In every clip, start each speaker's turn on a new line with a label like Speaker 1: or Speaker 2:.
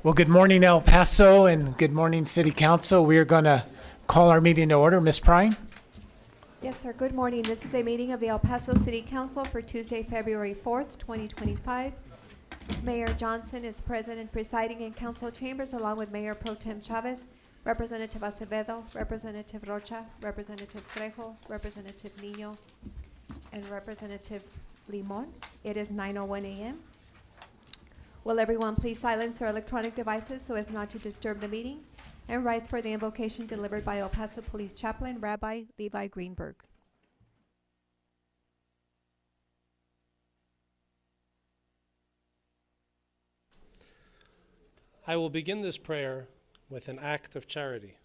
Speaker 1: Well, good morning, El Paso, and good morning, City Council. We are going to call our meeting to order. Ms. Prine?
Speaker 2: Yes, sir. Good morning. This is a meeting of the El Paso City Council for Tuesday, February 4th, 2025. Mayor Johnson is present and presiding in council chambers along with Mayor Pro Tem Chavez, Representative Acevedo, Representative Rocha, Representative Trejo, Representative Nino, and Representative Limon. It is 9:01 a.m. Will everyone please silence their electronic devices so as not to disturb the meeting, and rise for the invocation delivered by El Paso Police Chaplain Rabbi Levi Greenberg.
Speaker 3: I will begin this prayer with an act of charity.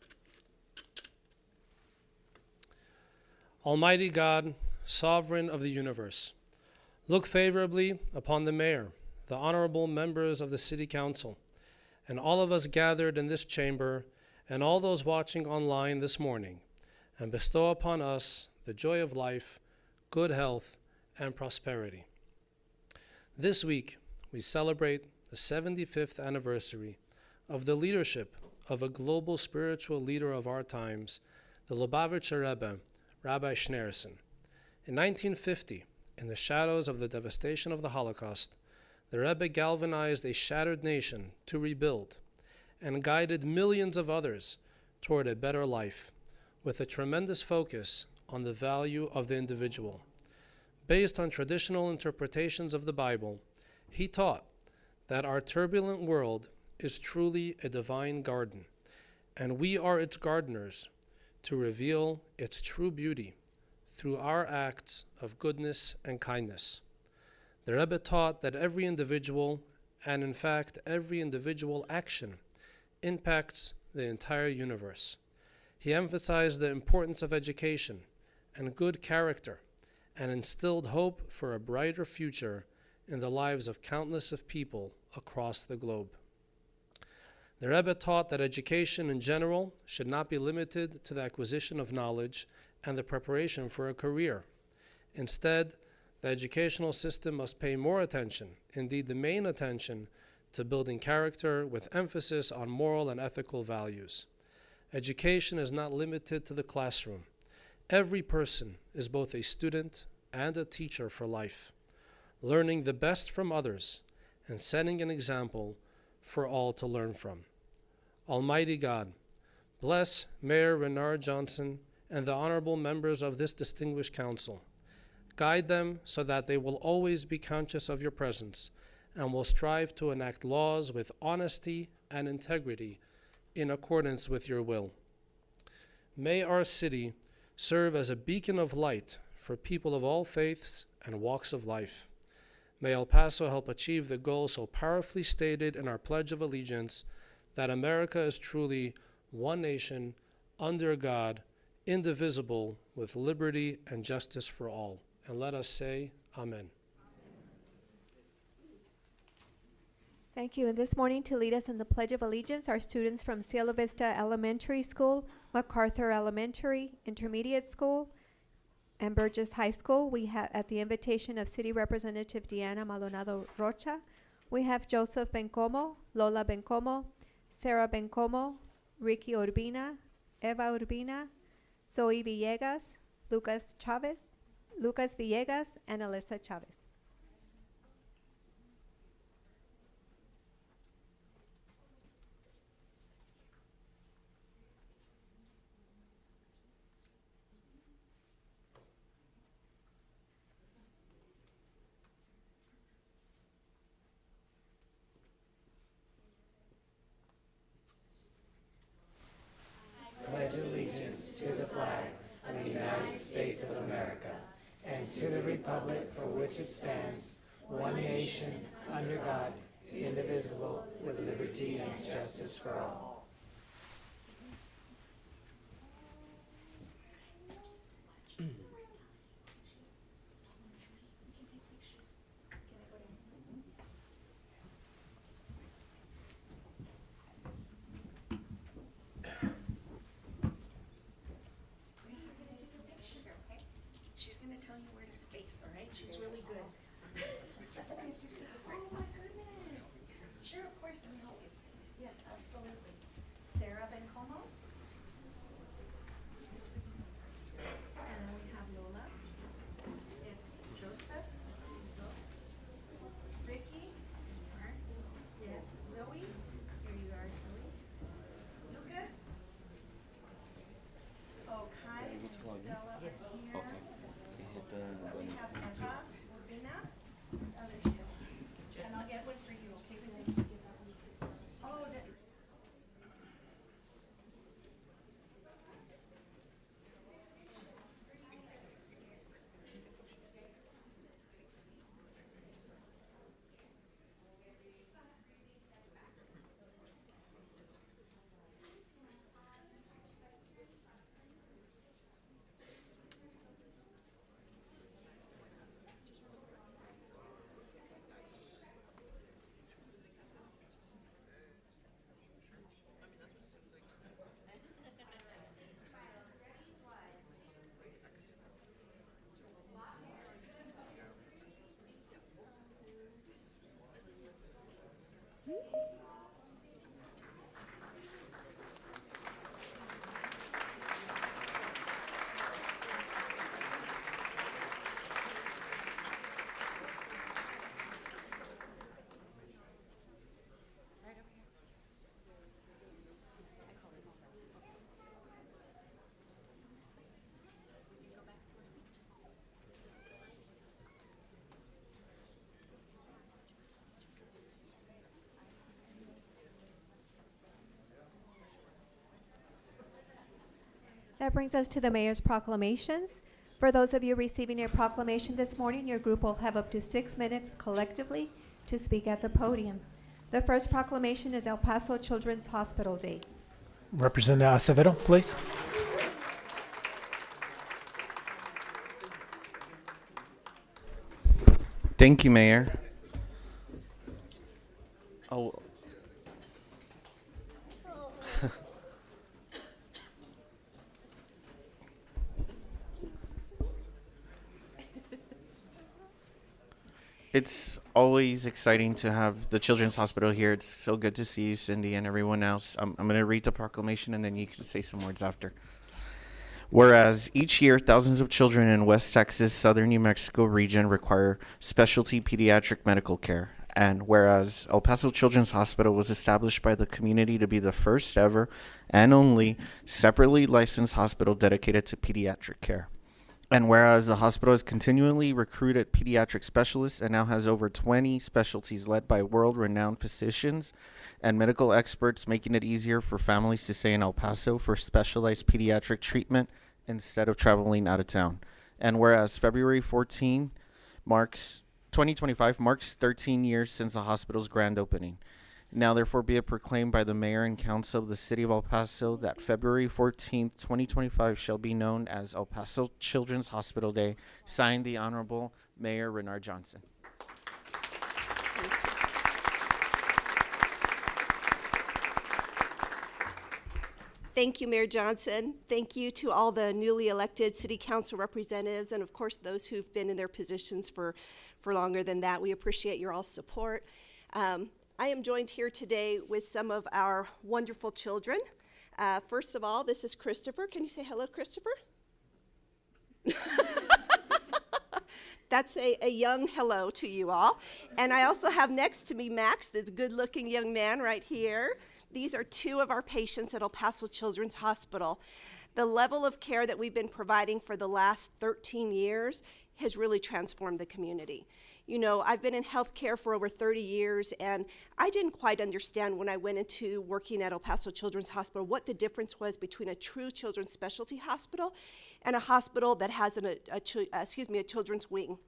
Speaker 3: Almighty God, sovereign of the universe, look favorably upon the mayor, the honorable members of the City Council, and all of us gathered in this chamber, and all those watching online this morning, and bestow upon us the joy of life, good health, and prosperity. This week, we celebrate the 75th anniversary of the leadership of a global spiritual leader of our times, the Lubavitcher Rebbe, Rabbi Schneerson. In 1950, in the shadows of the devastation of the Holocaust, the Rebbe galvanized a shattered nation to rebuild and guided millions of others toward a better life, with a tremendous focus on the value of the individual. Based on traditional interpretations of the Bible, he taught that our turbulent world is truly a divine garden, and we are its gardeners to reveal its true beauty through our acts of goodness and kindness. The Rebbe taught that every individual, and in fact every individual action, impacts the entire universe. He emphasized the importance of education and good character, and instilled hope for a brighter future in the lives of countless of people across the globe. The Rebbe taught that education in general should not be limited to the acquisition of knowledge and the preparation for a career. Instead, the educational system must pay more attention, indeed the main attention, to building character with emphasis on moral and ethical values. Education is not limited to the classroom. Every person is both a student and a teacher for life, learning the best from others and setting an example for all to learn from. Almighty God, bless Mayor Renard Johnson and the honorable members of this distinguished council. Guide them so that they will always be conscious of your presence and will strive to enact laws with honesty and integrity in accordance with your will. May our city serve as a beacon of light for people of all faiths and walks of life. May El Paso help achieve the goal so powerfully stated in our Pledge of Allegiance, that America is truly one nation, under God, indivisible, with liberty and justice for all. And let us say, Amen.
Speaker 2: Thank you. And this morning, to lead us in the Pledge of Allegiance, are students from Cielo Vista Elementary School, MacArthur Elementary Intermediate School, and Burgess High School. We have, at the invitation of City Representative Diana Maldonado Rocha, we have Joseph Bencomo, Lola Bencomo, Sarah Bencomo, Ricky Urbina, Eva Urbina, Zoe Villegas, Lucas Villegas, and Alyssa Chavez.
Speaker 4: Pledge allegiance to the flag of the United States of America and to the republic for which it stands, one nation, under God, indivisible, with liberty and justice for all.
Speaker 5: She's going to tell you where to space, all right? She's really good. Oh my goodness. Sure, of course, let me help you. Yes, absolutely. Sarah Bencomo. And then we have Lola. Yes, Joseph. Ricky. Yes, Zoe. Here you are, Zoe. Lucas. Oh, Kai and Stella are here. We have Eva Urbina. Oh, there she is. And I'll get one for you, okay? Then I can give that one, please. Oh, that.
Speaker 2: That brings us to the mayor's proclamations. For those of you receiving your proclamation this morning, your group will have up to 6 minutes collectively to speak at the podium. The first proclamation is El Paso Children's Hospital Day.
Speaker 1: Representative Acevedo, please.
Speaker 6: Thank you, Mayor. Oh. It's always exciting to have the Children's Hospital here. It's so good to see you, Cindy, and everyone else. I'm going to read the proclamation, and then you can say some words after. Whereas each year, thousands of children in West Texas, southern New Mexico region require specialty pediatric medical care. And whereas El Paso Children's Hospital was established by the community to be the first ever and only separately licensed hospital dedicated to pediatric care. And whereas the hospital has continually recruited pediatric specialists and now has over 20 specialties led by world-renowned physicians and medical experts, making it easier for families to stay in El Paso for specialized pediatric treatment instead of traveling out of town. And whereas February 2025 marks 13 years since the hospital's grand opening. Now therefore be it proclaimed by the mayor and council of the city of El Paso that February 14th, 2025 shall be known as El Paso Children's Hospital Day. Signed, the Honorable Mayor Renard Johnson.
Speaker 5: Thank you, Mayor Johnson. Thank you to all the newly elected city council representatives and of course those who've been in their positions for longer than that. We appreciate your all support. I am joined here today with some of our wonderful children. First of all, this is Christopher. Can you say hello, Christopher? That's a young hello to you all. And I also have next to me Max, this good-looking young man right here. These are two of our patients at El Paso Children's Hospital. The level of care that we've been providing for the last 13 years has really transformed the community. You know, I've been in healthcare for over 30 years, and I didn't quite understand when I went into working at El Paso Children's Hospital what the difference was between a true children's specialty hospital and a hospital that has a children's wing.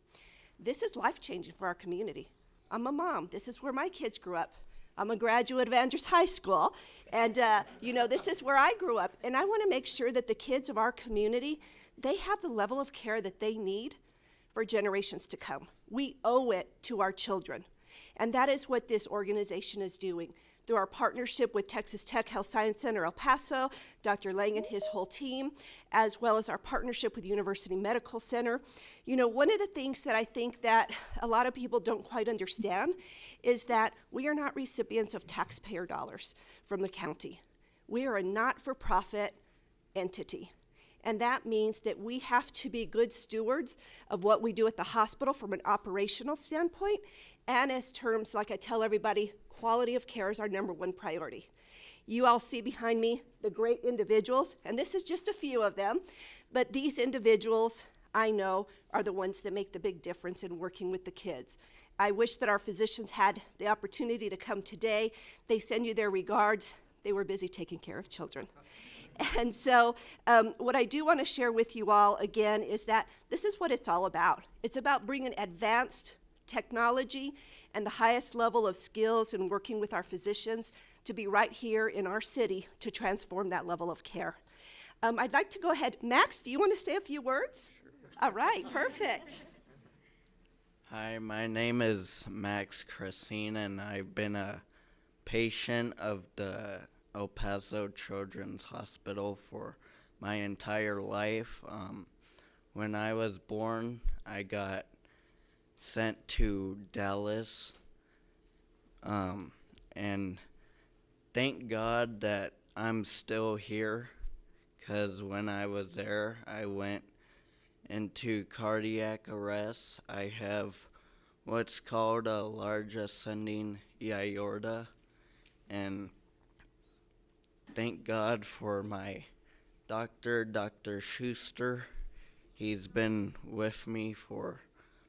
Speaker 5: This is life-changing for our community. I'm a mom. This is where my kids grew up. I'm a graduate of Andrews High School, and this is where I grew up, and I want to make sure that the kids of our community, they have the level of care that they need for generations to come. We owe it to our children, and that is what this organization is doing, through our partnership with Texas Tech Health Science Center El Paso, Dr. Lang and his whole team, as well as our partnership with University Medical Center. You know, one of the things that I think that a lot of people don't quite understand is that we are not recipients of taxpayer dollars from the county. We are a not-for-profit entity. And that means that we have to be good stewards of what we do at the hospital from an operational standpoint, and as terms, like I tell everybody, quality of care is our #1 priority. You all see behind me the great individuals, and this is just a few of them, but these individuals, I know, are the ones that make the big difference in working with the kids. I wish that our physicians had the opportunity to come today. They send you their regards. They were busy taking care of children. And so what I do want to share with you all, again, is that this is what it's all about. It's about bringing advanced technology and the highest level of skills in working with our physicians to be right here in our city to transform that level of care. I'd like to go ahead. Max, do you want to say a few words? Sure. All right, perfect.
Speaker 7: Hi, my name is Max Christine, and I've been a patient of the El Paso Children's Hospital for my entire life. When I was born, I got sent to Dallas, and thank God that I'm still here, because when I was there, I went into cardiac arrest. I have what's called a large ascending aorta, and thank God for my doctor, Dr. Schuster. He's been with me for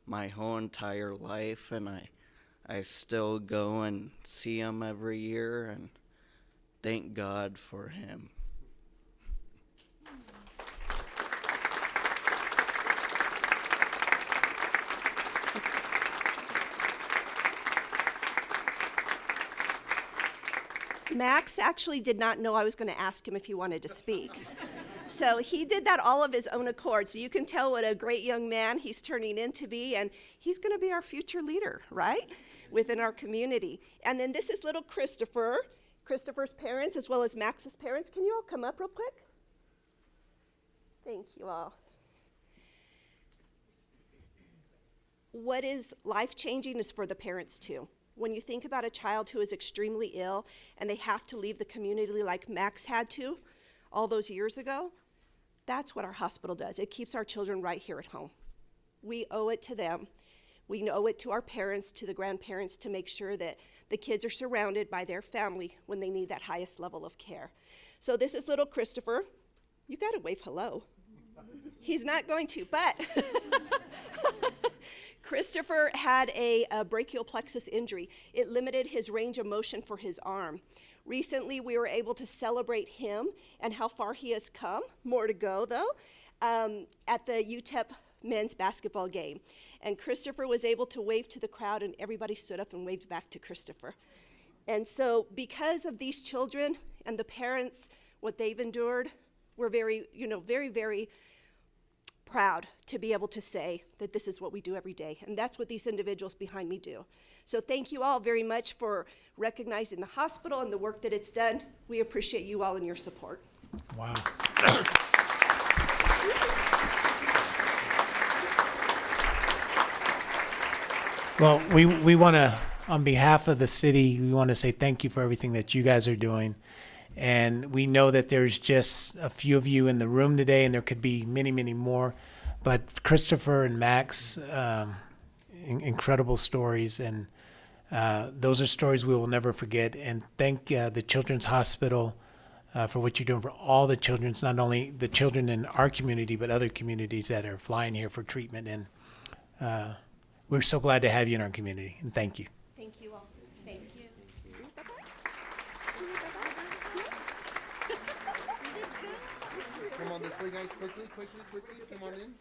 Speaker 7: my whole entire life, and I still go and see him every year, and thank God for him.
Speaker 5: Max actually did not know I was going to ask him if he wanted to speak. So he did that all of his own accord. So you can tell what a great young man he's turning into be, and he's going to be our future leader, right, within our community. And then this is little Christopher, Christopher's parents, as well as Max's parents. Can you all come up real quick? Thank you all. What is life-changing is for the parents, too. When you think about a child who is extremely ill and they have to leave the community like Max had to all those years ago, that's what our hospital does. It keeps our children right here at home. We owe it to them. We owe it to our parents, to the grandparents, to make sure that the kids are surrounded by their family when they need that highest level of care. So this is little Christopher. You got to wave hello. He's not going to, but Christopher had a brachial plexus injury. It limited his range of motion for his arm. Recently, we were able to celebrate him and how far he has come, more to go though, at the UTEP men's basketball game. And Christopher was able to wave to the crowd, and everybody stood up and waved back to Christopher. And so because of these children and the parents, what they've endured, we're very, very proud to be able to say that this is what we do every day, and that's what these individuals behind me do. So thank you all very much for recognizing the hospital and the work that it's done. We appreciate you all and your support.
Speaker 1: Wow. Well, we want to, on behalf of the city, we want to say thank you for everything that you guys are doing. And we know that there's just a few of you in the room today, and there could be many, many more. But Christopher and Max, incredible stories, and those are stories we will never forget. And thank the Children's Hospital for what you're doing for all the children, not only the children in our community, but other communities that are flying here for treatment. And we're so glad to have you in our community, and thank you.
Speaker 5: Thank you all. Thanks.
Speaker 8: Come on this way, guys. Quickly. Come on in.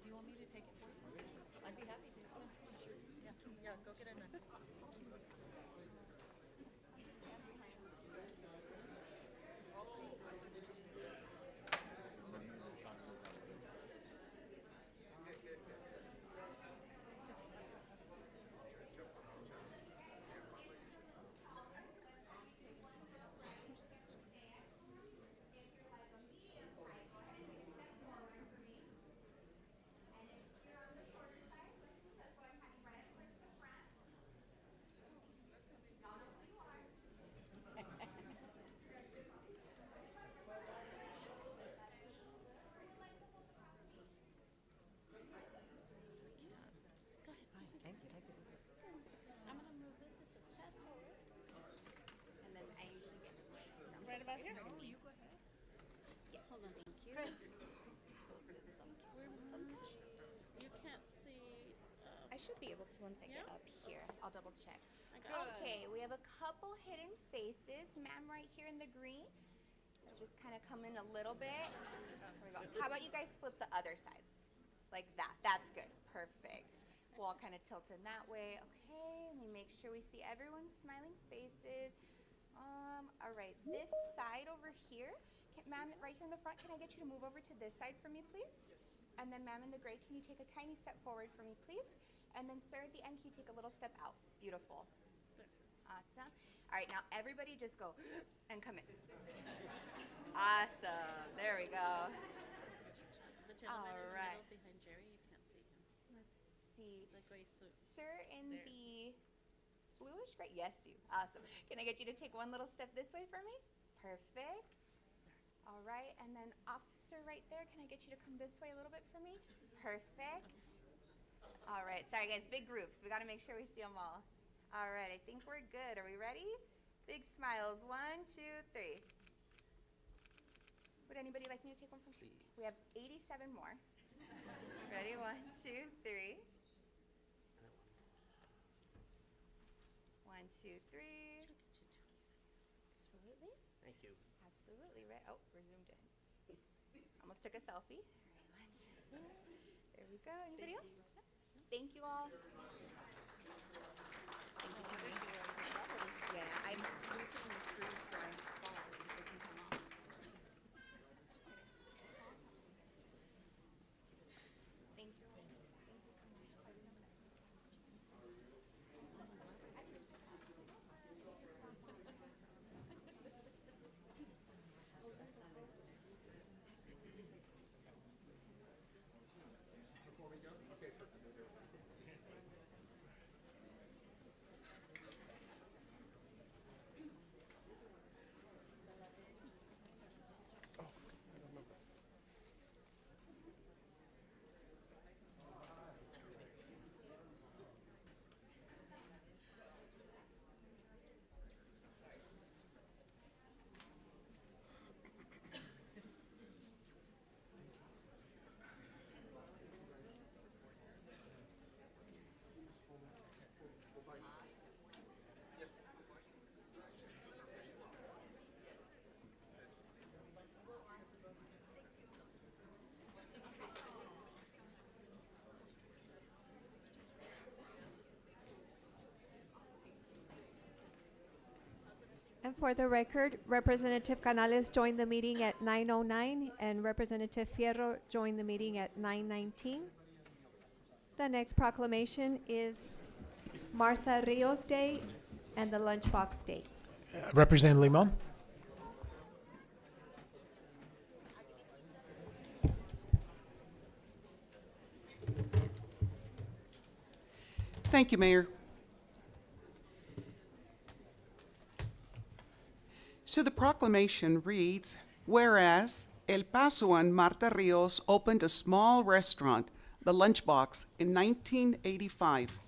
Speaker 9: Do you want me to take it for you? I'd be happy to. Yeah, go Right about here? Yes. Hold on, thank you. You can't see,
Speaker 10: I should be able to once I get
Speaker 9: Yeah?
Speaker 10: up here. I'll double check.
Speaker 9: got it.
Speaker 10: Okay, we have a couple hidden faces. Ma'am, right here in the green. Just kind of come in a little bit. There we go. How about you guys flip the other side? Like that. That's good. Perfect. We'll all kind of tilt in that way. Okay, let me make sure we see everyone's smiling faces. All right, this side over here. Ma'am, right here in the front, can I get you to move over to this side for me, please? And then ma'am in the gray, can you take a tiny step forward for me, please? And then sir, at the end, can you take a little step out? Beautiful. Awesome. All right, now everybody just go and come in. Awesome. There we go.
Speaker 9: The gentleman in the
Speaker 10: right.
Speaker 9: middle behind Jerry, you can't see him.
Speaker 10: Let's see.
Speaker 9: The gray suit.
Speaker 10: Sir in
Speaker 9: There.
Speaker 10: the bluish gray. Yes, you. Awesome. Can I get you to take one little step this way for me? Perfect. All right, and then officer right there, can I get you to come this way a little bit for me? Perfect. All right, sorry guys, big groups. We gotta make sure we see them all. All right, I think we're good. Are we ready? Big smiles. 1, 2, 3. Would anybody like me to take one from?
Speaker 7: Please.
Speaker 10: We have 87 more. Ready? 1, 2, 3. 1, 2, 3. Absolutely.
Speaker 7: Thank you.
Speaker 10: Absolutely. Right. Oh, we're zoomed in. Almost took a selfie. All right, there we go. Anybody else? Thank you all. Thank you, Tammy. Yeah, I'm loosening the screws so I fall. It doesn't come off. Thank you. Thank you so much. I remember
Speaker 8: Before we go? Okay, perfect.
Speaker 2: And for the record, Representative Canales joined the meeting at 9:09 and Representative Fierro joined the meeting at 9:19. The next proclamation is Martha Rios Day and the Lunchbox Day.
Speaker 1: Representative Limon?
Speaker 11: Thank you, Mayor. So the proclamation reads, whereas El Pasoan Marta Rios opened a small restaurant, the Lunchbox, in 1985.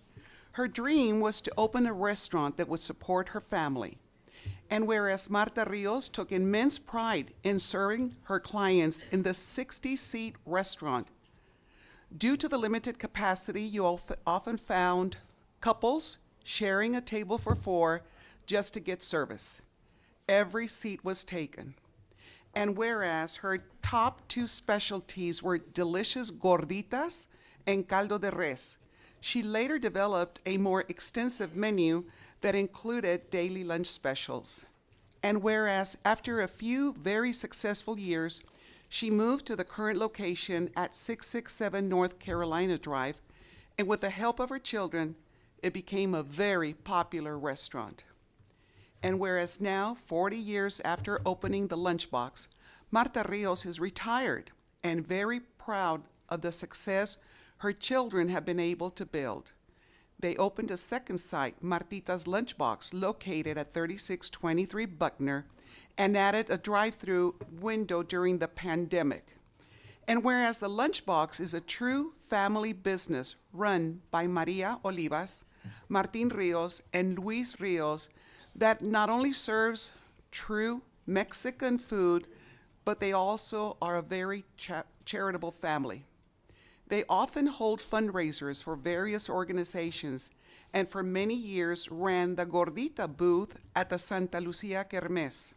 Speaker 11: Her dream was to open a restaurant that would support her family. And whereas Marta Rios took immense pride in serving her clients in the 60-seat restaurant, due to the limited capacity, you often found couples sharing a table for 4 just to get service. Every seat was taken. And whereas her top 2 specialties were delicious gorditas and caldo de res, She later developed a more extensive menu that included daily lunch specials. And whereas after a few very successful years, she moved to the current location at 667 North Carolina Drive, and with the help of her children, it became a very popular restaurant. And whereas now, 40 years after opening the Lunchbox, Marta Rios is retired and very proud of the success her children have been able to build. They opened a second site, Martita's Lunchbox, located at 3623 Buckner, and added a drive-through window during the pandemic. And whereas the Lunchbox is a true family business run by Maria Olivas, Martin Rios, and Luis Rios, that not only serves true Mexican food, but they also are a very charitable family. They often hold fundraisers for various organizations, and for many years ran the Gordita booth at the Santa Lucia Kermés.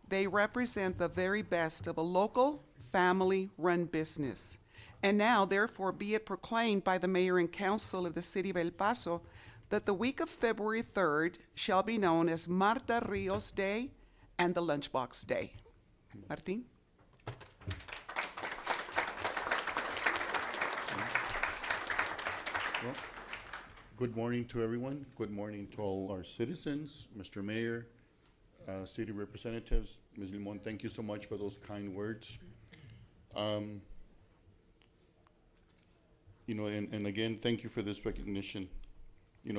Speaker 11: They represent the very best of a local, family-run business. And now, therefore, be it proclaimed by the Mayor and Council of the City of El Paso that the week of February 3rd shall be known as Marta Rios Day and the Lunchbox Day. Martin?
Speaker 8: Well, good morning to everyone. Good morning to all our citizens, Mr. Mayor, city representatives. Ms. Limon, thank you so much for those kind words. And again, thank you for this recognition.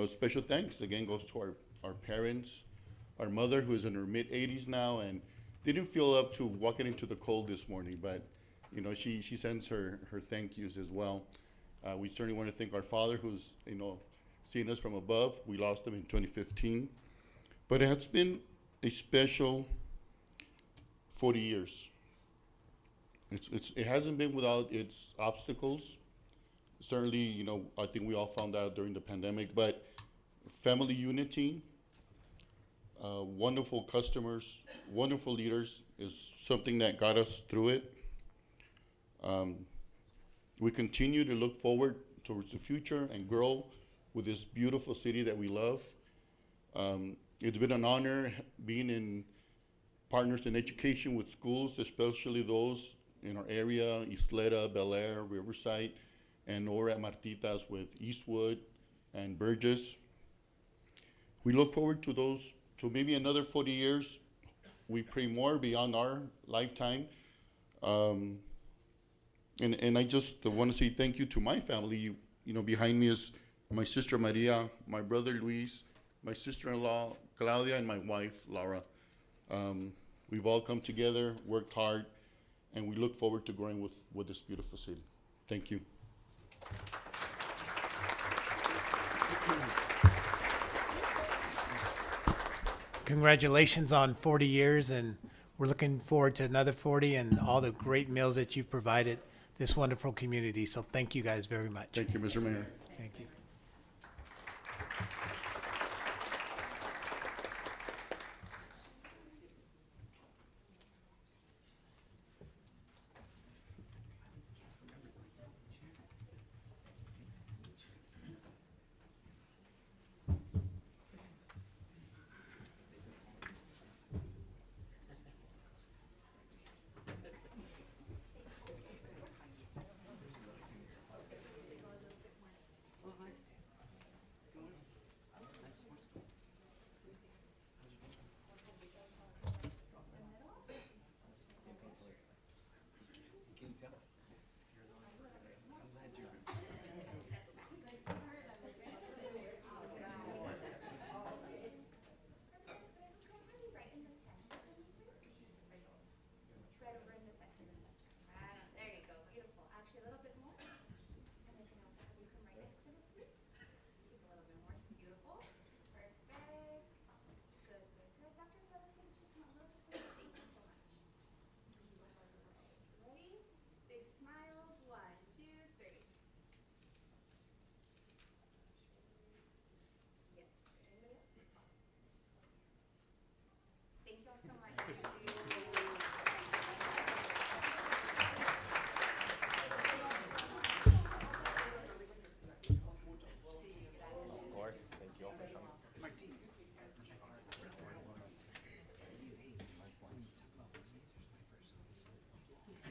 Speaker 8: Special thanks again goes to our parents, our mother who is in her mid-80s now and didn't feel up to walking into the cold this morning, but she sends her thank yous as well. We certainly want to thank our father who's seeing us from above. We lost him in 2015, but it has been a special 40 years. It hasn't been without its obstacles. Certainly, I think we all found out during the pandemic, but family unity, wonderful customers, wonderful leaders is something that got us through it. We continue to look forward towards the future and grow with this beautiful city that we love. It's been an honor being in partners in education with schools, especially those in our area, Isleta, Bel Air, Riverside, and over at Martita's with Eastwood and Burgess. We look forward to those, to maybe another 40 years. We pray more beyond our lifetime. And I just want to say thank you to my family. Behind me is my sister Maria, my brother Luis, my sister-in-law Claudia, and my wife Laura. We've all come together, worked hard, and we look forward to growing with this beautiful city. Thank you.
Speaker 1: Congratulations on 40 years, and we're looking forward to another 40 and all the great meals that you've provided this wonderful community. So thank you guys very much.
Speaker 8: Thank you, Mr. Mayor.
Speaker 1: Thank you.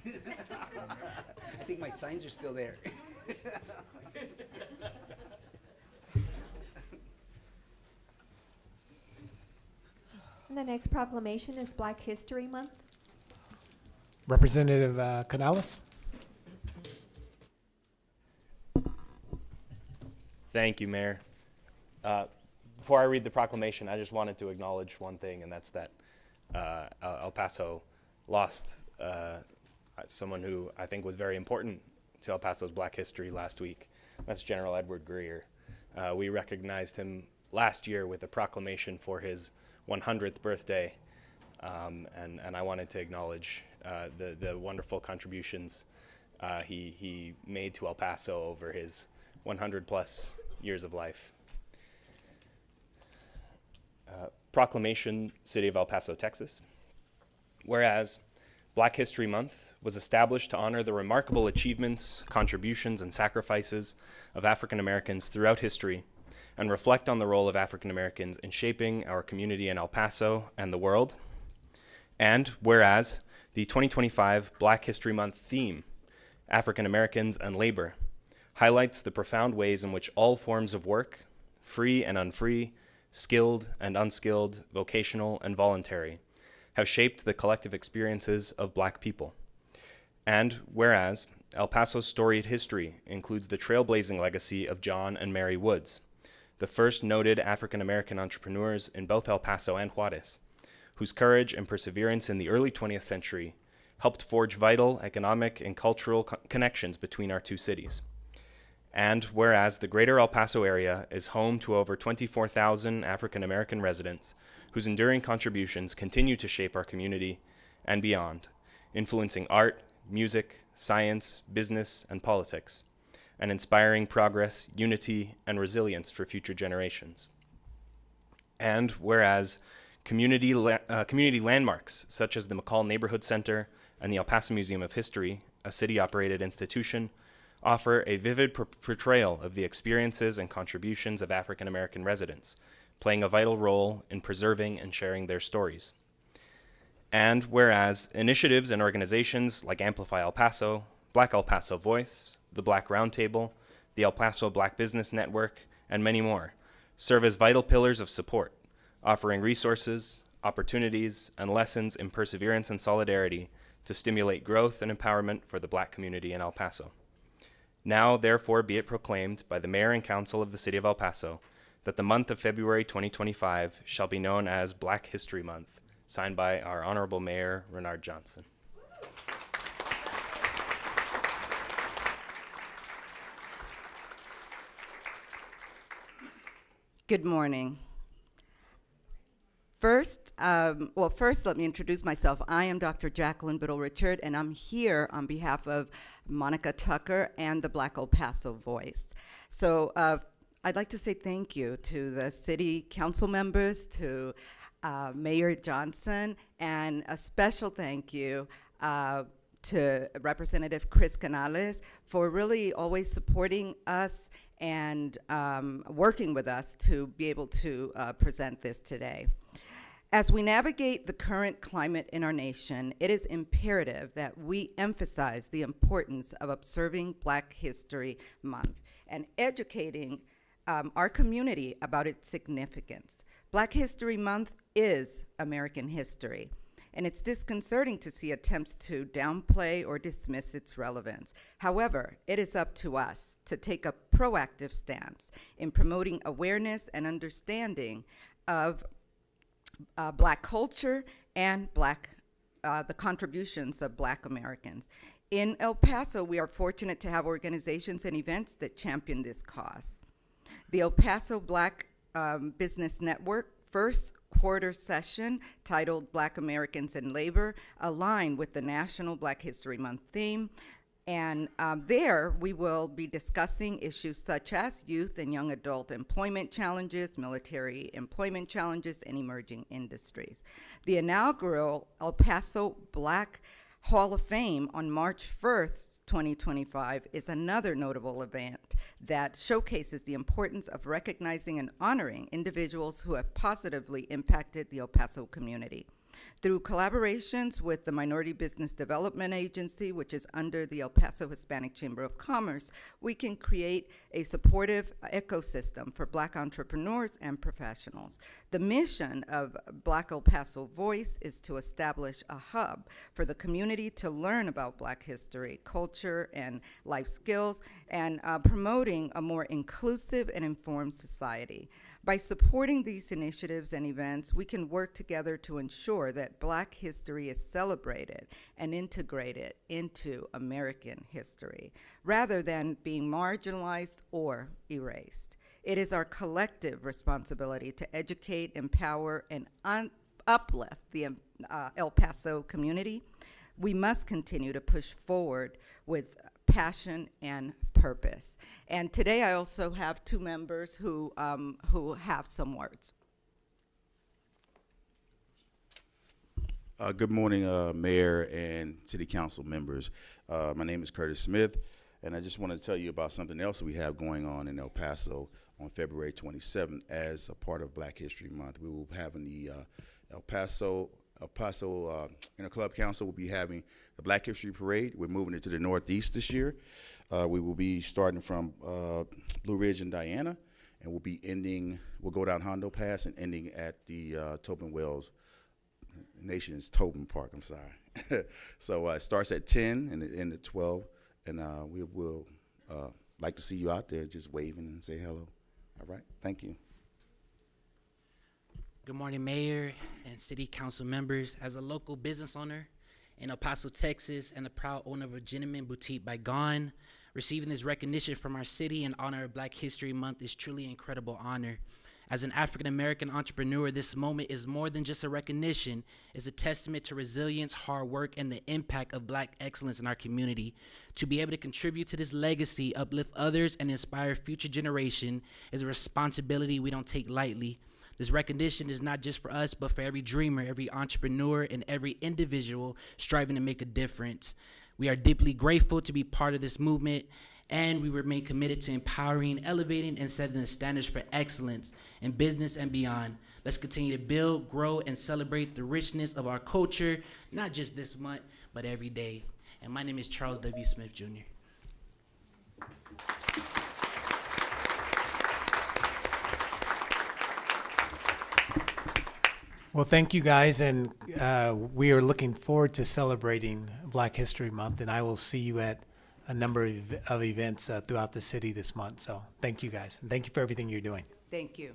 Speaker 12: I think my signs are still there.
Speaker 2: And the next proclamation is Black History Month.
Speaker 1: Representative Canales?
Speaker 13: Thank you, Mayor. Before I read the proclamation, I just wanted to acknowledge one thing, and that's that El Paso lost someone who I think was very important to El Paso's Black history last week. That's General Edward Greer. We recognized him last year with a proclamation for his 100th birthday, and I wanted to acknowledge the wonderful contributions he made to El Paso over his 100 plus years of life. Proclamation, City of El Paso, Texas. Whereas Black History Month was established to honor the remarkable achievements, contributions, and sacrifices of African Americans throughout history and reflect on the role of African Americans in shaping our community in El Paso and the world. And whereas the 2025 Black History Month theme, African Americans and Labor, highlights the profound ways in which all forms of work, free and unfree, skilled and unskilled, vocational and voluntary, have shaped the collective experiences of Black people. And whereas El Paso's storied history includes the trailblazing legacy of John and Mary Woods, the first noted African American entrepreneurs in both El Paso and Juarez, whose courage and perseverance in the early 20th century helped forge vital economic and cultural connections between our two cities. And whereas the greater El Paso area is home to over 24,000 African American residents whose enduring contributions continue to shape our community and beyond, influencing art, music, science, business, and politics, and inspiring progress, unity, and resilience for future generations. And whereas community landmarks such as the McCall Neighborhood Center and the El Paso Museum of History, a city-operated institution, offer a vivid portrayal of the experiences and contributions of African American residents, playing a vital role in preserving and sharing their stories. And whereas initiatives and organizations like Amplify El Paso, Black El Paso Voice, the Black Roundtable, the El Paso Black Business Network, and many more serve as vital pillars of support, offering resources, opportunities, and lessons in perseverance and solidarity to stimulate growth and empowerment for the Black community in El Paso. Now, therefore, be it proclaimed by the Mayor and Council of the City of El Paso that the month of February 2025 shall be known as Black History Month, signed by our Honorable Mayor, Renard Johnson.
Speaker 14: Good morning. First, let me introduce myself. I am Dr. Jacqueline Biddle-Richard, and I'm here on behalf of Monica Tucker and the Black El Paso Voice. So I'd like to say thank you to the city council members, to Mayor Johnson, and a special thank you to Representative Chris Canales for really always supporting us and working with us to be able to present this today. As we navigate the current climate in our nation, it is imperative that we emphasize the importance of observing Black History Month and educating our community about its significance. Black History Month is American history, and it's disconcerting to see attempts to downplay or dismiss its relevance. However, it is up to us to take a proactive stance in promoting awareness and understanding of Black culture and the contributions of Black Americans. In El Paso, we are fortunate to have organizations and events that champion this cause. The El Paso Black Business Network first quarter session, titled Black Americans and Labor, aligned with the National Black History Month theme. And there we will be discussing issues such as youth and young adult employment challenges, military employment challenges, and emerging industries. The inaugural El Paso Black Hall of Fame on March 1st, 2025 is another notable event that showcases the importance of recognizing and honoring individuals who have positively impacted the El Paso community. Through collaborations with the Minority Business Development Agency, which is under the El Paso Hispanic Chamber of Commerce, we can create a supportive ecosystem for Black entrepreneurs and professionals. The mission of Black El Paso Voice is to establish a hub for the community to learn about Black history, culture, and life skills, and promoting a more inclusive and informed society. By supporting these initiatives and events, we can work together to ensure that Black history is celebrated and integrated into American history, rather than being marginalized or erased. It is our collective responsibility to educate, empower, and uplift the El Paso community. We must continue to push forward with passion and purpose. And today I also have two members who have some words.
Speaker 15: Good morning, Mayor and City Council members. My name is Curtis Smith, and I just want to tell you about something else that we have going on in El Paso on February 27th as a part of Black History Month. We will be having the El Paso Interclub Council will be having the Black History Parade. We're moving it to the Northeast this year. We will be starting from Blue Ridge and Diana, and we'll go down Hondo Pass and ending at the Tobin Wells Nation's Tobin Park, I'm sorry. So it starts at 10 and it ends at 12, and we will like to see you out there just waving and say hello. All right, thank you.
Speaker 16: Good morning, Mayor and City Council members. As a local business owner in El Paso, Texas, and the proud owner of a gentleman boutique by Gone, receiving this recognition from our city in honor of Black History Month is truly an incredible honor. As an African-American entrepreneur, this moment is more than just a recognition. It's a testament to resilience, hard work, and the impact of Black excellence in our community. To be able to contribute to this legacy, uplift others, and inspire future generation is a responsibility we don't take lightly. This recognition is not just for us, but for every dreamer, every entrepreneur, and every individual striving to make a difference. We are deeply grateful to be part of this movement, and we remain committed to empowering, elevating, and setting the standards for excellence in business and beyond. Let's continue to build, grow, and celebrate the richness of our culture, not just this month, but every day. And my name is Charles W. Smith, Jr.
Speaker 1: Well, thank you guys, and we are looking forward to celebrating Black History Month, and I will see you at a number of events throughout the city this month. So thank you guys, and thank you for everything you're doing.
Speaker 14: Thank you.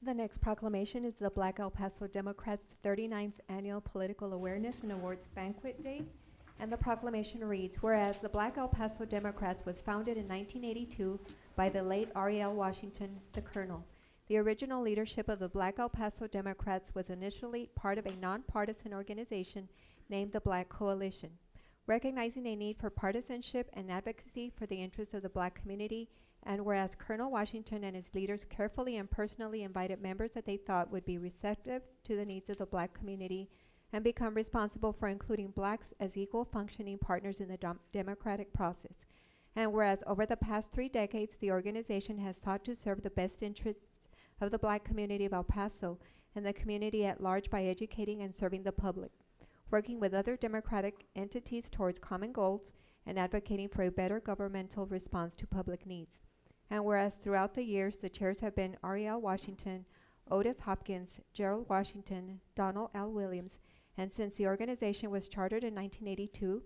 Speaker 2: The next proclamation is the Black El Paso Democrats' 39th Annual Political Awareness and Awards Banquet Day. And the proclamation reads, whereas the Black El Paso Democrats was founded in 1982 by the late Ariel Washington, the Colonel. The original leadership of the Black El Paso Democrats was initially part of a nonpartisan organization named the Black Coalition. Recognizing a need for partisanship and advocacy for the interests of the Black community, And whereas Colonel Washington and his leaders carefully and personally invited members that they thought would be receptive to the needs of the black community and become responsible for including blacks as equal functioning partners in the democratic process. And whereas over the past 3 decades, the organization has sought to serve the best interests of the black community of El Paso and the community at large by educating and serving the public, working with other democratic entities towards common goals, and advocating for a better governmental response to public needs. And whereas throughout the years, the chairs have been Ariel Washington, Otis Hopkins, Gerald Washington, Donald L. Williams, and since the organization was chartered in 1982,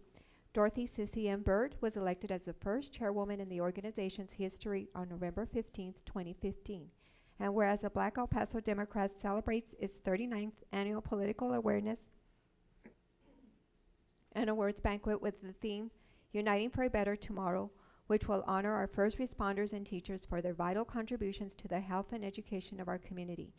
Speaker 2: Dorothy Sissy M. Bird was elected as the first chairwoman in the organization's history on November 15, 2015. And whereas the Black El Paso Democrats celebrates its 39th annual political awareness and awards banquet with the theme Uniting for a Better Tomorrow, which will honor our first responders and teachers for their vital contributions to the health and education of our community.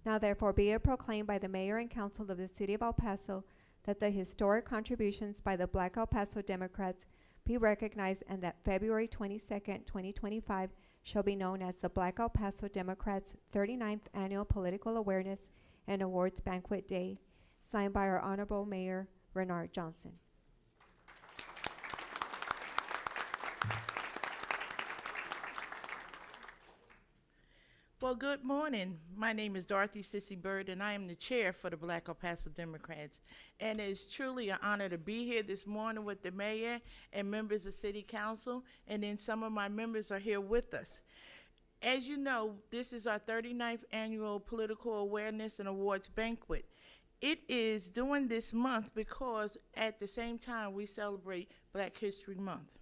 Speaker 2: Now therefore be it proclaimed by the Mayor and Council of the City of El Paso that the historic contributions by the Black El Paso Democrats be recognized, and that February 22nd, 2025 shall be known as the Black El Paso Democrats' 39th Annual Political Awareness and Awards Banquet Day, signed by our Honorable Mayor Renard Johnson.
Speaker 17: Well, good morning. My name is Dorothy Sissy Bird, and I am the chair for the Black El Paso Democrats. And it's truly an honor to be here this morning with the mayor and members of City Council, and then some of my members are here with us. As you know, this is our 39th Annual Political Awareness and Awards Banquet. It is during this month because at the same time we celebrate Black History Month.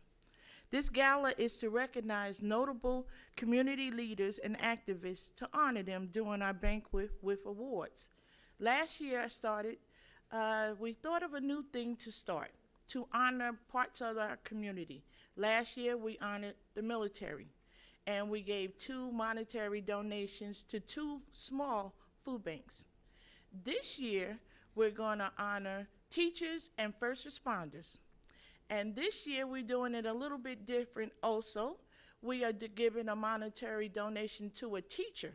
Speaker 17: This gala is to recognize notable community leaders and activists to honor them during our banquet with awards. Last year I started, we thought of a new thing to start, to honor parts of our community. Last year we honored the military, and we gave 2 monetary donations to 2 small food banks. This year we're going to honor teachers and first responders. And this year, we're doing it a little bit different also. We are giving a monetary donation to a teacher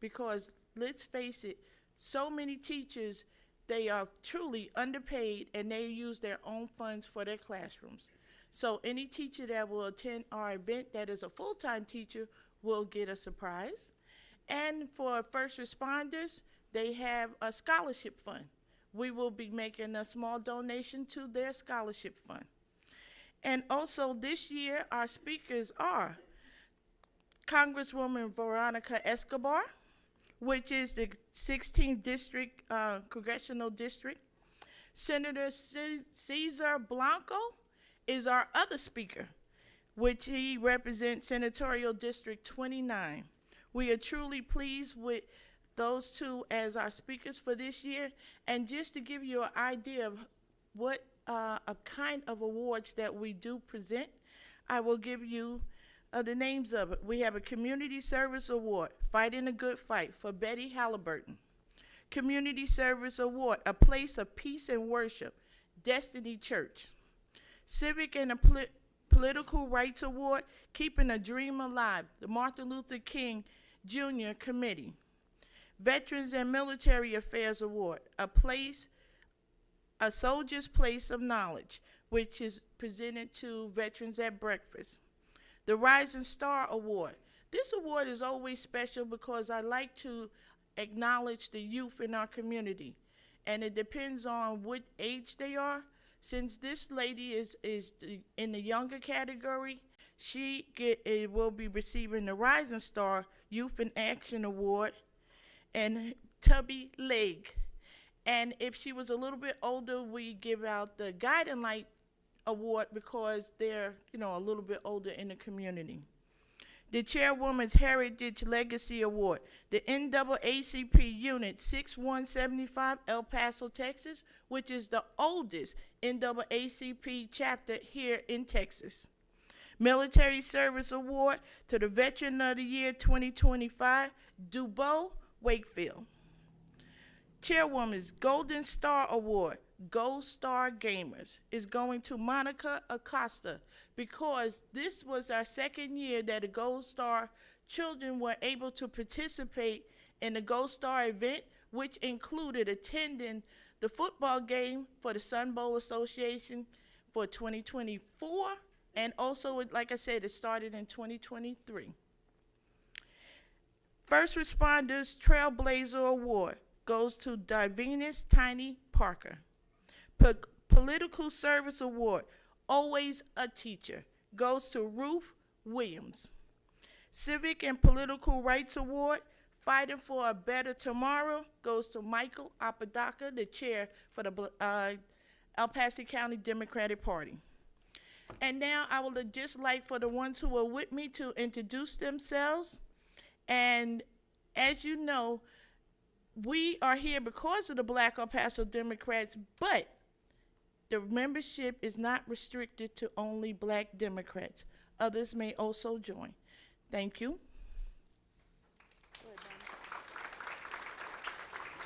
Speaker 17: because, let's face it, so many teachers, they are truly underpaid and they use their own funds for their classrooms. So any teacher that will attend our event that is a full-time teacher will get a surprise. And for first responders, they have a scholarship fund. We will be making a small donation to their scholarship fund. And also this year, our speakers are Congresswoman Veronica Escobar, which is the 16th District, Congressional District. Senator Cesar Blanco is our other speaker, which he represents Senatorial District 29. We are truly pleased with those 2 as our speakers for this year. And just to give you an idea of what a kind of awards that we do present, I will give you the names of it. We have a Community Service Award, Fighting a Good Fight, for Betty Halliburton. Community Service Award, A Place of Peace and Worship, Destiny Church. Civic and Political Rights Award, Keeping a Dream Alive, the Martin Luther King Jr. Committee. Veterans and Military Affairs Award, A Soldier's Place of Knowledge, which is presented to veterans at breakfast. The Rising Star Award. This award is always special because I like to acknowledge the youth in our community. And it depends on what age they are. Since this lady is in the younger category, she will be receiving the Rising Star Youth in Action Award and Tubby Leg. And if she was a little bit older, we give out the Guiding Light Award because they're, a little bit older in the community. The Chairwoman's Heritage Legacy Award, the NAACP Unit 6175, El Paso, Texas, which is the oldest NAACP chapter here in Texas. Military Service Award to the Veteran of the Year 2025, Dubois Wakefield. Chairwoman's Golden Star Award, Gold Star Gamers is going to Monica Acosta because this was our second year that the Gold Star children were able to participate in the Gold Star event, which included attending the football game for the Sun Bowl Association for 2024, and also, like I said, it started in 2023. First Responders Trailblazer Award goes to Divinus Tiny Parker. Political Service Award, Always a Teacher, goes to Ruth Williams. Civic and Political Rights Award, Fighting for a Better Tomorrow, goes to Michael Apodaca, the chair for the El Paso County Democratic Party. And now I would just like for the ones who are with me to introduce themselves. And as you know, we are here because of the Black El Paso Democrats, but the membership is not restricted to only Black Democrats. Others may also join. Thank you.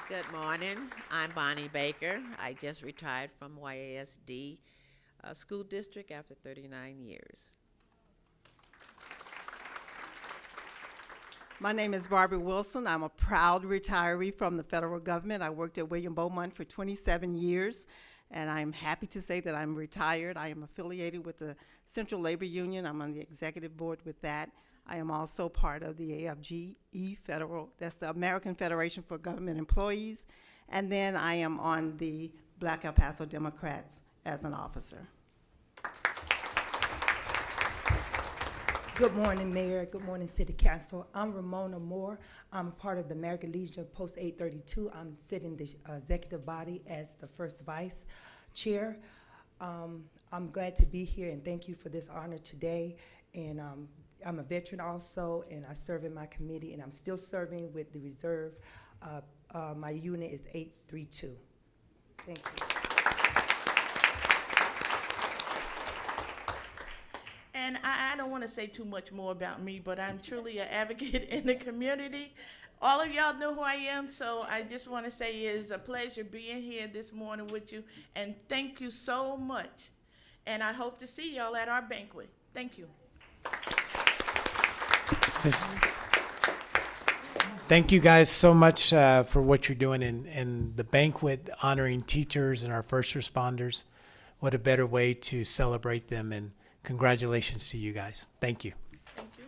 Speaker 18: Good morning. I'm Bonnie Baker. I just retired from YASD School District after 39 years.
Speaker 19: My name is Barbara Wilson. I'm a proud retiree from the federal government. I worked at William Beaumont for 27 years, and I'm happy to say that I'm retired. I am affiliated with the Central Labor Union. I'm on the executive board with that. I am also part of the AFGE Federal, that's the American Federation for Government Employees, and then I am on the Black El Paso Democrats as an officer.
Speaker 20: Good morning, Mayor. Good morning, City Council. I'm Ramona Moore. I'm part of the American Legion of Post 832. I'm sitting the executive body as the first vice chair. I'm glad to be here and thank you for this honor today. And I'm a veteran also, and I serve in my committee, and I'm still serving with the reserve. My unit is 832. Thank you.
Speaker 17: And I don't want to say too much more about me, but I'm truly an advocate in the community. All of y'all know who I am, so I just want to say it's a pleasure being here this morning with you, and thank you so much. And I hope to see y'all at our banquet. Thank you.
Speaker 1: Thank you guys so much for what you're doing in the banquet, honoring teachers and our first responders. What a better way to celebrate them, and congratulations to you guys. Thank you.
Speaker 17: Thank you.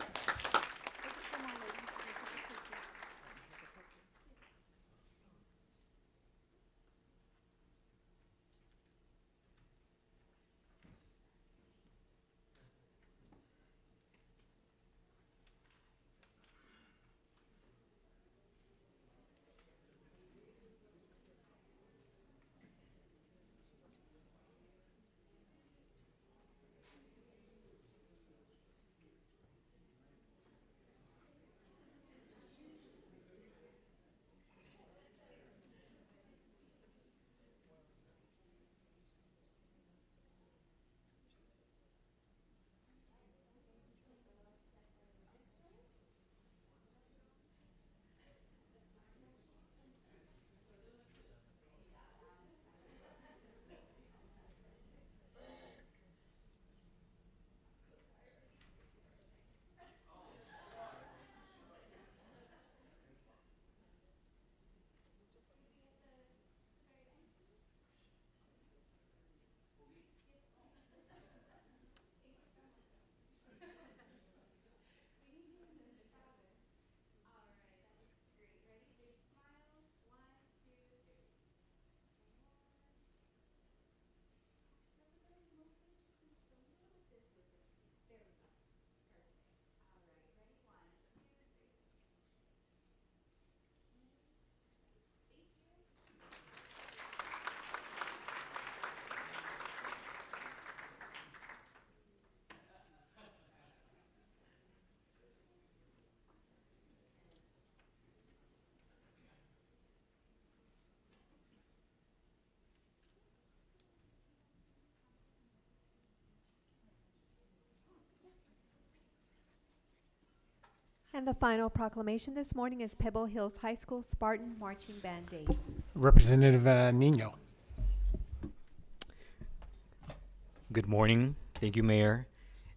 Speaker 2: And the final proclamation this morning is Pebble Hills High School Spartan Marching Band Day.
Speaker 1: Representative Nino.
Speaker 21: Good morning. Thank you, Mayor.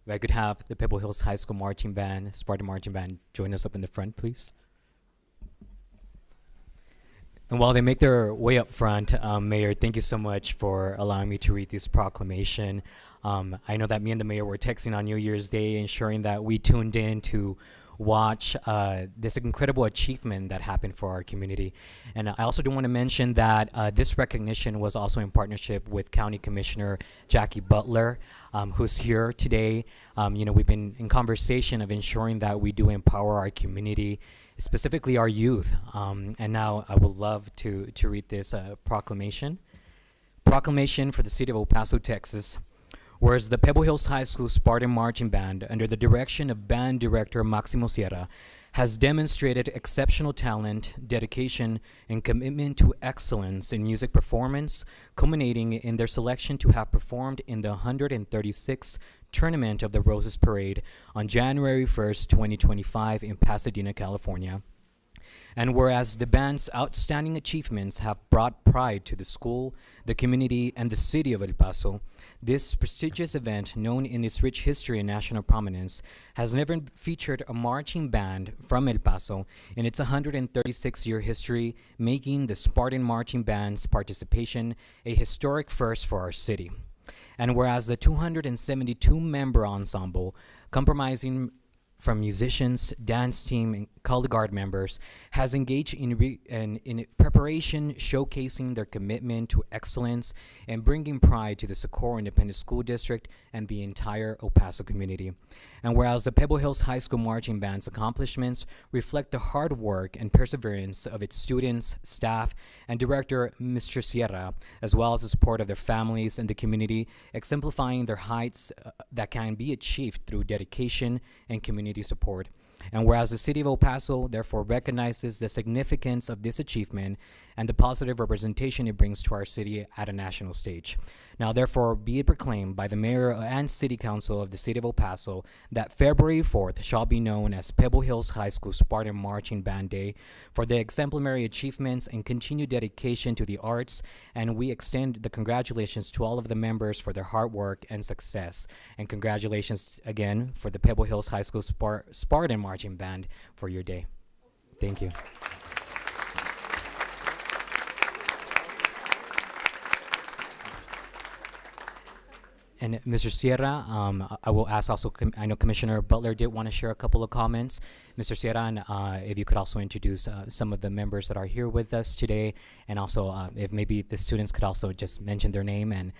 Speaker 21: If I could have the Pebble Hills High School Marching Band, Spartan Marching Band, join us up in the front, please. And while they make their way up front, Mayor, thank you so much for allowing me to read this proclamation. I know that me and the mayor were texting on New Year's Day, ensuring that we tuned in to watch this incredible achievement that happened for our community. And I also do want to mention that this recognition was also in partnership with County Commissioner Jackie Butler, who's here today. We've been in conversation of ensuring that we do empower our community, specifically our youth. And now I would love to read this proclamation. Proclamation for the City of El Paso, Texas. Whereas the Pebble Hills High School Spartan Marching Band, under the direction of band director Maximo Sierra, has demonstrated exceptional talent, dedication, and commitment to excellence in music performance, culminating in their selection to have performed in the 136th Tournament of the Roses Parade on January 1st, 2025 in Pasadena, California. And whereas the band's outstanding achievements have brought pride to the school, the community, and the city of El Paso, this prestigious event, known in its rich history and national prominence, has never featured a marching band from El Paso in its 136-year history, making the Spartan Marching Band's participation a historic first for our city. And whereas the 272-member ensemble, comprising from musicians, dance team, and color guard members, has engaged in preparation, showcasing their commitment to excellence and bringing pride to the Socorro Independent School District and the entire El Paso community. And whereas the Pebble Hills High School Marching Band's accomplishments reflect the hard work and perseverance of its students, staff, and director, Mr. Sierra, as well as the support of their families and the community, exemplifying their heights that can be achieved through dedication and community support. And whereas the City of El Paso therefore recognizes the significance of this achievement and the positive representation it brings to our city at a national stage. Now, therefore, be it proclaimed by the Mayor and City Council of the City of El Paso that February 4th shall be known as Pebble Hills High School Spartan Marching Band Day for the exemplary achievements and continued dedication to the arts, and we extend the congratulations to all of the members for their hard work and success. And congratulations again for the Pebble Hills High School Spartan Marching Band for your day. Thank you. And Mr. Sierra, I will ask also, I know Commissioner Butler did want to share a couple of comments. Mr. Sierra, and if you could also introduce some of the members that are here with us today, and also if maybe the students could also just mention their name, and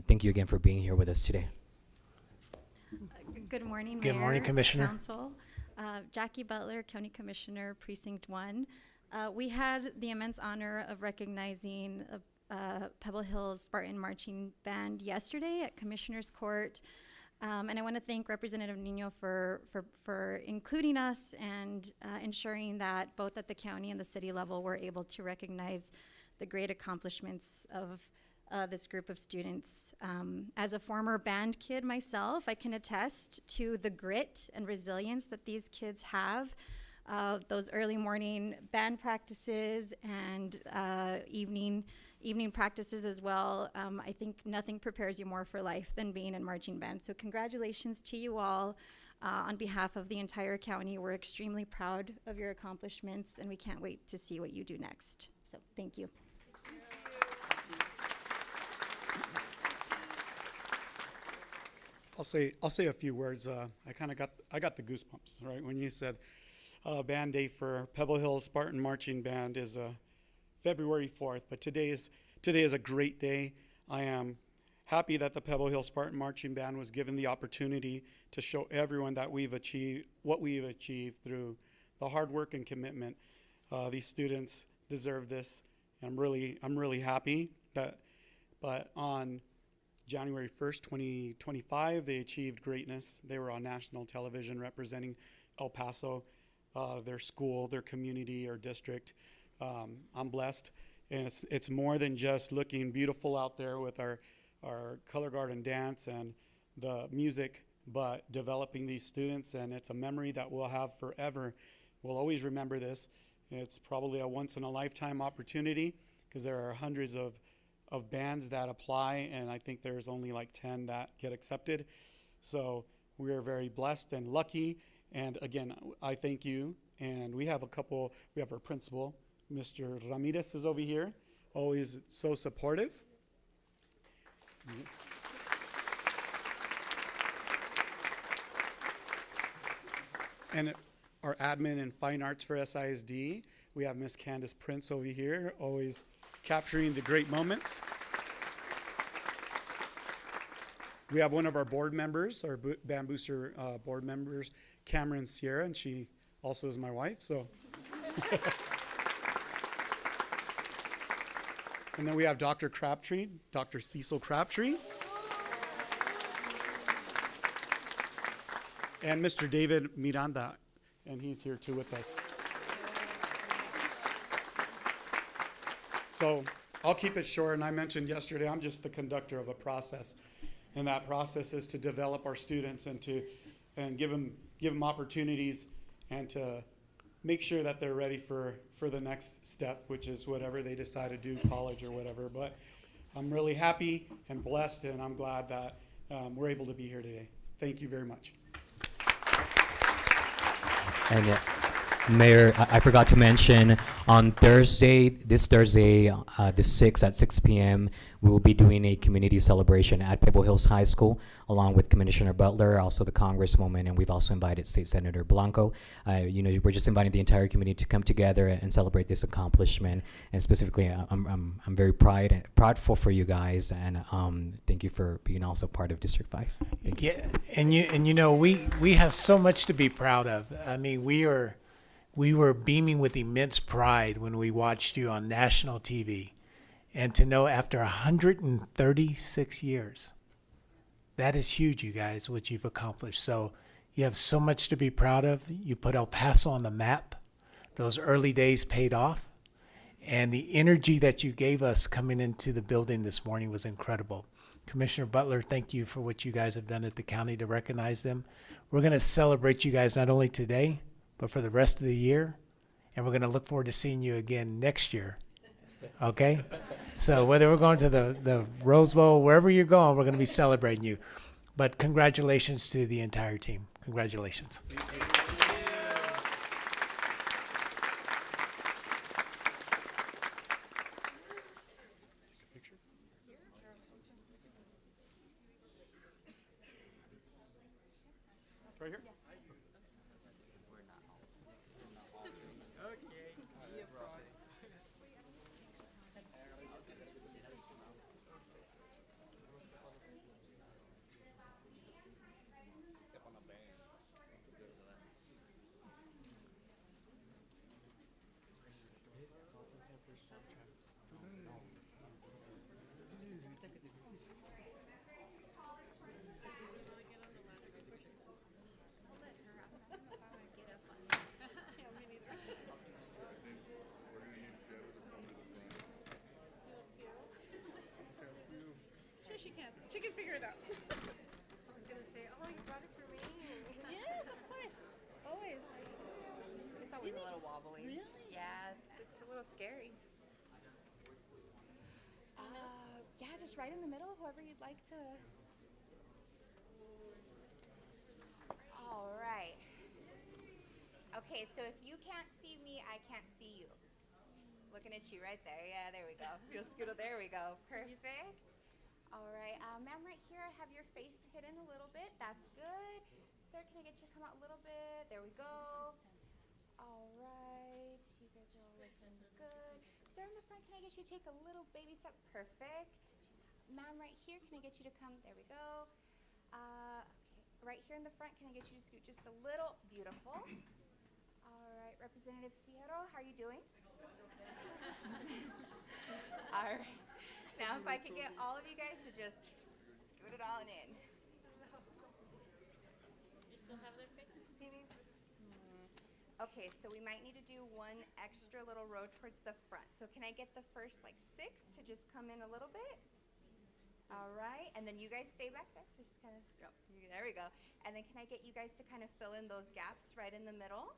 Speaker 21: thank you again for being here with us today.
Speaker 22: Good morning,
Speaker 1: Good
Speaker 22: Mayor,
Speaker 1: morning, Commissioner.
Speaker 22: Council. Jackie Butler, County Commissioner, Precinct 1. We had the immense honor of recognizing Pebble Hills Spartan Marching Band yesterday at Commissioner's Court. And I want to thank Representative Nino for including us and ensuring that both at the county and the city level we're able to recognize the great accomplishments of this group of students. As a former band kid myself, I can attest to the grit and resilience that these kids have. Those early morning band practices and evening practices as well. I think nothing prepares you more for life than being in marching band. So congratulations to you all. On behalf of the entire county, we're extremely proud of your accomplishments, and we can't wait to see what you do next. So thank you.
Speaker 23: I'll say a few words. I got the goosebumps, right, when you said band day for Pebble Hills Spartan Marching Band is February 4th, but today is a great day. I am happy that the Pebble Hills Spartan Marching Band was given the opportunity to show everyone that we've achieved through the hard work and commitment. These students deserve this. I'm really happy that. But on January 1st, 2025, they achieved greatness. They were on national television representing El Paso, their school, their community, or district. I'm blessed, and it's more than just looking beautiful out there with our color guard and dance and the music, but developing these students, and it's a memory that we'll have forever. We'll always remember this. It's probably a once-in-a-lifetime opportunity because there are hundreds of of bands that apply, and I think there's only like 10 that get accepted. So we are very blessed and lucky. And again, I thank you. And we have our principal, Mr. Ramirez is over here, always so supportive. And our admin and fine arts for SISD, we have Miss Candace Prince over here, always capturing the great moments. We have one of our board members, our Band Booster board members, Cameron Sierra, and she also is my wife, so. And then we have Dr. Crabtree, Dr. Cecil Crabtree. And Mr. David Miranda, and he's here too with us. So I'll keep it short, and I mentioned yesterday, I'm just the conductor of a process. And that process is to develop our students and give them opportunities and to make sure that they're ready for the next step, which is whatever they decide to do, college or whatever. But I'm really happy and blessed, and I'm glad that we're able to be here today. Thank you very much.
Speaker 21: And Mayor, I forgot to mention, on Thursday, the 6th at 6 p.m., we will be doing a community celebration at Pebble Hills High School, along with Commissioner Butler, also the Congresswoman, and we've also invited State Senator Blanco. We're just inviting the entire community to come together and celebrate this accomplishment. And specifically, I'm very proudful for you guys, and thank you for being also part of District 5. Thank you.
Speaker 1: Yeah, and we have so much to be proud of. I mean, we were beaming with immense pride when we watched you on national TV. And to know after 136 years, that is huge, you guys, what you've accomplished. So you have so much to be proud of. You put El Paso on the map. Those early days paid off. And the energy that you gave us coming into the building this morning was incredible. Commissioner Butler, thank you for what you guys have done at the county to recognize them. We're going to celebrate you guys not only today, but for the rest of the year. And we're going to look forward to seeing you again next year. Okay? So whether we're going to the Rose Bowl, wherever you're going, we're going to be celebrating you. But congratulations to the entire team. Congratulations.
Speaker 23: Right here?
Speaker 9: She can. She can figure it out. I was gonna say, oh, you brought it for me. Yes, of course. Always.
Speaker 10: It's always a little wobbly.
Speaker 9: Really?
Speaker 10: Yeah, it's a little scary. Yeah, just right in the middle, whoever you'd like to. All right. Okay, so if you can't see me, I can't see you. Looking at you right there. Yeah, there we go. Feels good. There we go. Perfect. All right, ma'am, right here, I have your face hidden a little bit. That's good. Sir, can I get you to come out a little bit? There we go. All right, you guys are all looking good. Sir, in the front, can I get you to take a little baby step? Perfect. Ma'am, right here, can I get you to come? There we go. Okay, right here in the front, can I get you to scoot just a little? Beautiful. All right, Representative Fierro, how are you doing? All right. Now, if I could get all of you guys to just scoot it on in.
Speaker 9: You still have their faces?
Speaker 10: Okay, so we might need to do one extra little row towards the front. So can I get the first 6 to just come in a little bit? All right, and then you guys stay back there. Just kind of, there we go. And then can I get you guys to kind of fill in those gaps right in the middle?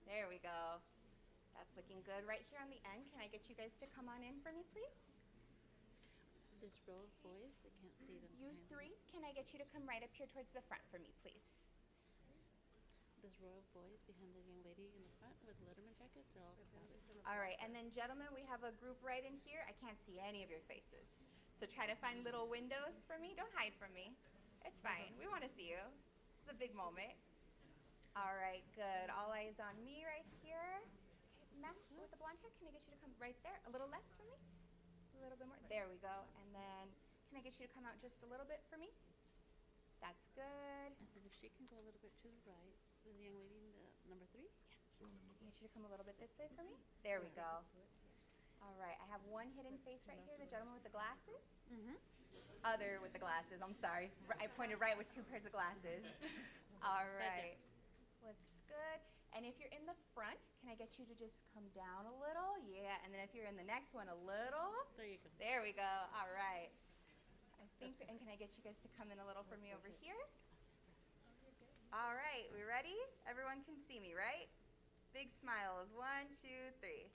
Speaker 10: There we go. That's looking good. Right here on the end, can I get you guys to come on in for me, please?
Speaker 9: This row of boys, I can't see them.
Speaker 10: You three, can I get you to come right up here towards the front for me, please?
Speaker 9: This row of boys behind the young lady in the front with Letterman jackets, they're all crowded.
Speaker 10: All right, and then gentlemen, we have a group right in here. I can't see any of your faces. So try to find little windows for me. Don't hide from me. It's fine. We want to see you. This is a big moment. All right, good. All eyes on me right here. Okay, ma'am, with the blonde hair, can I get you to come right there? A little less for me? A little bit more. There we go. And then can I get you to come out just a little bit for me? That's good.
Speaker 9: And then if she can go a little bit to the right, the young lady in the number 3.
Speaker 10: Can I get you to come a little bit this way for me? There we go. All right, I have one hidden face right here, the gentleman with the glasses. Other with the glasses, I'm sorry. I pointed right with 2 pairs of glasses. All right. Looks good. And if you're in the front, can I get you to just come down a little? Yeah, and then if you're in the next one a little.
Speaker 9: There you go.
Speaker 10: There we go. All right. I think, and can I get you guys to come in a little for me over here? All right, we ready? Everyone can see me, right? Big smiles. 1, 2, 3.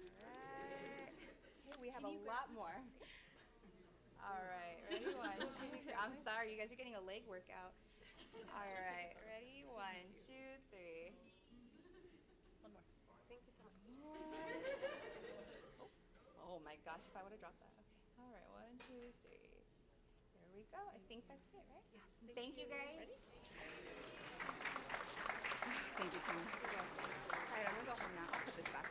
Speaker 10: All right. Hey, we have a lot more. All right, ready? 1, 2, 3. I'm sorry, you guys are getting a leg workout. All right, ready? 1, 2, 3.
Speaker 9: One more.
Speaker 10: Thank you so much. Oh my gosh, if I would have dropped that. Okay. All right, 1, 2, 3. There we go. I think that's it, right? Yes. Thank you guys.
Speaker 9: Ready?
Speaker 10: Thank you, Tim. All right, I'm gonna go home now. I'll put this back.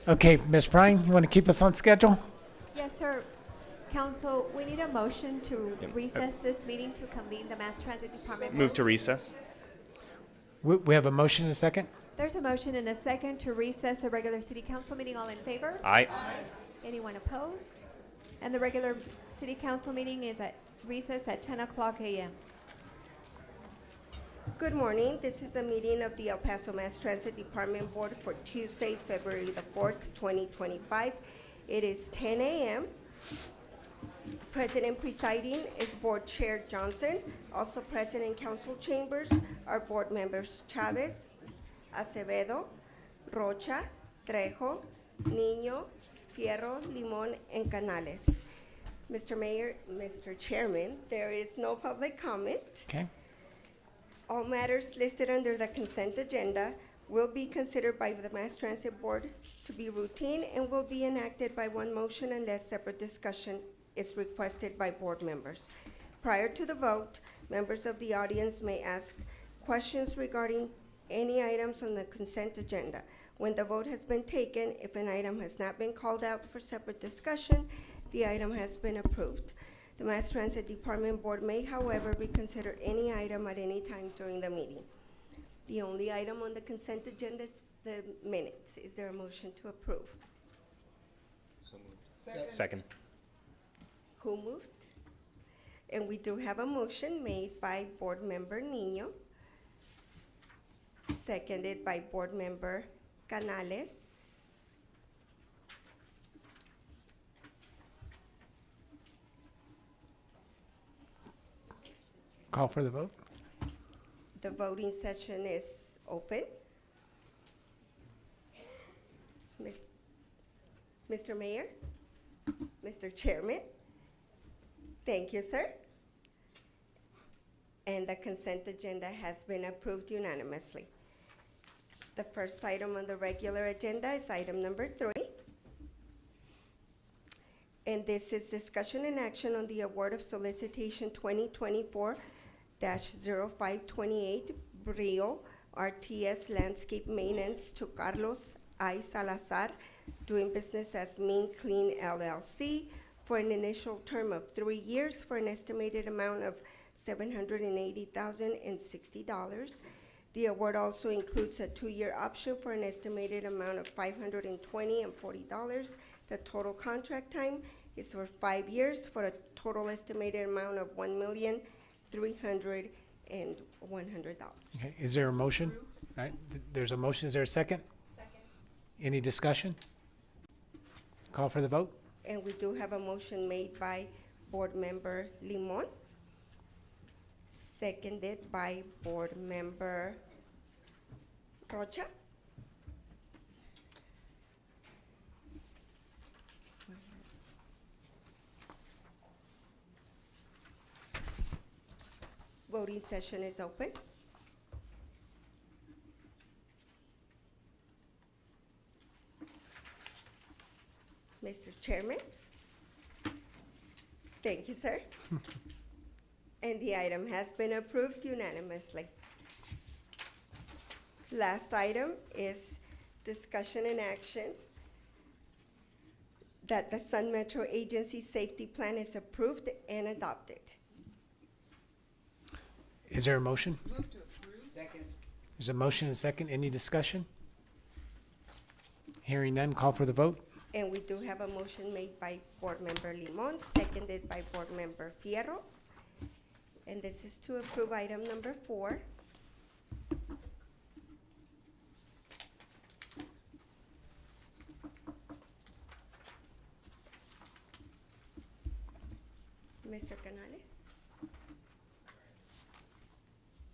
Speaker 1: Okay, Ms. Bryan, you want to keep us on schedule?
Speaker 2: Yes, sir. Council, we need a motion to recess this meeting to convene the Mass Transit Department.
Speaker 13: Move to
Speaker 2: vote.
Speaker 13: recess.
Speaker 1: We have a motion and a second?
Speaker 2: There's a motion and a second to recess the regular city council meeting. All in favor?
Speaker 13: Aye.
Speaker 2: Anyone opposed? And the regular city council meeting is at recess at 10 o'clock a.m.
Speaker 3: Good morning. This is a meeting of the El Paso Mass Transit Department Board for Tuesday, February the 4th, 2025. It is 10 a.m. President presiding is Board Chair Johnson. Also present in council chambers are board members Chavez, Acevedo, Rocha, Trejo, Niño, Fierro, Limon, and Canales. Mr. Mayor, Mr. Chairman, there is no public comment.
Speaker 1: Okay.
Speaker 3: All matters listed under the consent agenda will be considered by the Mass Transit Board to be routine and will be enacted by one motion unless separate discussion is requested by board members. Prior to the vote, members of the audience may ask questions regarding any items on the consent agenda. When the vote has been taken, if an item has not been called out for separate discussion, the item has been approved. The Mass Transit Department Board may, however, reconsider any item at any time during the meeting. The only item on the consent agenda is the minutes. Is there a motion to approve?
Speaker 13: So moved. Second.
Speaker 3: Who moved? And we do have a motion made by Board Member Niño, seconded by Board Member Canales.
Speaker 1: Call for the vote.
Speaker 3: The voting session is open. Mr. Mayor, Mr. Chairman, thank you, sir. And the consent agenda has been approved unanimously. The first item on the regular agenda is item number 3. And this is discussion and action on the award of solicitation 2024-0528 Brio RTS Landscape Maintenance to Carlos I. Salazar, doing business as Mean Clean LLC, for an initial term of 3 years for an estimated amount of $780,060. The award also includes a 2-year option for an estimated amount of $520.40. The total contract time is for 5 years for a total estimated amount of $1,300,100.
Speaker 1: Okay. Is there a motion? All right. There's a motion. Is there a second?
Speaker 3: Second.
Speaker 1: Any discussion? Call for the vote.
Speaker 3: And we do have a motion made by Board Member Limon, seconded by Board Member Rocha. Voting session is open. Mr. Chairman. Thank you, sir. And the item has been approved unanimously. Last item is discussion and action that the Sun Metro Agency Safety Plan is approved and adopted.
Speaker 1: Is there a motion?
Speaker 12: Move to approve. Second.
Speaker 1: There's a motion and a second. Any discussion? Hearing none, call for the vote.
Speaker 3: And we do have a motion made by Board Member Limon, seconded by Board Member Fierro. And this is to approve item number 4. Mr. Canales?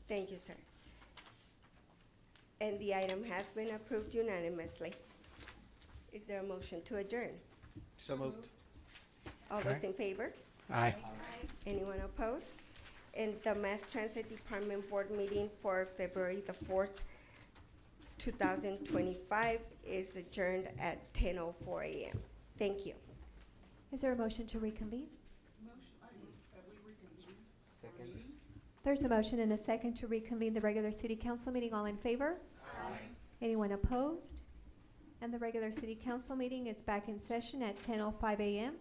Speaker 3: Thank you, sir. And the item has been approved unanimously. Is there a motion to adjourn?
Speaker 12: So moved.
Speaker 3: All
Speaker 1: Aye.
Speaker 3: those in favor?
Speaker 1: Aye.
Speaker 3: Anyone opposed? And the Mass Transit Department Board meeting for February the 4th, 2025 is adjourned at 10:04 a.m. Thank you.
Speaker 2: Is there a motion to reconvene?
Speaker 12: Second.
Speaker 2: There's a motion and a second to reconvene the regular city council meeting. All in favor? Aye. Anyone opposed? And the regular city council meeting is back in session at 10:05 a.m.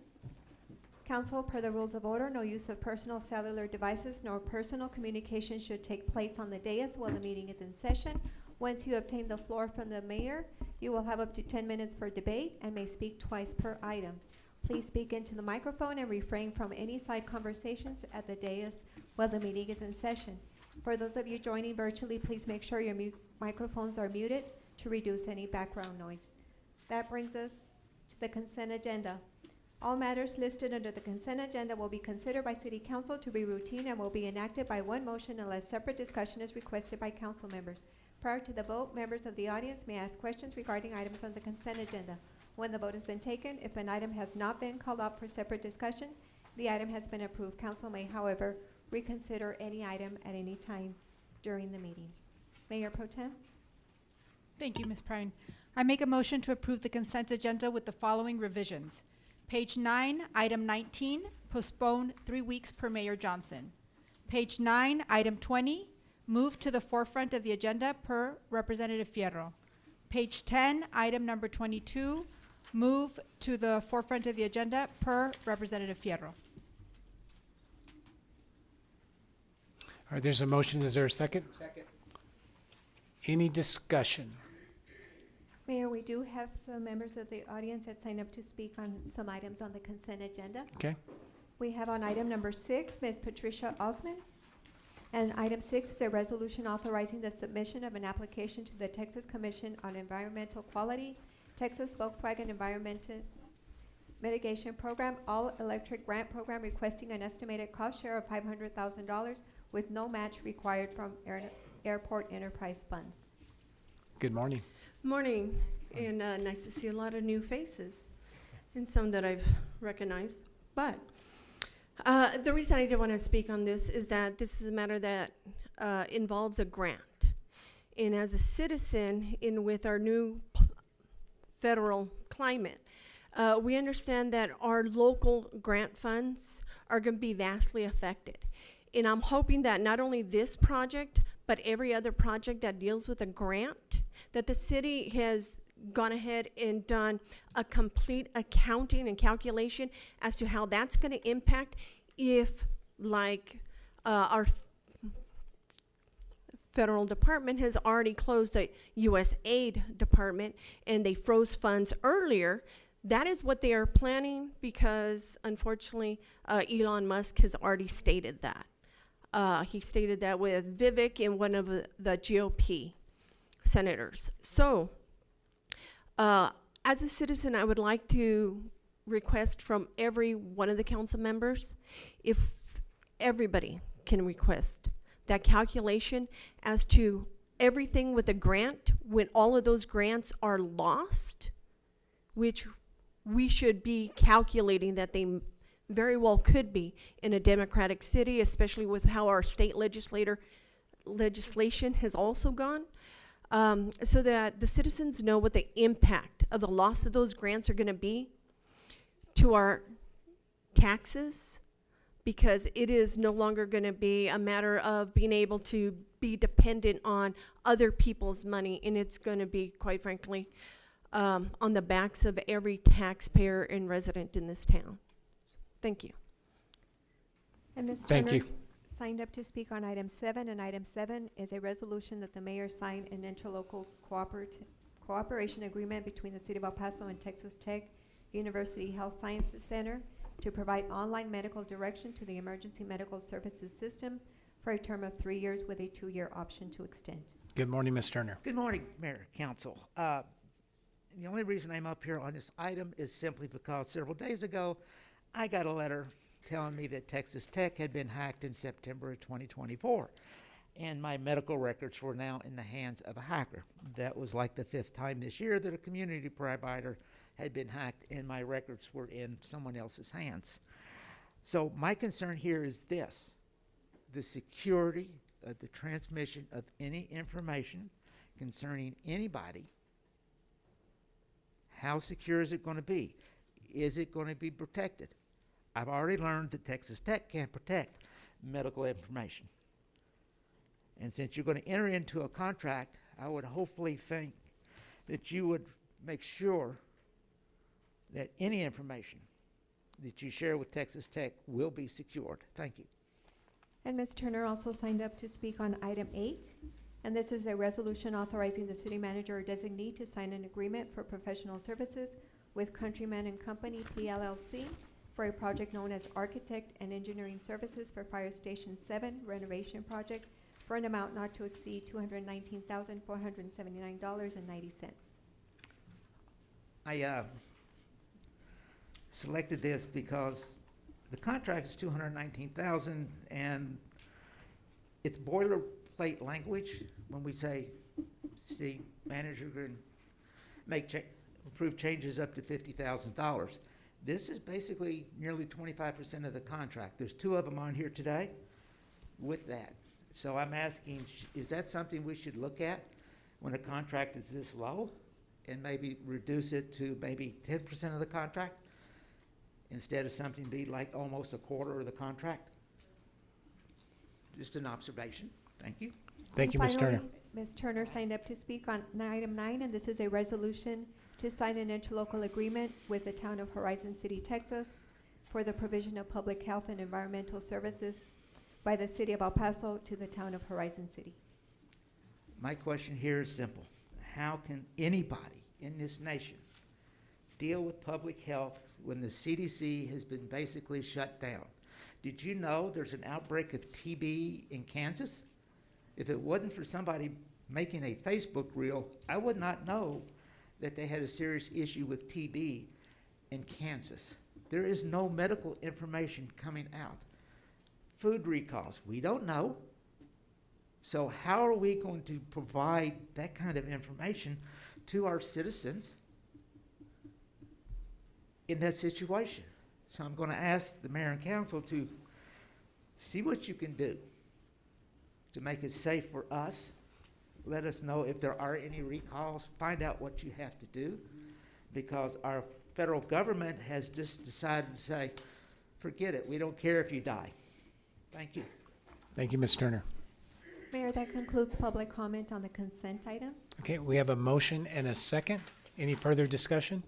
Speaker 2: Council, per the rules of order, no use of personal cellular devices nor personal communication should take place on the dais while the meeting is in session. Once you obtain the floor from the mayor, you will have up to 10 minutes for debate and may speak twice per item. Please speak into the microphone and refrain from any side conversations at the dais while the meeting is in session. For those of you joining virtually, please make sure your microphones are muted to reduce any background noise. That brings us to the consent agenda. All matters listed under the consent agenda will be considered by City Council to be routine and will be enacted by one motion unless separate discussion is requested by council members. Prior to the vote, members of the audience may ask questions regarding items on the consent agenda. When the vote has been taken, if an item has not been called up for separate discussion, the item has been approved. Council may, however, reconsider any item at any time during the meeting. Mayor Pro Tem?
Speaker 4: Thank you, Ms. Prine. I make a motion to approve the consent agenda with the following revisions. Page 9, item 19, postpone 3 weeks per Mayor Johnson. Page 9, item 20, move to the forefront of the agenda per Representative Fierro. Page 10, item number 22, move to the forefront of the agenda per Representative Fierro.
Speaker 1: All right, there's a motion. Is there a second?
Speaker 12: Second.
Speaker 1: Any discussion?
Speaker 2: Mayor, we do have some members of the audience that signed up to speak on some items on the consent agenda.
Speaker 1: Okay.
Speaker 2: We have on item number 6, Ms. Patricia Osman. And item 6 is a resolution authorizing the submission of an application to the Texas Commission on Environmental Quality, Texas Volkswagen Environmental Mitigation Program, all-electric grant program requesting an estimated cost share of $500,000 with no match required from airport enterprise funds.
Speaker 1: Good morning.
Speaker 5: Morning, and nice to see a lot of new faces and some that I've recognized. But the reason I did want to speak on this is that this is a matter that involves a grant. And as a citizen with our new federal climate, we understand that our local grant funds are going to be vastly affected. And I'm hoping that not only this project, but every other project that deals with a grant, that the city has gone ahead and done a complete accounting and calculation as to how that's going to impact if, like, our federal department has already closed the U.S. aid department and they froze funds earlier. That is what they are planning because, unfortunately, Elon Musk has already stated that. He stated that with Vivek and one of the GOP senators. So, as a citizen, I would like to request from every one of the council members, if everybody can request that calculation as to everything with a grant, when all of those grants are lost, which we should be calculating that they very well could be in a democratic city, especially with how our state legislation has also gone, so that the citizens know what the impact of the loss of those grants are going to be to our taxes, because it is no longer going to be a matter of being able to be dependent on other people's money, and it's going to be, quite frankly, on the backs of every taxpayer and resident in this town. Thank you.
Speaker 2: And Ms.
Speaker 1: Thank
Speaker 2: Turner
Speaker 1: you.
Speaker 2: signed up to speak on item 7, and item 7 is a resolution that the mayor signed an interlocal cooperation agreement between the City of El Paso and Texas Tech University Health Sciences Center to provide online medical direction to the emergency medical services system for a term of 3 years with a 2-year option to extend.
Speaker 1: Good morning, Ms. Turner.
Speaker 6: Good morning, Mayor, Council. The only reason I'm up here on this item is simply because several days ago, I got a letter telling me that Texas Tech had been hacked in September of 2024, and my medical records were now in the hands of a hacker. That was like the 5th time this year that a community provider had been hacked and my records were in someone else's hands. So my concern here is this: the security of the transmission of any information concerning anybody. How secure is it going to be? Is it going to be protected? I've already learned that Texas Tech can't protect medical information. And since you're going to enter into a contract, I would hopefully think that you would make sure that any information that you share with Texas Tech will be secured. Thank you.
Speaker 2: And Ms. Turner also signed up to speak on item 8. And this is a resolution authorizing the city manager or designee to sign an agreement for professional services with Countryman and Company PLLC for a project known as Architect and Engineering Services for Fire Station 7 renovation project for an amount not to exceed $219,479.90.
Speaker 6: I selected this because the contract is $219,000, and it's boilerplate language when we say city manager can approve changes up to $50,000. This is basically nearly 25% of the contract. There's 2 of them on here today with that. So I'm asking, is that something we should look at when a contract is this low and maybe reduce it to maybe 10% of the contract instead of something be like almost a quarter of the contract? Just an observation. Thank you.
Speaker 1: Thank you, Ms. Turner.
Speaker 2: Finally, Ms. Turner signed up to speak on item 9, and this is a resolution to sign an interlocal agreement with the town of Horizon City, Texas for the provision of public health and environmental services by the city of El Paso to the town of Horizon City.
Speaker 6: My question here is simple. How can anybody in this nation deal with public health when the CDC has been basically shut down? Did you know there's an outbreak of TB in Kansas? If it wasn't for somebody making a Facebook reel, I would not know that they had a serious issue with TB in Kansas. There is no medical information coming out. Food recalls, we don't know. So how are we going to provide that kind of information to our citizens in that situation? So I'm going to ask the mayor and council to see what you can do to make it safe for us. Let us know if there are any recalls. Find out what you have to do, because our federal government has just decided to say, forget it, we don't care if you die. Thank you.
Speaker 1: Thank you, Ms. Turner.
Speaker 2: Mayor, that concludes public comment on the consent items.
Speaker 1: Okay, we have a motion and a second. Any further discussion?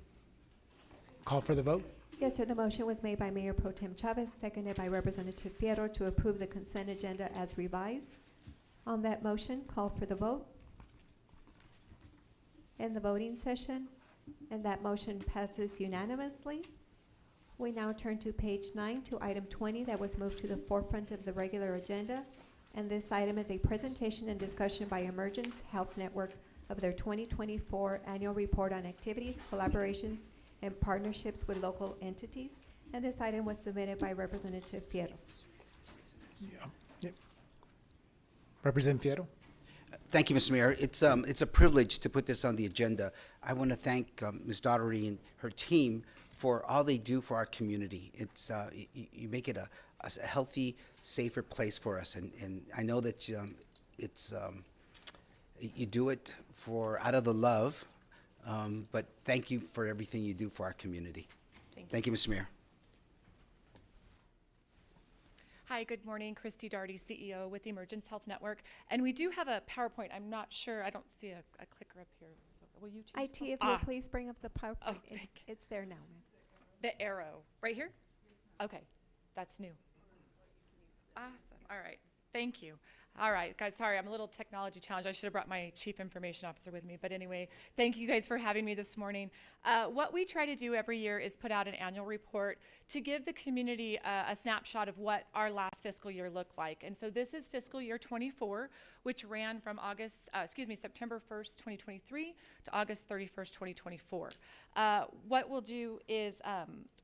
Speaker 1: Call for the vote.
Speaker 2: Yes, sir. The motion was made by Mayor Pro Tem Chavez, seconded by Representative Fierro to approve the consent agenda as revised. On that motion, call for the vote. End the voting session, and that motion passes unanimously. We now turn to page 9 to item 20 that was moved to the forefront of the regular agenda. And this item is a presentation and discussion by Emergence Health Network of their 2024 annual report on activities, collaborations, and partnerships with local entities. And this item was submitted by Representative Fierro.
Speaker 1: Representative Fierro.
Speaker 12: Thank you, Mr. Mayor. It's a privilege to put this on the agenda. I want to thank Ms. Daugherty and her team for all they do for our community. It's you make it a healthy, safer place for us, and I know that you do it out of the love, but thank you for everything you do for our community. Thank you, Mr. Mayor.
Speaker 7: Hi, good morning. Christy Daugherty, CEO with the Emergence Health Network. And we do have a PowerPoint. I'm not sure. I don't see a clicker up here. So will you change
Speaker 2: IT, if you'll please bring up the PowerPoint.
Speaker 7: Oh,
Speaker 2: It's there now, ma'am.
Speaker 7: the arrow. Right here? Okay. That's new. Awesome. All right. Thank you. All right, guys, sorry, I'm a little technology challenged. I should have brought my chief information officer with me. But anyway, thank you guys for having me this morning. What we try to do every year is put out an annual report to give the community a snapshot of what our last fiscal year looked like. And so this is fiscal year 24, which ran from September 1st, 2023 to August 31st, 2024. What we'll do is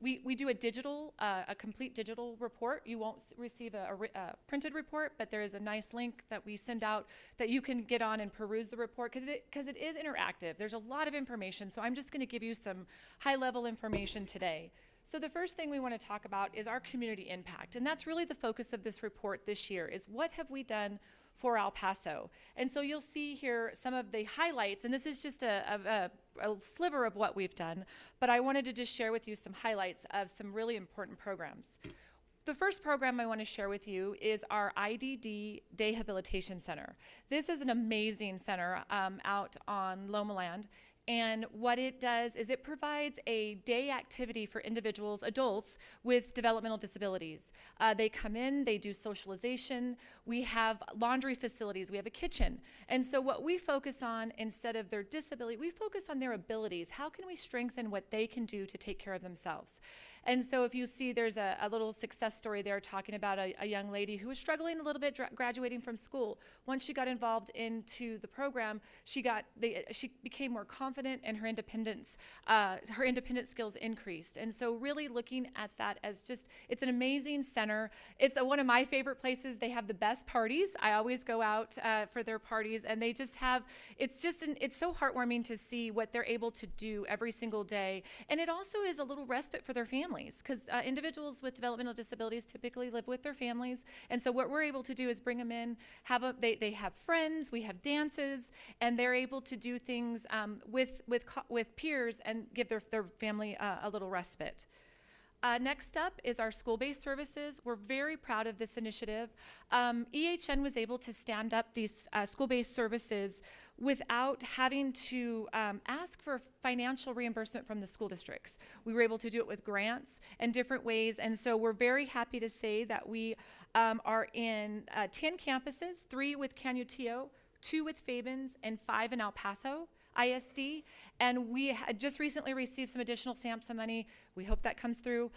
Speaker 7: we do a complete digital report. You won't receive a printed report, but there is a nice link that we send out that you can get on and peruse the report because it is interactive. There's a lot of information, so I'm just going to give you some high-level information today. So the first thing we want to talk about is our community impact, and that's really the focus of this report this year, is what have we done for El Paso. And so you'll see here some of the highlights, and this is just a sliver of what we've done, but I wanted to just share with you some highlights of some really important programs. The first program I want to share with you is our IDD Rehabilitation Center. This is an amazing center out on Loma Land, And what it does is it provides a day activity for individuals, adults, with developmental disabilities. They come in, they do socialization. We have laundry facilities, we have a kitchen. And so what we focus on, instead of their disability, we focus on their abilities. How can we strengthen what they can do to take care of themselves? And so if you see, there's a little success story there talking about a young lady who was struggling a little bit graduating from school. Once she got involved into the program, she became more confident, and her independent skills increased. And so really looking at that as just, it's an amazing center. It's one of my favorite places. They have the best parties. I always go out for their parties, and they just have, it's so heartwarming to see what they're able to do every single day. And it also is a little respite for their families, because individuals with developmental disabilities typically live with their families. And so what we're able to do is bring them in, they have friends, we have dances, and they're able to do things with peers and give their family a little respite. Next up is our school-based services. We're very proud of this initiative. EHN was able to stand up these school-based services without having to ask for financial reimbursement from the school districts. We were able to do it with grants and different ways, and so we're very happy to say that we are in 10 campuses, 3 with Canutillo, 2 with Fabens, and 5 in El Paso ISD, and we had just recently received some additional SAMHSA money. We hope that comes through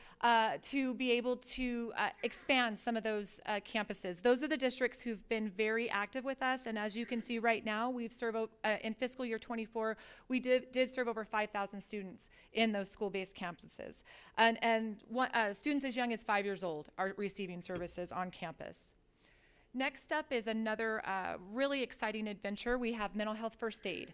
Speaker 7: to be able to expand some of those campuses. Those are the districts who've been very active with us, and as you can see right now, we've served in fiscal year 24, we did serve over 5,000 students in those school-based campuses, and students as young as 5 years old are receiving services on campus. Next up is another really exciting adventure. We have mental health first aid.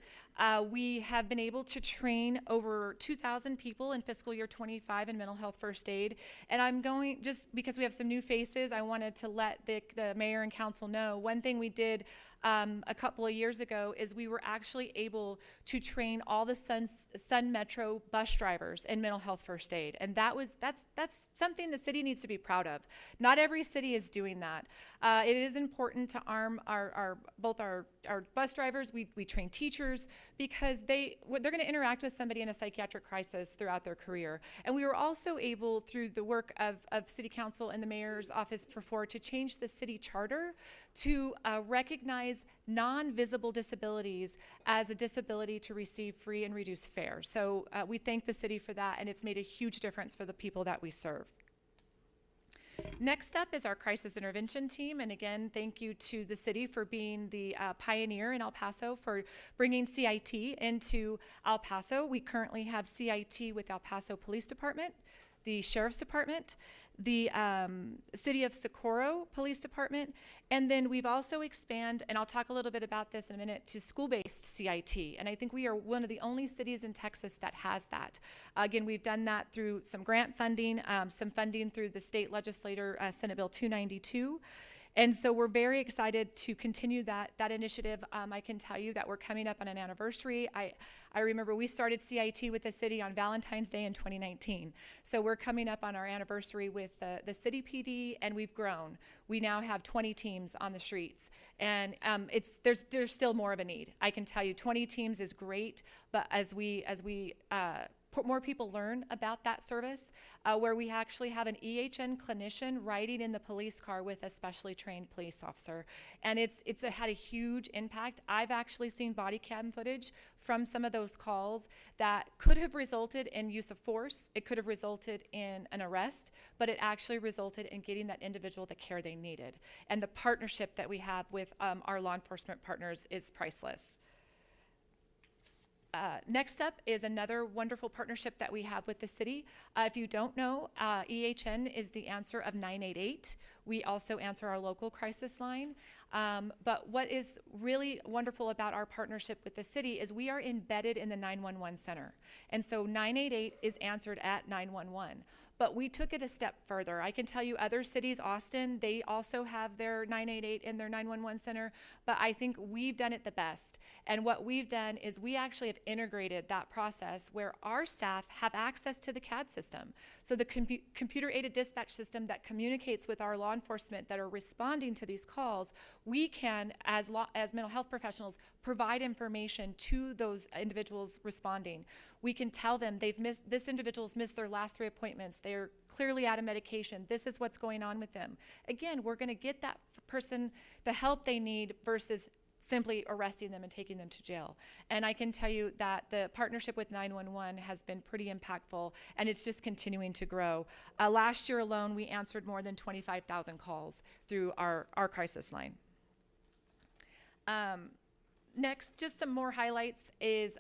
Speaker 7: We have been able to train over 2,000 people in fiscal year 25 in mental health first aid. And I'm going, just because we have some new faces, I wanted to let the mayor and council know. One thing we did a couple of years ago is we were actually able to train all the Sun Metro bus drivers in mental health first aid. And that's something the city needs to be proud of. Not every city is doing that. It is important to arm both our bus drivers. We train teachers, because they're going to interact with somebody in a psychiatric crisis throughout their career. And we were also able, through the work of city council and the mayor's office before, to change the city charter to recognize non-visible disabilities as a disability to receive free and reduced fare. So we thank the city for that, and it's made a huge difference for the people that we serve. Next up is our crisis intervention team, and again, thank you to the city for being the pioneer in El Paso for bringing CIT into El Paso. We currently have CIT with El Paso Police Department, the Sheriff's Department, the City of Socorro Police Department, and then we've also expanded, and I'll talk a little bit about this in a minute, to school-based CIT, and I think we are one of the only cities in Texas that has that. Again, we've done that through some grant funding, some funding through the state legislator, Senate Bill 292, and so we're very excited to continue that initiative. I can tell you that we're coming up on an anniversary. I remember we started CIT with the city on Valentine's Day in 2019. So we're coming up on our anniversary with the city PD, and we've grown. We now have 20 teams on the streets, and there's still more of a need. I can tell you 20 teams is great, but as we more people learn about that service, where we actually have an EHN clinician riding in the police car with a specially trained police officer. And it's had a huge impact. I've actually seen body cam footage from some of those calls that could have resulted in use of force. It could have resulted in an arrest, but it actually resulted in getting that individual the care they needed. And the partnership that we have with our law enforcement partners is priceless. Next up is another wonderful partnership that we have with the city. If you don't know, EHN is the answer of 988. We also answer our local crisis line. But what is really wonderful about our partnership with the city is we are embedded in the 911 center. And so 988 is answered at 911. but we took it a step further. I can tell you other cities, Austin, they also have their 988 in their 911 center, but I think we've done it the best. And what we've done is we actually have integrated that process where our staff have access to the CAD system. So the computer-aided dispatch system that communicates with our law enforcement that are responding to these calls, we can, as mental health professionals, provide information to those individuals responding. We can tell them this individual's missed their last 3 appointments. They're clearly out of medication. This is what's going on with them. Again, we're going to get that person the help they need versus simply arresting them and taking them to jail. And I can tell you that the partnership with 911 has been pretty impactful, and it's just continuing to grow. Last year alone, we answered more than 25,000 calls through our crisis line. Next, just some more highlights is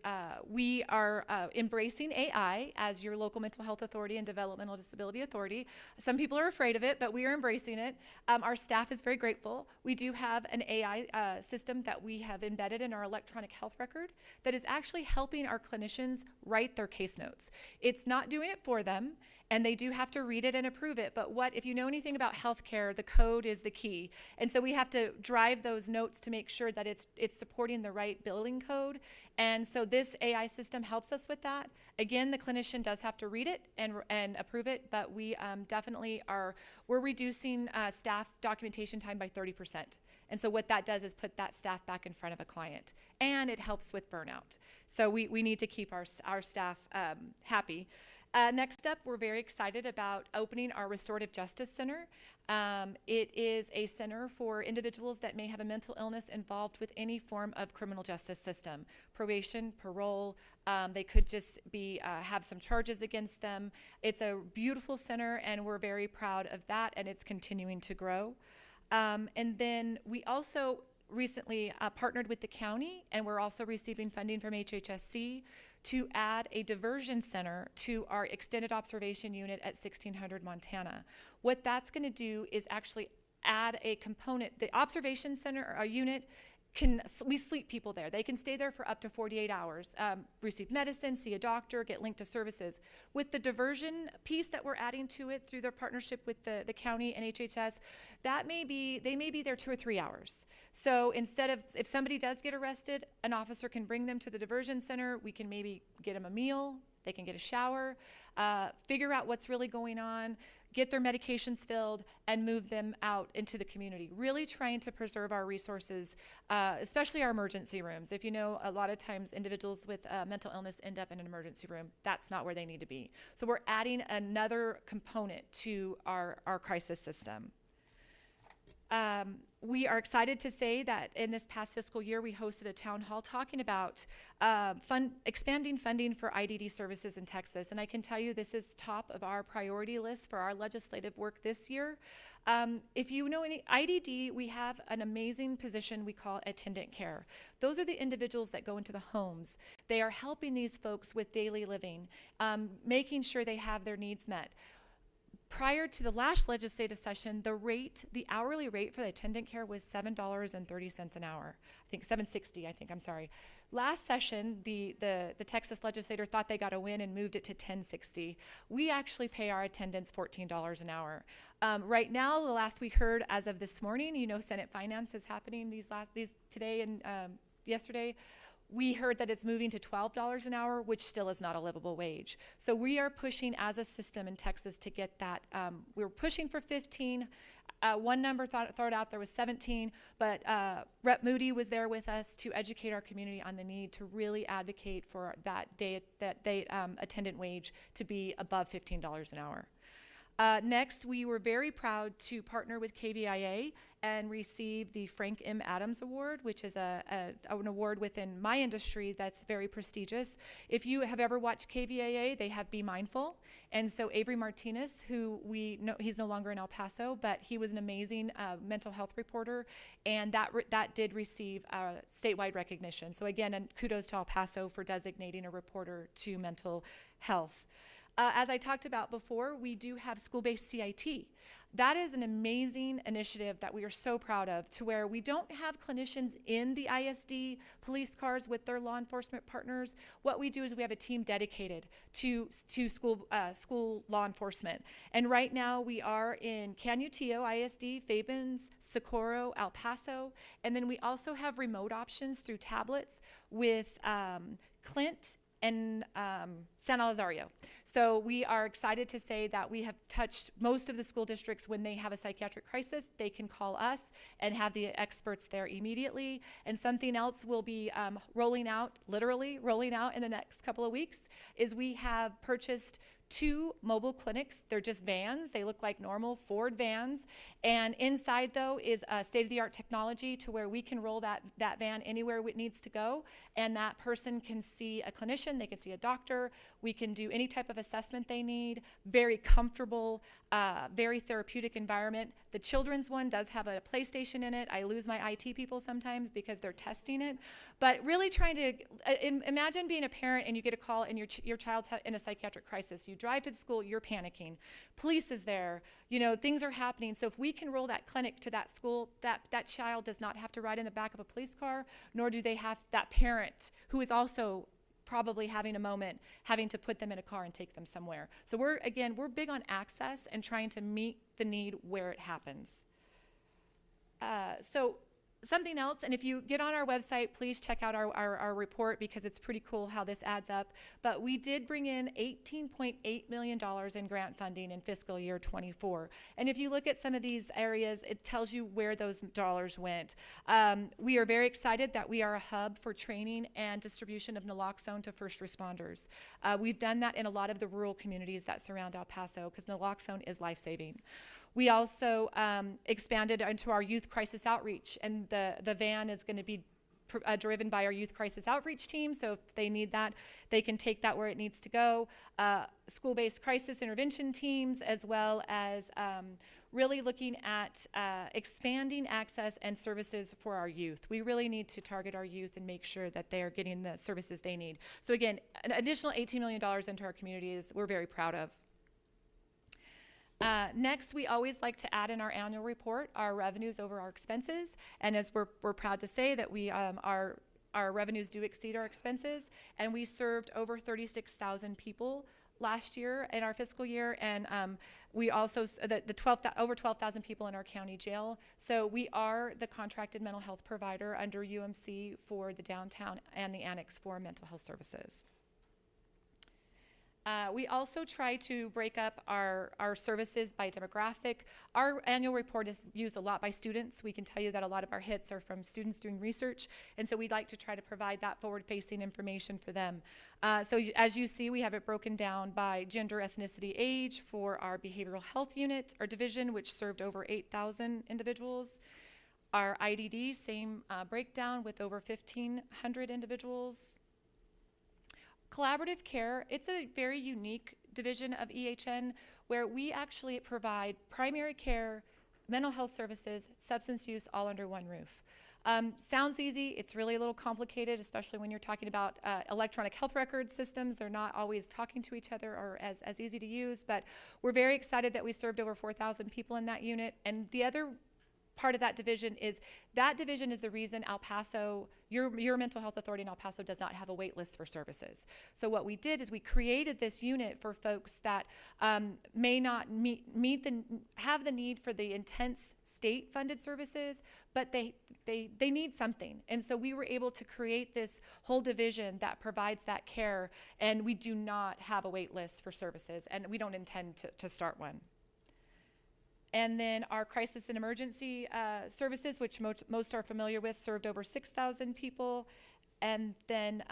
Speaker 7: we are embracing AI as your local mental health authority and developmental disability authority. Some people are afraid of it, but we are embracing it. Our staff is very grateful. We do have an AI system that we have embedded in our electronic health record that is actually helping our clinicians write their case notes. It's not doing it for them, and they do have to read it and approve it, but if you know anything about healthcare, the code is the key. And so we have to drive those notes to make sure that it's supporting the right billing code. And so this AI system helps us with that. Again, the clinician does have to read it and approve it, but we definitely we're reducing staff documentation time by 30%. And so what that does is put that staff back in front of a client, and it helps with burnout. So we need to keep our staff happy. Next up, we're very excited about opening our Restorative Justice Center. It is a center for individuals that may have a mental illness involved with any form of criminal justice system, probation, parole. They could just have some charges against them. It's a beautiful center, and we're very proud of that, and it's continuing to grow. And then we also recently partnered with the county, and we're also receiving funding from HHSC to add a diversion center to our extended observation unit at 1600 Montana. What that's going to do is actually add a component. The observation center unit we sleep people there. They can stay there for up to 48 hours, receive medicine, see a doctor, get linked to services. With the diversion piece that we're adding to it through their partnership with the county and HHS, they may be there 2 or 3 hours. So instead of, if somebody does get arrested, an officer can bring them to the diversion center. We can maybe get them a meal. They can get a shower, figure out what's really going on, get their medications filled, and move them out into the community. Really trying to preserve our resources, especially our emergency rooms. If you know, a lot of times individuals with mental illness end up in an emergency room. That's not where they need to be. So we're adding another component to our crisis system. We are excited to say that in this past fiscal year, we hosted a town hall talking about expanding funding for IDD services in Texas. And I can tell you this is top of our priority list for our legislative work this year. If you know any IDD, we have an amazing position we call attendant care. Those are the individuals that go into the homes. They are helping these folks with daily living, making sure they have their needs met. Prior to the last legislative session, the hourly rate for the attendant care was $7.30 an hour. I think $7.60, I'm sorry. Last session, the Texas legislator thought they got a win and moved it to $10.60. We actually pay our attendants $14 an hour. Right now, the last we heard as of this morning, Senate Finance is happening these today and yesterday. We heard that it's moving to $12 an hour, which still is not a livable wage. So we are pushing as a system in Texas to get that. We're pushing for 15. One number thought out there was 17, but Rep. Moody was there with us to educate our community on the need to really advocate for that day attendant wage to be above $15 an hour. Next, we were very proud to partner with KVIA and receive the Frank M. Adams Award, which is an award within my industry that's very prestigious. If you have ever watched KVIA, they have Be Mindful. And so Avery Martinez, who we know, he's no longer in El Paso, but he was an amazing mental health reporter, and that did receive statewide recognition. So again, and kudos to El Paso for designating a reporter to mental health. As I talked about before, we do have school-based CIT. That is an amazing initiative that we are so proud of, to where we don't have clinicians in the ISD police cars with their law enforcement partners. What we do is we have a team dedicated to school law enforcement. And right now we are in Canutillo ISD, Fabens, Socorro, El Paso, and then we also have remote options through tablets with Clint and San Alazario. So we are excited to say that we have touched most of the school districts. When they have a psychiatric crisis, they can call us and have the experts there immediately. And something else will be literally rolling out in the next couple of weeks, is we have purchased 2 mobile clinics. They're just vans. They look like normal Ford vans. And inside, though, is state-of-the-art technology to where we can roll that van anywhere it needs to go. And that person can see a clinician. They can see a doctor. We can do any type of assessment they need. Very comfortable, very therapeutic environment. The children's one does have a PlayStation in it. I lose my IT people sometimes because they're testing it. But really trying to imagine being a parent and you get a call and your child's in a psychiatric crisis. You drive to the school, you're panicking. Police is there, things are happening. So if we can roll that clinic to that school, that child does not have to ride in the back of a police car, nor do they have that parent who is also probably having a moment, having to put them in a car and take them somewhere. So we're big on access and trying to meet the need where it happens. So something else, and if you get on our website, please check out our report, because it's pretty cool how this adds up. But we did bring in $18.8 million in grant funding in fiscal year 24. And if you look at some of these areas, it tells you where those dollars went. We are very excited that we are a hub for training and distribution of naloxone to first responders. We've done that in a lot of the rural communities that surround El Paso, because naloxone is life-saving. We also expanded into our youth crisis outreach, and the van is going to be driven by our youth crisis outreach team. So if they need that, they can take that where it needs to go. School-based crisis intervention teams, as well as really looking at expanding access and services for our youth. We really need to target our youth and make sure that they are getting the services they need. So again, an additional $18 million into our communities, we're very proud of. Next, we always like to add in our annual report our revenues over our expenses, and as we're proud to say that we our revenues do exceed our expenses, and we served over 36,000 people last year in our fiscal year, and we also over 12,000 people in our county jail. So we are the contracted mental health provider under UMC for the downtown and the annex for mental health services. We also try to break up our services by demographic. Our annual report is used a lot by students. We can tell you that a lot of our hits are from students doing research, and so we'd like to try to provide that forward-facing information for them. So as you see, we have it broken down by gender, ethnicity, age for our behavioral health unit, our division, which served over 8,000 individuals. Our IDD, same breakdown with over 1,500 individuals. Collaborative care, it's a very unique division of EHN where we actually provide primary care, mental health services, substance use, all under one roof. Sounds easy, it's really a little complicated, especially when you're talking about electronic health record systems. They're not always talking to each other or as easy to use, but we're very excited that we served over 4,000 people in that unit. And the other part of that division is the reason El Paso, your mental health authority in El Paso does not have a wait list for services. So what we did is we created this unit for folks that may not have the need for the intense state-funded services, but they need something. And so we were able to create this whole division that provides that care, and we do not have a wait list for services, and we don't intend to start one. And then our crisis and emergency services, which most are familiar with, served over 6,000 people. And then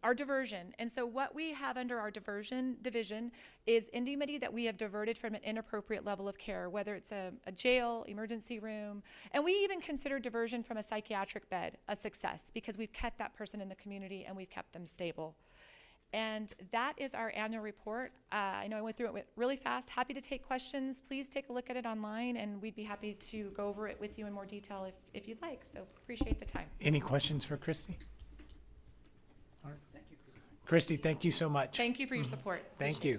Speaker 7: our diversion. And so what we have under our diversion division is anybody that we have diverted from an inappropriate level of care, whether it's a jail, emergency room. And we even consider diversion from a psychiatric bed a success, because we've kept that person in the community and we've kept them stable. And that is our annual report. I know I went through it really fast. Happy to take questions. Please take a look at it online, and we'd be happy to go over it with you in more detail if you'd like. So appreciate the time.
Speaker 1: Any questions for Christy? All right. Thank you, Christy. Thank you so much.
Speaker 7: Thank you for your support.
Speaker 1: Thank you.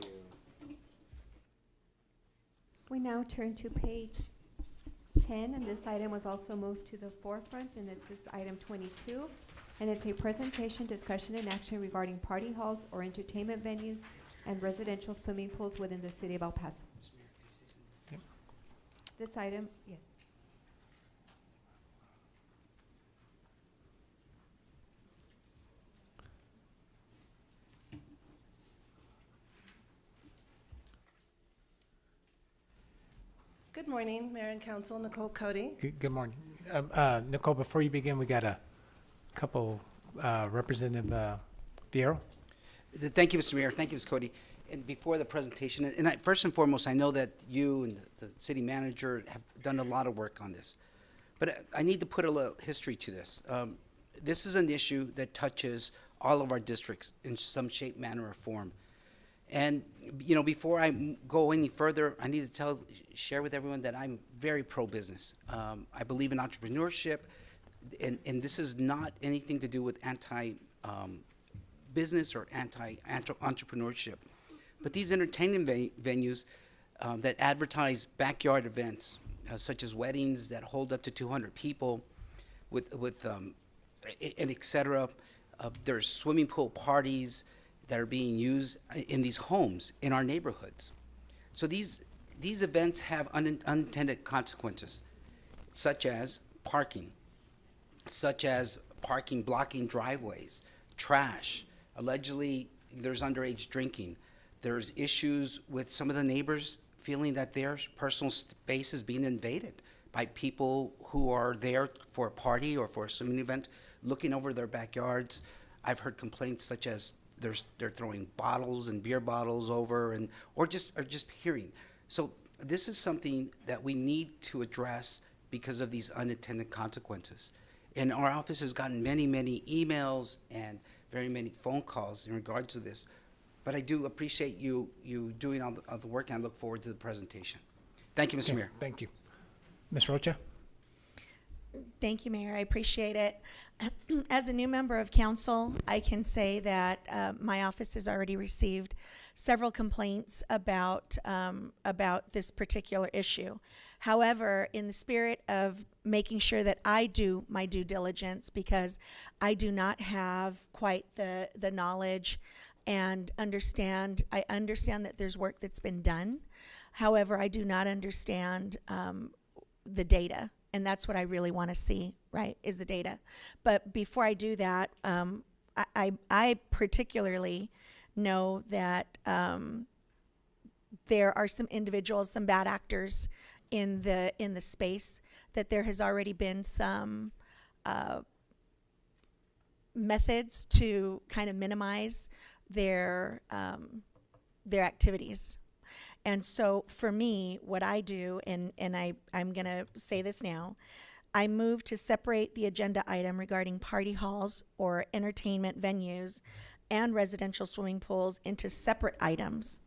Speaker 2: We now turn to page 10, and this item was also moved to the forefront, and this is item 22. And it's a presentation, discussion, and action regarding party halls or entertainment venues and residential swimming pools within the city of El Paso.
Speaker 1: Yep.
Speaker 2: This item, yes.
Speaker 8: Good morning, Mayor and Council. Nicole Cody.
Speaker 1: Good morning. Nicole, before you begin, we got a couple, Representative Fierro.
Speaker 12: Thank you, Mr. Mayor. Thank you, Ms. Cody. And before the presentation, first and foremost, I know that you and the city manager have done a lot of work on this. But I need to put a little history to this. This is an issue that touches all of our districts in some shape, manner, or form. And, you know, before I go any further, I need to share with everyone that I'm very pro-business. I believe in entrepreneurship, and this is not anything to do with anti-business or anti-entrepreneurship. But these entertainment venues that advertise backyard events, such as weddings that hold up to 200 people, and et cetera. There's swimming pool parties that are being used in these homes in our neighborhoods. So these events have unintended consequences, such as parking blocking driveways, trash. Allegedly, there's underage drinking. There's issues with some of the neighbors feeling that their personal space is being invaded by people who are there for a party or for a swimming event, looking over their backyards. I've heard complaints such as they're throwing bottles and beer bottles over, or just hearing. So this is something that we need to address because of these unintended consequences. And our office has gotten many, many emails and very many phone calls in regard to this. But I do appreciate you doing all the work, and I look forward to the presentation. Thank you, Mr. Mayor.
Speaker 1: Thank you. Ms. Rocha?
Speaker 8: Thank you, Mayor. I appreciate it. As a new member of council, I can say that my office has already received several complaints about this particular issue. However, in the spirit of making sure that I do my due diligence, because I do not have quite the knowledge and I understand that there's work that's been done. However, I do not understand the data. And that's what I really want to see, right, is the data. But before I do that, I particularly know that there are some individuals, some bad actors in the space, that there has already been some methods to kind of minimize their activities. And so for me, what I do, and I'm going to say this now, I move to separate the agenda item regarding party halls or entertainment venues and residential swimming pools into separate items.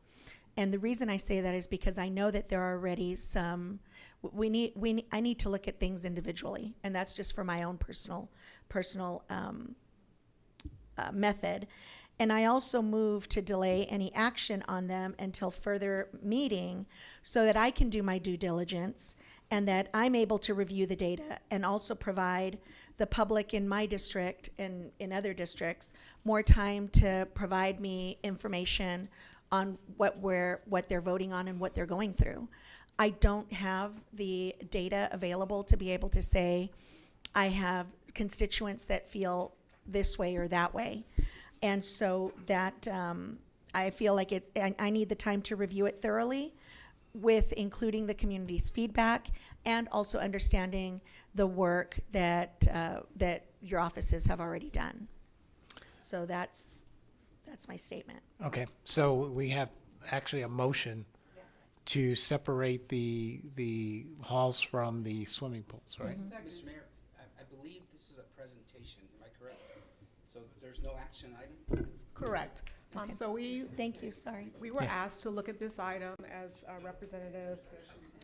Speaker 8: And the reason I say that is because I know that there are already some, I need to look at things individually, and that's just for my own personal method. And I also move to delay any action on them until further meeting so that I can do my due diligence and that I'm able to review the data and also provide the public in my district and in other districts more time to provide me information on what they're voting on and what they're going through. I don't have the data available to be able to say I have constituents that feel this way or that way. And so that I feel like I need the time to review it thoroughly, with including the community's feedback and also understanding the work that your offices have already done. So that's my statement.
Speaker 1: Okay, so we have actually a motion to separate the halls from the swimming pools, right?
Speaker 12: Mr. Mayor, I believe this is a presentation. Am I correct? So there's no action item?
Speaker 11: Correct.
Speaker 8: Okay.
Speaker 11: So
Speaker 8: Thank you, sorry.
Speaker 11: we were asked to look at this item as representatives.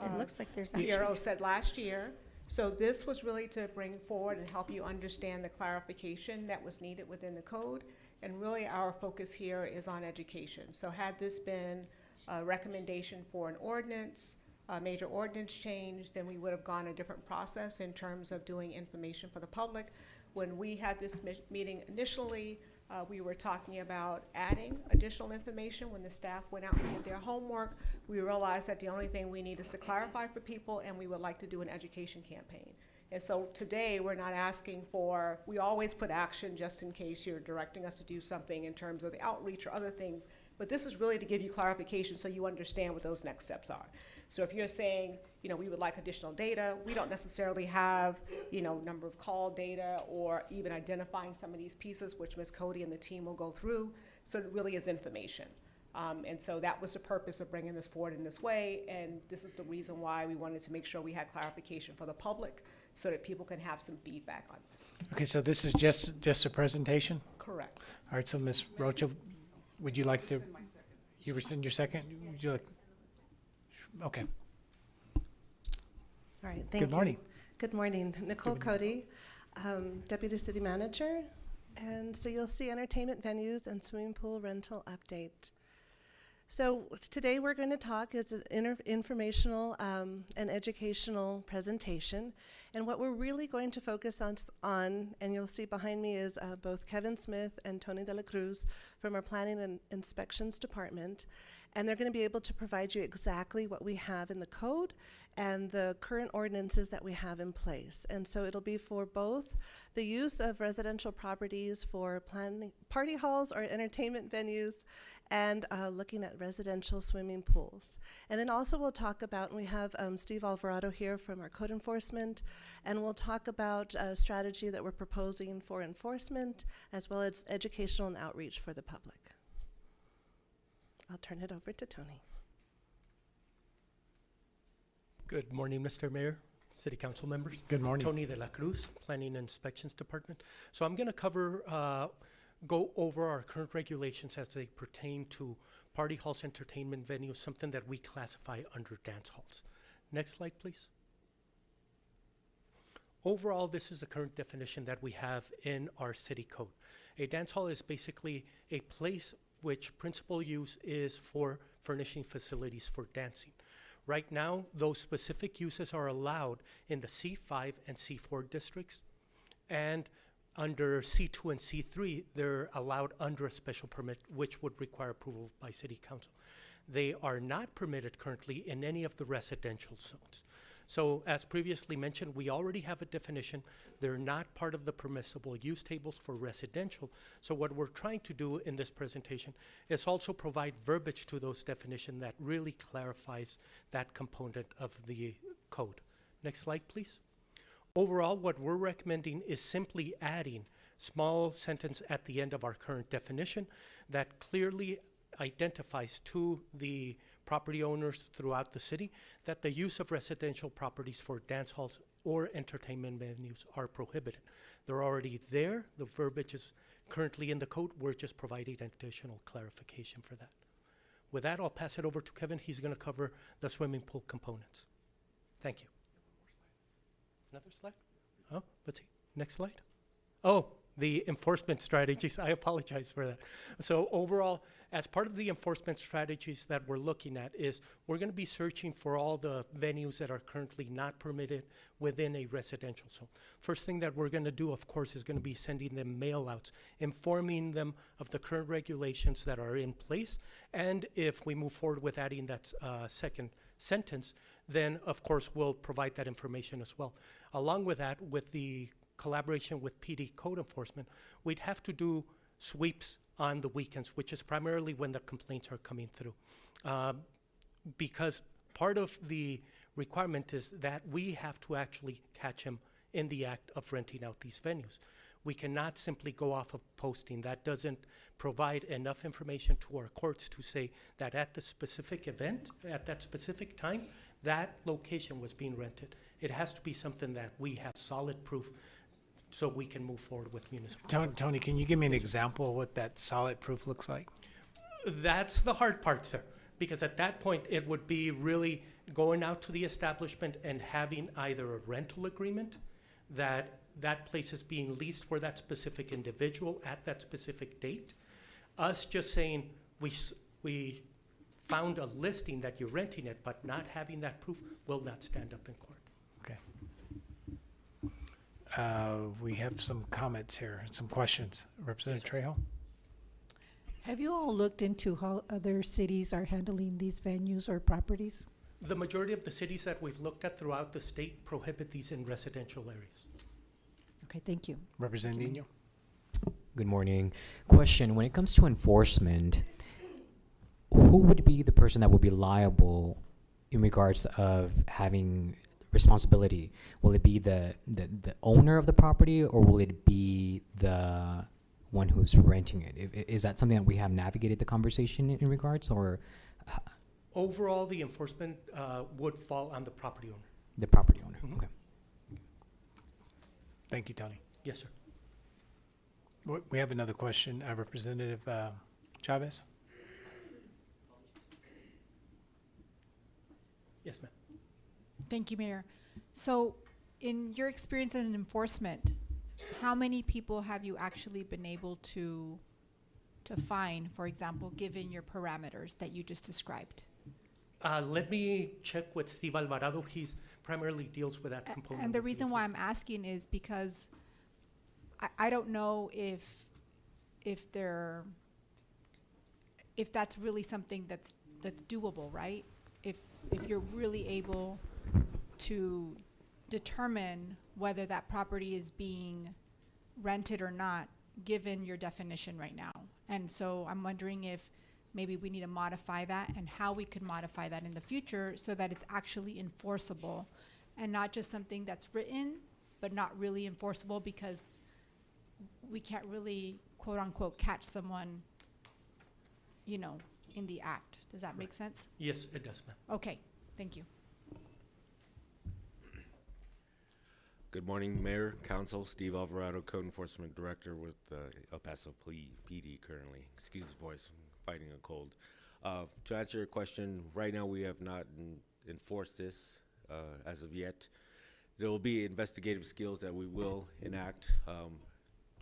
Speaker 8: It looks like there's
Speaker 11: Fierro
Speaker 8: action.
Speaker 11: said last year. So this was really to bring forward and help you understand the clarification that was needed within the code. And really our focus here is on education. So had this been a recommendation for an ordinance, a major ordinance change, then we would have gone a different process in terms of doing information for the public. When we had this meeting initially, we were talking about adding additional information. When the staff went out and did their homework, we realized that the only thing we need is to clarify for people, and we would like to do an education campaign. And so today, we're not asking for, we always put action just in case you're directing us to do something in terms of the outreach or other things, but this is really to give you clarification so you understand what those next steps are. So if you're saying, you know, we would like additional data, we don't necessarily have, you know, number of call data or even identifying some of these pieces, which Ms. Cody and the team will go through. So it really is information. And so that was the purpose of bringing this forward in this way, and this is the reason why we wanted to make sure we had clarification for the public so that people can have some feedback on this.
Speaker 1: Okay, so this is just a presentation?
Speaker 11: Correct.
Speaker 1: All right, so Ms. Rocha, would you like to? You rescind your second? Would you like? Okay.
Speaker 14: All right, thank you.
Speaker 1: Good morning.
Speaker 14: Good morning. Nicole Cody, Deputy City Manager. And so you'll see entertainment venues and swimming pool rental update. So today we're going to talk is an informational and educational presentation. And what we're really going to focus on, and you'll see behind me is both Kevin Smith and Tony De La Cruz from our Planning and Inspections Department. And they're going to be able to provide you exactly what we have in the code and the current ordinances that we have in place. And so it'll be for both the use of residential properties for planning party halls or entertainment venues, and looking at residential swimming pools. And then also we'll talk about, and we have Steve Alvarado here from our code enforcement, and we'll talk about a strategy that we're proposing for enforcement, as well as educational and outreach for the public. I'll turn it over to Tony.
Speaker 15: Good morning, Mr. Mayor, City Council members.
Speaker 1: Good morning.
Speaker 15: Tony De La Cruz, Planning and Inspections Department. So I'm going to go over our current regulations as they pertain to party halls, entertainment venues, something that we classify under dance halls. Next slide, please. Overall, this is the current definition that we have in our city code. A dance hall is basically a place which principal use is for furnishing facilities for dancing. Right now, those specific uses are allowed in the C5 and C4 districts, and under C2 and C3, they're allowed under a special permit, which would require approval by City Council. They are not permitted currently in any of the residential zones. So as previously mentioned, we already have a definition. They're not part of the permissible use tables for residential. So what we're trying to do in this presentation is also provide verbiage to those definitions that really clarifies that component of the code. Next slide, please. Overall, what we're recommending is simply adding small sentence at the end of our current definition that clearly identifies to the property owners throughout the city that the use of residential properties for dance halls or entertainment venues are prohibited. They're already there. The verbiage is currently in the code. We're just providing additional clarification for that. With that, I'll pass it over to Kevin. He's going to cover the swimming pool components. Thank you. Another slide? Oh, let's see. Next slide. Oh, the enforcement strategies. I apologize for that. So overall, as part of the enforcement strategies that we're looking at is we're going to be searching for all the venues that are currently not permitted within a residential zone. First thing that we're going to do, of course, is going to be sending them mail outs, informing them of the current regulations that are in place. And if we move forward with adding that second sentence, then of course we'll provide that information as well. Along with that, with the collaboration with PD code enforcement, we'd have to do sweeps on the weekends, which is primarily when the complaints are coming through. Because part of the requirement is that we have to actually catch him in the act of renting out these venues. We cannot simply go off of posting. That doesn't provide enough information to our courts to say that at the specific event, at that specific time, that location was being rented. It has to be something that we have solid proof so we can move forward with municipal.
Speaker 1: Tony, can you give me an example of what that solid proof looks like?
Speaker 15: That's the hard part, sir, because at that point, it would be really going out to the establishment and having either a rental agreement that that place is being leased for that specific individual at that specific date. Us just saying we found a listing that you're renting it, but not having that proof will not stand up in court.
Speaker 1: Okay. We have some comments here, some questions. Representative Trejo?
Speaker 16: Have you all looked into how other cities are handling these venues or properties?
Speaker 15: The majority of the cities that we've looked at throughout the state prohibit these in residential areas.
Speaker 16: Okay, thank you.
Speaker 1: Representative Nino?
Speaker 21: Good morning. Question, when it comes to enforcement, who would be the person that would be liable in regards of having responsibility? Will it be the owner of the property, or will it be the one who's renting it? Is that something that we have navigated the conversation in regards, or?
Speaker 15: Overall, the enforcement would fall on the property owner.
Speaker 21: The property owner, okay.
Speaker 1: Thank you, Tony.
Speaker 15: Yes, sir.
Speaker 1: We have another question. Representative Chavez?
Speaker 15: Yes, ma'am.
Speaker 4: Thank you, Mayor. So, in your experience in enforcement, how many people have you actually been able to fine, for example, given your parameters that you just described?
Speaker 15: Let me check with Steve Alvarado. He's primarily deals with that component.
Speaker 4: And the
Speaker 15: of
Speaker 4: reason why I'm asking is because I don't know if that's really something that's doable, right? If you're really able to determine whether that property is being rented or not, given your definition right now. And so I'm wondering if maybe we need to modify that, and how we could modify that in the future so that it's actually enforceable and not just something that's written but not really enforceable, because we can't really quote unquote catch someone, you know, in the act. Does that make sense?
Speaker 15: Yes, it does, ma'am.
Speaker 4: Okay, thank you.
Speaker 18: Good morning, Mayor, Council. Steve Alvarado, Code Enforcement Director with El Paso PD currently. Excuse the voice, I'm fighting a cold. To answer your question, right now we have not enforced this as of yet. There will be investigative skills that we will enact,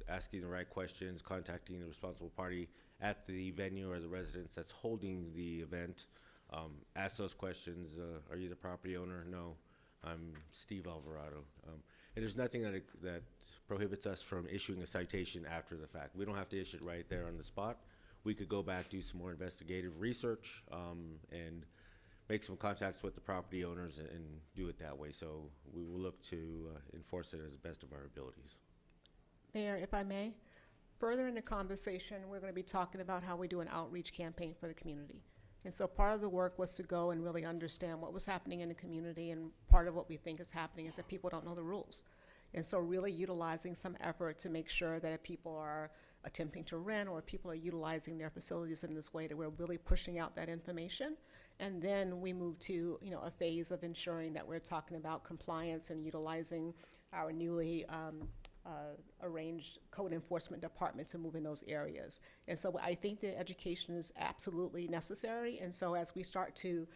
Speaker 18: asking the right questions, contacting the responsible party at the venue or the residence that's holding the event. Ask those questions. Are you the property owner? No, I'm Steve Alvarado. And there's nothing that prohibits us from issuing a citation after the fact. We don't have to issue it right there on the spot. We could go back, do some more investigative research, and make some contacts with the property owners and do it that way. So we will look to enforce it as the best of our abilities.
Speaker 11: Mayor, if I may, further in the conversation, we're going to be talking about how we do an outreach campaign for the community. And so part of the work was to go and really understand what was happening in the community, and part of what we think is happening is that people don't know the rules. And so really utilizing some effort to make sure that if people are attempting to rent or people are utilizing their facilities in this way, that we're really pushing out that information. And then we move to, you know, a phase of ensuring that we're talking about compliance and utilizing our newly arranged code enforcement department to move in those areas. And so I think the education is absolutely necessary. And so as we start to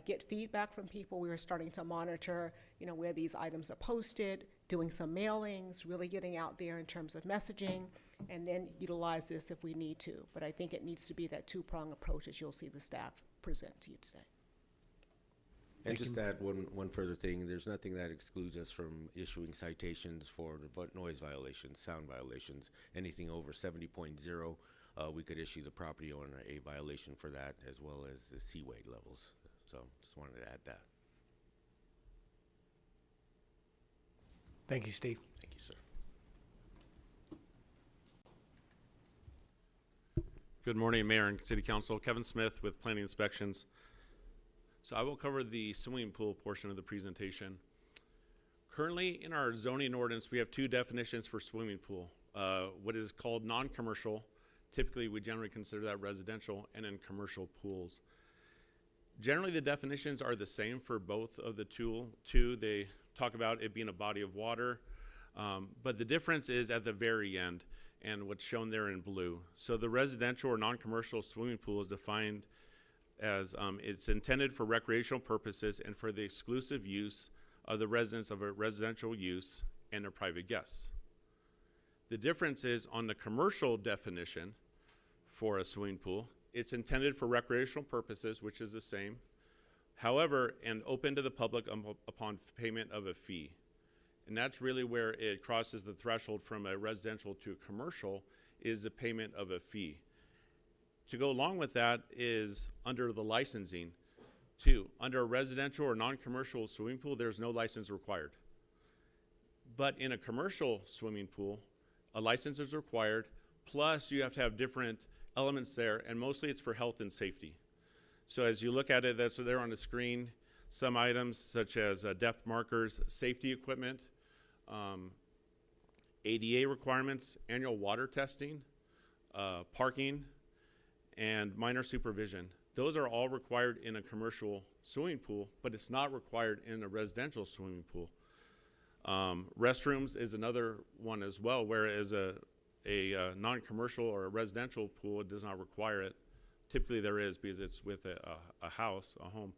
Speaker 11: get feedback from people, we are starting to monitor, you know, where these items are posted, doing some mailings, really getting out there in terms of messaging, and then utilize this if we need to. But I think it needs to be that two-pronged approach, as you'll see the staff present to you today.
Speaker 18: And just to add one further thing, there's nothing that excludes us from issuing citations for noise violations, sound violations, anything over 70.0. We could issue the property owner a violation for that, as well as the C-weight levels. So just wanted to add that.
Speaker 1: Thank you, Steve.
Speaker 18: Thank you, sir.
Speaker 19: Good morning, Mayor and City Council. Kevin Smith with Planning Inspections. So I will cover the swimming pool portion of the presentation. Currently in our zoning ordinance, we have two definitions for swimming pool. What is called non-commercial, typically we generally consider that residential, and then commercial pools. Generally the definitions are the same for both of the two. They talk about it being a body of water, but the difference is at the very end and what's shown there in blue. So the residential or non-commercial swimming pool is defined as it's intended for recreational purposes and for the exclusive use of the residents of a residential use and their private guests. The difference is on the commercial definition for a swimming pool, It's intended for recreational purposes, which is the same. However, and open to the public upon payment of a fee. And that's really where it crosses the threshold from a residential to a commercial, is the payment of a fee. To go along with that is under the licensing too. Under a residential or non-commercial swimming pool, there's no license required. But in a commercial swimming pool, a license is required, plus you have to have different elements there, and mostly it's for health and safety. So as you look at it, that's there on the screen, some items such as depth markers, safety equipment, ADA requirements, annual water testing, parking, and minor supervision. Those are all required in a commercial swimming pool, but it's not required in a residential swimming pool. Restrooms is another one as well, whereas a non-commercial or a residential pool, it does not require it. Typically there is, because it's with a house, a home,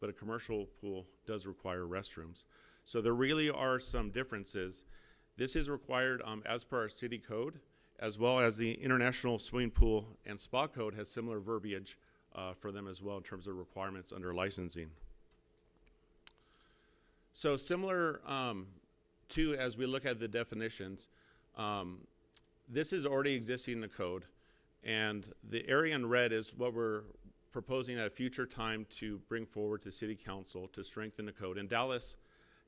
Speaker 19: but a commercial pool does require restrooms. So there really are some differences. This is required as per our city code, as well as the International Swimming Pool and Spa Code has similar verbiage for them as well in terms of requirements under licensing. So similar to, as we look at the definitions, this is already existing in the code, and the area in red is what we're proposing at a future time to bring forward to City Council to strengthen the code. And Dallas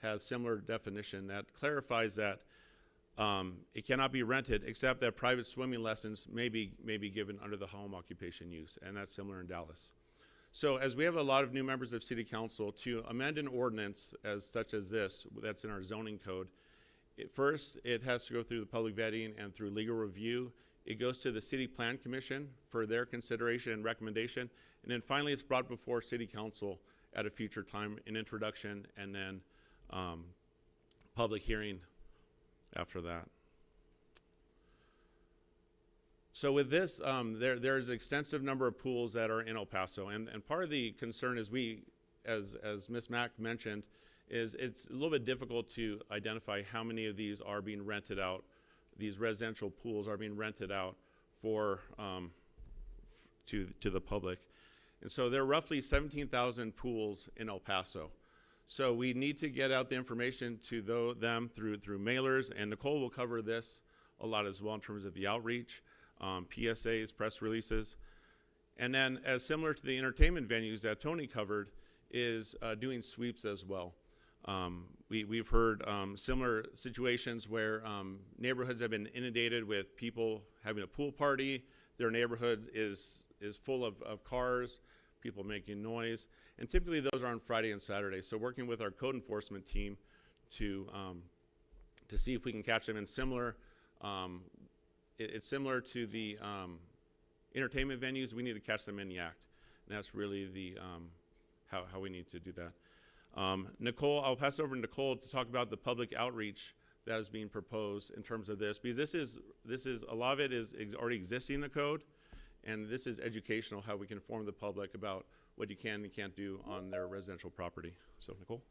Speaker 19: has similar definition that clarifies that it cannot be rented, except that private swimming lessons may be given under the home occupation use, and that's similar in Dallas. So as we have a lot of new members of City Council, to amend an ordinance as such as this, that's in our zoning code, first it has to go through the public vetting and through legal review. It goes to the City Plan Commission for their consideration and recommendation, and then finally it's brought before City Council at a future time, an introduction, and then public hearing after that. So with this, there's an extensive number of pools that are in El Paso, and part of the concern is as Ms. Mack mentioned, is it's a little bit difficult to identify how many of these are being rented out. These residential pools are being rented out for to the public. And so there are roughly 17,000 pools in El Paso. So we need to get out the information to them through mailers, and Nicole will cover this a lot as well in terms of the outreach, PSAs, press releases. And then, as similar to the entertainment venues that Tony covered, is doing sweeps as well. We've heard similar situations where neighborhoods have been inundated with people having a pool party. Their neighborhood is full of cars, people making noise, and typically those are on Friday and Saturday. So working with our code enforcement team to see if we can catch them in similar. It's similar to the entertainment venues. We need to catch them in the act, and that's really the how we need to do that. Nicole, I'll pass it over to Nicole to talk about the public outreach that is being proposed in terms of this, because this is a lot of it is already existing in the code, and this is educational, how we can inform the public about what you can and can't do on their residential property. So Nicole.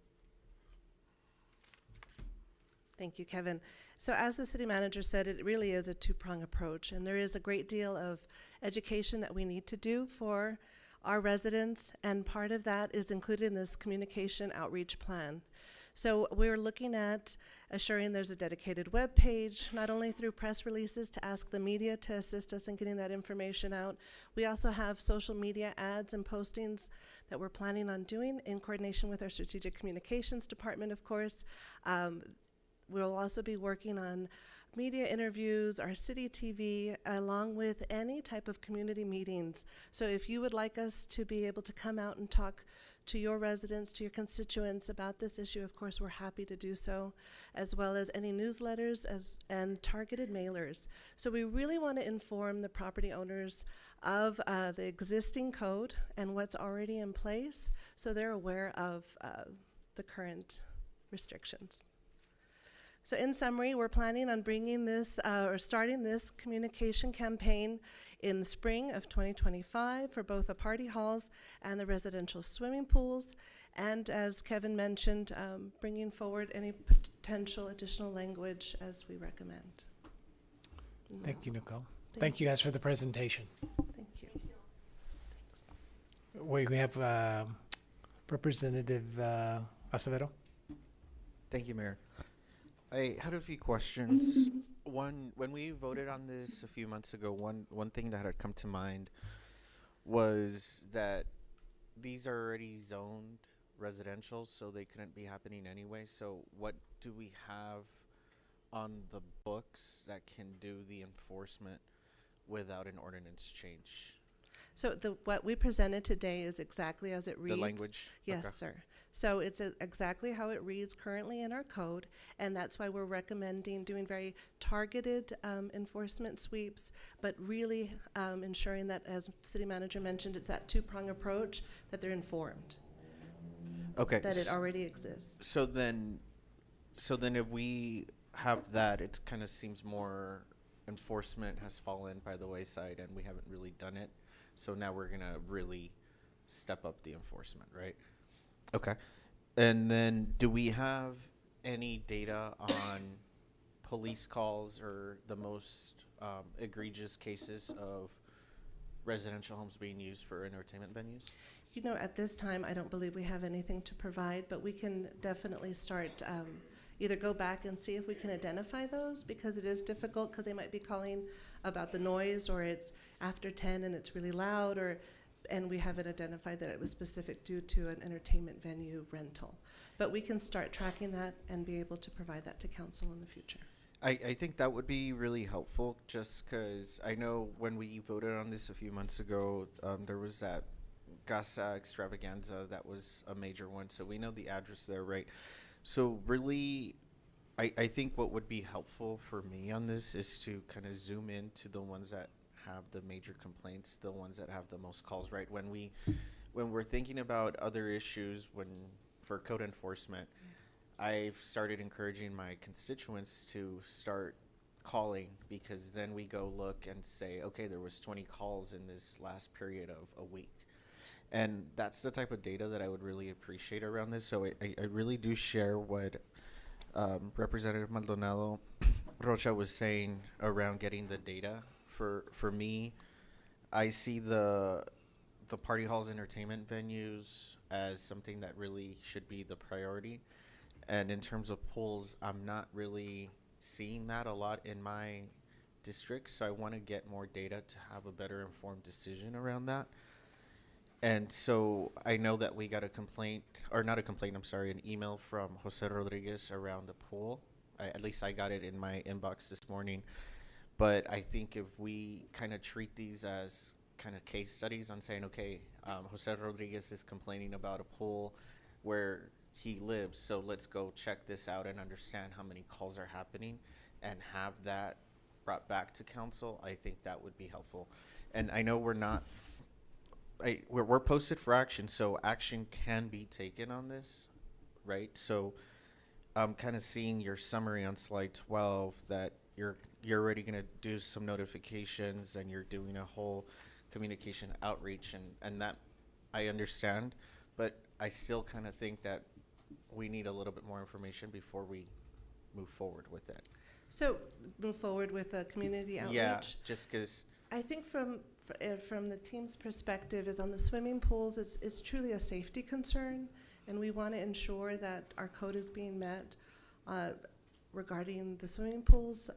Speaker 14: Thank you, Kevin. So as the city manager said, it really is a two-prong approach, and there is a great deal of education that we need to do for our residents, and part of that is included in this communication outreach plan. So we're looking at assuring there's a dedicated web page, not only through press releases to ask the media to assist us in getting that information out. We also have social media ads and postings that we're planning on doing in coordination with our strategic communications department, of course. We'll also be working on media interviews, our city TV, along with any type of community meetings. So if you would like us to be able to come out and talk to your residents, to your constituents about this issue, of course, we're happy to do so, as well as any newsletters and targeted mailers. So we really want to inform the property owners of the existing code and what's already in place, so they're aware of the current restrictions. So in summary, we're planning on bringing this or starting this communication campaign in the spring of 2025 for both the party halls and the residential swimming pools. And as Kevin mentioned, bringing forward any potential additional language as we recommend.
Speaker 1: Thank you, Nicole. Thank you guys for the presentation.
Speaker 14: Thank you.
Speaker 1: we have Representative Acevedo.
Speaker 17: Thank you, Mayor. I had a few questions. One, when we voted on this a few months ago, one thing that had come to mind was that these are already zoned residential, so they couldn't be happening anyway. So what do we have on the books that can do the enforcement without an ordinance change?
Speaker 14: So what we presented today is exactly as it reads.
Speaker 17: The language?
Speaker 14: Yes,
Speaker 17: Okay.
Speaker 14: sir. So it's exactly how it reads currently in our code, and that's why we're recommending doing very targeted enforcement sweeps, but really ensuring that, as City Manager mentioned, it's that two-prong approach, that they're informed.
Speaker 17: Okay.
Speaker 14: That it already exists.
Speaker 17: So then if we have that, it kind of seems more enforcement has fallen by the wayside and we haven't really done it. So now we're going to really step up the enforcement, right? Okay. And then do we have any data on police calls or the most egregious cases of residential homes being used for entertainment venues?
Speaker 14: You know, at this time, I don't believe we have anything to provide, but we can definitely start, either go back and see if we can identify those, because it is difficult, because they might be calling about the noise, or it's after 10 and it's really loud, and we haven't identified that it was specific due to an entertainment venue rental. But we can start tracking that and be able to provide that to council in the future.
Speaker 17: I think that would be really helpful, just because I know when we voted on this a few months ago, there was that Casa extravaganza that was a major one, so we know the address there, right? So really, I think what would be helpful for me on this is to kind of zoom in to the ones that have the major complaints, the ones that have the most calls, right? When we're thinking about other issues for code enforcement, I've started encouraging my constituents to start calling, because then we go look and say, okay, there was 20 calls in this last period of a week. And that's the type of data that I would really appreciate around this. So I really do share what Representative Maldonado Rocha was saying around getting the data. For me, I see the party halls, entertainment venues as something that really should be the priority. And in terms of pools, I'm not really seeing that a lot in my district. So I want to get more data to have a better informed decision around that. And so I know that we got an email from Jose Rodriguez around the pool. At least I got it in my inbox this morning. But I think if we kind of treat these as kind of case studies on saying, okay, Jose Rodriguez is complaining about a pool where he lives, so let's go check this out and understand how many calls are happening and have that brought back to council, I think that would be helpful. And I know we're posted for action, so action can be taken on this, right? So I'm kind of seeing your summary on slide 12 that you're already going to do some notifications and you're doing a whole communication outreach, and that I understand, but I still kind of think that we need a little bit more information before we move forward with it.
Speaker 14: So move forward with the community outreach?
Speaker 17: Yeah, just because
Speaker 14: I think from the team's perspective is on the swimming pools, it's truly a safety concern, and we want to ensure that our code is being met regarding the swimming pools.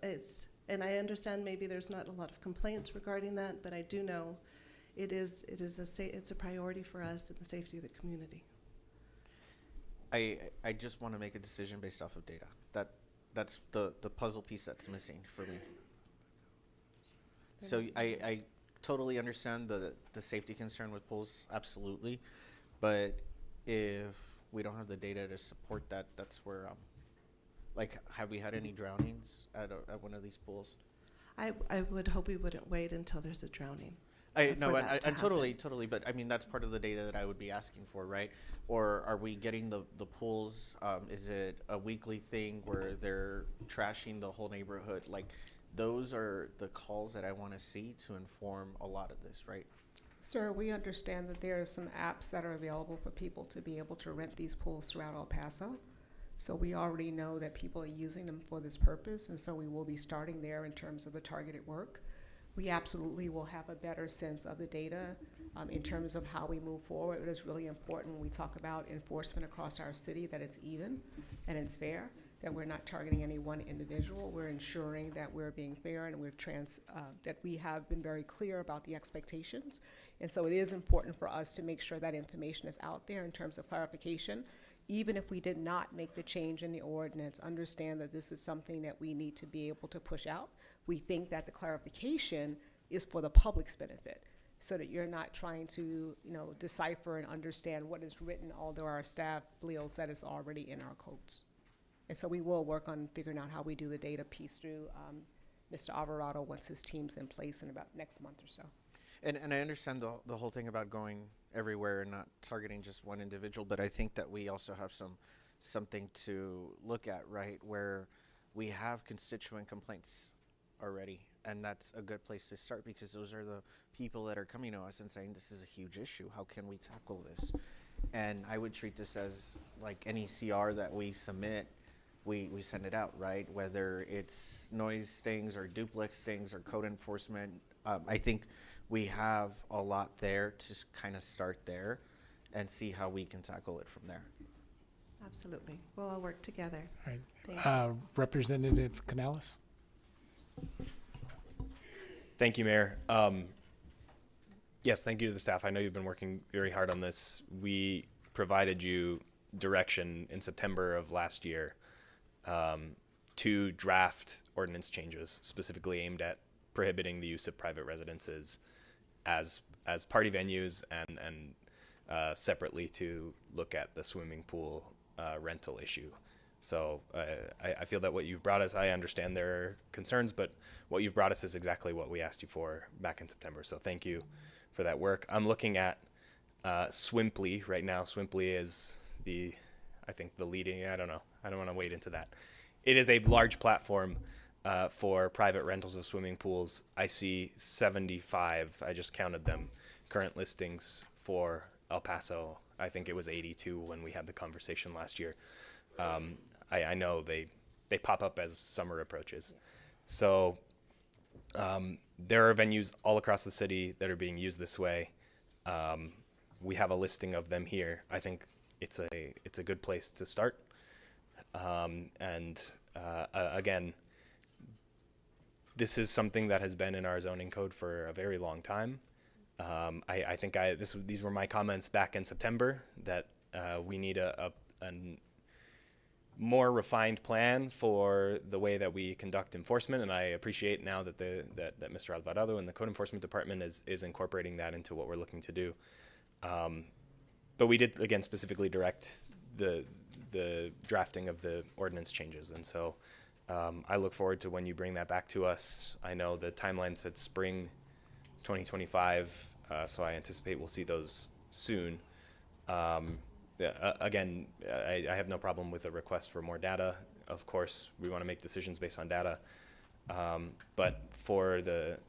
Speaker 14: And I understand maybe there's not a lot of complaints regarding that, but I do know it's a priority for us and the safety of the community.
Speaker 17: I just want to make a decision based off of data. That's the puzzle piece that's missing for me. So I totally understand the safety concern with pools, absolutely, but if we don't have the data to support that, that's where have we had any drownings at one of these pools?
Speaker 14: I would hope we wouldn't wait until there's a drowning.
Speaker 17: I totally, but I mean, that's part of the data that I would be asking for, right? Or are we getting the pools, is it a weekly thing where they're trashing the whole neighborhood? Like, those are the calls that I want to see to inform a lot of this, right?
Speaker 11: Sir, we understand that there are some apps that are available for people to be able to rent these pools throughout El Paso. So we already know that people are using them for this purpose, and so we will be starting there in terms of the targeted work. We absolutely will have a better sense of the data in terms of how we move forward. It is really important when we talk about enforcement across our city that it's even and it's fair, that we're not targeting any one individual. We're ensuring that we're being fair and that we have been very clear about the expectations. And so it is important for us to make sure that information is out there in terms of clarification. Even if we did not make the change in the ordinance, understand that this is something that we need to be able to push out. We think that the clarification is for the public's benefit, so that you're not trying to, decipher and understand what is written, although our staff feels that it's already in our codes. And so we will work on figuring out how we do the data piece through Mr. Alvarado once his team's in place in about next month or so.
Speaker 17: And I understand the whole thing about going everywhere and not targeting just one individual, but I think that we also have something to look at, right, where we have constituent complaints already, and that's a good place to start, because those are the people that are coming to us and saying, this is a huge issue, how can we tackle this? And I would treat this as like any CR that we submit, we send it out, right? Whether it's noise stings or duplex stings or code enforcement, I think we have a lot there to kind of start there and see how we can tackle it from there.
Speaker 14: Absolutely. We'll all work together.
Speaker 1: All right.
Speaker 14: Thank you.
Speaker 1: Representative Canales.
Speaker 13: Thank you, Mayor. Yes, thank you to the staff. I know you've been working very hard on this. We provided you direction in September of last year to draft ordinance changes specifically aimed at prohibiting the use of private residences as party venues and separately to look at the swimming pool rental issue. So I feel that what you've brought us, I understand there are concerns, but what you've brought us is exactly what we asked you for back in September. So thank you for that work. I'm looking at Swimply right now. Swimply is I think the leading, I don't know. I don't want to wade into that. It is a large platform for private rentals of swimming pools. I see 75, I just counted them, current listings for El Paso. I think it was 82 when we had the conversation last year. I know they pop up as summer approaches. So there are venues all across the city that are being used this way. We have a listing of them here. I think it's a good place to start. Again, this is something that has been in our zoning code for a very long time. I think these were my comments back in September that we need a more refined plan for the way that we conduct enforcement, and I appreciate now that that Mr. Alvarado and the Code Enforcement Department is incorporating that into what we're looking to do. But we did again specifically direct the drafting of the ordinance changes, and so I look forward to when you bring that back to us. I know the timeline said spring 2025, so I anticipate we'll see those soon. Again, I have no problem with a request for more data. Of course, we want to make decisions based on data. But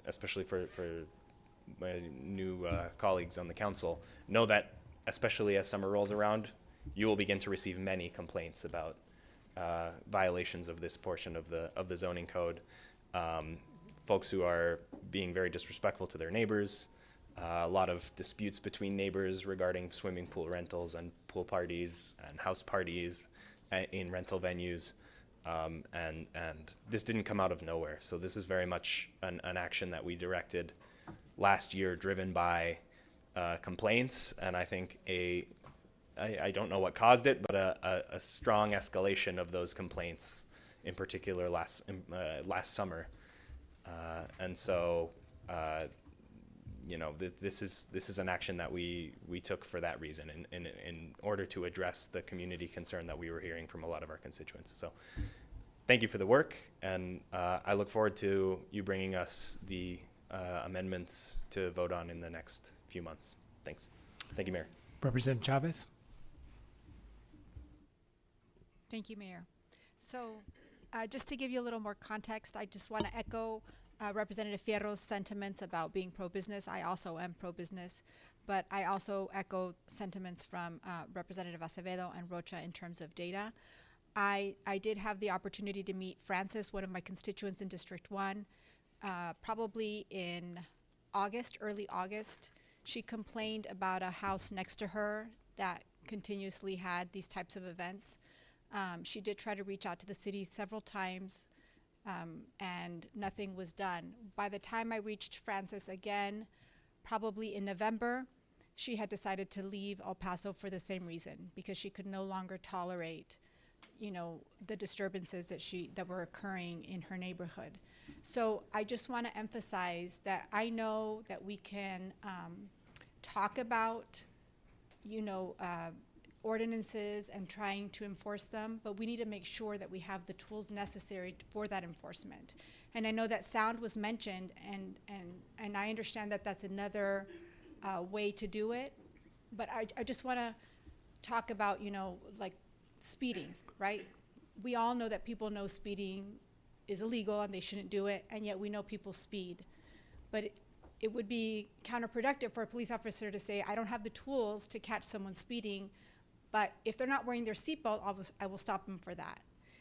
Speaker 13: especially for my new colleagues on the council, know that especially as summer rolls around, you will begin to receive many complaints about violations of this portion of the zoning code. Folks who are being very disrespectful to their neighbors, a lot of disputes between neighbors regarding swimming pool rentals and pool parties and house parties in rental venues. And this didn't come out of nowhere. So this is very much an action that we directed last year, driven by complaints. And I think I don't know what caused it, but a strong escalation of those complaints, in particular last summer. And so, this is an action that we took for that reason, in order to address the community concern that we were hearing from a lot of our constituents. So thank you for the work, and I look forward to you bringing us the amendments to vote on in the next few months. Thanks. Thank you, Mayor.
Speaker 1: Representative Chavez.
Speaker 4: Thank you, Mayor. So just to give you a little more context, I just want to echo Representative Fierro's sentiments about being pro-business. I also am pro-business, but I also echo sentiments from Representative Acevedo and Rocha in terms of data. I did have the opportunity to meet Francis, one of my constituents in District 1, probably in August, early August, She complained about a house next to her that continuously had these types of events. She did try to reach out to the city several times, and nothing was done. By the time I reached Frances again, probably in November, she had decided to leave El Paso for the same reason, because she could no longer tolerate, the disturbances that were occurring in her neighborhood. So I just want to emphasize that I know that we can talk about, ordinances and trying to enforce them, but we need to make sure that we have the tools necessary for that enforcement. And I know that sound was mentioned, and I understand that that's another way to do it, but I just want to talk about, like speeding, right? We all know that people know speeding is illegal and they shouldn't do it, and yet we know people speed. But it would be counterproductive for a police officer to say, I don't have the tools to catch someone speeding, but if they're not wearing their seatbelt, I will stop them for that.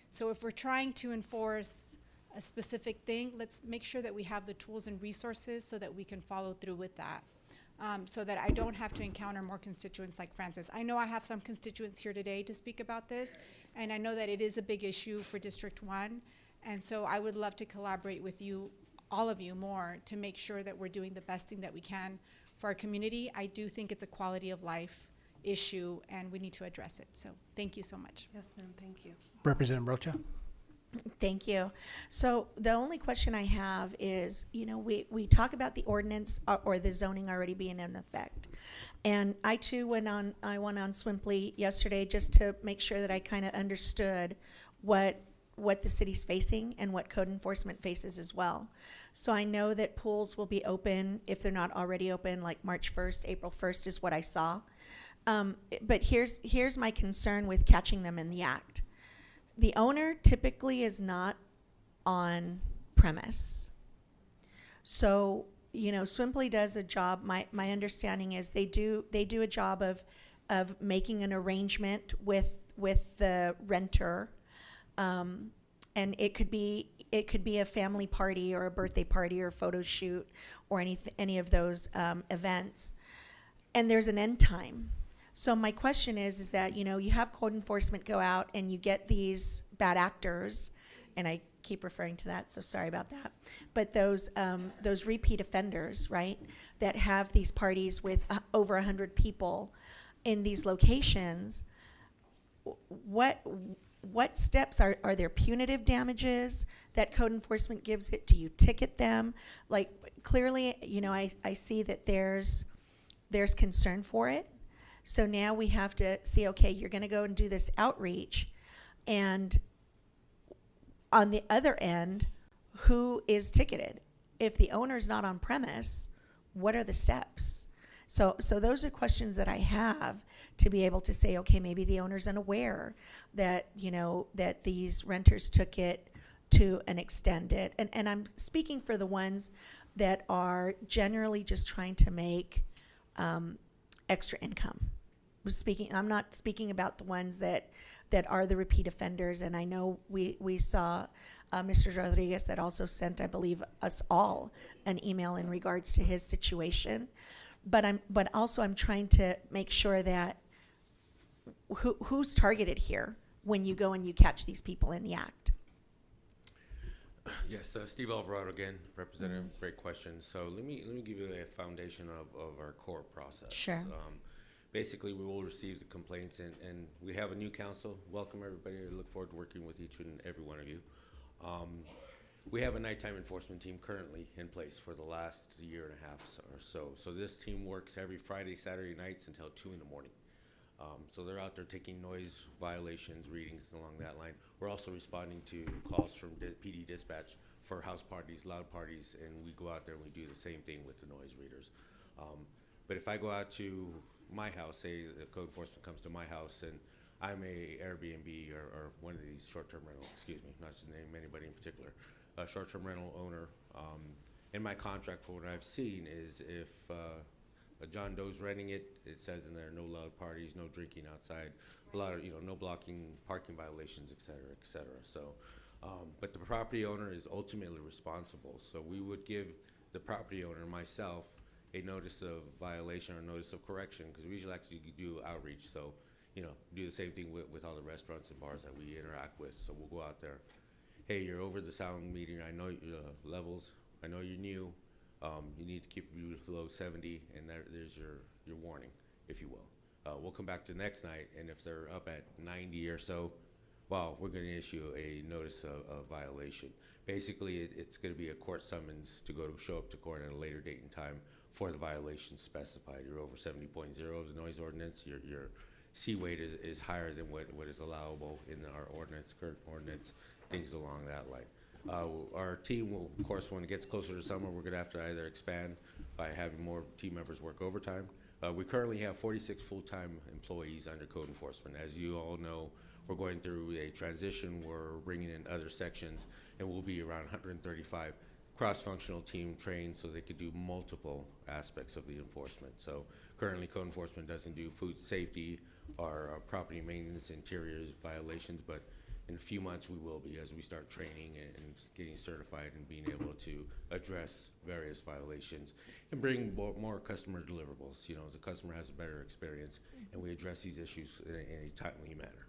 Speaker 4: So if we're trying to enforce a specific thing, let's make sure that we have the tools and resources so that we can follow through with that. So that I don't have to encounter more constituents like Frances. I know I have some constituents here today to speak about this, and I know that it is a big issue for District 1, and so I would love to collaborate with you, all of you, more to make sure that we're doing the best thing that we can for our community. I do think it's a quality of life issue, and we need to address it. So thank you so much.
Speaker 14: Yes, ma'am, thank you.
Speaker 1: Representative Rocha?
Speaker 8: Thank you. So the only question I have is, we talk about the ordinance or the zoning already being in effect. And I too went on Swimply yesterday just to make sure that I kind of understood what the city's facing and what code enforcement faces as well. So I know that pools will be open, if they're not already open, like March 1st, April 1st is what I saw. But here's my concern with catching them in the act. The owner typically is not on premise. So, Swimply does a job, my understanding is they do a job of making an arrangement with the renter. And it could be a family party or a birthday party or a photo shoot or any of those events. And there's an end time. So my question is that, you have code enforcement go out and you get these bad actors, and I keep referring to that, so sorry about that. But those repeat offenders, right, that have these parties with over 100 people in these locations, what steps are there? Punitive damages that code enforcement gives it? Do you ticket them? Like, clearly, I see that there's concern for it. So now we have to see, okay, you're going to go and do this outreach, and on the other end, who is ticketed? If the owner's not on premise, what are the steps? So those are questions that I have to be able to say, okay, maybe the owner's unaware that, that these renters took it to an extent. And I'm speaking for the ones that are generally just trying to make extra income. I'm not speaking about the ones that are the repeat offenders, and I know we saw Mr. Rodriguez that also sent, I believe, us all an email in regards to his situation. But also I'm trying to make sure that who's targeted here when you go and you catch these people in the act.
Speaker 18: Yes, Steve Alvarado again, Representative. Great question. So let me give you a foundation of our core process.
Speaker 8: Sure.
Speaker 18: Basically, we will receive the complaints, and we have a new council. Welcome, everybody. I look forward to working with each and every one of you. We have a nighttime enforcement team currently in place for the last year and a half or so. So this team works every Friday, Saturday nights until 2 in the morning. So they're out there taking noise violations, readings along that line. We're also responding to calls from PD dispatch for house parties, loud parties, and we go out there and we do the same thing with the noise readers. But if I go out to my house, say the code enforcement comes to my house and I'm a Airbnb or one of these short-term rentals, excuse me, not to name anybody in particular, a short-term rental owner, in my contract for what I've seen is if a John Doe's renting it, it says in there no loud parties, no drinking outside, a lot of, no blocking parking violations, et cetera, et cetera. So, but the property owner is ultimately responsible. So we would give the property owner, myself, a notice of violation or notice of correction, because we usually actually do outreach. So, do the same thing with all the restaurants and bars that we interact with. So we'll go out there. Hey, you're over the sound meter. I know your levels. I know you're new. You need to keep you below 70, and there's your warning, if you will. We'll come back to the next night, and if they're up at 90 or so, well, we're going to issue a notice of violation. Basically, it's going to be a court summons to show up to court at a later date and time for the violation specified. You're over 70.0 of the noise ordinance. Your C weight is higher than what is allowable in our current ordinance, things along that line. Our team will, of course, when it gets closer to summer, we're going to have to either expand by having more team members work overtime. We currently have 46 full-time employees under code enforcement. As you all know, we're going through a transition. We're bringing in other sections, and we'll be around 135 cross-functional team trained so they could do multiple aspects of the enforcement. So currently, code enforcement doesn't do food safety or property maintenance, interiors violations, but in a few months we will be, as we start training and getting certified and being able to address various violations and bring more customer deliverables. The customer has a better experience, and we address these issues in a timely manner.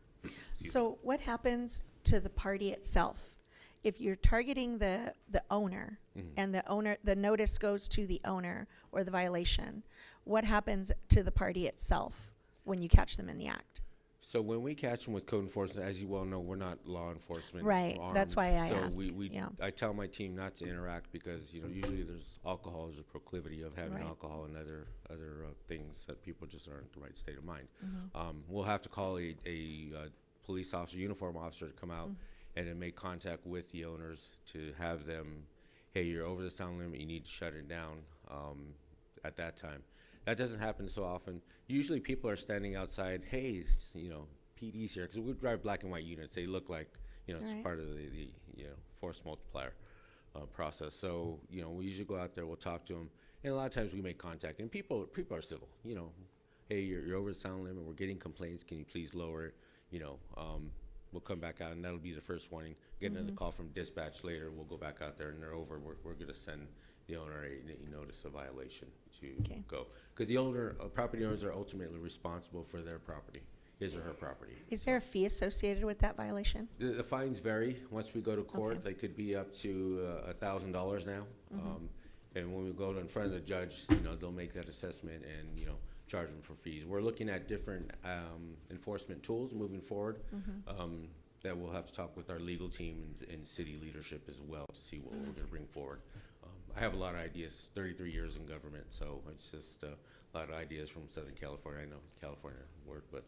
Speaker 8: So what happens to the party itself? If you're targeting the owner, and the notice goes to the owner or the violation, what happens to the party itself when you catch them in the act?
Speaker 18: So when we catch them with code enforcement, as you well know, we're not law enforcement.
Speaker 8: Right, that's why I asked.
Speaker 18: I tell my team not to interact because usually there's alcohol, there's a proclivity of having alcohol and other things that people just aren't in the right state of mind. We'll have to call a police officer, uniform officer, to come out and then make contact with the owners to have them, hey, you're over the sound limit, you need to shut it down at that time. That doesn't happen so often. Usually people are standing outside, hey, PD's here, because we drive black and white units. They look like, it's part of the force multiplier process. So, we usually go out there, we'll talk to them, and a lot of times we make contact. And people are civil, hey, you're over the sound limit, we're getting complaints, can you please lower it? We'll come back out, and that'll be the first warning. Get another call from dispatch later, we'll go back out there, and they're over. We're going to send the owner a notice of violation to go. Because the property owners are ultimately responsible for their property, his or her property.
Speaker 8: Is there a fee associated with that violation?
Speaker 18: The fines vary. Once we go to court, they could be up to $1,000 now. And when we go in front of the judge, they'll make that assessment and, charge them for fees. We're looking at different enforcement tools moving forward that we'll have to talk with our legal team and city leadership as well to see what we're going to bring forward. I have a lot of ideas, 33 years in government, so it's just a lot of ideas from Southern California. I know it's a California word, but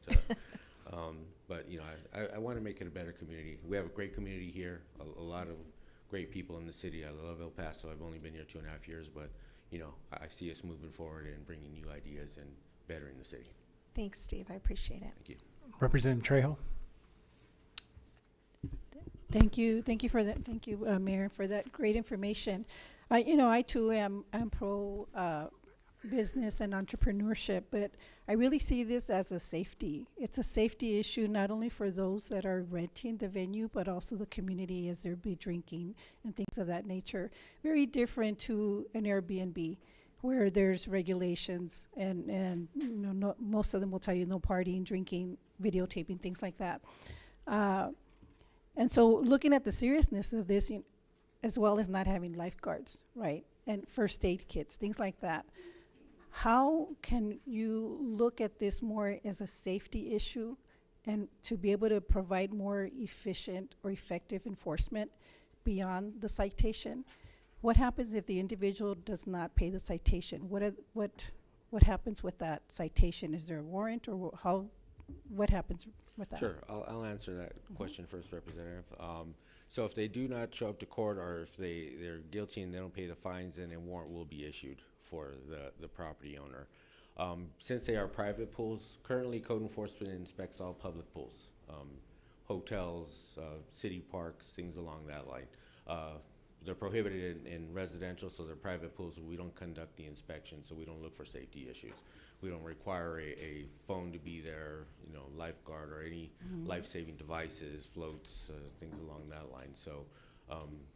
Speaker 18: I want to make it a better community. We have a great community here, a lot of great people in the city. I love El Paso. I've only been here 2.5 years, but I see us moving forward and bringing new ideas and bettering the city.
Speaker 8: Thanks, Steve. I appreciate it.
Speaker 18: Thank you.
Speaker 1: Representative Trejo.
Speaker 16: Thank you for that. Thank you, Mayor, for that great information. I too am pro business and entrepreneurship, but I really see this as a safety. It's a safety issue not only for those that are renting the venue, but also the community as they're be drinking and things of that nature. Very different to an Airbnb, where there's regulations and most of them will tell you no partying, drinking, videotaping, things like that. And so looking at the seriousness of this, as well as not having lifeguards, right? And first aid kits, things like that. How can you look at this more as a safety issue and to be able to provide more efficient or effective enforcement beyond the citation? What happens if the individual does not pay the citation? What happens with that citation? Is there a warrant, or what happens with that?
Speaker 18: Sure, I'll answer that question first, Representative. So if they do not show up to court, or if they're guilty and they don't pay the fines, then a warrant will be issued for the property owner. Since they are private pools, currently code enforcement inspects all public pools, hotels, city parks, things along that line. They're prohibited in residential, so they're private pools. We don't conduct the inspection, so we don't look for safety issues. We don't require a phone to be there, lifeguard or any life-saving devices, floats, things along that line. So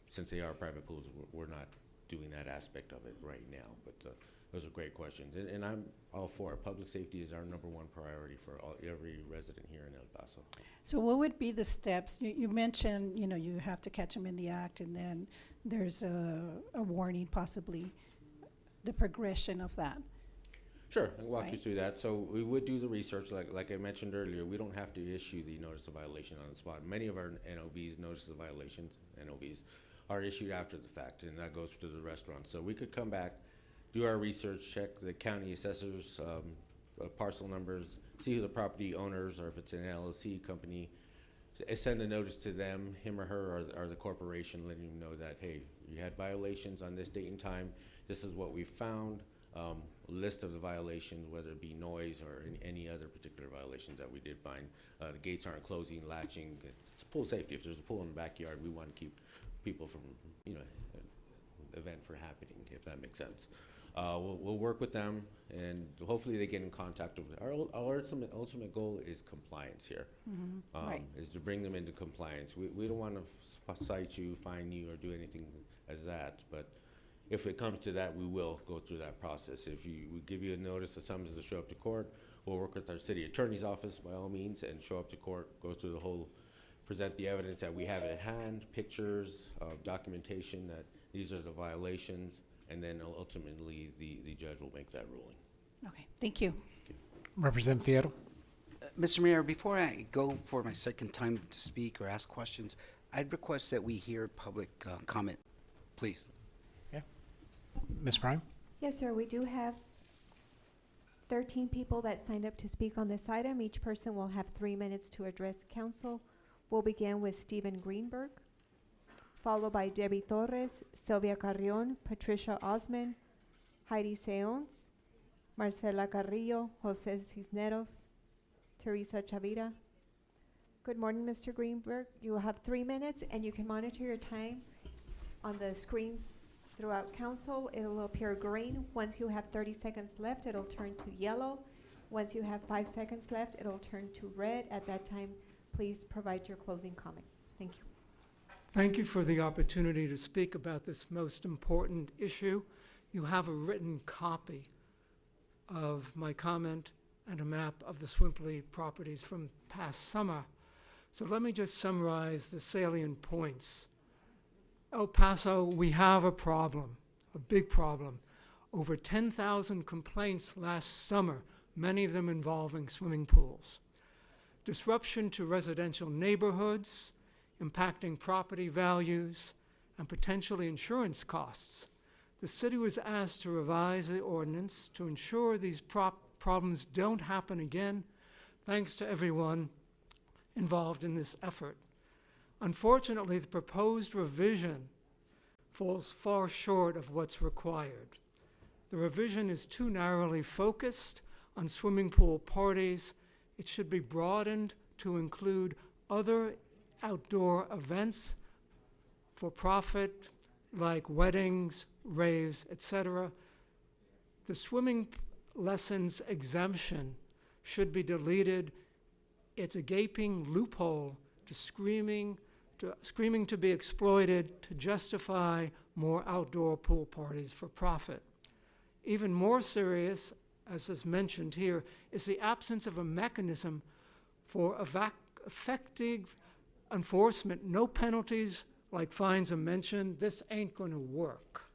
Speaker 18: since they are private pools, we're not doing that aspect of it right now. But those are great questions, and I'm all for it. Public safety is our #1 priority for every resident here in El Paso.
Speaker 16: So what would be the steps? You mentioned, you have to catch them in the act, and then there's a warning, possibly, the progression of that.
Speaker 18: Sure, I can walk you
Speaker 16: Right.
Speaker 18: through that. So we would do the research, like I mentioned earlier. We don't have to issue the notice of violation on the spot. Many of our NOVs, notices of violations, NOVs, are issued after the fact, and that goes to the restaurant. So we could come back, do our research, check the county assessors, parcel numbers, see who the property owners, or if it's an LLC company, send a notice to them, him or her, or the corporation, letting them know that, hey, you had violations on this date and time. This is what we found. List of the violations, whether it be noise or any other particular violations that we did find. The gates aren't closing, latching. It's pool safety. If there's a pool in the backyard, we want to keep people from, event from happening, if that makes sense. We'll work with them, and hopefully they get in contact with our ultimate goal is compliance here.
Speaker 16: Right.
Speaker 18: Is to bring them into compliance. We don't want to cite you, fine you, or do anything as that, but if it comes to that, we will go through that process. If we give you a notice of summons to show up to court, we'll work with our city attorney's office by all means and show up to court, go through the whole, present the evidence that we have at hand, pictures, documentation that these are the violations, and then ultimately the judge will make that ruling.
Speaker 16: Okay, thank you.
Speaker 1: Representative Fierro.
Speaker 12: Mr. Mayor, before I go for my second time to speak or ask questions, I'd request that we hear public comment, please.
Speaker 1: Ms. Prime?
Speaker 2: Yes, sir, we do have 13 people that signed up to speak on this item. Each person will have 3 minutes to address council. We'll begin with Stephen Greenberg, followed by Debbie Torres, Sylvia Carrion, Patricia Osman, Heidi Seons, Marcela Carrillo, Jose Cisneros, Teresa Chavira. Good morning, Mr. Greenberg. You will have 3 minutes, and you can monitor your time on the screens throughout council. It will appear green. Once you have 30 seconds left, it'll turn to yellow. Once you have 5 seconds left, it'll turn to red. At that time, please provide your closing comment. Thank you.
Speaker 20: Thank you for the opportunity to speak about this most important issue. You have a written copy of my comment and a map of the Swimply properties from past summer. So let me just summarize the salient points. El Paso, we have a problem, a big problem. Over 10,000 complaints last summer, many of them involving swimming pools. Disruption to residential neighborhoods, impacting property values, and potentially insurance costs. The city was asked to revise the ordinance to ensure these problems don't happen again, thanks to everyone involved in this effort. Unfortunately, the proposed revision falls far short of what's required. The revision is too narrowly focused on swimming pool parties. It should be broadened to include other outdoor events for profit, like weddings, raves, etc. The swimming lessons exemption should be deleted. It's a gaping loophole to screaming to be exploited to justify more outdoor pool parties for profit. Even more serious, as is mentioned here, is the absence of a mechanism for effective enforcement. No penalties like fines are mentioned. This ain't going to work.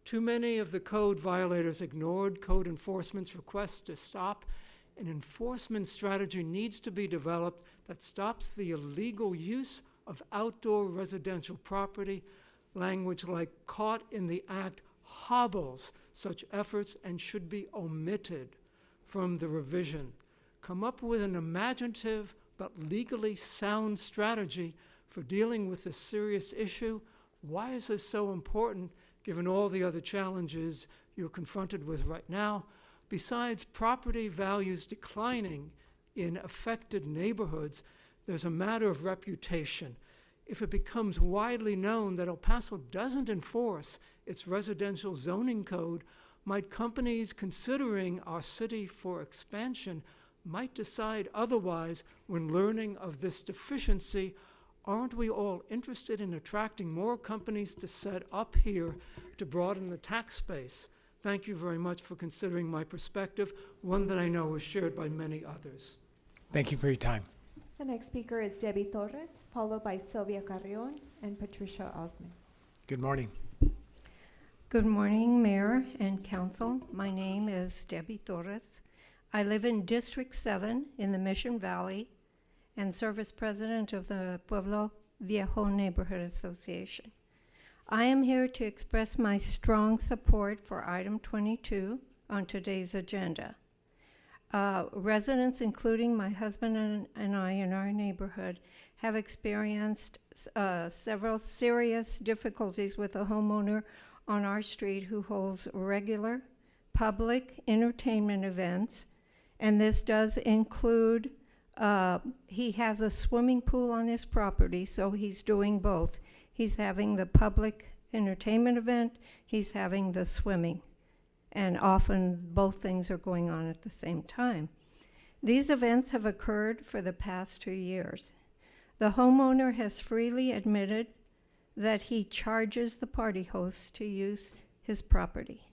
Speaker 20: Too many of the code violators ignored code enforcement's requests to stop. An enforcement strategy needs to be developed that stops the illegal use of outdoor residential property. Language like caught in the act hobbles such efforts and should be omitted from the revision. Come up with an imaginative but legally sound strategy for dealing with this serious issue. Why is this so important given all the other challenges you're confronted with right now? Besides property values declining in affected neighborhoods, there's a matter of reputation. If it becomes widely known that El Paso doesn't enforce its residential zoning code, might companies considering our city for expansion might decide otherwise when learning of this deficiency? Aren't we all interested in attracting more companies to set up here to broaden the tax base? Thank you very much for considering my perspective, one that I know is shared by many others.
Speaker 1: Thank you for your time.
Speaker 2: The next speaker is Debbie Torres, followed by Sylvia Carrion and Patricia Osman.
Speaker 1: Good morning.
Speaker 9: Good morning, Mayor and Council. My name is Debbie Torres. I live in District 7 in the Mission Valley and serve as president of the Pueblo Viejo Neighborhood Association. I am here to express my strong support for item 22 on today's agenda. Residents, including my husband and I in our neighborhood, have experienced several serious difficulties with a homeowner on our street who holds regular public entertainment events, and this does include, he has a swimming pool on his property, so he's doing both. He's having the public entertainment event, he's having the swimming, and often both things are going on at the same time. These events have occurred for the past 2 years. The homeowner has freely admitted that he charges the party hosts to use his property.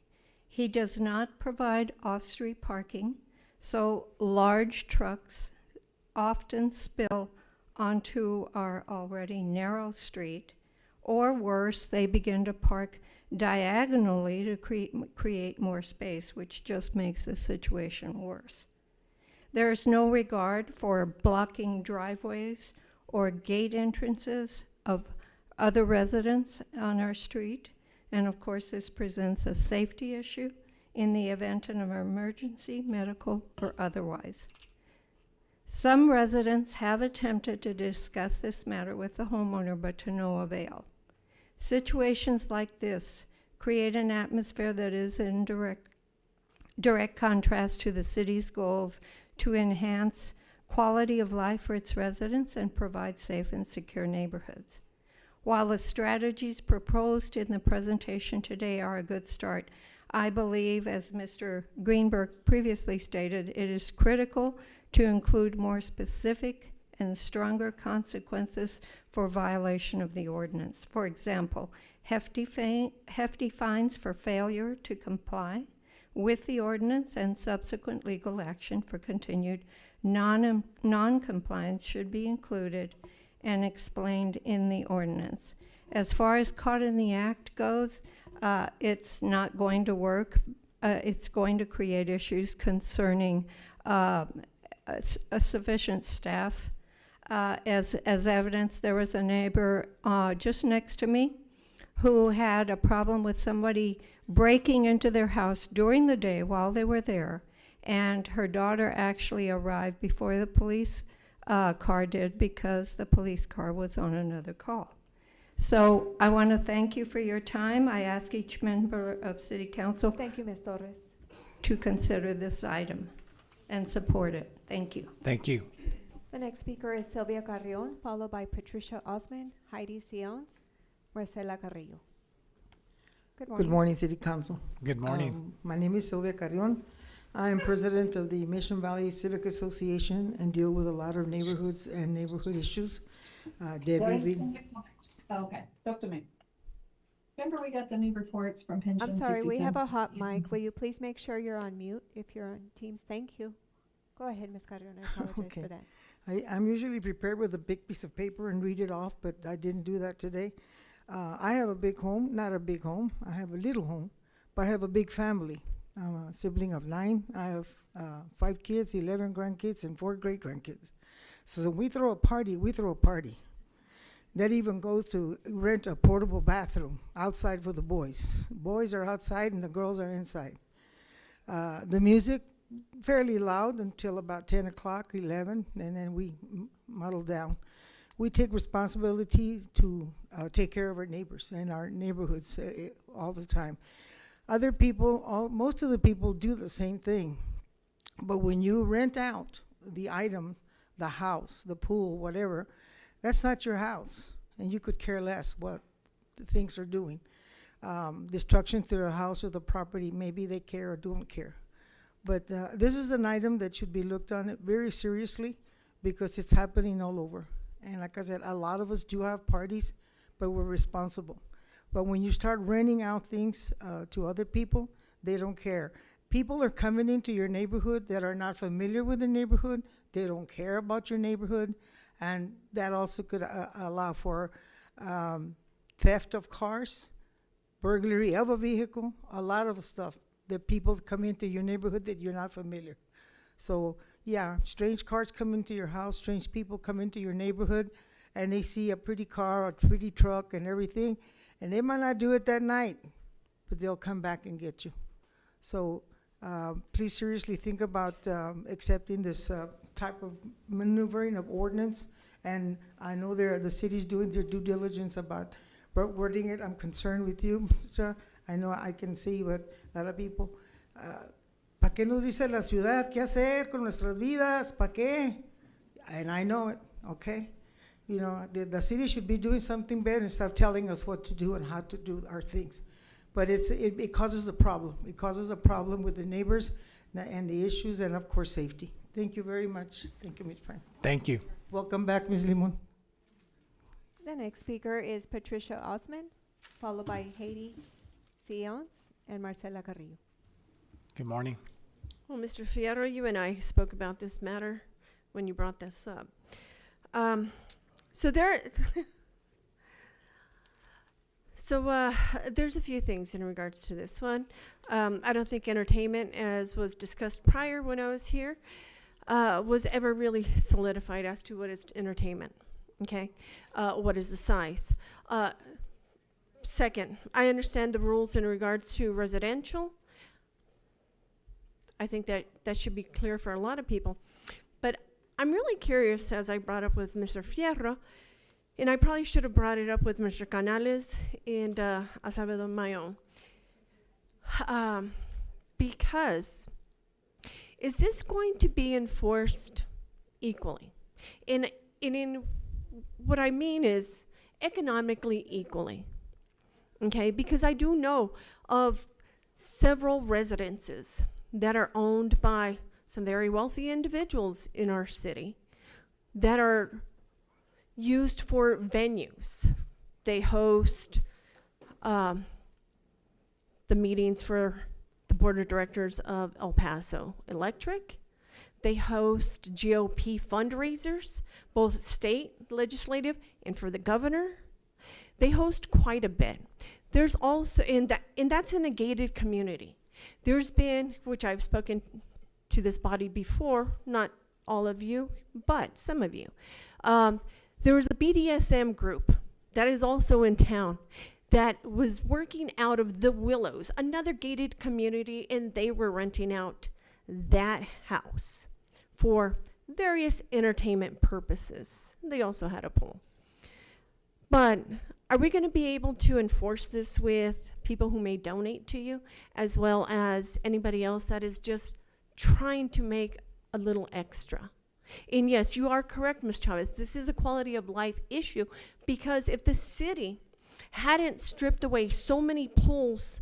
Speaker 9: He does not provide off-street parking, so large trucks often spill onto our already narrow street, or worse, they begin to park diagonally to create more space, which just makes the situation worse. There is no regard for blocking driveways or gate entrances of other residents on our street, and of course this presents a safety issue in the event of an emergency, medical or otherwise. Some residents have attempted to discuss this matter with the homeowner, but to no avail. Situations like this create an atmosphere that is in direct contrast to the city's goals to enhance quality of life for its residents and provide safe and secure neighborhoods. While the strategies proposed in the presentation today are a good start, I believe, as Mr. Greenberg previously stated, it is critical to include more specific and stronger consequences for violation of the ordinance. For example, hefty fines for failure to comply with the ordinance and subsequent legal action for continued non-compliance should be included and explained in the ordinance. As far as caught in the act goes, it's not going to work. It's going to create issues concerning a sufficient staff. As evidence, there was a neighbor just next to me who had a problem with somebody breaking into their house during the day while they were there, and her daughter actually arrived before the police car did because the police car was on another call. So I want to thank you for your time. I ask each member of City Council
Speaker 2: Thank you, Ms. Torres.
Speaker 9: to consider this item and support it. Thank you.
Speaker 1: Thank you.
Speaker 2: The next speaker is Sylvia Carrion, followed by Patricia Osman, Heidi Siones, Marcela Carrillo. Good morning.
Speaker 22: Good morning, City Council.
Speaker 1: Good morning.
Speaker 22: My name is Sylvia Carrion. I am president of the Mission Valley Civic Association and deal with a lot of neighborhoods and neighborhood issues. Debbie,
Speaker 23: Okay, talk to me. Remember we got the new reports from Pension
Speaker 2: I'm sorry, we have a
Speaker 23: 67?
Speaker 2: hot mic. Will you please make sure you're on mute if you're on Teams? Thank you. Go ahead, Ms. Carrion. I apologize
Speaker 22: Okay.
Speaker 2: for that.
Speaker 22: I'm usually prepared with a big piece of paper and read it off, but I didn't do that today. I have a big home, not a big home. I have a little home, but I have a big family. I'm a sibling of 9. I have 5 kids, 11 grandkids, and 4 great-grandkids. So when we throw a party, we throw a party. That even goes to rent a portable bathroom outside for the boys. Boys are outside and the girls are inside. The music, fairly loud until about 10 o'clock, 11, and then we muddle down. We take responsibility to take care of our neighbors and our neighborhoods all the time. Other people, most of the people do the same thing. But when you rent out the item, the house, the pool, whatever, that's not your house, and you could care less what the things are doing. Destruction to the house or the property, maybe they care or don't care. But this is an item that should be looked on very seriously because it's happening all over. And like I said, a lot of us do have parties, but we're responsible. But when you start renting out things to other people, They don't care. People are coming into your neighborhood that are not familiar with the neighborhood. They don't care about your neighborhood. And that also could allow for theft of cars, burglary of a vehicle, a lot of stuff that people come into your neighborhood that you're not familiar. So, yeah, strange cars come into your house, strange people come into your neighborhood, and they see a pretty car, a pretty truck, and everything, and they might not do it that night, but they'll come back and get you. So, please seriously think about accepting this type of maneuvering of ordinance. And I know the city's doing their due diligence about wording it. I'm concerned with you, Mr. I know I can see what a lot of people. ¿Para qué nos dice la ciudad qué hacer con nuestras vidas? ¿Para qué? And I know it, okay? You know, the city should be doing something better instead of telling us what to do and how to do our things. But it causes a problem. It causes a problem with the neighbors and the issues and, of course, safety. Thank you very much. Thank you, Ms. Prime.
Speaker 1: Thank you.
Speaker 22: Welcome back, Ms. Limon.
Speaker 2: The next speaker is Patricia Osman, followed by Haiti Sions and Marcela Carrillo.
Speaker 1: Good morning.
Speaker 3: Well, Mr. Fierro, you and I spoke about this matter when you brought this up. There's a few things in regards to this one. I don't think entertainment, as was discussed prior when I was here, was ever really solidified as to what is entertainment. Okay, what is the size? Second, I understand the rules in regards to residential. I think that should be clear for a lot of people. But I'm really curious, as I brought up with Mr. Fierro, and I probably should have brought it up with Mr. Canales and Acevedo Mayon. Because is this going to be enforced equally? In what I mean is economically equally. Okay, because I do know of several residences that are owned by some very wealthy individuals in our city that are used for venues. They host the meetings for the board of directors of El Paso Electric. They host GOP fundraisers, both state legislative and for the governor. They host quite a bit. There's also, and that's in a gated community. There's been, which I've spoken to this body before, not all of you, but some of you. There was a BDSM group that is also in town that was working out of the Willows, another gated community, and they were renting out that house for various entertainment purposes. They also had a pool. But are we going to be able to enforce this with people who may donate to you, as well as anybody else that is just trying to make a little extra? And yes, you are correct, Ms. Chavez. This is a quality of life issue, because if the city hadn't stripped away so many pools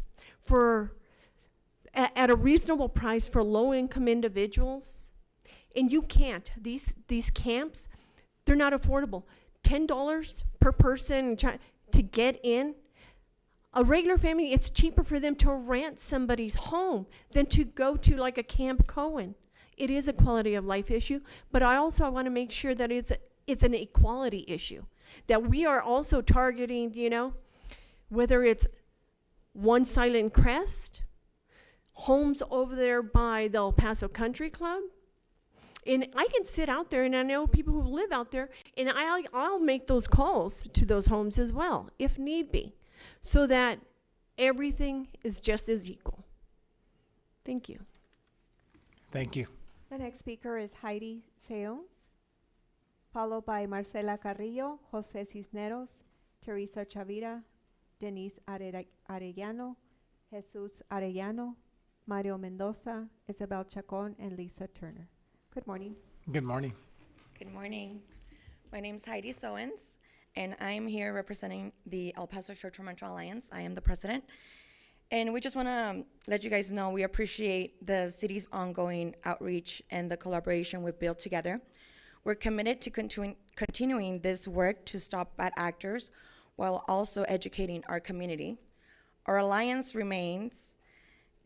Speaker 3: at a reasonable price for low-income individuals, and you can't, these camps, they're not affordable. $10 per person to get in. A regular family, it's cheaper for them to rent somebody's home than to go to like a Camp Cohen. It is a quality of life issue, but I also want to make sure that it's an equality issue, that we are also targeting, whether it's One Silent Crest, homes over there by the El Paso Country Club. And I can sit out there, and I know people who live out there, and I'll make those calls to those homes as well, if need be, so that everything is just as equal. Thank you.
Speaker 1: Thank you.
Speaker 2: The next speaker is Heidi Sions, followed by Marcela Carrillo, Jose Cisneros, Teresa Chavira, Denise Arellano, Jesus Arellano, Mario Mendoza, Isabel Chacon, and Lisa Turner. Good morning.
Speaker 1: Good morning.
Speaker 5: Good morning. My name is Heidi Sowens, and I'm here representing the El Paso Short-Term Rental Alliance. I am the president. And we just want to let you guys know we appreciate the city's ongoing outreach and the collaboration we've built together. We're committed to continuing this work to stop bad actors while also educating our community. Our alliance remains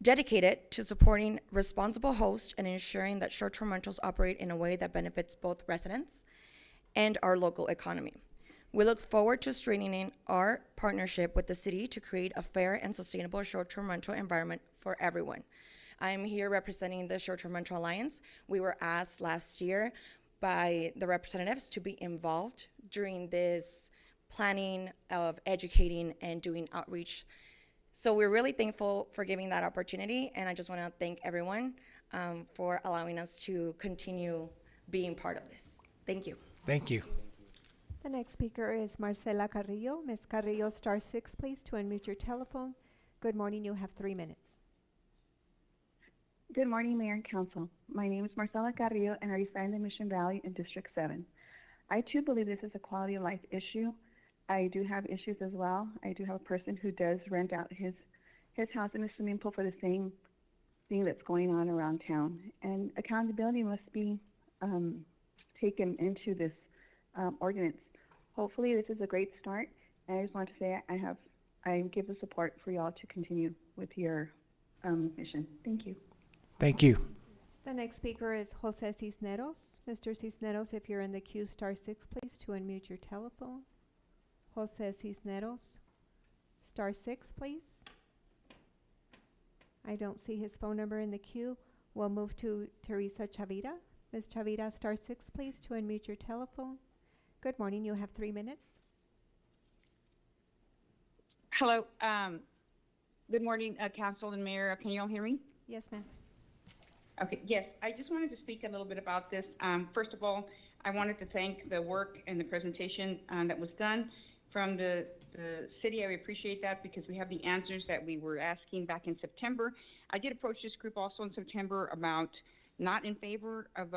Speaker 5: dedicated to supporting responsible hosts and ensuring that short-term rentals operate in a way that benefits both residents and our local economy. We look forward to strengthening our partnership with the city to create a fair and sustainable short-term rental environment for everyone. I'm here representing the Short-Term Rental Alliance. We were asked last year by the representatives to be involved during this planning of educating and doing outreach. So we're really thankful for giving that opportunity, and I just want to thank everyone for allowing us to continue being part of this. Thank you.
Speaker 1: Thank you.
Speaker 2: The next speaker is Marcela Carrillo. Ms. Carrillo, star 6, please, to unmute your telephone. Good morning. You have 3 minutes.
Speaker 6: Good morning, Mayor and Council. My name is Marcela Carrillo, and I reside in the Mission Valley in District 7. I, too, believe this is a quality of life issue. I do have issues as well. I do have a person who does rent out his house and a swimming pool for the same thing that's going on around town. And accountability must be taken into this ordinance. Hopefully, this is a great start. And I just want to say I give the support for y'all to continue with your mission. Thank you.
Speaker 1: Thank you.
Speaker 2: The next speaker is Jose Cisneros. Mr. Cisneros, if you're in the queue, star 6, please, to unmute your telephone. Jose Cisneros, star 6, please. I don't see his phone number in the queue. We'll move to Teresa Chavira. Ms. Chavira, star 6, please, to unmute your telephone. Good morning. You have 3 minutes.
Speaker 7: Hello. Good morning, Council and Mayor. Can you all hear me?
Speaker 2: Yes, ma'am.
Speaker 7: Okay. Yes. I just wanted to speak a little bit about this. First of all, I wanted to thank the work and the presentation that was done from the city. I appreciate that because we have the answers that we were asking back in September. I did approach this group also in September about not in favor of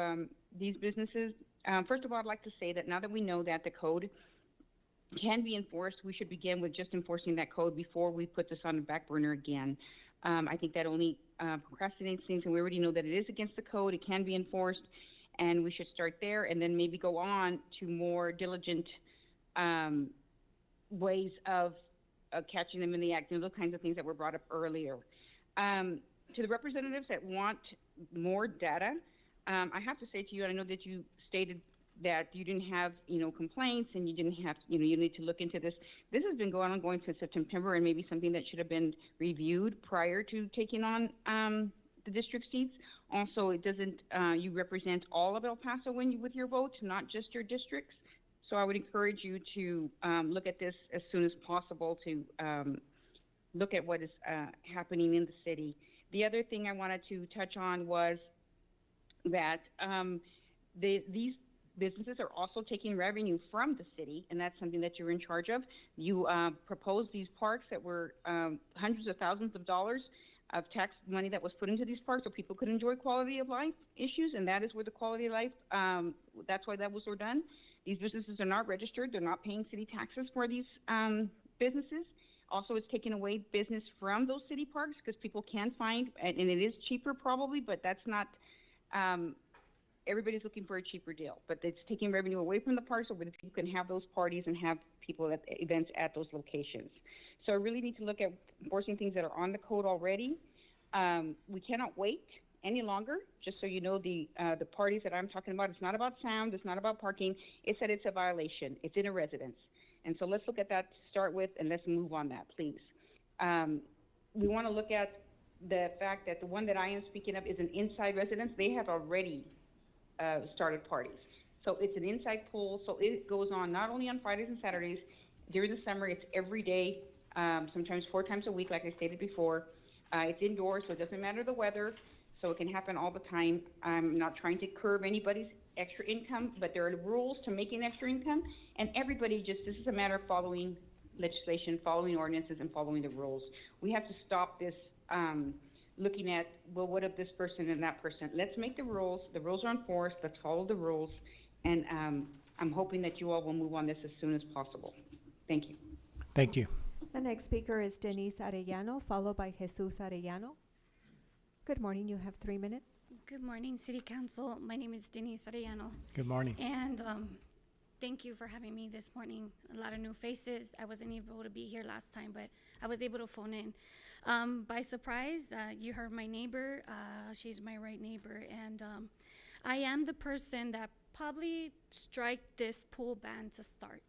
Speaker 7: these businesses. First of all, I'd like to say that now that we know that the code can be enforced, we should begin with just enforcing that code before we put this on the back burner again. I think that only procrastinates things, and we already know that it is against the code. It can be enforced, and we should start there and then maybe go on to more diligent ways of catching them in the act, and those kinds of things that were brought up earlier. To the representatives that want more data, I have to say to you, I know that you stated that you didn't have, complaints and you didn't have, you need to look into this. This has been going since September, and maybe something that should have been reviewed prior to taking on the district seats. Also, it doesn't, you represent all of El Paso with your vote, not just your districts. So I would encourage you to look at this as soon as possible to look at what is happening in the city. The other thing I wanted to touch on was that these businesses are also taking revenue from the city, and that's something that you're in charge of. You proposed these parks that were hundreds of thousands of dollars of tax money that was put into these parks so people could enjoy quality of life issues, and that is where the quality of life, that's why that was done. These businesses are not registered. They're not paying city taxes for these businesses. Also, it's taking away business from those city parks because people can find, and it is cheaper probably, but that's not, everybody's looking for a cheaper deal. But it's taking revenue away from the parks so that people can have those parties and have people at events at those locations. So I really need to look at enforcing things that are on the code already. We cannot wait any longer. Just so you know, the parties that I'm talking about, it's not about sound, it's not about parking. It's that it's a violation. It's in a residence. And so let's look at that to start with, and let's move on that, please. We want to look at the fact that the one that I am speaking of is an inside residence. They have already started parties. So it's an inside pool, so it goes on not only on Fridays and Saturdays. During the summer, it's every day, sometimes 4 times a week, like I stated before. It's indoors, so it doesn't matter the weather. So it can happen all the time. I'm not trying to curb anybody's extra income, but there are rules to making extra income, and everybody this is a matter of following legislation, following ordinances, and following the rules. We have to stop this looking at, well, what of this person and that person? Let's make the rules. The rules are enforced. Let's follow the rules, and I'm hoping that you all will move on this as soon as possible. Thank you.
Speaker 1: Thank you.
Speaker 2: The next speaker is Denise Arellano, followed by Jesus Arellano. Good morning. You have 3 minutes.
Speaker 10: Good morning, City Council. My name is Denise Arellano.
Speaker 1: Good morning.
Speaker 10: And thank you for having me this morning. A lot of new faces. I wasn't able to be here last time, but I was able to phone in. By surprise, you heard my neighbor. She's my right neighbor, and I am the person that probably strike this pool ban to start.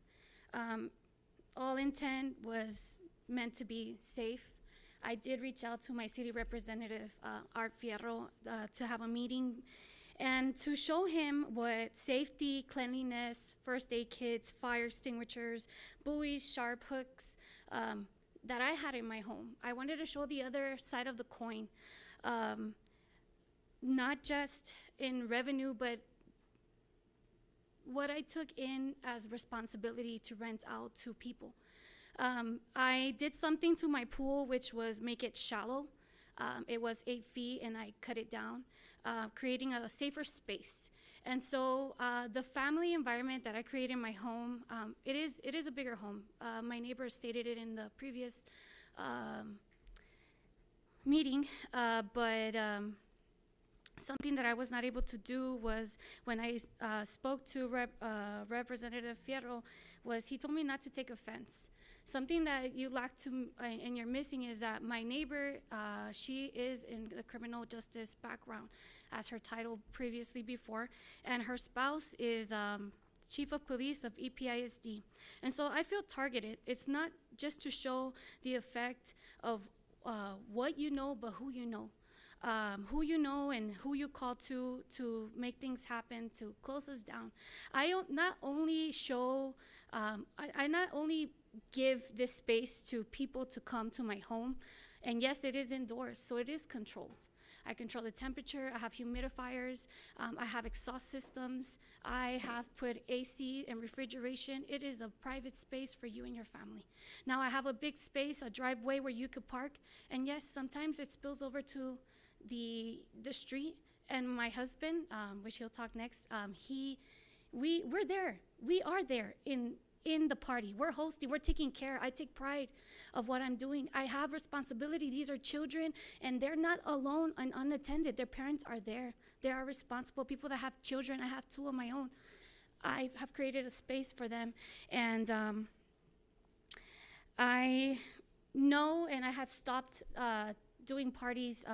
Speaker 10: All intent was meant to be safe. I did reach out to my city representative, Art Fierro, to have a meeting and to show him what safety, cleanliness, first aid kits, fire extinguishers, buoys, sharp hooks, that I had in my home. I wanted to show the other side of the coin, not just in revenue, but what I took in as responsibility to rent out to people. I did something to my pool, which was make it shallow. It was 8 feet, and I cut it down, creating a safer space. And so the family environment that I create in my home, it is a bigger home. My neighbor stated it in the previous meeting, but something that I was not able to do was when I spoke to Representative Fierro, was he told me not to take offense. Something that you lack to and you're missing is that my neighbor, she is in the criminal justice background as her title previously before, and her spouse is chief of police of EPISD. And so I feel targeted. It's not just to show the effect of what you know, but who you know. Who you know and who you call to make things happen, to close us down. I don't not only show, I not only give this space to people to come to my home, and yes, it is indoors, so it is controlled. I control the temperature, I have humidifiers, I have exhaust systems, I have put AC and refrigeration. It is a private space for you and your family. Now I have a big space, a driveway where you could park, and yes, sometimes it spills over to the street, and my husband, which he'll talk next, we're there. We are there in the party. We're hosting, we're taking care. I take pride of what I'm doing. I have responsibility. These are children, and they're not alone and unattended. Their parents are there. They are responsible people that have children. I have 2 of my own. I have created a space for them, and I know, and I have stopped doing parties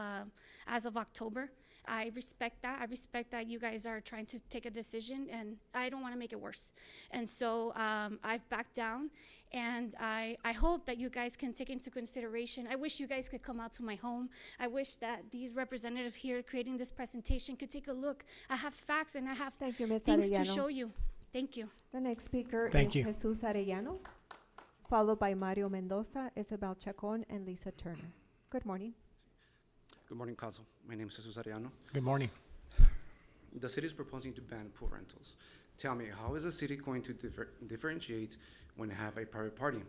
Speaker 10: as of October. I respect that. I respect that you guys are trying to take a decision, and I don't want to make it worse. And so I've backed down, and I hope that you guys can take into consideration. I wish you guys could come out to my home. I wish that these representatives here creating this presentation could take a look. I have facts, and I have
Speaker 2: Thank you, Ms.
Speaker 10: things to
Speaker 2: Arellano.
Speaker 10: show you. Thank you.
Speaker 2: The next speaker
Speaker 1: Thank
Speaker 2: is
Speaker 1: you.
Speaker 2: Jesus Arellano, followed by Mario Mendoza, Isabel Chacon, and Lisa Turner. Good morning.
Speaker 15: Good morning, Council. My name is Jesus Arellano.
Speaker 1: Good morning.
Speaker 15: The city is proposing to ban pool rentals. Tell me, how is the city going to differentiate when I have a private party?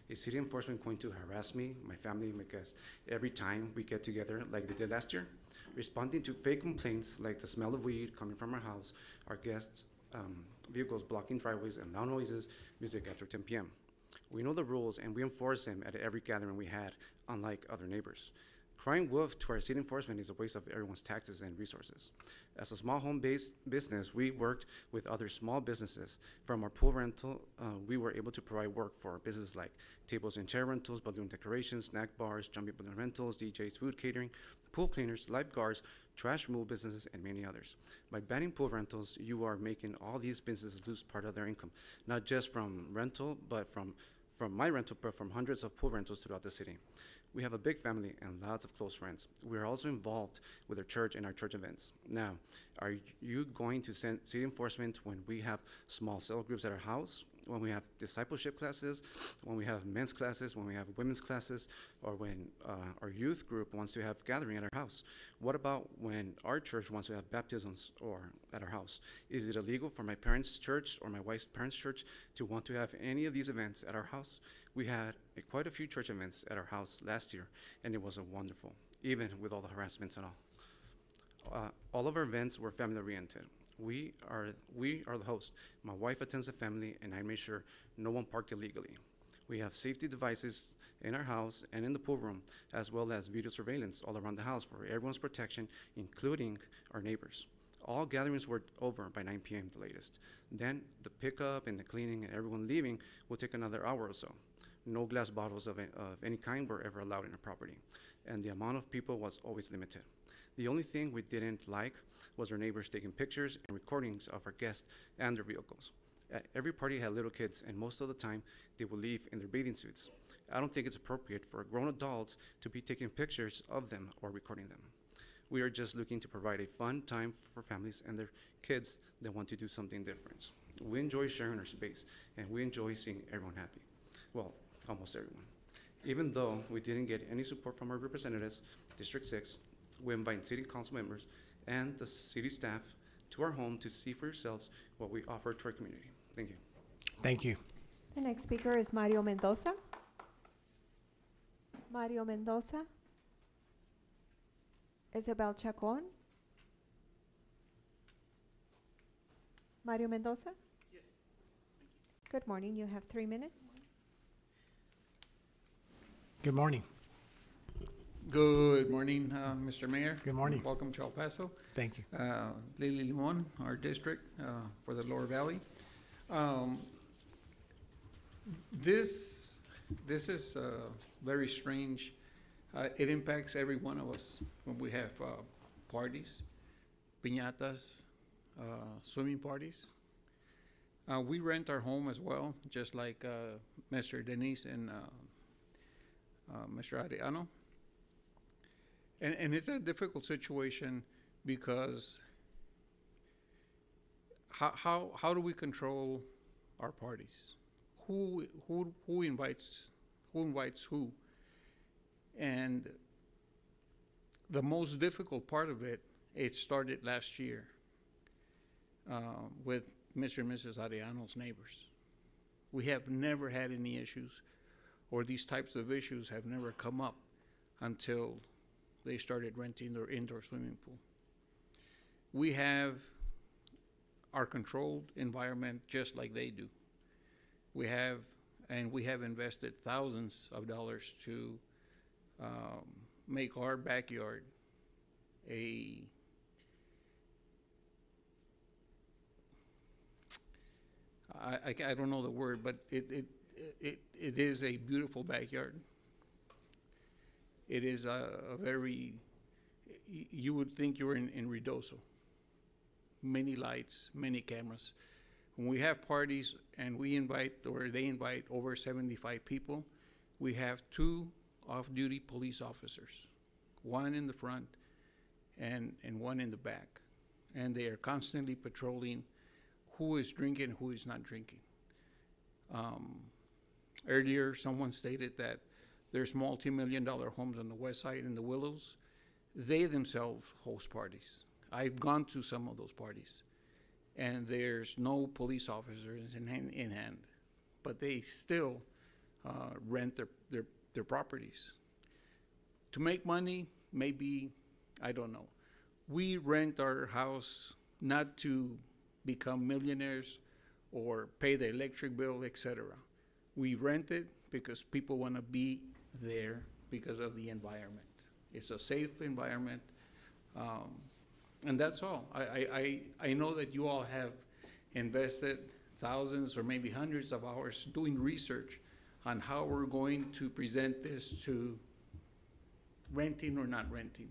Speaker 15: Is city enforcement going to harass me, my family, my guests, every time we get together like they did last year? Responding to fake complaints like the smell of weed coming from our house, our guests' vehicles blocking driveways, and loud noises, music after 10 p.m. We know the rules and we enforce them at every gathering we had, unlike other neighbors. Crying wolf to our city enforcement is a waste of everyone's taxes and resources. As a small home-based business, we worked with other small businesses. From our pool rental, we were able to provide work for businesses like tables and chair rentals, balloon decorations, snack bars, jumping balloon rentals, DJs, food catering, pool cleaners, lifeguards, trash removal businesses, and many others. By banning pool rentals, you are making all these businesses lose part of their income, not just from rental, but from my rental, but from hundreds of pool rentals throughout the city. We have a big family and lots of close friends. We are also involved with our church and our church events. Now, are you going to send city enforcement when we have small cell groups at our house, when we have discipleship classes, when we have men's classes, when we have women's classes, or when our youth group wants to have gathering at our house? What about when our church wants to have baptisms or at our house? Is it illegal for my parents' church or my wife's parents' church to want to have any of these events at our house? We had quite a few church events at our house last year, and it was wonderful, even with all the harassments and all. All of our events were family-oriented. We are the host. My wife attends the family, and I make sure no one parked illegally. We have safety devices in our house and in the pool room, as well as video surveillance all around the house for everyone's protection, including our neighbors. All gatherings were over by 9 p.m. the latest. Then the pickup and the cleaning and everyone leaving will take another hour or so. No glass bottles of any kind were ever allowed in our property, and the amount of people was always limited. The only thing we didn't like was our neighbors taking pictures and recordings of our guests and their vehicles. Every party had little kids, and most of the time they would leave in their bathing suits. I don't think it's appropriate for grown adults to be taking pictures of them or recording them. We are just looking to provide a fun time for families and their kids that want to do something different. We enjoy sharing our space, and we enjoy seeing everyone happy. Well, almost everyone. Even though we didn't get any support from our representatives, District 6, we invite city council members and the city staff to our home to see for yourselves what we offer to our community. Thank you.
Speaker 1: Thank you.
Speaker 2: The next speaker is Mario Mendoza. Mario Mendoza. Isabel Chacon. Mario Mendoza? Yes. Good morning. You have 3 minutes.
Speaker 1: Good morning.
Speaker 11: Good morning, Mr. Mayor.
Speaker 1: Good morning.
Speaker 11: Welcome to El Paso.
Speaker 1: Thank you.
Speaker 11: Lily Limon, our district for the Lower Valley. This is very strange. It impacts every one of us when we have parties, piñatas, swimming parties. We rent our home as well, just like Mr. Denise and Mr. Ariano. And it's a difficult situation because how do we control our parties? Who invites who? And the most difficult part of it started last year with Mr. and Mrs. Ariano's neighbors. We have never had any issues, or these types of issues have never come up until they started renting their indoor swimming pool. We have our controlled environment just like they do. We have invested thousands of dollars to make our backyard I don't know the word, but it is a beautiful backyard. It is a very, you would think you're in Ruidoso. Many lights, many cameras. When we have parties and we invite, or they invite over 75 people, we have 2 off-duty police officers, 1 in the front and 1 in the back. And they are constantly patrolling who is drinking, who is not drinking. Earlier, someone stated that there's multi-million-dollar homes on the west side in the Willows. They themselves host parties. I've gone to some of those parties, and there's no police officers in hand, but they still rent their properties. To make money, maybe, I don't know. We rent our house not to become millionaires or pay the electric bill, etc. We rent it because people want to be there because of the environment. It's a safe environment, and that's all. I know that you all have invested thousands or maybe hundreds of hours doing research on how we're going to present this to renting or not renting.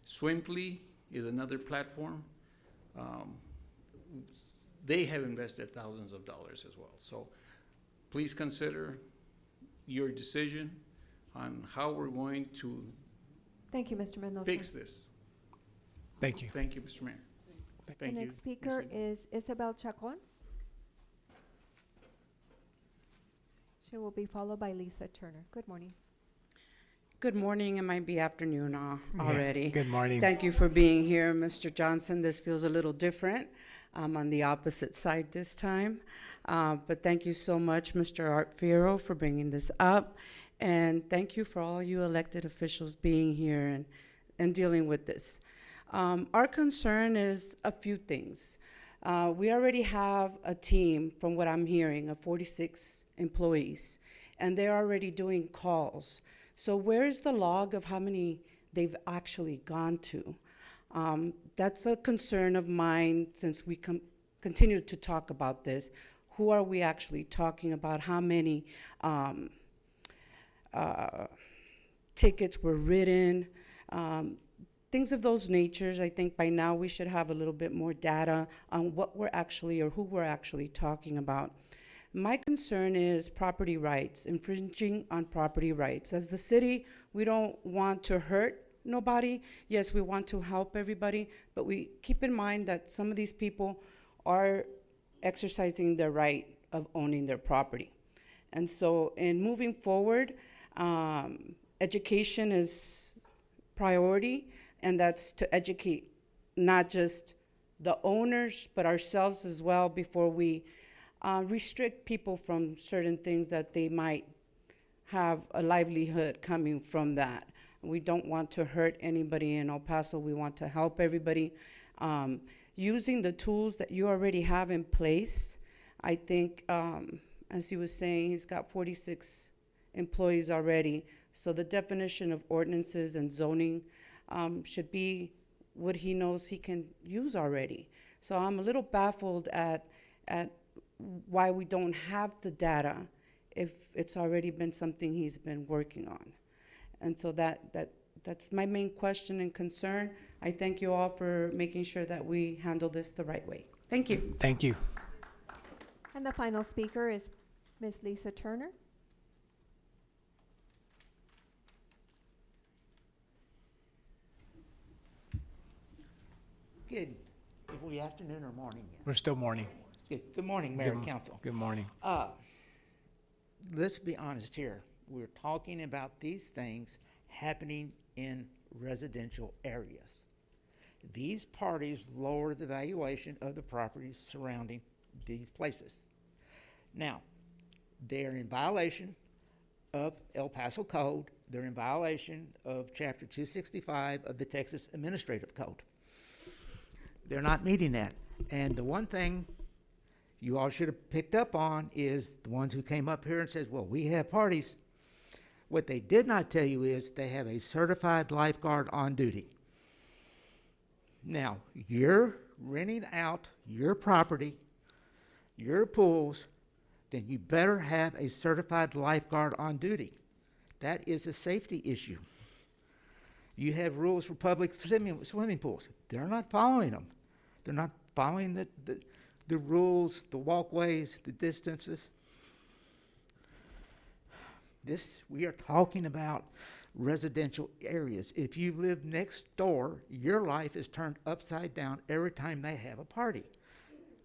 Speaker 11: Swimply is another platform. They have invested thousands of dollars as well. So please consider your decision on how we're going to
Speaker 2: Thank you, Mr. Mendoza.
Speaker 11: fix this.
Speaker 1: Thank you.
Speaker 11: Thank you, Mr. Mayor.
Speaker 2: The next speaker is Isabel Chacon. She will be followed by Lisa Turner. Good morning.
Speaker 19: Good morning. It might be afternoon already.
Speaker 1: Good morning.
Speaker 19: Thank you for being here, Mr. Johnson. This feels a little different. I'm on the opposite side this time. But thank you so much, Mr. Art Fierro, for bringing this up. And thank you for all you elected officials being here and dealing with this. Our concern is a few things. We already have a team, from what I'm hearing, of 46 employees, and they're already doing calls. So where's the log of how many they've actually gone to? That's a concern of mine since we continue to talk about this. Who are we actually talking about? How many tickets were written, things of those natures. I think by now we should have a little bit more data on what we're actually or who we're actually talking about. My concern is property rights, infringing on property rights. As the city, we don't want to hurt nobody. Yes, we want to help everybody, but we keep in mind that some of these people are exercising their right of owning their property. And so in moving forward, education is priority, and that's to educate not just the owners, but ourselves as well before we restrict people from certain things that they might have a livelihood coming from that. We don't want to hurt anybody in El Paso. We want to help everybody. Using the tools that you already have in place, I think, as he was saying, he's got 46 employees already. So the definition of ordinances and zoning should be what he knows he can use already. So I'm a little baffled at why we don't have the data if it's already been something he's been working on. And so that's my main question and concern. I thank you all for making sure that we handle this the right way. Thank you.
Speaker 1: Thank you.
Speaker 2: And the final speaker is Ms. Lisa Turner.
Speaker 13: Good afternoon or morning.
Speaker 1: We're still morning.
Speaker 13: Good morning, Mayor and Council.
Speaker 1: Good morning.
Speaker 13: Let's be honest here. We're talking about these things happening in residential areas. These parties lower the valuation of the properties surrounding these places. Now, they're in violation of El Paso Code. They're in violation of Chapter 265 of the Texas Administrative Code. They're not meeting that. And the one thing you all should have picked up on is the ones who came up here and said, well, we have parties. What they did not tell you is they have a certified lifeguard on duty. Now, you're renting out your property, your pools, then you better have a certified lifeguard on duty. That is a safety issue. You have rules for public swimming pools. They're not following them. They're not following the rules, the walkways, the distances. We are talking about residential areas. If you live next door, your life is turned upside down every time they have a party.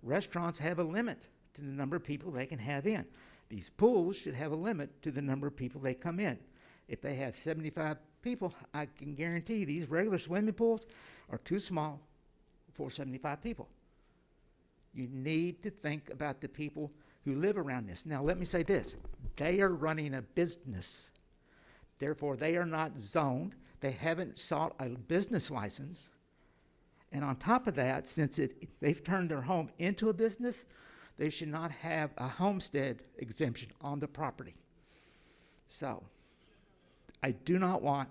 Speaker 13: Restaurants have a limit to the number of people they can have in. These pools should have a limit to the number of people they come in. If they have 75 people, I can guarantee these regular swimming pools are too small for 75 people. You need to think about the people who live around this. Now, let me say this. They are running a business. Therefore, they are not zoned. They haven't sought a business license. And on top of that, since they've turned their home into a business, they should not have a homestead exemption on the property. So, I do not want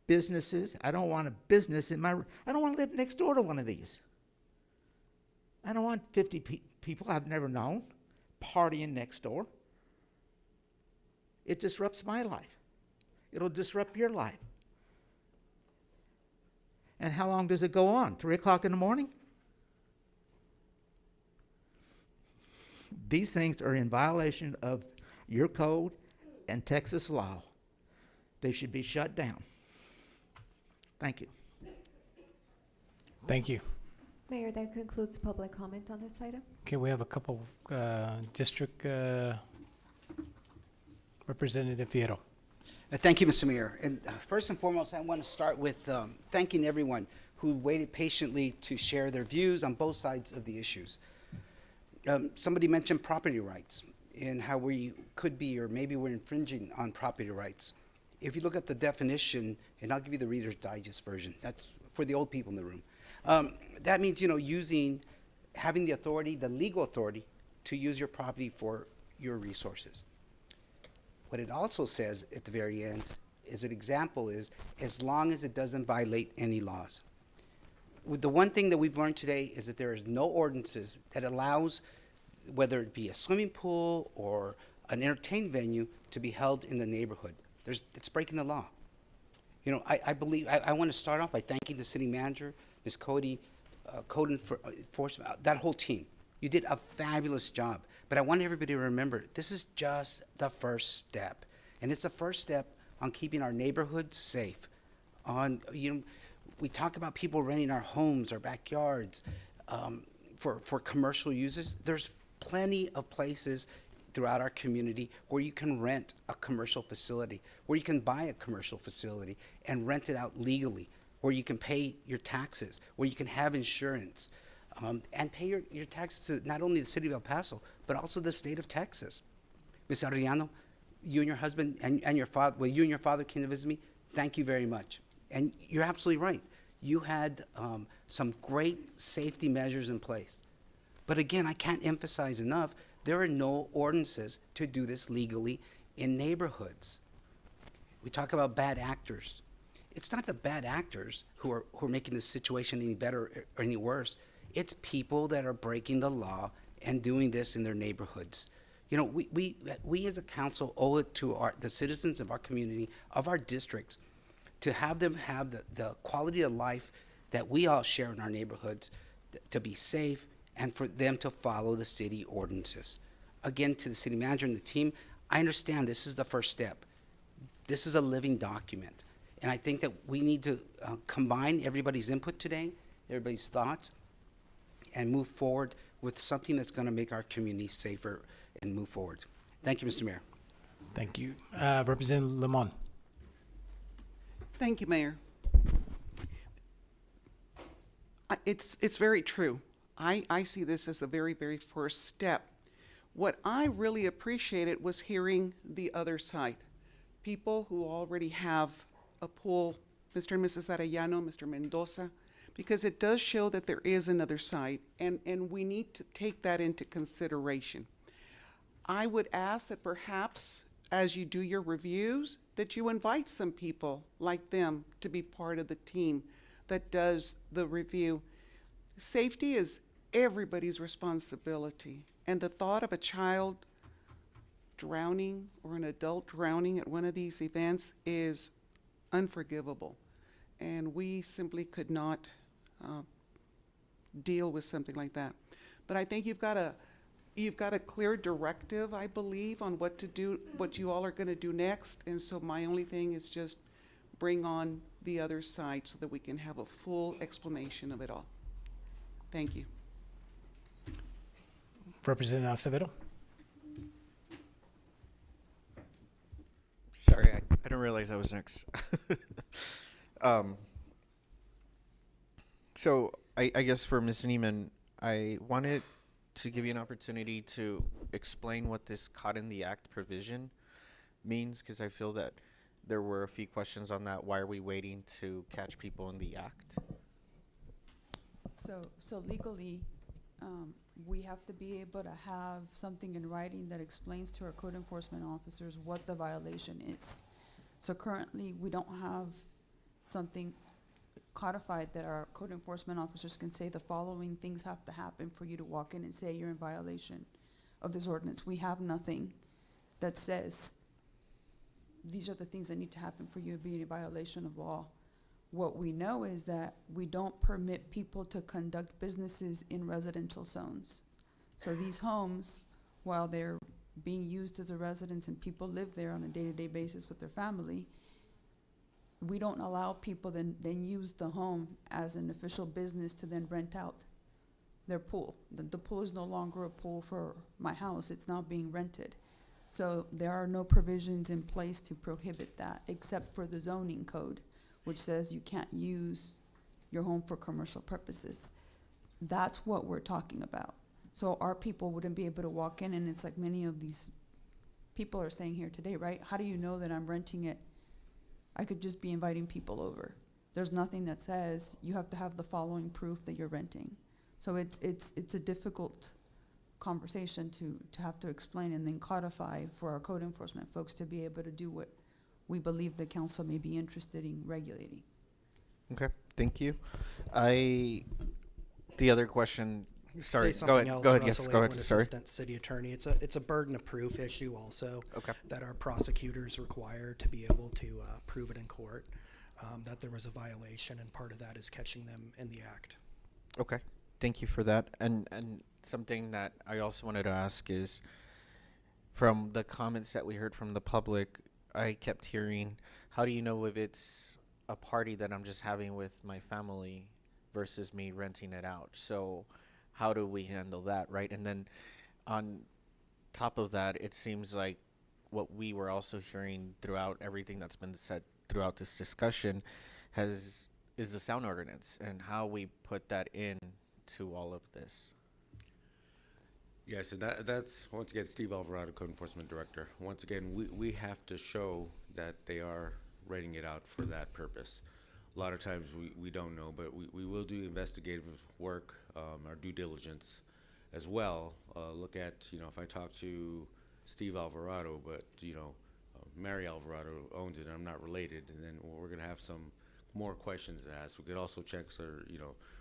Speaker 13: businesses. I don't want a business I don't want to live next door to one of these. I don't want 50 people I've never known partying next door. It disrupts my life. It'll disrupt your life. And how long does it go on? 3 o'clock in the morning? These things are in violation of your code and Texas law. They should be shut down. Thank you.
Speaker 1: Thank you.
Speaker 2: Mayor, that concludes public comment on this item.
Speaker 1: Okay, we have a couple district Representative Fierro.
Speaker 12: Thank you, Mr. Mayor. And first and foremost, I want to start with thanking everyone who waited patiently to share their views on both sides of the issues. Somebody mentioned property rights and how we could be, or maybe we're infringing on property rights. If you look at the definition, and I'll give you the Reader's Digest version, that's for the old people in the room. That means, having the authority, the legal authority, to use your property for your resources. What it also says at the very end is an example is, as long as it doesn't violate any laws. The one thing that we've learned today is that there is no ordinances that allows, whether it be a swimming pool or an entertainment venue to be held in the neighborhood. It's breaking the law. You know, I believe, I want to start off by thanking the city manager, Ms. Cody, code enforcement, that whole team. You did a fabulous job. But I want everybody to remember, this is just the first step. And it's the first step on keeping our neighborhoods safe. We talk about people renting our homes, our backyards, for commercial uses. There's plenty of places throughout our community where you can rent a commercial facility, where you can buy a commercial facility and rent it out legally, where you can pay your taxes, where you can have insurance, and pay your taxes to not only the city of El Paso, but also the state of Texas. Ms. Arellano, you and your husband and your father, well, you and your father came to visit me. Thank you very much. And you're absolutely right. You had some great safety measures in place. But again, I can't emphasize enough, there are no ordinances to do this legally in neighborhoods. We talk about bad actors. It's not the bad actors who are making the situation any better or any worse. It's people that are breaking the law and doing this in their neighborhoods. You know, we as a council owe it to the citizens of our community, of our districts, to have them have the quality of life that we all share in our neighborhoods, to be safe, and for them to follow the city ordinances. Again, to the city manager and the team, I understand this is the first step. This is a living document. And I think that we need to combine everybody's input today, everybody's thoughts, and move forward with something that's going to make our community safer and move forward. Thank you, Mr. Mayor.
Speaker 1: Thank you. Representative Lemon.
Speaker 4: Thank you, Mayor. It's very true. I see this as the very, very first step. What I really appreciated was hearing the other side. People who already have a pool, Mr. and Mrs. Arellano, Mr. Mendoza, because it does show that there is another side, and we need to take that into consideration. I would ask that perhaps as you do your reviews, that you invite some people like them to be part of the team that does the review. Safety is everybody's responsibility, and the thought of a child drowning or an adult drowning at one of these events is unforgivable, and we simply could not deal with something like that. But I think you've got a clear directive, I believe, on what to do, what you all are going to do next, and so my only thing is just bring on the other side so that we can have a full explanation of it all. Thank you.
Speaker 1: Representative Acevedo.
Speaker 17: Sorry, I didn't realize I was next. So I guess for Ms. Neiman, I wanted to give you an opportunity to explain what this caught in the act provision means, because I feel that there were a few questions on that. Why are we waiting to catch people in the act?
Speaker 21: So legally, we have to be able to have something in writing that explains to our code enforcement officers what the violation is. So currently, we don't have something codified that our code enforcement officers can say the following things have to happen for you to walk in and say you're in violation of this ordinance. We have nothing that says these are the things that need to happen for you to be in violation of law. What we know is that we don't permit people to conduct businesses in residential zones. So these homes, while they're being used as a residence and people live there on a day-to-day basis with their family, we don't allow people then use the home as an official business to then rent out their pool. The pool is no longer a pool for my house, it's now being rented. So there are no provisions in place to prohibit that except for the zoning code, which says you can't use your home for commercial purposes. That's what we're talking about. So our people wouldn't be able to walk in, and it's like many of these people are saying here today, right? How do you know that I'm renting it? I could just be inviting people over. There's nothing that says you have to have the following proof that you're renting. So it's a difficult conversation to have to explain and then codify for our code enforcement folks to be able to do what we believe the council may be interested in regulating.
Speaker 17: Okay, thank you. The other question Sorry,
Speaker 8: say
Speaker 17: go
Speaker 8: something
Speaker 17: ahead.
Speaker 8: else.
Speaker 17: Go ahead.
Speaker 8: Russell
Speaker 17: Yes, go ahead.
Speaker 8: Lakeland,
Speaker 17: Sorry.
Speaker 8: Assistant City Attorney. It's a burden of proof issue also.
Speaker 17: Okay.
Speaker 8: That our prosecutors require to be able to prove it in court, that there was a violation, and part of that is catching them in the act.
Speaker 17: Okay. Thank you for that. And something that I also wanted to ask is, from the comments that we heard from the public, I kept hearing, how do you know if it's a party that I'm just having with my family versus me renting it out? So how do we handle that, right? And then on top of that, it seems like what we were also hearing throughout everything that's been said throughout this discussion is the sound ordinance and how we put that in to all of this.
Speaker 14: Yes, and that's, once again, Steve Alvarado, Code Enforcement Director. Once again, we have to show that they are renting it out for that purpose. A lot of times we don't know, but we will do investigative work, our due diligence as well. Look at, if I talk to Steve Alvarado, but, Mary Alvarado owns it and I'm not related, and then we're going to have some more questions to ask. We could also check,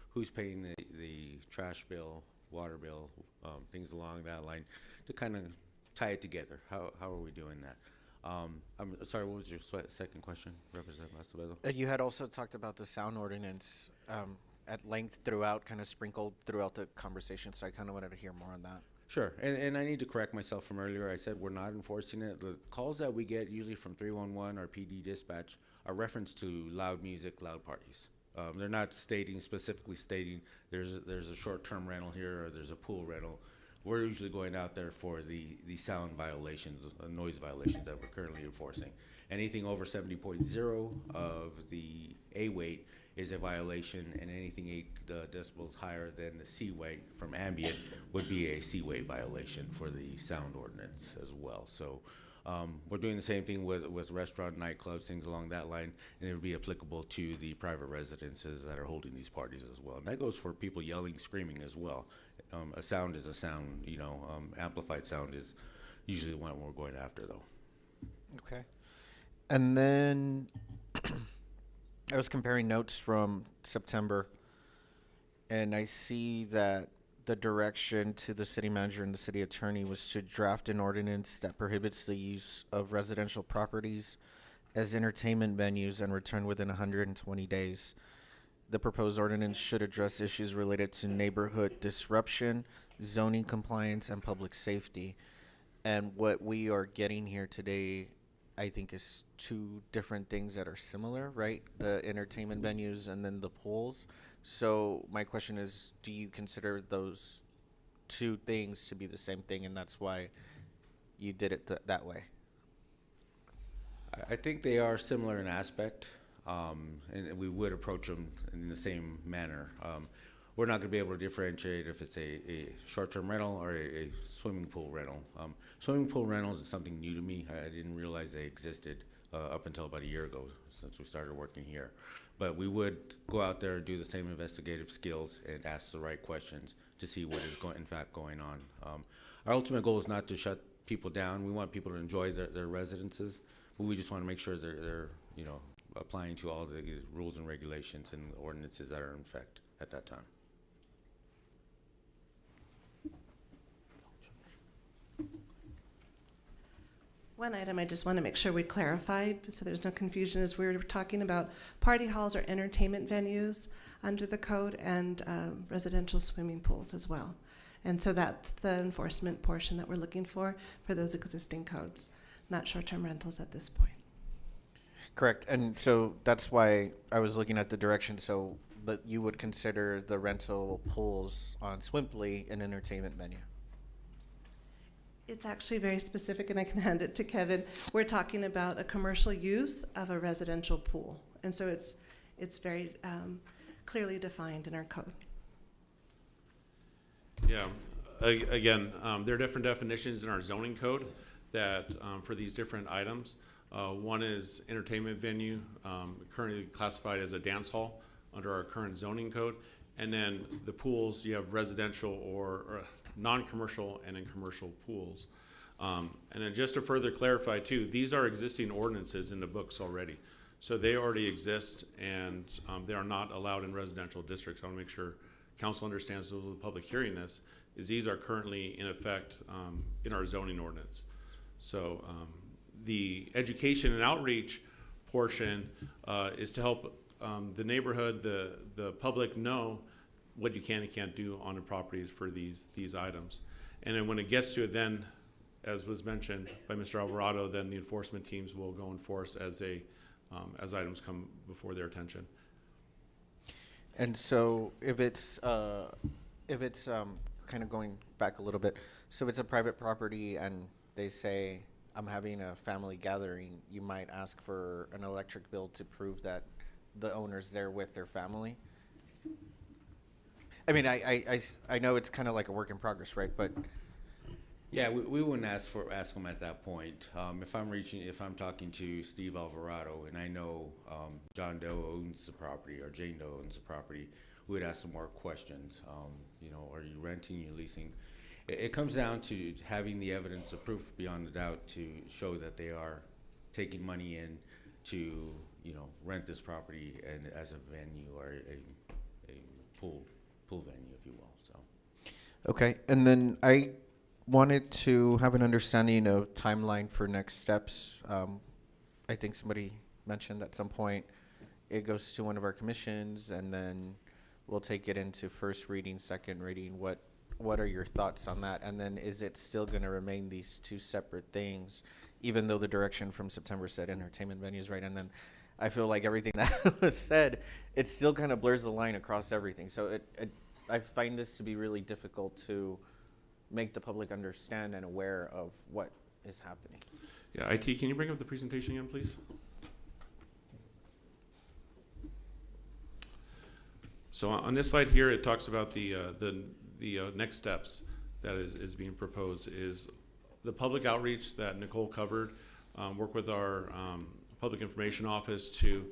Speaker 14: who's paying the trash bill, water bill, things along that line, to kind of tie it together. How are we doing that? I'm sorry, what was your second question, Representative Acevedo?
Speaker 17: You had also talked about the sound ordinance at length throughout, kind of sprinkled throughout the conversation, so I kind of wanted to hear more on that.
Speaker 14: Sure, and I need to correct myself from earlier. I said we're not enforcing it. The calls that we get, usually from 311 or PD dispatch, are reference to loud music, loud parties. They're not specifically stating there's a short-term rental here or there's a pool rental. We're usually going out there for the sound violations, noise violations that we're currently enforcing. Anything over 70.0 of the A weight is a violation, and anything 8 decibels higher than the C weight from ambient would be a C weight violation for the sound ordinance as well. So we're doing the same thing with restaurant, nightclubs, things along that line, and it would be applicable to the private residences that are holding these parties as well. And that goes for people yelling, screaming as well. A sound is a sound, amplified sound is usually the one we're going after, though.
Speaker 17: Okay. And then I was comparing notes from September, and I see that the direction to the city manager and the city attorney was to draft an ordinance that prohibits the use of residential properties as entertainment venues and return within 120 days. The proposed ordinance should address issues related to neighborhood disruption, zoning compliance, and public safety. And what we are getting here today, I think, is two different things that are similar, right? The entertainment venues and then the pools. So my question is, do you consider those two things to be the same thing, and that's why you did it that way?
Speaker 14: I think they are similar in aspect, and we would approach them in the same manner. We're not going to be able to differentiate if it's a short-term rental or a swimming pool rental. Swimming pool rentals is something new to me. I didn't realize they existed up until about a year ago since we started working here. But we would go out there and do the same investigative skills and ask the right questions to see what is in fact going on. Our ultimate goal is not to shut people down. We want people to enjoy their residences, but we just want to make sure they're applying to all the rules and regulations and ordinances that are in effect at that time.
Speaker 18: One item I just want to make sure we clarify, so there's no confusion, is we're talking about party halls or entertainment venues under the code, and residential swimming pools as well. And so that's the enforcement portion that we're looking for those existing codes, not short-term rentals at this point.
Speaker 17: Correct. And so that's why I was looking at the direction, so that you would consider the rental pools on Swimply an entertainment venue.
Speaker 18: It's actually very specific, and I can hand it to Kevin. We're talking about a commercial use of a residential pool, and so it's very clearly defined in our code.
Speaker 24: Yeah, again, there are different definitions in our zoning code that for these different items. One is entertainment venue, currently classified as a dance hall under our current zoning code. And then the pools, you have residential or non-commercial and then commercial pools. And then just to further clarify too, these are existing ordinances in the books already. So they already exist, and they are not allowed in residential districts. I want to make sure council understands those of the public hearing this, is these are currently in effect in our zoning ordinance. So the education and outreach portion is to help the neighborhood, the public know what you can and can't do on the properties for these items. And then when it gets to it, then, as was mentioned by Mr. Alvarado, then the enforcement teams will go enforce as items come before their attention.
Speaker 17: And so if it's kind of going back a little bit, so if it's a private property and they say, I'm having a family gathering, you might ask for an electric bill to prove that the owner's there with their family? I mean, I know it's kind of like a work in progress, right? But
Speaker 14: yeah, we wouldn't ask them at that point. If I'm talking to Steve Alvarado and I know John Doe owns the property or Jane Doe owns the property, we would ask some more questions. Are you renting, you leasing? It comes down to having the evidence of proof beyond a doubt to show that they are taking money in to, rent this property and as a venue or a pool venue, if you will. So.
Speaker 17: Okay, and then I wanted to have an understanding of timeline for next steps. I think somebody mentioned at some point it goes to one of our commissions and then we'll take it into first reading, second reading. What are your thoughts on that? And then is it still going to remain these two separate things, even though the direction from September said entertainment venues, right? And then I feel like everything that was said, it still kind of blurs the line across everything. So I find this to be really difficult to make the public understand and aware of what is happening.
Speaker 24: Yeah, IT, can you bring up the presentation again, please? So on this slide here, it talks about the next steps that is being proposed is the public outreach that Nicole covered, work with our public information office to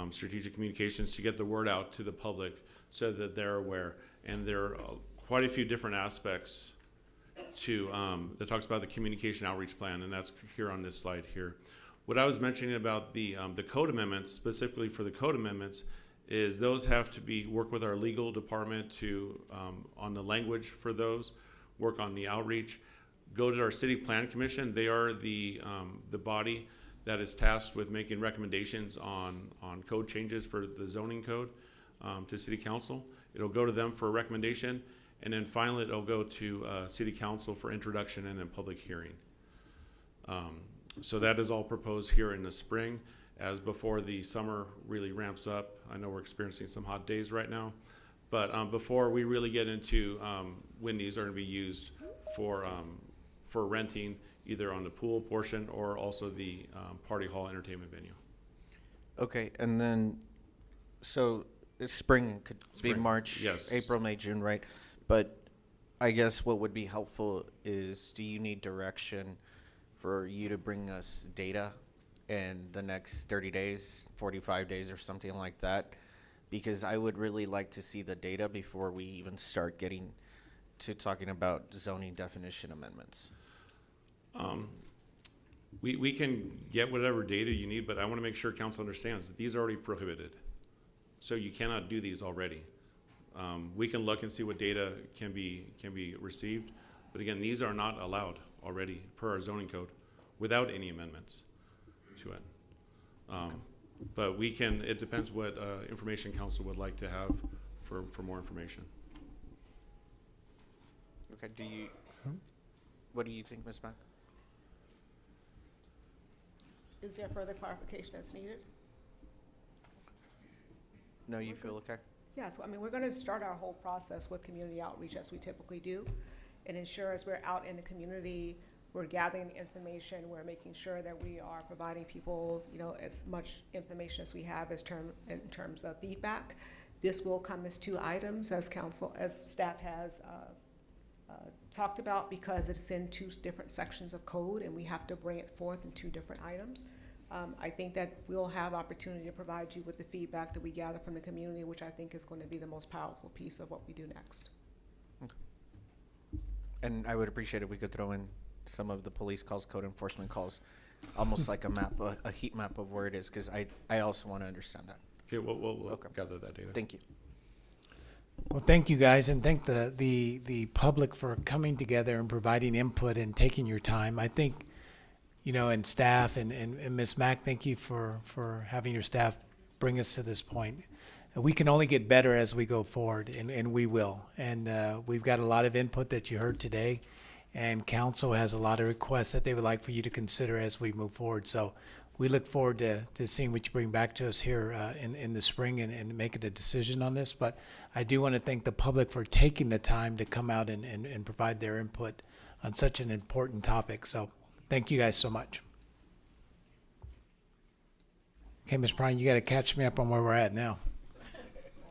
Speaker 24: strategic communications to get the word out to the public so that they're aware. And there are quite a few different aspects to that talks about the communication outreach plan, and that's here on this slide here. What I was mentioning about the code amendments, specifically for the code amendments, is those have to be work with our legal department to on the language for those, work on the outreach, go to our city plan commission. They are the body that is tasked with making recommendations on code changes for the zoning code to city council. It'll go to them for a recommendation, and then finally it'll go to city council for introduction and then public hearing. So that is all proposed here in the spring. As before the summer really ramps up. I know we're experiencing some hot days right now, but before we really get into when these are going to be used for renting, either on the pool portion or also the party hall entertainment venue.
Speaker 17: Okay, and then, so spring could be March,
Speaker 24: yes.
Speaker 17: April, May, June, right? But I guess what would be helpful is, do you need direction for you to bring us data in the next 30 days, 45 days or something like that? Because I would really like to see the data before we even start getting to talking about zoning definition amendments.
Speaker 24: We can get whatever data you need, but I want to make sure council understands that these are already prohibited. So you cannot do these already. We can look and see what data can be received, but again, these are not allowed already per our zoning code without any amendments to it. But we can, it depends what information council would like to have for more information.
Speaker 17: Okay, what do you think, Ms. Mack?
Speaker 9: Is there further clarification that's needed?
Speaker 17: No, you feel okay?
Speaker 9: Yes, I mean, we're going to start our whole process with community outreach as we typically do, and ensure as we're out in the community, we're gathering information, we're making sure that we are providing people, as much information as we have in terms of feedback. This will come as two items as staff has talked about, because it's in two different sections of code and we have to bring it forth in two different items. I think that we'll have opportunity to provide you with the feedback that we gather from the community, which I think is going to be the most powerful piece of what we do next.
Speaker 17: Okay. And I would appreciate if we could throw in some of the police calls, code enforcement calls, almost like a map, a heat map of where it is, because I also want to understand that.
Speaker 24: Okay, we'll gather that data.
Speaker 17: Thank you.
Speaker 1: Well, thank you guys, and thank the public for coming together and providing input and taking your time. I think, and staff and Ms. Mack, thank you for having your staff bring us to this point. We can only get better as we go forward, and we will. And we've got a lot of input that you heard today, and council has a lot of requests that they would like for you to consider as we move forward. So we look forward to seeing what you bring back to us here in the spring and making a decision on this. But I do want to thank the public for taking the time to come out and provide their input on such an important topic. So thank you guys so much. Okay, Ms. Bryan, you got to catch me up on where we're at now.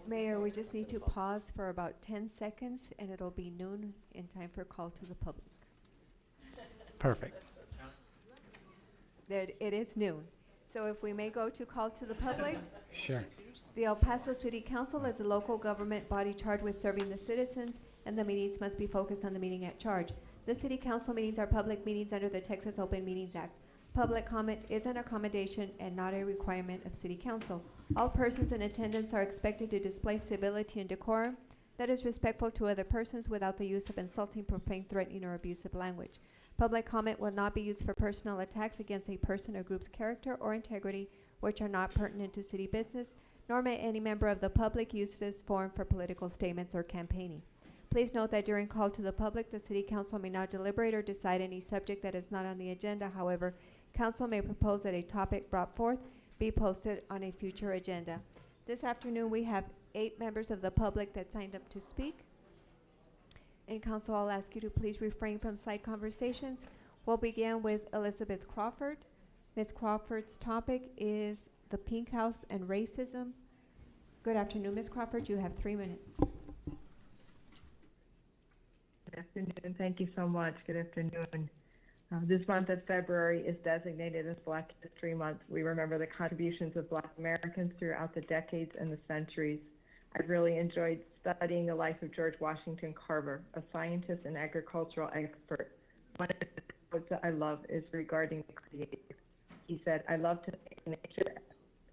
Speaker 2: Mayor, we just need to pause for about 10 seconds, and it'll be noon in time for call to the public.
Speaker 1: Perfect.
Speaker 2: There, it is noon. So if we may go to call to the public.
Speaker 1: Sure.
Speaker 2: The El Paso City Council is a local government body charged with serving the citizens, and the meetings must be focused on the meeting at charge. The city council meetings are public meetings under the Texas Open Meetings Act. Public comment is an accommodation and not a requirement of city council. All persons in attendance are expected to display civility and decorum that is respectful to other persons without the use of insulting, profane, threatening, or abusive language. Public comment will not be used for personal attacks against a person or group's character or integrity which are not pertinent to city business, nor may any member of the public use this forum for political statements or campaigning. Please note that during call to the public, the city council may not deliberate or decide any subject that is not on the agenda. However, council may propose that a topic brought forth be posted on a future agenda. This afternoon, we have 8 members of the public that signed up to speak. And council, I'll ask you to please refrain from side conversations. We'll begin with Elizabeth Crawford. Ms. Crawford's topic is the Pink House and racism. Good afternoon, Ms. Crawford. You have 3 minutes.
Speaker 16: Good afternoon. Thank you so much. Good afternoon. This month of February is designated as Black History Month. We remember the contributions of Black Americans throughout the decades and the centuries. I've really enjoyed studying the life of George Washington Carver, a scientist and agricultural expert. One of the quotes that I love is regarding the Creator. He said, "I love to make nature an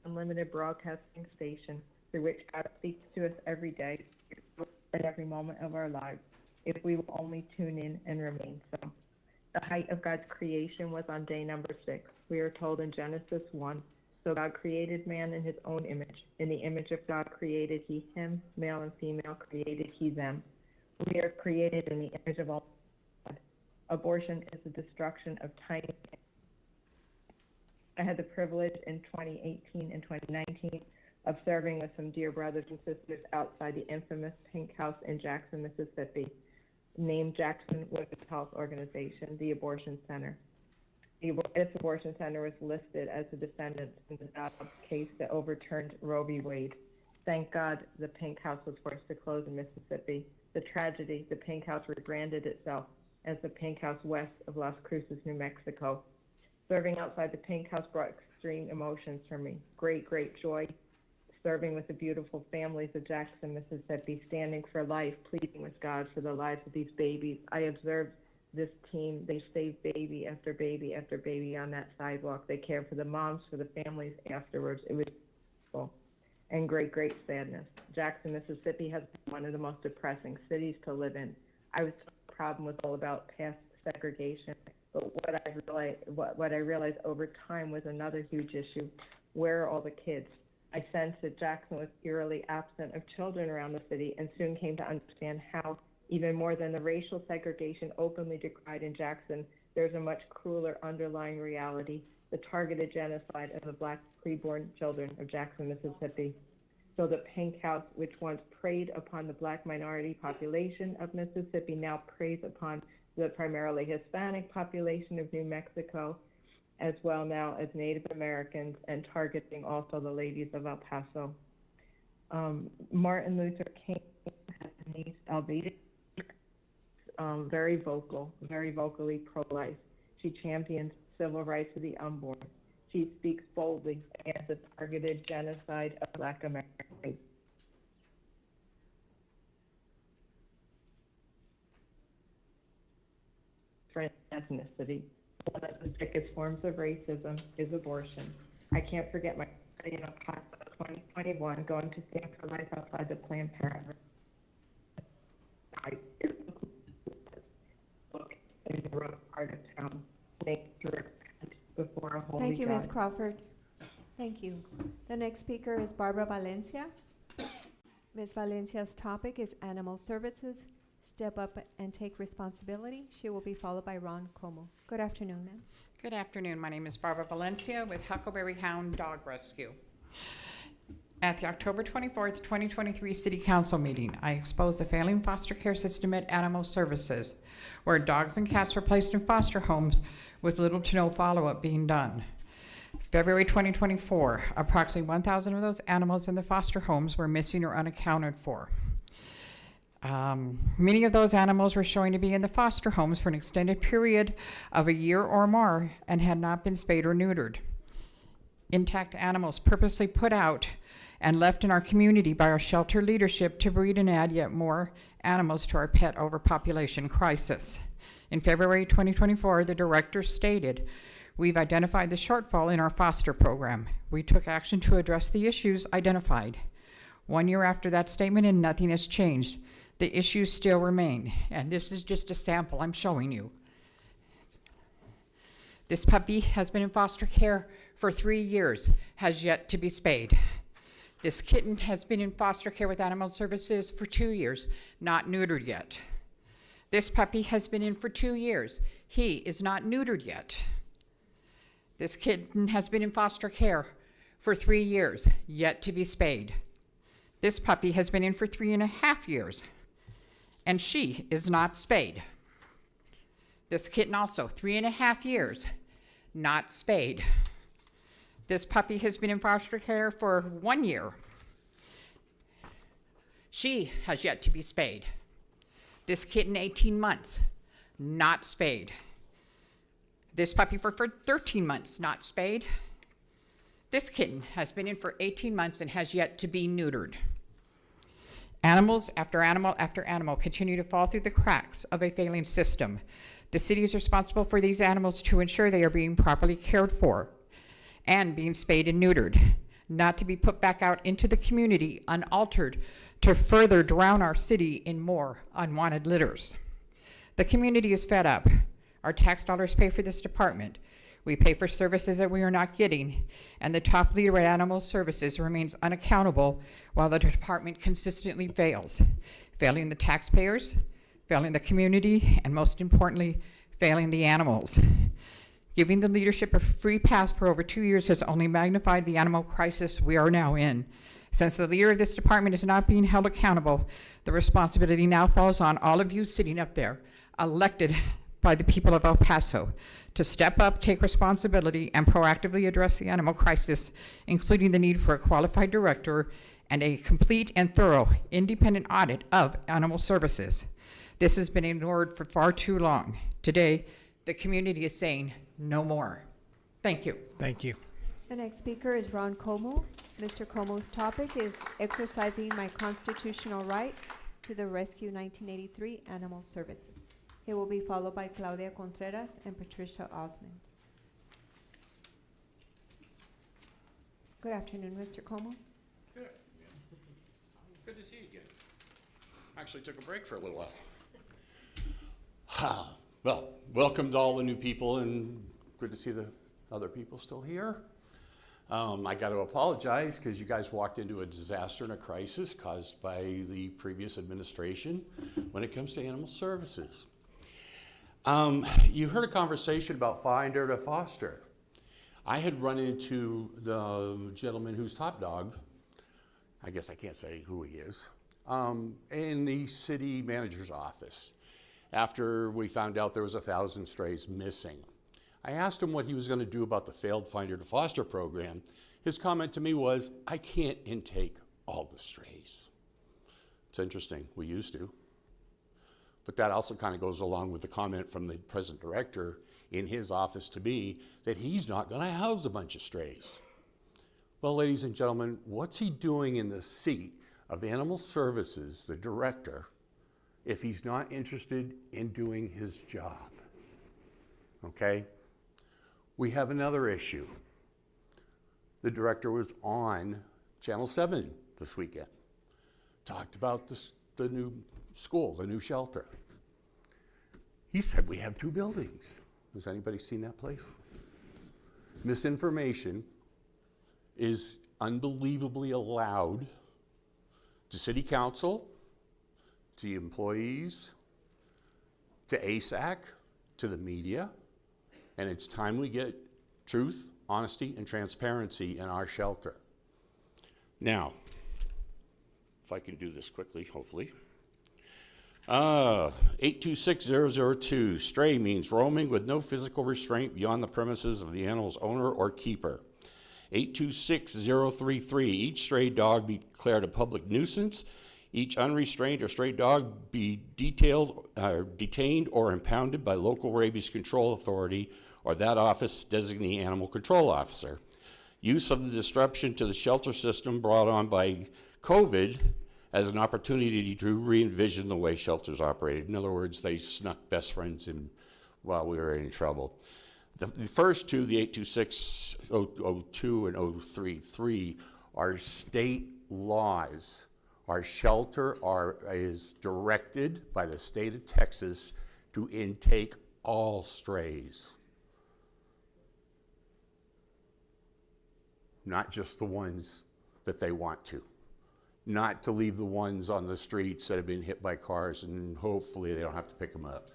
Speaker 16: unlimited broadcasting station through which God speaks to us every day, at every moment of our lives, if we will only tune in and remain so." The height of God's creation was on day number 6. We are told in Genesis 1, "So God created man in his own image. In the image of God created he him, male and female created he them." We are created in the image of all God. Abortion is the destruction of tiny. I had the privilege in 2018 and 2019 of serving with some dear brothers and sisters outside the infamous Pink House in Jackson, Mississippi, named Jackson Women's Health Organization, the abortion center. This abortion center was listed as a defendant in the Dobbs case that overturned Roe v. Wade. Thank God the Pink House was forced to close in Mississippi. The tragedy, the Pink House rebranded itself as the Pink House west of Las Cruces, New Mexico. Serving outside the Pink House brought extreme emotions for me. Great, great joy. Serving with the beautiful families of Jackson, Mississippi, standing for life, pleading with God for the lives of these babies. I observed this team. They saved baby after baby after baby on that sidewalk. They cared for the moms, for the families afterwards. It was beautiful and great, great sadness. Jackson, Mississippi has been one of the most depressing cities to live in. I was told the problem was all about past segregation, but what I realized over time was another huge issue. Where are all the kids? I sensed that Jackson was eerily absent of children around the city and soon came to understand how, even more than the racial segregation openly decried in Jackson, there's a much crueler underlying reality, the targeted genocide of the Black preborn children of Jackson, Mississippi. So the Pink House, which once preyed upon the Black minority population of Mississippi, now preys upon the primarily Hispanic population of New Mexico, as well now as Native Americans, and targeting also the ladies of El Paso. Martin Luther King has a niece, Alveda, very vocal, very vocally pro-life. She champions civil rights of the unborn. She speaks boldly against the targeted genocide of Black Americans. For ethnicity. One of the sickest forms of racism is abortion. I can't forget my study in 2021 going to stand for life outside the Planned Parenthood. remote part of town, make to repent before a holy
Speaker 2: Thank you, Ms.
Speaker 16: God.
Speaker 2: Crawford. Thank you. The next speaker is Barbara Valencia. Ms. Valencia's topic is animal services. Step up and take responsibility. She will be followed by Ron Como. Good afternoon, ma'am.
Speaker 3: Good afternoon. My name is Barbara Valencia with Huckleberry Hound Dog Rescue. At the October 24th, 2023 City Council meeting, I exposed the failing foster care system at Animal Services, where dogs and cats were placed in foster homes with little to no follow-up being done. February 2024, approximately 1,000 of those animals in the foster homes were missing or unaccounted for. Many of those animals were showing to be in the foster homes for an extended period of a year or more and had not been spayed or neutered. Intact animals purposely put out and left in our community by our shelter leadership to breed and add yet more animals to our pet overpopulation crisis. In February 2024, the director stated, "We've identified the shortfall in our foster program. We took action to address the issues identified." 1 year after that statement and nothing has changed. The issues still remain. And this is just a sample I'm showing you. This puppy has been in foster care for 3 years, has yet to be spayed. This kitten has been in foster care with Animal Services for 2 years, not neutered yet. This puppy has been in for 2 years. He is not neutered yet. This kitten has been in foster care for 3 years, yet to be spayed. This puppy has been in for 3.5 years, and she is not spayed. This kitten also, 3.5 years, not spayed. This puppy has been in foster care for 1 year. She has yet to be spayed. This kitten, 18 months, not spayed. This puppy for 13 months, not spayed. This kitten has been in for 18 months and has yet to be neutered. Animals after animal after animal continue to fall through the cracks of a failing system. The city is responsible for these animals to ensure they are being properly cared for and being spayed and neutered, not to be put back out into the community unaltered to further drown our city in more unwanted litters. The community is fed up. Our tax dollars pay for this department. We pay for services that we are not getting, and the top leader at Animal Services remains unaccountable while the department consistently fails, failing the taxpayers, failing the community, and most importantly, failing the animals. Giving the leadership a free pass for over 2 years has only magnified the animal crisis we are now in. Since the leader of this department is not being held accountable, the responsibility now falls on all of you sitting up there, elected by the people of El Paso, to step up, take responsibility, and proactively address the animal crisis, including the need for a qualified director and a complete and thorough independent audit of Animal Services. This has been ignored for far too long. Today, the community is saying no more. Thank you.
Speaker 1: Thank you.
Speaker 2: The next speaker is Ron Como. Mr. Como's topic is exercising my constitutional right to the Rescue 1983 Animal Services. He will be followed by Claudia Contreras and Patricia Osmond. Good afternoon, Mr. Como.
Speaker 20: Good. Good to see you again. Actually took a break for a little while. Well, welcome to all the new people, and good to see the other people still here. I got to apologize because you guys walked into a disaster and a crisis caused by the previous administration when it comes to animal services. You heard a conversation about finder to foster. I had run into the gentleman who's top dog, I guess I can't say who he is, in the city manager's office after we found out there was 1,000 strays missing. I asked him what he was going to do about the failed finder to foster program. His comment to me was, "I can't intake all the strays." It's interesting, we used to. But that also kind of goes along with the comment from the present director in his office to me that he's not going to house a bunch of strays. Well, ladies and gentlemen, what's he doing in the seat of Animal Services, the director, if he's not interested in doing his job? Okay? We have another issue. The director was on Channel 7 this weekend, talked about the new school, the new shelter. He said we have 2 buildings. Has anybody seen that place? Misinformation is unbelievably allowed to city council, to employees, to ASAC, to the media, and it's time we get truth, honesty, and transparency in our shelter. Now, if I can do this quickly, hopefully. 826002, stray means roaming with no physical restraint beyond the premises of the animal's owner or keeper. 826033, each stray dog be declared a public nuisance. Each unrestrained or stray dog be detained or impounded by local rabies control authority or that office designee animal control officer. Use of the disruption to the shelter system brought on by COVID as an opportunity to re-envision the way shelters operated. In other words, they snuck best friends in while we were in trouble. The first two, the 82602 and 033, are state laws. Our shelter is directed by the state of Texas to intake all strays. Not just the ones that they want to. Not to leave the ones on the streets that have been hit by cars and hopefully they don't have to pick them up.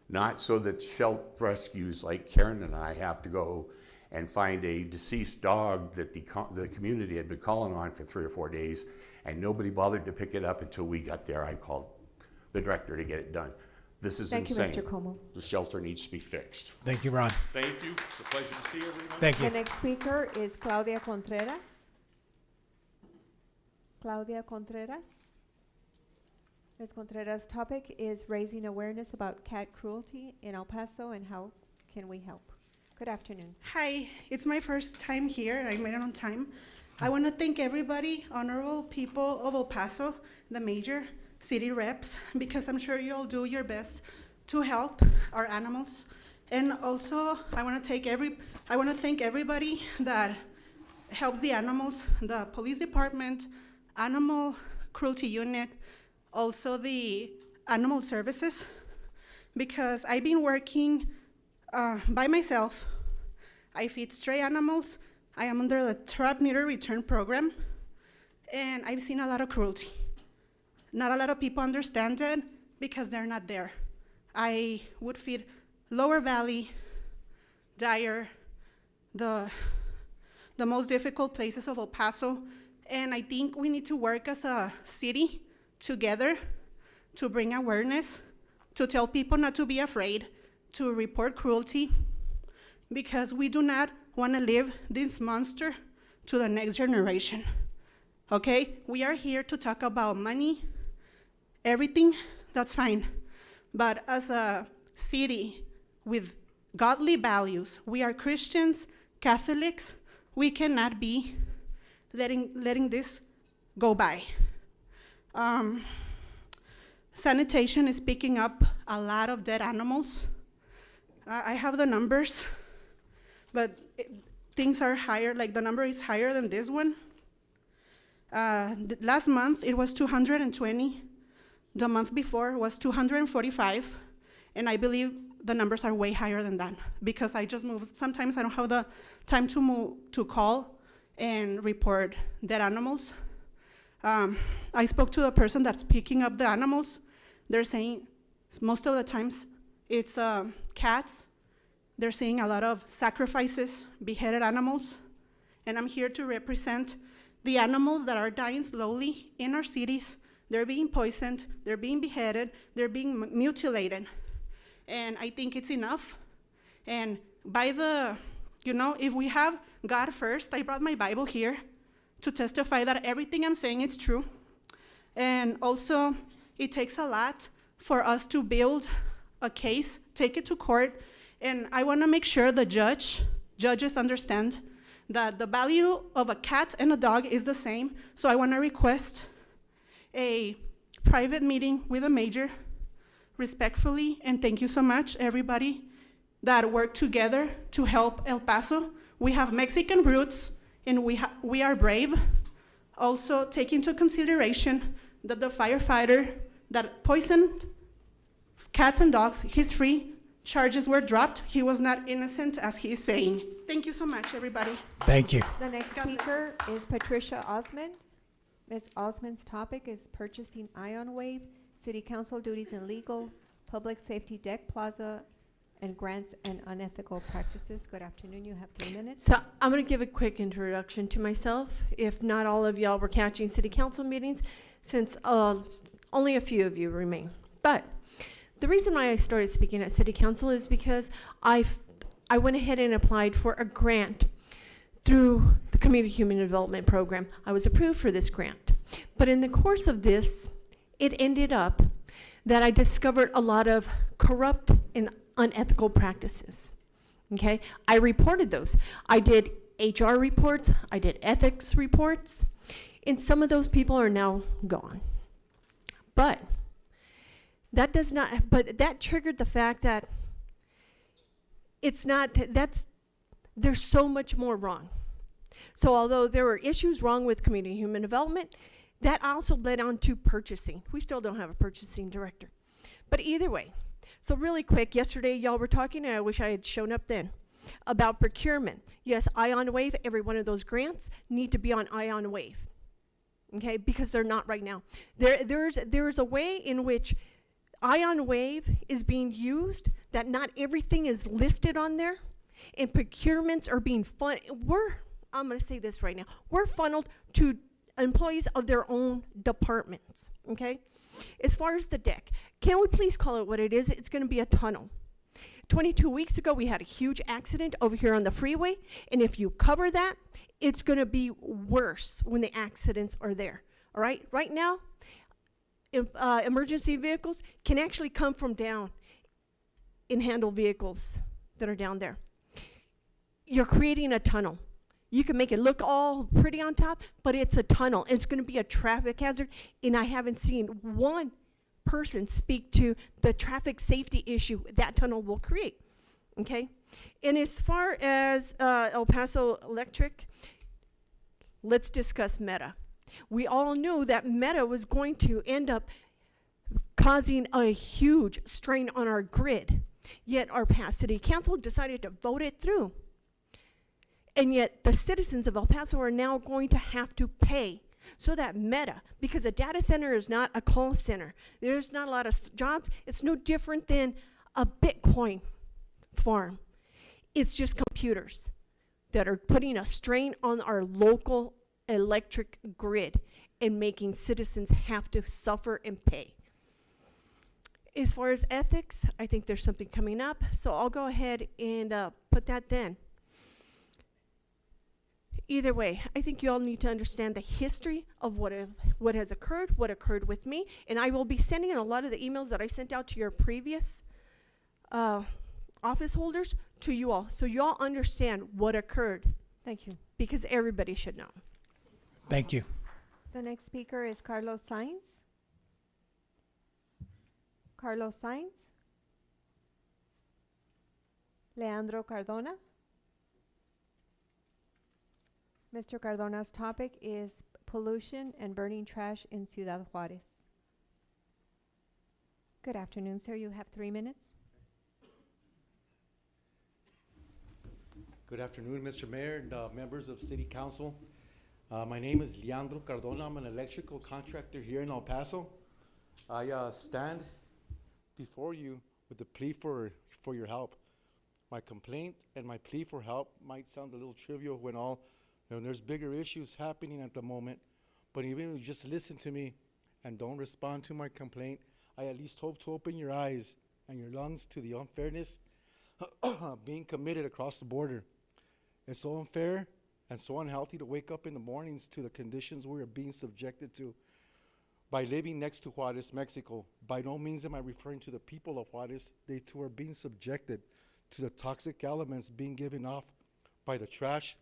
Speaker 20: Not so that shelter rescues like Karen and I have to go and find a deceased dog that the community had been calling on for 3 or 4 days and nobody bothered to pick it up until we got there. I called the director to get it done. This is insane.
Speaker 2: Thank you, Mr. Como.
Speaker 20: The shelter needs to be fixed.
Speaker 1: Thank you, Ron.
Speaker 20: Thank you. It's a pleasure to see everyone.
Speaker 1: Thank you.
Speaker 2: The next speaker is Claudia Contreras. Claudia Contreras. Ms. Contreras' topic is raising awareness about cat cruelty in El Paso and how can we help. Good afternoon.
Speaker 5: Hi, it's my first time here. I made it on time. I want to thank everybody, honorable people of El Paso, the major city reps, because I'm sure you all do your best to help our animals. And also, I want to thank everybody that helps the animals, the police department, animal cruelty unit, also the animal services, because I've been working by myself. I feed stray animals. I am under the trap neuter return program, and I've seen a lot of cruelty. Not a lot of people understand it because they're not there. I would feed Lower Valley, Dyer, the most difficult places of El Paso, and I think we need to work as a city together to bring awareness, to tell people not to be afraid, to report cruelty, because we do not want to leave this monster to the next generation, okay? We are here to talk about money, everything, that's fine. But as a city with godly values, we are Christians, Catholics, we cannot be letting this go by. Sanitation is picking up a lot of dead animals. I have the numbers, but things are higher, like the number is higher than this one. Last month, it was 220. The month before was 245, and I believe the numbers are way higher than that because I just moved. Sometimes I don't have the time to move, to call and report dead animals. I spoke to the person that's picking up the animals. They're saying most of the times it's cats. They're seeing a lot of sacrifices, beheaded animals, and I'm here to represent the animals that are dying slowly in our cities. They're being poisoned, they're being beheaded, they're being mutilated. And I think it's enough. And if we have God first, I brought my Bible here to testify that everything I'm saying is true. And also, it takes a lot for us to build a case, take it to court, and I want to make sure the judges understand that the value of a cat and a dog is the same. So I want to request a private meeting with a major, respectfully, and thank you so much, everybody that worked together to help El Paso. We have Mexican roots, and we are brave. Also, take into consideration that the firefighter that poisoned cats and dogs, he's free. Charges were dropped. He was not innocent, as he is saying. Thank you so much, everybody.
Speaker 1: Thank you.
Speaker 2: The next speaker is Patricia Osmond. Ms. Osmond's topic is purchasing Ion Wave, City Council duties and legal, public safety deck plaza, and grants and unethical practices. Good afternoon. You have 3 minutes.
Speaker 6: So I'm going to give a quick introduction to myself, if not all of y'all were catching city council meetings, since only a few of you remain. But the reason why I started speaking at city council is because I went ahead and applied for a grant through the Community Human Development Program. I was approved for this grant. But in the course of this, it ended up that I discovered a lot of corrupt and unethical practices. Okay? I reported those. I did HR reports, I did ethics reports, and some of those people are now gone. But that triggered the fact that there's so much more wrong. So although there were issues wrong with community human development, that also led on to purchasing. We still don't have a purchasing director. But either way, so really quick, yesterday y'all were talking, and I wish I had shown up then, about procurement. Yes, Ion Wave, every one of those grants need to be on Ion Wave, okay, because they're not right now. There's a way in which Ion Wave is being used that not everything is listed on there, and procurements are being I'm going to say this right now, we're funneled to employees of their own departments, okay? As far as the deck, can we please call it what it is? It's going to be a tunnel. 22 weeks ago, we had a huge accident over here on the freeway, and if you cover that, it's going to be worse when the accidents are there, all right? Right now, emergency vehicles can actually come from down and handle vehicles that are down there. You're creating a tunnel. You can make it look all pretty on top, but it's a tunnel. It's going to be a traffic hazard, and I haven't seen one person speak to the traffic safety issue that tunnel will create, okay? And as far as El Paso Electric, let's discuss Meta. We all knew that Meta was going to end up causing a huge strain on our grid, yet our past city council decided to vote it through. And yet the citizens of El Paso are now going to have to pay so that Meta, because a data center is not a call center, there's not a lot of jobs, it's no different than a Bitcoin farm. It's just computers that are putting a strain on our local electric grid and making citizens have to suffer and pay. As far as ethics, I think there's something coming up, so I'll go ahead and put that then. Either way, I think you all need to understand the history of what has occurred, what occurred with me, and I will be sending a lot of the emails that I sent out to your previous office holders to you all, so you all understand what occurred.
Speaker 2: Thank you.
Speaker 6: Because everybody should know.
Speaker 1: Thank you.
Speaker 2: The next speaker is Carlos Sainz. Carlos Sainz. Leandro Cardona. Mr. Cardona's topic is pollution and burning trash in Ciudad Juarez. Good afternoon, sir. You have 3 minutes.
Speaker 7: Good afternoon, Mr. Mayor and members of City Council. My name is Leandro Cardona. I'm an electrical contractor here in El Paso. I stand before you with a plea for your help. My complaint and my plea for help might sound a little trivial when there's bigger issues happening at the moment, but even if you just listen to me and don't respond to my complaint, I at least hope to open your eyes and your lungs to the unfairness being committed across the border. It's so unfair and so unhealthy to wake up in the mornings to the conditions we are being subjected to by living next to Juarez, Mexico. By no means am I referring to the people of Juarez. They too are being subjected to the toxic elements being given off by the trash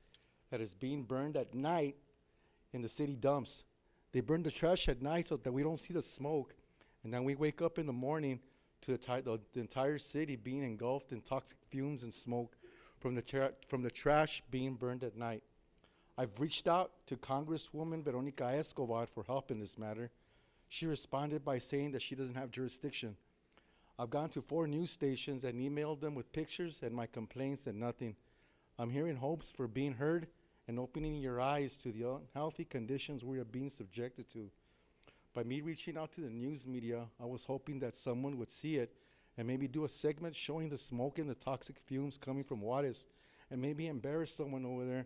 Speaker 7: that is being burned at night in the city dumps. They burn the trash at night so that we don't see the smoke, and then we wake up in the morning to the entire city being engulfed in toxic fumes and smoke from the trash being burned at night. I've reached out to Congresswoman Veronica Escobar for help in this matter. She responded by saying that she doesn't have jurisdiction. I've gone to 4 news stations and emailed them with pictures and my complaints and nothing. I'm hearing hopes for being heard and opening your eyes to the unhealthy conditions we are being subjected to. By me reaching out to the news media, I was hoping that someone would see it and maybe do a segment showing the smoke and the toxic fumes coming from Juarez, and maybe embarrass someone over there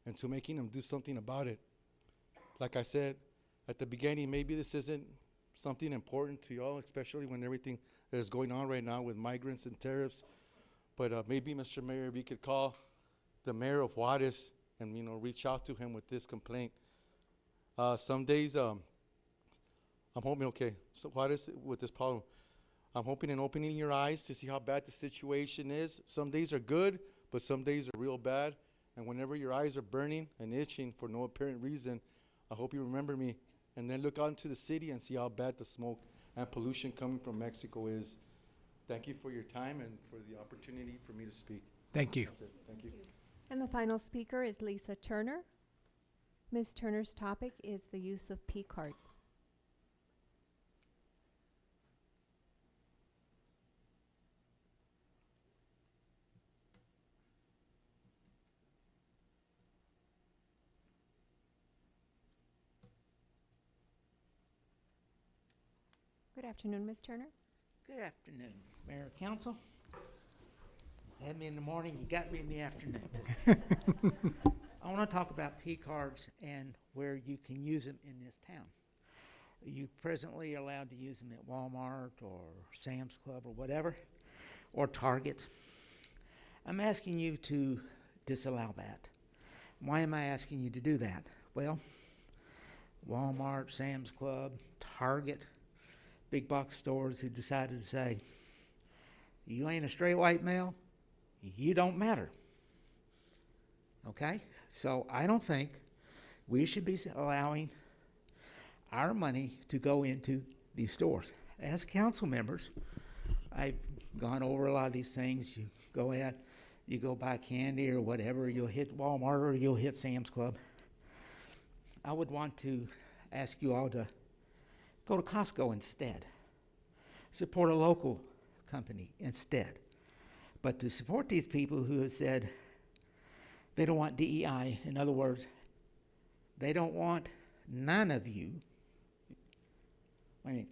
Speaker 7: into making them do something about it. Like I said at the beginning, maybe this isn't something important to y'all, especially when everything that is going on right now with migrants and tariffs. But maybe, Mr. Mayor, if you could call the mayor of Juarez and, you know, reach out to him with this complaint. Some days, I'm hoping, okay, so Juarez with this problem. I'm hoping and opening your eyes to see how bad the situation is. Some days are good, but some days are real bad. And whenever your eyes are burning and itching for no apparent reason, I hope you remember me. And then look out into the city and see how bad the smoke and pollution coming from Mexico is. Thank you for your time and for the opportunity for me to speak.
Speaker 1: Thank you.
Speaker 7: That's it. Thank you.
Speaker 2: And the final speaker is Lisa Turner. Ms. Turner's topic is the use of P-card. Good afternoon, Ms. Turner.
Speaker 13: Good afternoon, Mayor, Council. Had me in the morning, you got me in the afternoon. I want to talk about P-cards and where you can use them in this town. You presently are allowed to use them at Walmart or Sam's Club or whatever, or Target. I'm asking you to disallow that. Why am I asking you to do that? Well, Walmart, Sam's Club, Target, big box stores who decided to say, you ain't a straight white male, you don't matter. Okay? So I don't think we should be allowing our money to go into these stores. As council members, I've gone over a lot of these things. You go out, you go buy candy or whatever, you'll hit Walmart or you'll hit Sam's Club. I would want to ask you all to go to Costco instead. Support a local company instead. But to support these people who have said they don't want DEI, in other words, they don't want 9 of you,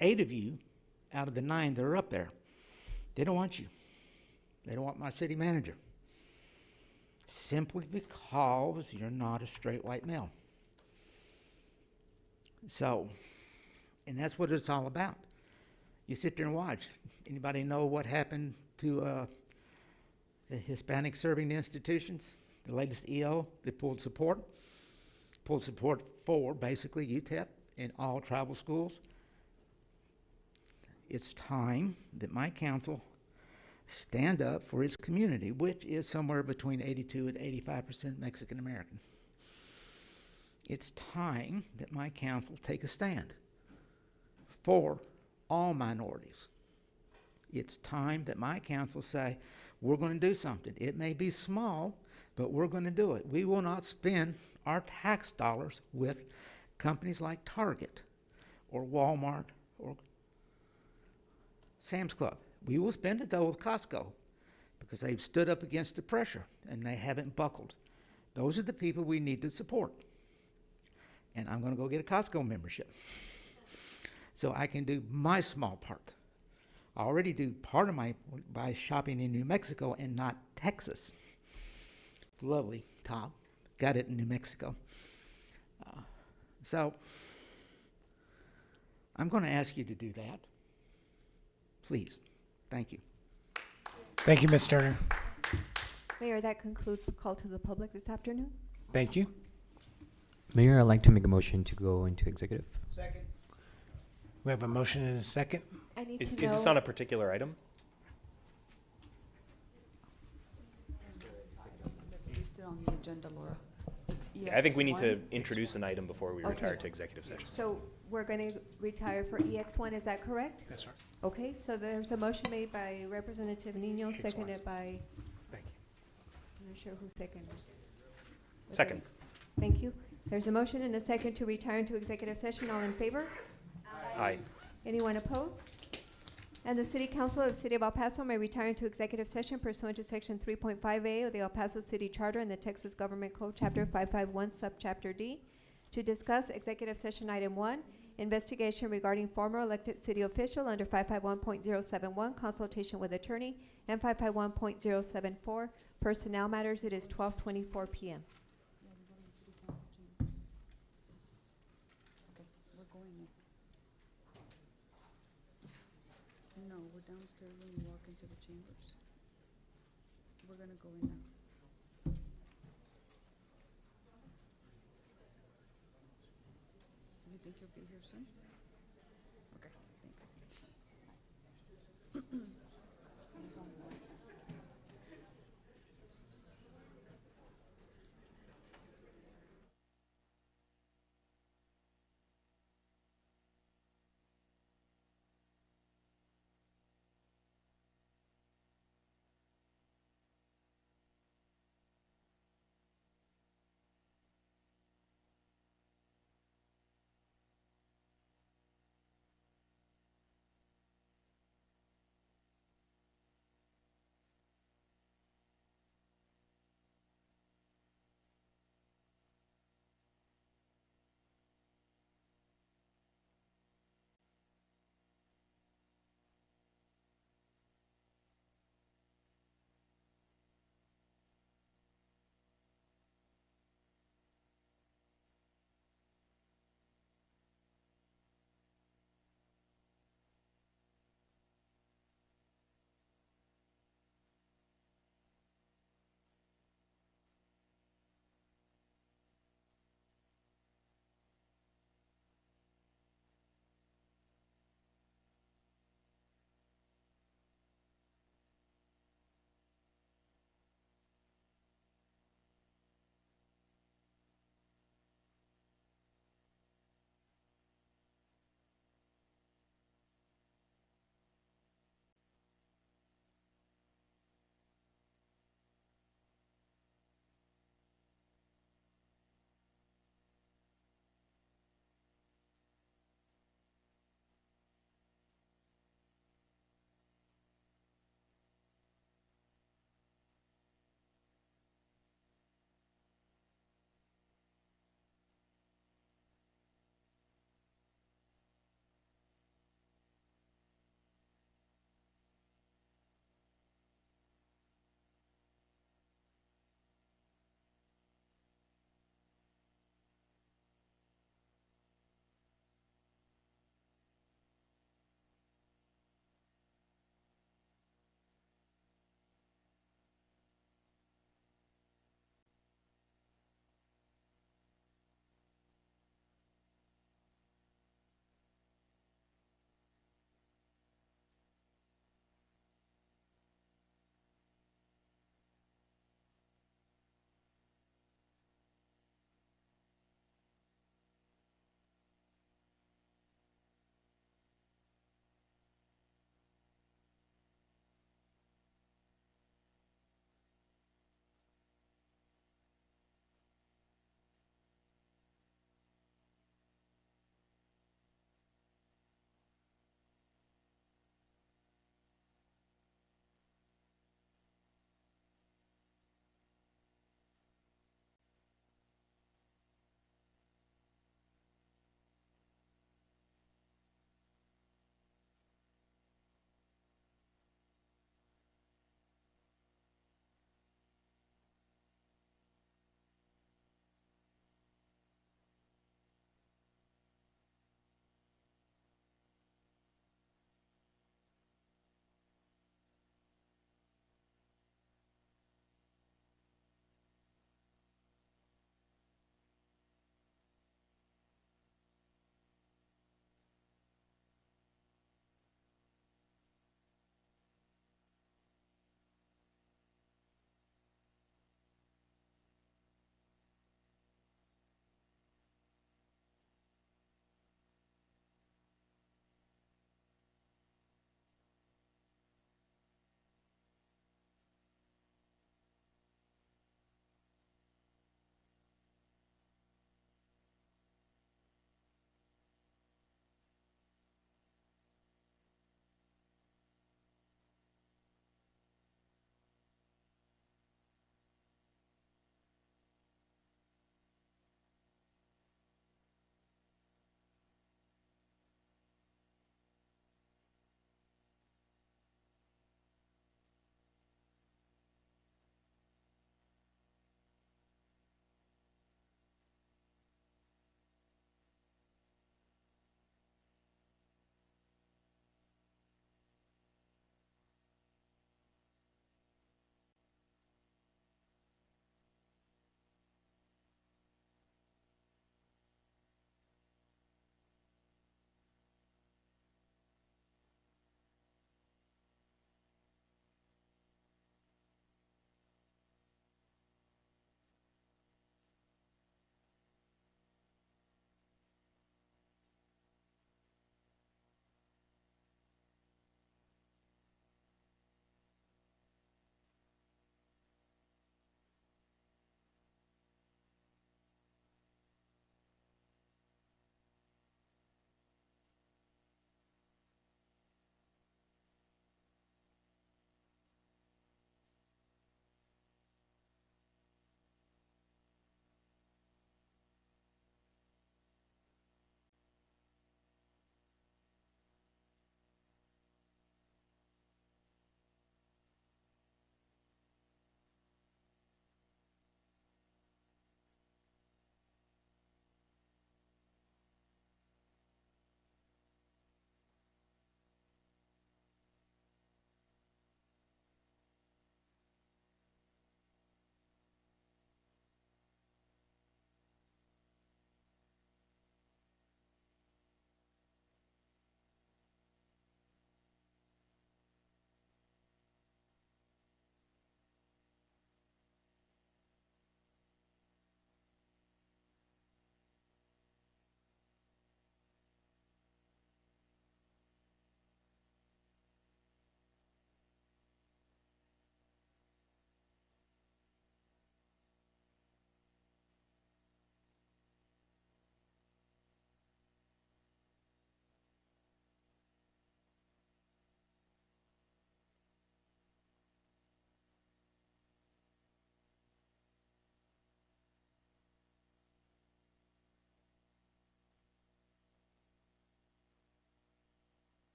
Speaker 13: 8 of you out of the 9 that are up there. They don't want you. They don't want my city manager. Simply because you're not a straight white male. So, and that's what it's all about. You sit there and watch. Anybody know what happened to the Hispanic serving institutions? The latest EO that pulled support for basically UTEP in all tribal schools. It's time that my council stand up for its community, which is somewhere between 82 and 85% Mexican Americans. It's time that my council take a stand for all minorities. It's time that my council say, we're going to do something. It may be small, but we're going to do it. We will not spend our tax dollars with companies like Target or Walmart or Sam's Club. We will spend it, though, with Costco because they've stood up against the pressure and they haven't buckled. Those are the people we need to support. And I'm going to go get a Costco membership so I can do my small part. I already do part of my by shopping in New Mexico and not Texas. Lovely top, got it in New Mexico. So I'm going to ask you to do that. Please. Thank you.
Speaker 1: Thank you, Ms. Turner.
Speaker 2: Mayor, that concludes the call to the public this afternoon.
Speaker 1: Thank you.
Speaker 10: Mayor, I'd like to make a motion to go into executive.
Speaker 1: Second. We have a motion and a second.
Speaker 2: I need
Speaker 10: Is
Speaker 2: to
Speaker 10: this
Speaker 2: know-
Speaker 10: on a particular item?
Speaker 21: It's listed on the agenda, Laura. It's
Speaker 10: I think we need to
Speaker 21: EX1.
Speaker 10: introduce an item before we
Speaker 2: Okay.
Speaker 10: retire to executive session.
Speaker 2: So we're going to retire for EX1, is that correct?
Speaker 1: That's right.
Speaker 2: Okay, so there's a motion made by Representative Nino,
Speaker 1: EX1.
Speaker 2: seconded by,
Speaker 1: Thank you.
Speaker 2: I'm not sure who seconded. Was
Speaker 10: Second.
Speaker 2: it- Thank you. There's a motion and a second to retire into executive session. All in favor?
Speaker 10: Aye.
Speaker 2: Anyone opposed? And the City Council of the City of El Paso may retire into executive session pursuant to Section 3.5A of the El Paso City Charter and the Texas Government Code, Chapter 551, Subchapter D, to discuss executive session item 1, investigation regarding former elected city official under 551.071, consultation with attorney, and 551.074, personnel matters. It is 12:24 p.m.
Speaker 21: Yeah, we're going to city council chambers. Okay, we're going in. No, we're downstairs when you walk into the chambers. We're gonna go in now. You think you'll be here soon? Okay, thanks. He's on board.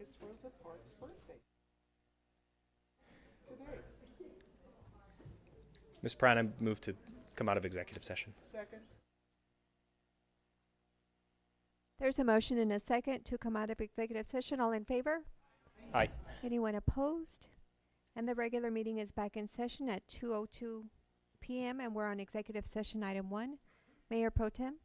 Speaker 4: It's Rosa Parks' birthday. Today.
Speaker 11: Ms. Prine, I move to come out of executive session.
Speaker 4: Second.
Speaker 2: There's a motion and a second to come out of executive session. All in favor?
Speaker 11: Aye.
Speaker 2: Anyone opposed? And the regular meeting is back in session at 2:02 p.m. and we're on executive session item 1. Mayor Pro Tem.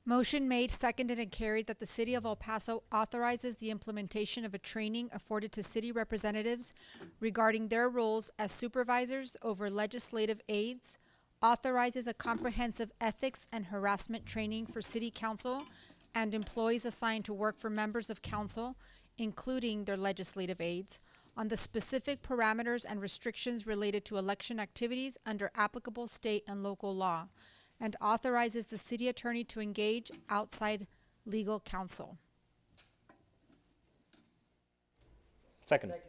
Speaker 15: Motion made, seconded, and carried that the City of El Paso authorizes the implementation of a training afforded to city representatives regarding their roles as supervisors over legislative aides, authorizes a comprehensive ethics and harassment training for City Council and employees assigned to work for members of Council, including their legislative aides, on the specific parameters and restrictions related to election activities under applicable state and local law, and authorizes the city attorney to engage outside legal counsel.
Speaker 11: Second.
Speaker 1: All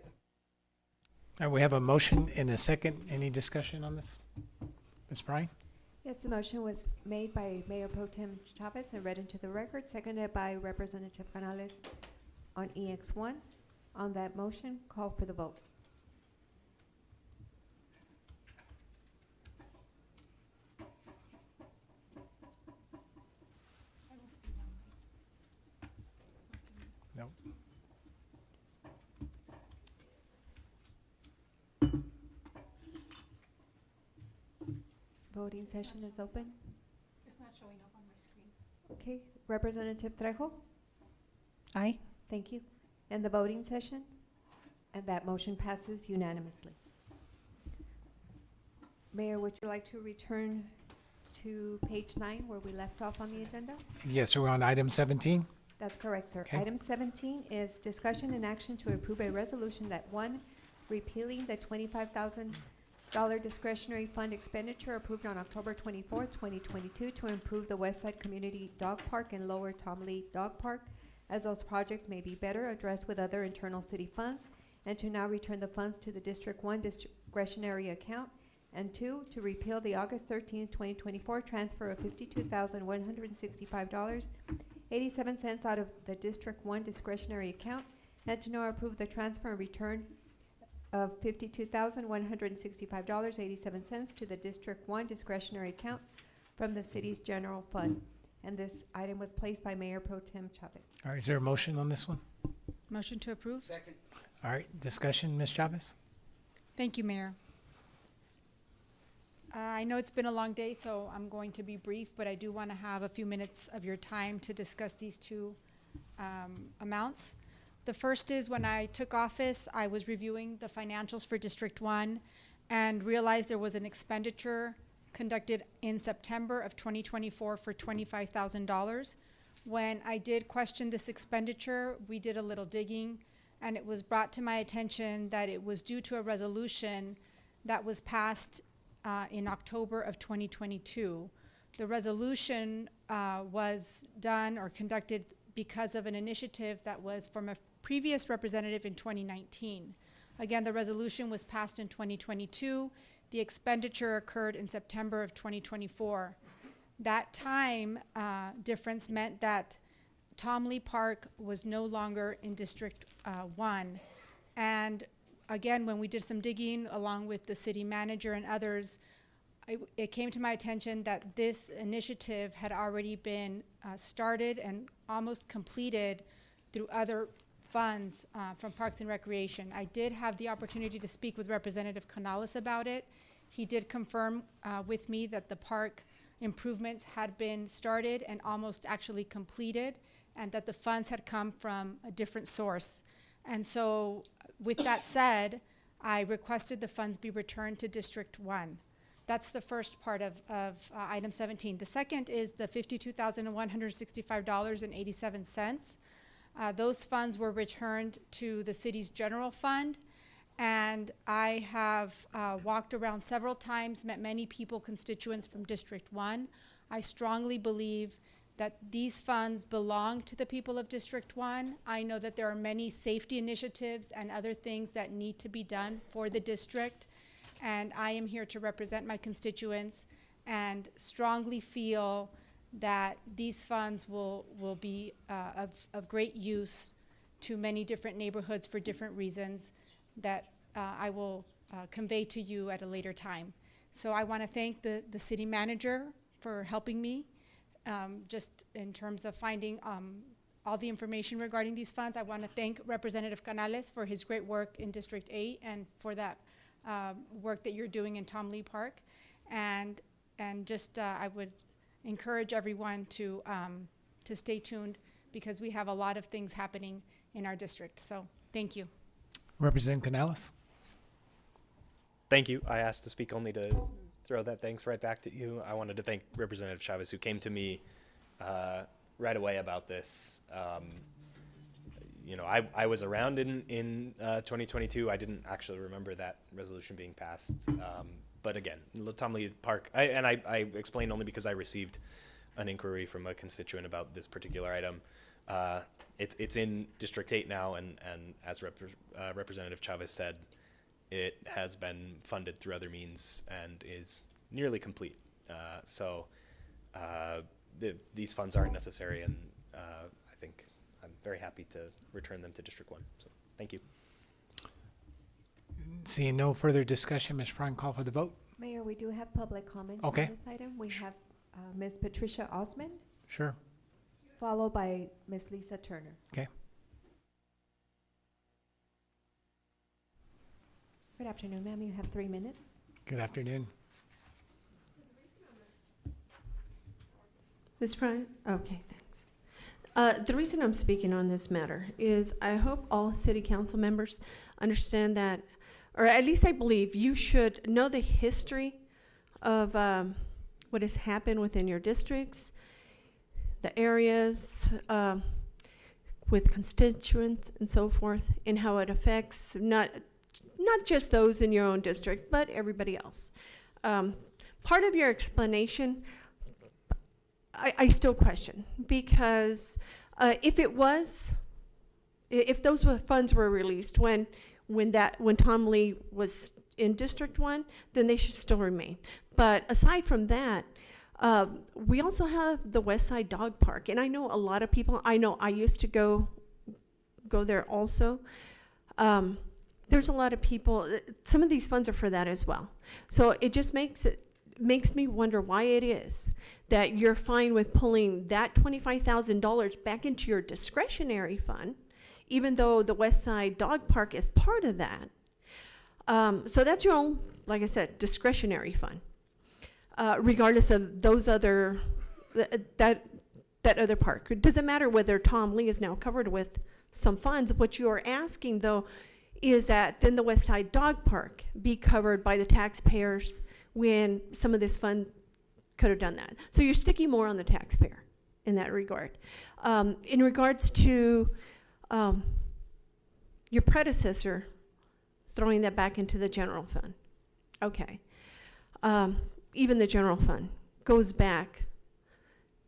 Speaker 1: right, we have a motion and a second. Any discussion on this? Ms. Prine?
Speaker 2: Yes, the motion was made by Mayor Pro Tem Chavez and read into the record, seconded by Representative Canales on EX1. On that motion, call for the vote.
Speaker 1: No.
Speaker 2: Voting session is open.
Speaker 5: It's not showing up on my screen.
Speaker 2: Okay, Representative Trejo?
Speaker 15: Aye.
Speaker 2: Thank you. And the voting session? And that motion passes unanimously. Mayor, would you like to return to page 9 where we left off on the agenda?
Speaker 1: Yes, so we're on item 17.
Speaker 2: That's correct, sir.
Speaker 1: Okay.
Speaker 2: Item 17 is discussion and action to approve a resolution that, 1, repealing the $25,000 discretionary fund expenditure approved on October 24th, 2022 to improve the Westside Community Dog Park and Lower Tom Lee Dog Park, as those projects may be better addressed with other internal city funds, and to now return the funds to the District 1 discretionary account, and 2, to repeal the August 13th, 2024 transfer of $52,165.87 out of the District 1 discretionary account, and to now approve the transfer and return of $52,165.87 to the District 1 discretionary account from the city's general fund. And this item was placed by Mayor Pro Tem Chavez.
Speaker 1: All right, is there a motion on this one?
Speaker 15: Motion to approve?
Speaker 12: Second.
Speaker 1: All right, discussion, Ms. Chavez?
Speaker 15: Thank you, Mayor. I know it's been a long day, so I'm going to be brief, but I do want to have a few minutes of your time to discuss these two amounts. The first is when I took office, I was reviewing the financials for District 1 and realized there was an expenditure conducted in September of 2024 for $25,000. When I did question this expenditure, we did a little digging, and it was brought to my attention that it was due to a resolution that was passed in October of 2022. The resolution was done or conducted because of an initiative that was from a previous representative in 2019. Again, the resolution was passed in 2022. The expenditure occurred in September of 2024. That time difference meant that Tom Lee Park was no longer in District 1. And again, when we did some digging along with the city manager and others, it came to my attention that this initiative had already been started and almost completed through other funds from Parks and Recreation. I did have the opportunity to speak with Representative Canales about it. He did confirm with me that the park improvements had been started and almost actually completed, and that the funds had come from a different source. And so with that said, I requested the funds be returned to District 1. That's the first part of item 17. The second is the $52,165.87. Those funds were returned to the city's general fund, and I have walked around several times, met many people, constituents from District 1. I strongly believe that these funds belong to the people of District 1. I know that there are many safety initiatives and other things that need to be done for the district, and I am here to represent my constituents and strongly feel that these funds will be of great use to many different neighborhoods for different reasons that I will convey to you at a later time. So I want to thank the city manager for helping me just in terms of finding all the information regarding these funds. I want to thank Representative Canales for his great work in District 8 and for that work that you're doing in Tom Lee Park. And just I would encourage everyone to stay tuned because we have a lot of things happening in our district. So thank you.
Speaker 1: Representative Canales.
Speaker 11: Thank you. I asked to speak only to throw that thanks right back to you. I wanted to thank Representative Chavez, who came to me right away about this. You know, I was around in 2022. I didn't actually remember that resolution being passed. But again, Tom Lee Park, I explained only because I received an inquiry from a constituent about this particular item. It's in District 8 now, and as Representative Chavez said, it has been funded through other means and is nearly complete. These funds aren't necessary, and I think I'm very happy to return them to District 1. So thank you.
Speaker 1: Seeing no further discussion, Ms. Prime, call for the vote.
Speaker 2: Mayor, we do have public comment
Speaker 1: Okay.
Speaker 2: on this item. We have Ms. Patricia Osmond,
Speaker 1: Sure.
Speaker 2: followed by Ms. Lisa Turner.
Speaker 1: Okay.
Speaker 2: Good afternoon, ma'am. You have 3 minutes.
Speaker 1: Good afternoon.
Speaker 6: Ms. Prime? Okay, thanks. The reason I'm speaking on this matter is I hope all city council members understand that, or at least I believe you should know the history of what has happened within your districts, the areas with constituents and so forth, and how it affects not just those in your own district, but everybody else. Part of your explanation, I still question, because if those funds were released when Tom Lee was in District 1, then they should still remain. But aside from that, we also have the West Side Dog Park, and I know a lot of people. I know I used to go there also. There's a lot of people. Some of these funds are for that as well. So it just makes me wonder why it is that you're fine with pulling that $25,000 back into your discretionary fund, even though the West Side Dog Park is part of that. So that's your own, like I said, discretionary fund, regardless of those other, that other park. It doesn't matter whether Tom Lee is now covered with some funds. What you are asking, though, is that then the West Side Dog Park be covered by the taxpayers when some of this fund could have done that. So you're sticking more on the taxpayer in that regard. In regards to your predecessor throwing that back into the general fund, okay. Even the general fund goes back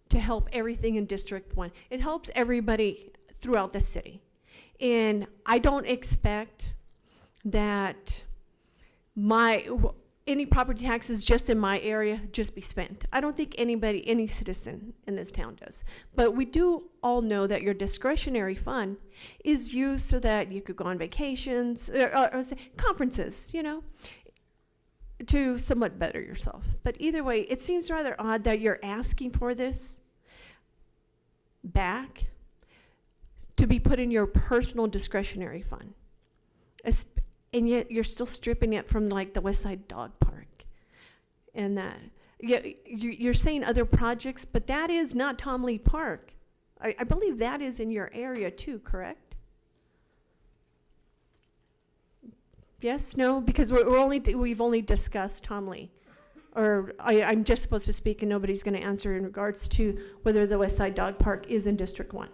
Speaker 6: to help everything in District 1. It helps everybody throughout the city. And I don't expect that any property taxes just in my area just be spent. I don't think any citizen in this town does. But we do all know that your discretionary fund is used so that you could go on vacations, or say conferences, to somewhat better yourself. But either way, it seems rather odd that you're asking for this back to be put in your personal discretionary fund. And yet you're still stripping it from like the West Side Dog Park. And that, you're saying other projects, but that is not Tom Lee Park. I believe that is in your area too, correct? Yes, no, because we've only discussed Tom Lee. Or I'm just supposed to speak and nobody's gonna answer in regards to whether the West Side Dog Park is in District 1.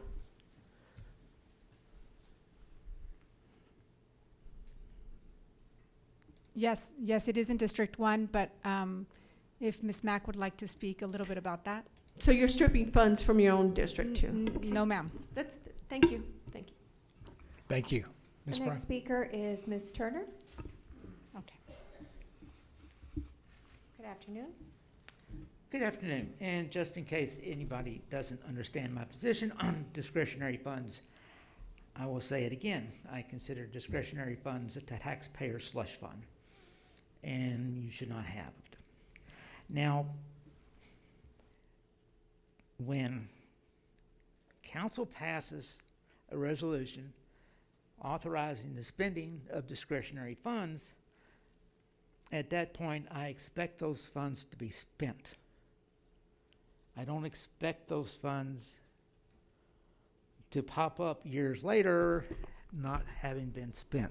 Speaker 15: Yes, it is in District 1, but if Ms. Mack would like to speak a little bit about that.
Speaker 6: So you're stripping funds from your own district too? Okay.
Speaker 15: No, ma'am.
Speaker 6: Thank you.
Speaker 1: Thank you. Ms.
Speaker 2: The
Speaker 1: Brown.
Speaker 2: next speaker is Ms. Turner.
Speaker 15: Okay.
Speaker 2: Good afternoon.
Speaker 13: Good afternoon, and just in case anybody doesn't understand my position on discretionary funds, I will say it again. I consider discretionary funds a taxpayer slush fund, and you should not have it. Now, when council passes a resolution authorizing the spending of discretionary funds, at that point, I expect those funds to be spent. I don't expect those funds to pop up years later not having been spent.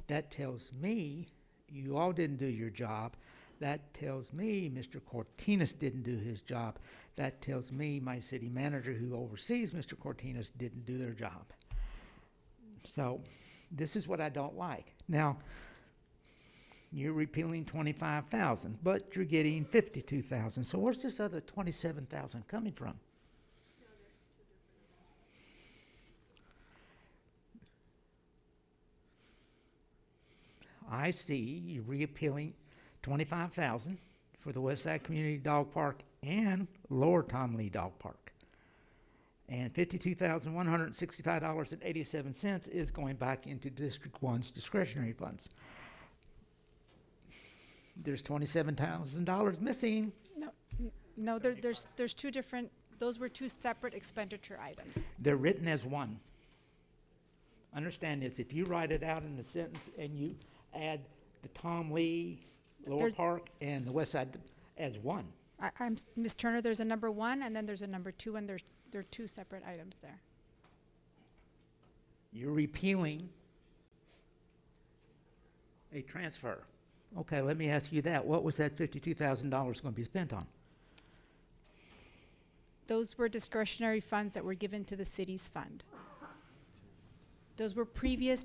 Speaker 13: That tells me you all didn't do your job. That tells me Mr. Cortinas didn't do his job. That tells me my city manager who oversees Mr. Cortinas didn't do their job. So this is what I don't like. Now, you're repealing 25,000, but you're getting 52,000. So where's this other 27,000 coming from? I see you reappealing 25,000 for the West Side Community Dog Park and Lower Tom Lee Dog Park. And $52,165.87 is going back into District 1's discretionary funds. There's $27,000 missing.
Speaker 15: No, there's two different, those were two separate expenditure items.
Speaker 13: They're written as one. Understand this, if you write it out in a sentence and you add the Tom Lee, Lower Park, and the West Side as one.
Speaker 15: I'm Ms. Turner, there's a number 1 and then there's a number 2, and there are two separate items there.
Speaker 13: You're repealing a transfer. Okay, let me ask you that. What was that $52,000 going to be spent on?
Speaker 15: Those were discretionary funds that were given to the city's fund. Those were previous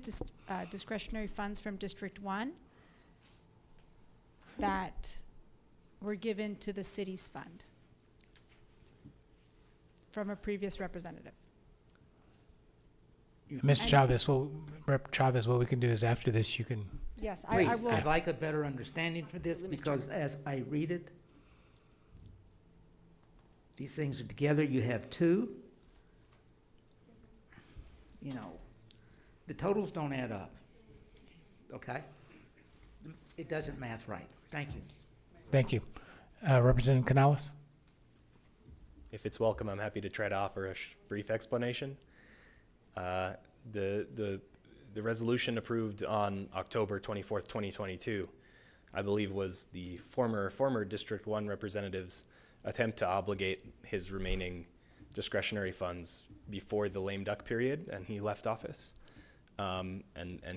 Speaker 15: discretionary funds from District 1 that were given to the city's fund from a previous representative.
Speaker 1: Ms. Chavez, Rep. Chavez, what we can do is after this, you can.
Speaker 15: Yes,
Speaker 13: Please,
Speaker 15: I will.
Speaker 13: I'd like a better understanding for this because as I read it, these things are together. You have two. You know, the totals don't add up. Okay? It doesn't math right. Thank you.
Speaker 1: Thank you. Representative Canales?
Speaker 11: If it's welcome, I'm happy to try to offer a brief explanation. The resolution approved on October 24th, 2022, I believe was the former District 1 representative's attempt to obligate his remaining discretionary funds before the lame duck period, and he left office. And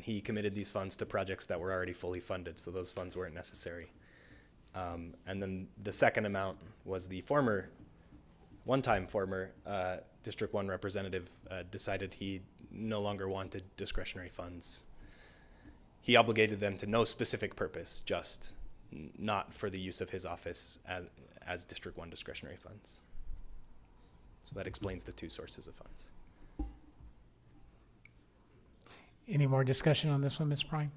Speaker 11: he committed these funds to projects that were already fully funded, so those funds weren't necessary. And then the second amount was the one-time former District 1 representative decided he no longer wanted discretionary funds. He obligated them to no specific purpose, just not for the use of his office as District 1 discretionary funds. So that explains the two sources of funds.
Speaker 1: Any more discussion on this one, Ms. Prime?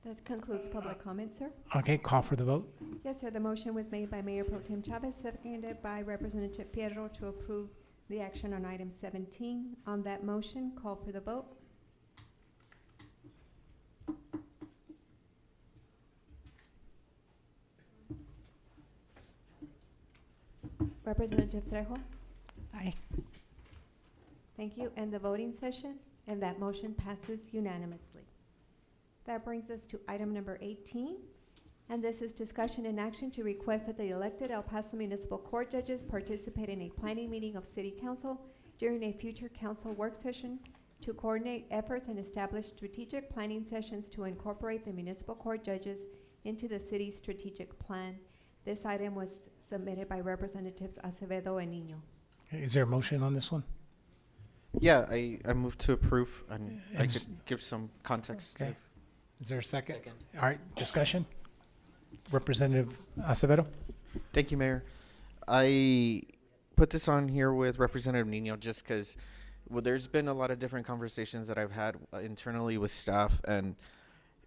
Speaker 2: That concludes public comment, sir.
Speaker 1: Okay, call for the vote.
Speaker 2: Yes, sir. The motion was made by Mayor Pro Tem Chavez, seconded by Representative Fierro to approve the action on item 17. On that motion, call for the vote. Representative Trejo?
Speaker 3: Aye.
Speaker 2: Thank you. And the voting session? And that motion passes unanimously. That brings us to item number 18. And this is discussion and action to request that the elected El Paso Municipal Court judges participate in a planning meeting of City Council during a future council work session to coordinate efforts and establish strategic planning sessions to incorporate the municipal court judges into the city's strategic plan. This item was submitted by Representatives Acevedo and Nino.
Speaker 1: Okay, is there a motion on this one?
Speaker 17: Yeah, I move to approve, and I
Speaker 1: And
Speaker 17: could give some context.
Speaker 1: Okay. Is there a second? All right, discussion? Representative Acevedo?
Speaker 17: Thank you, Mayor. I put this on here with Representative Nino just because, well, there's been a lot of different conversations that I've had internally with staff, and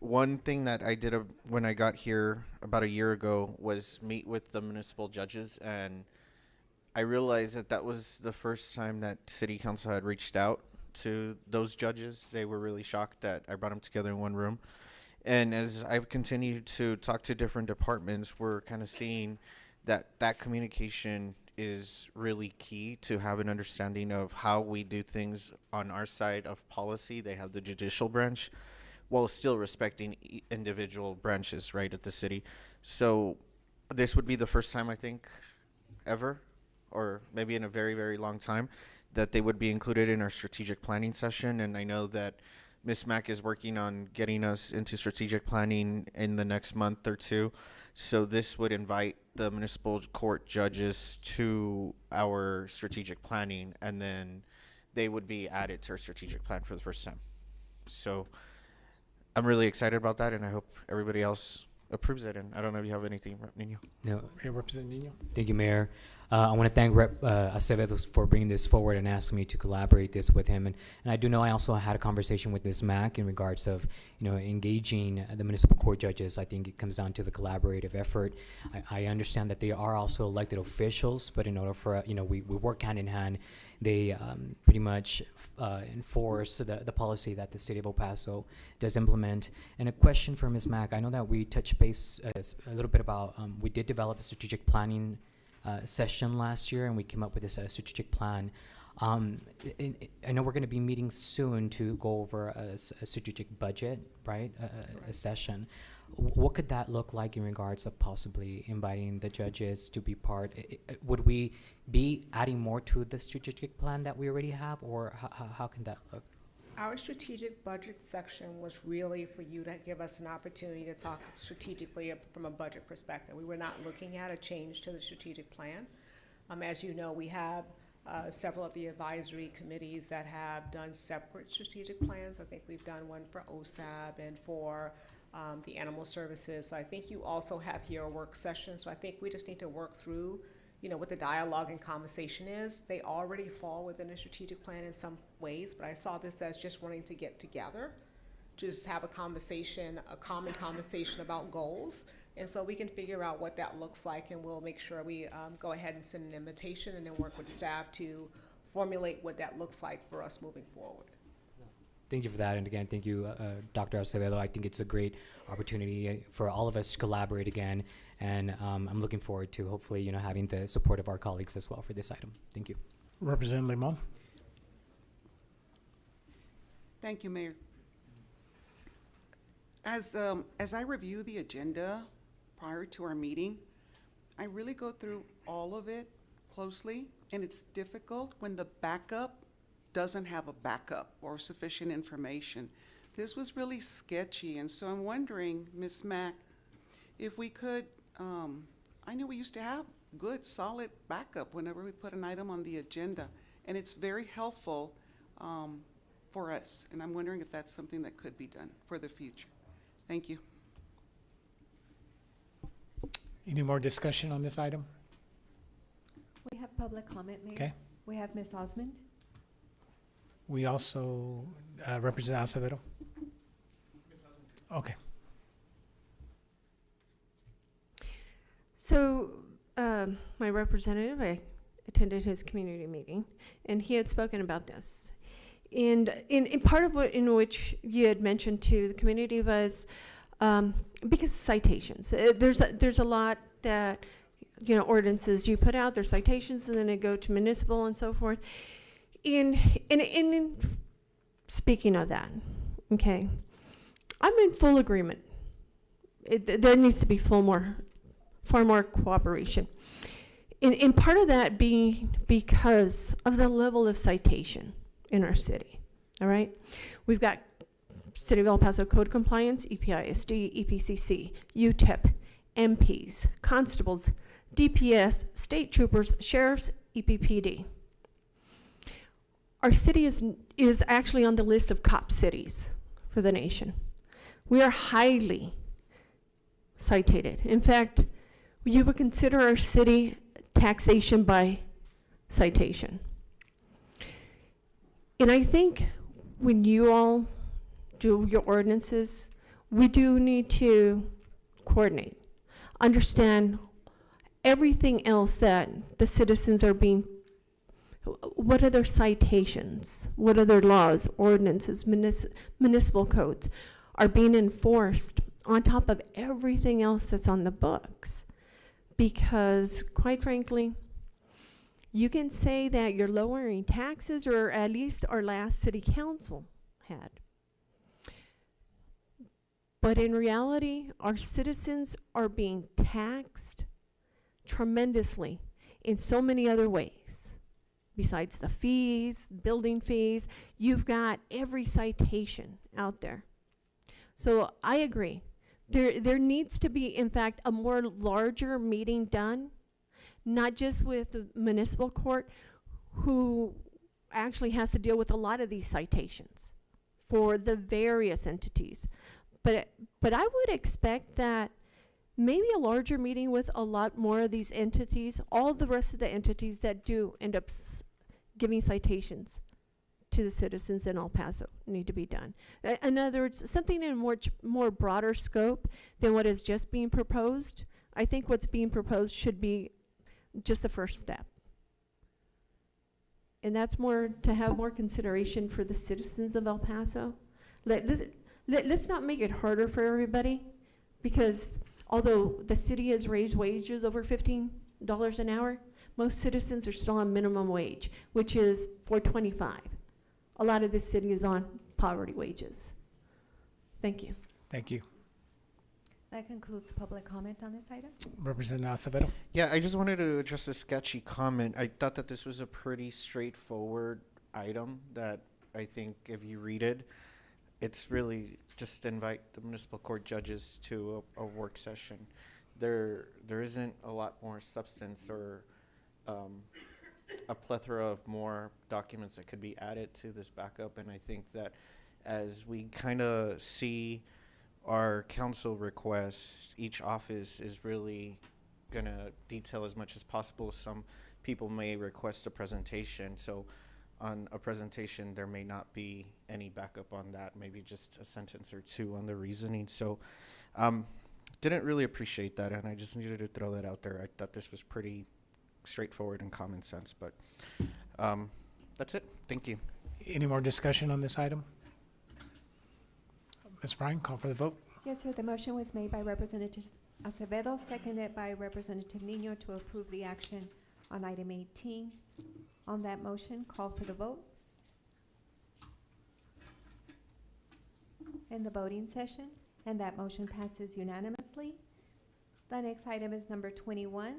Speaker 17: one thing that I did when I got here about a year ago was meet with the municipal judges, and I realized that that was the first time that city council had reached out to those judges. They were really shocked that I brought them together in one room. And as I've continued to talk to different departments, we're kind of seeing that communication is really key to have an understanding of how we do things on our side of policy. They have the judicial branch, while still respecting individual branches, right, at the city. So this would be the first time, I think, ever, or maybe in a very, very long time, that they would be included in our strategic planning session. And I know that Ms. Mack is working on getting us into strategic planning in the next month or two. So this would invite the municipal court judges to our strategic planning, and then they would be added to our strategic plan for the first time. So I'm really excited about that, and I hope everybody else approves it. And I don't know if you have anything, Rep. Nino.
Speaker 10: No.
Speaker 1: Representative Nino.
Speaker 10: Thank you, Mayor. I want to thank Rep. Acevedo for bringing this forward and asking me to collaborate this with him. And I do know I also had a conversation with Ms. Mack in regards of, engaging the municipal court judges. I think it comes down to the collaborative effort. I understand that they are also elected officials, but in order for, we work hand in hand. They pretty much enforce the policy that the city of El Paso does implement. And a question for Ms. Mack. I know that we touched base a little bit about, we did develop a strategic planning session last year, and we came up with this strategic plan. I know we're going to be meeting soon to go over a strategic budget, right? A session. What could that look like in regards of possibly inviting the judges to be part? Would we be adding more to the strategic plan that we already have, or how can that look?
Speaker 9: Our strategic budget section was really for you to give us an opportunity to talk strategically from a budget perspective. We were not looking at a change to the strategic plan. As you know, we have several of the advisory committees that have done separate strategic plans. I think we've done one for OSAB and for the animal services. So I think you also have here a work session. So I think we just need to work through what the dialogue and conversation is. They already fall within a strategic plan in some ways, but I saw this as just wanting to get together, just have a conversation, a common conversation about goals. And so we can figure out what that looks like, and we'll make sure we go ahead and send an invitation and then work with staff to formulate what that looks like for us moving forward.
Speaker 10: Thank you for that. And again, thank you, Dr. Acevedo. I think it's a great opportunity for all of us to collaborate again. And I'm looking forward to hopefully, having the support of our colleagues as well for this item. Thank you.
Speaker 1: Representative Limon.
Speaker 4: Thank you, Mayor. As I review the agenda prior to our meeting, I really go through all of it closely, and it's difficult when the backup doesn't have a backup or sufficient information. This was really sketchy, and so I'm wondering, Ms. Mack, if we could, I know we used to have good, solid backup whenever we put an item on the agenda, and it's very helpful for us, and I'm wondering if that's something that could be done for the future. Thank you.
Speaker 1: Any more discussion on this item?
Speaker 2: We have public comment, Mayor.
Speaker 1: Okay.
Speaker 2: We have Ms. Osmond.
Speaker 1: We also represent Acevedo. Okay.
Speaker 6: So my representative, I attended his community meeting, and he had spoken about this. And in part of what in which you had mentioned to the community was because citations. There's a lot that ordinances you put out. There's citations, and then they go to municipal and so forth. In speaking of that, okay, I'm in full agreement. There needs to be far more cooperation. In part of that being because of the level of citation in our city, all right? We've got City of El Paso Code Compliance, EPISD, EPCC, UTEP, MPs, constables, DPS, state troopers, sheriffs, EPPD. Our city is actually on the list of cop cities for the nation. We are highly cited. In fact, you would consider our city taxation by citation. And I think when you all do your ordinances, we do need to coordinate, understand everything else that the citizens are being, what are their citations, what are their laws, ordinances, municipal codes are being enforced on top of everything else that's on the books. Because quite frankly, you can say that you're lowering taxes, or at least our last city council had. But in reality, our citizens are being taxed tremendously in so many other ways. Besides the fees, building fees, you've got every citation out there. So I agree. There needs to be, in fact, a more larger meeting done, not just with the municipal court, who actually has to deal with a lot of these citations for the various entities. But I would expect that maybe a larger meeting with a lot more of these entities, all the rest of the entities that do end up giving citations to the citizens in El Paso need to be done. In other words, something in more broader scope than what is just being proposed. I think what's being proposed should be just the first step. And that's more to have more consideration for the citizens of El Paso. Let's not make it harder for everybody, because although the city has raised wages over $15 an hour, most citizens are still on minimum wage, which is $4.25. A lot of this city is on poverty wages. Thank you.
Speaker 1: Thank you.
Speaker 2: That concludes public comment on this item.
Speaker 1: Representative Acevedo.
Speaker 17: Yeah, I just wanted to address a sketchy comment. I thought that this was a pretty straightforward item that I think if you read it, it's really just invite the municipal court judges to a work session. There isn't a lot more substance or a plethora of more documents that could be added to this backup. And I think that as we kind of see our council requests, each office is really going to detail as much as possible. Some people may request a presentation. So on a presentation, there may not be any backup on that, maybe just a sentence or two on the reasoning. So didn't really appreciate that, and I just needed to throw that out there. I thought this was pretty straightforward and common sense, but that's it. Thank you.
Speaker 1: Any more discussion on this item? Ms. Bryan, call for the vote.
Speaker 2: Yes, sir. The motion was made by Representative Acevedo, seconded by Representative Nino to approve the action on item 18. On that motion, call for the vote. In the voting session, and that motion passes unanimously. The next item is number 21.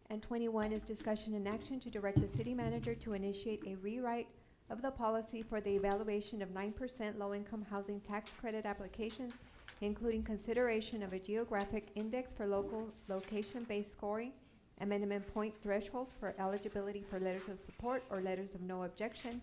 Speaker 2: And 21 is discussion and action to direct the city manager to initiate a rewrite of the policy for the evaluation of 9% low-income housing tax credit applications, including consideration of a geographic index for local location-based scoring and minimum point thresholds for eligibility for letters of support or letters of no objection,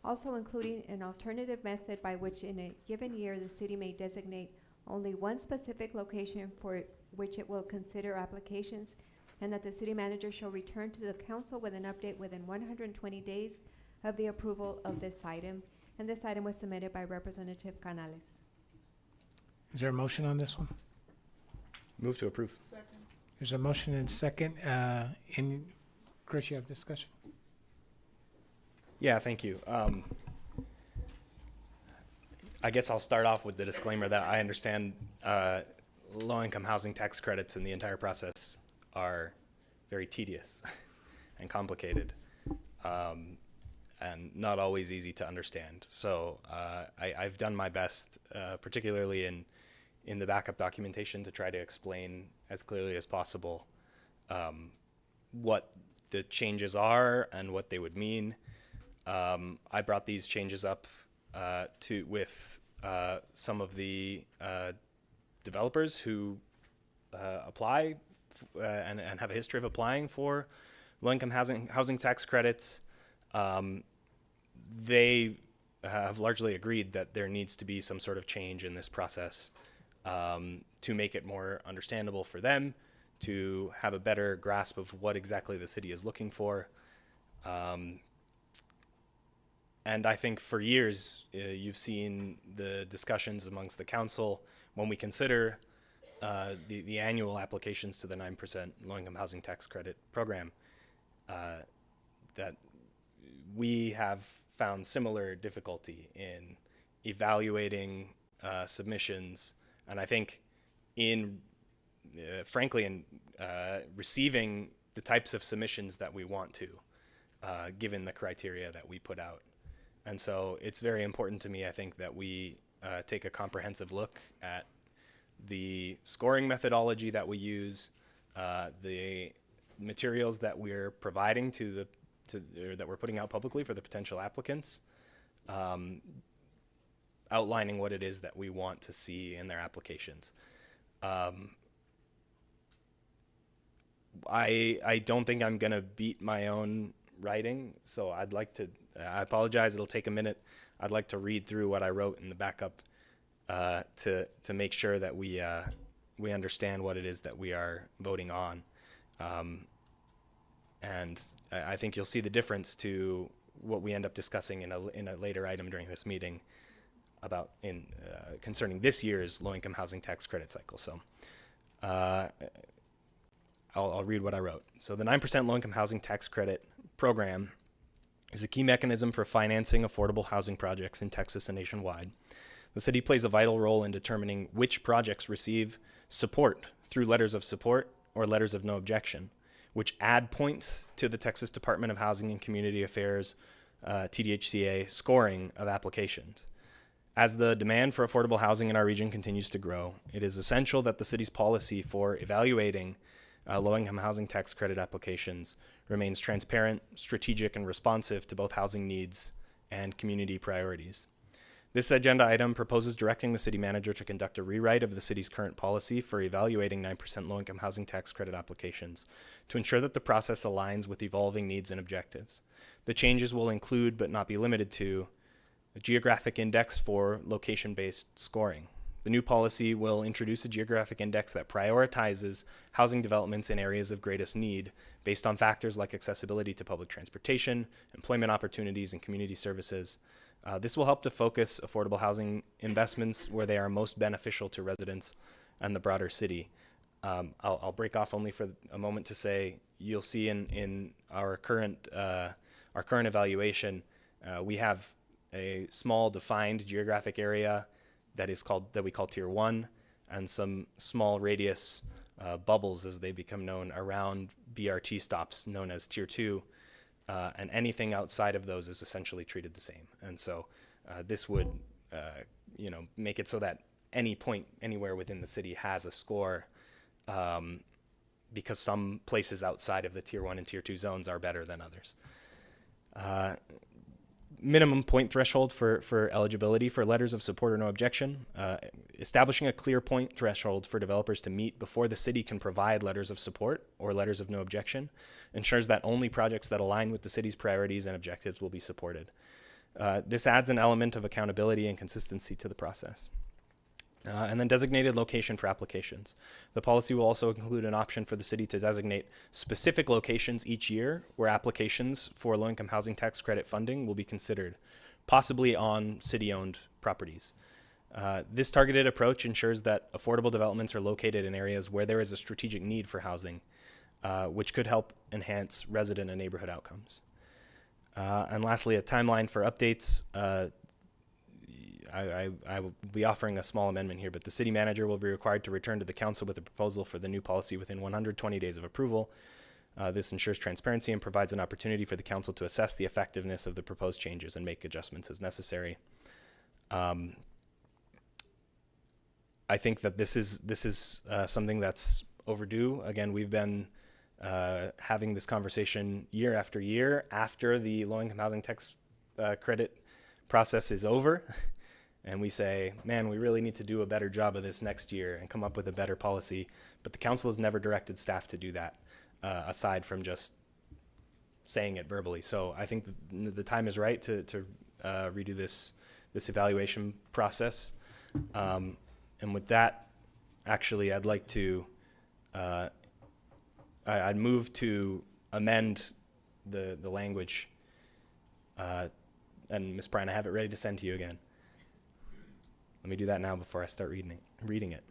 Speaker 2: also including an alternative method by which in a given year the city may designate only one specific location for which it will consider applications, and that the city manager shall return to the council with an update within 120 days of the approval of this item. And this item was submitted by Representative Canales.
Speaker 1: Is there a motion on this one?
Speaker 11: Move to approve.
Speaker 1: There's a motion and second. Chris, you have discussion?
Speaker 11: Yeah, thank you. I guess I'll start off with the disclaimer that I understand low-income housing tax credits and the entire process are very tedious and complicated, and not always easy to understand. So I've done my best, particularly in the backup documentation, to try to explain as clearly as possible what the changes are and what they would mean. I brought these changes up with some of the developers who apply and have a history of applying for low-income housing tax credits. They have largely agreed that there needs to be some sort of change in this process to make it more understandable for them, to have a better grasp of what exactly the city is looking for. And I think for years, you've seen the discussions amongst the council when we consider the annual applications to the 9% low-income housing tax credit program, that we have found similar difficulty in evaluating submissions, and I think frankly in receiving the types of submissions that we want to, given the criteria that we put out. And so it's very important to me, I think, that we take a comprehensive look at the scoring methodology that we use, the materials that we're providing or that we're putting out publicly for the potential applicants, outlining what it is that we want to see in their applications. I don't think I'm going to beat my own writing, so I apologize, it'll take a minute. I'd like to read through what I wrote in the backup to make sure that we understand what it is that we are voting on. And I think you'll see the difference to what we end up discussing in a later item during this meeting about concerning this year's low-income housing tax credit cycle. So I'll read what I wrote. So the 9% low-income housing tax credit program is a key mechanism for financing affordable housing projects in Texas and nationwide. The city plays a vital role in determining which projects receive support through letters of support or letters of no objection, which add points to the Texas Department of Housing and Community Affairs, TDHCA, scoring of applications. As the demand for affordable housing in our region continues to grow, it is essential that the city's policy for evaluating low-income housing tax credit applications remains transparent, strategic, and responsive to both housing needs and community priorities. This agenda item proposes directing the city manager to conduct a rewrite of the city's current policy for evaluating 9% low-income housing tax credit applications to ensure that the process aligns with evolving needs and objectives. The changes will include, but not be limited to, a geographic index for location-based scoring. The new policy will introduce a geographic index that prioritizes housing developments in areas of greatest need based on factors like accessibility to public transportation, employment opportunities, and community services. This will help to focus affordable housing investments where they are most beneficial to residents and the broader city. I'll break off only for a moment to say you'll see in our current evaluation, we have a small defined geographic area that we call Tier 1, and some small radius bubbles, as they become known, around BRT stops known as Tier 2, and anything outside of those is essentially treated the same. And so this would make it so that any point anywhere within the city has a score, because some places outside of the Tier 1 and Tier 2 zones are better than others. Minimum point threshold for eligibility for letters of support or no objection, establishing a clear point threshold for developers to meet before the city can provide letters of support or letters of no objection, ensures that only projects that align with the city's priorities and objectives will be supported. This adds an element of accountability and consistency to the process. And then designated location for applications. The policy will also include an option for the city to designate specific locations each year where applications for low-income housing tax credit funding will be considered, possibly on city-owned properties. This targeted approach ensures that affordable developments are located in areas where there is a strategic need for housing, which could help enhance resident and neighborhood outcomes. And lastly, a timeline for updates. I will be offering a small amendment here, but the city manager will be required to return to the council with a proposal for the new policy within 120 days of approval. This ensures transparency and provides an opportunity for the council to assess the effectiveness of the proposed changes and make adjustments as necessary. I think that this is something that's overdue. Again, we've been having this conversation year after year after the low-income housing tax credit process is over. And we say, man, we really need to do a better job of this next year and come up with a better policy. But the council has never directed staff to do that, aside from just saying it verbally. So I think the time is right to redo this evaluation process. And with that, actually, I'd like to, I'd move to amend the language. And Ms. Bryan, I have it ready to send to you again. Let me do that now before I start reading it.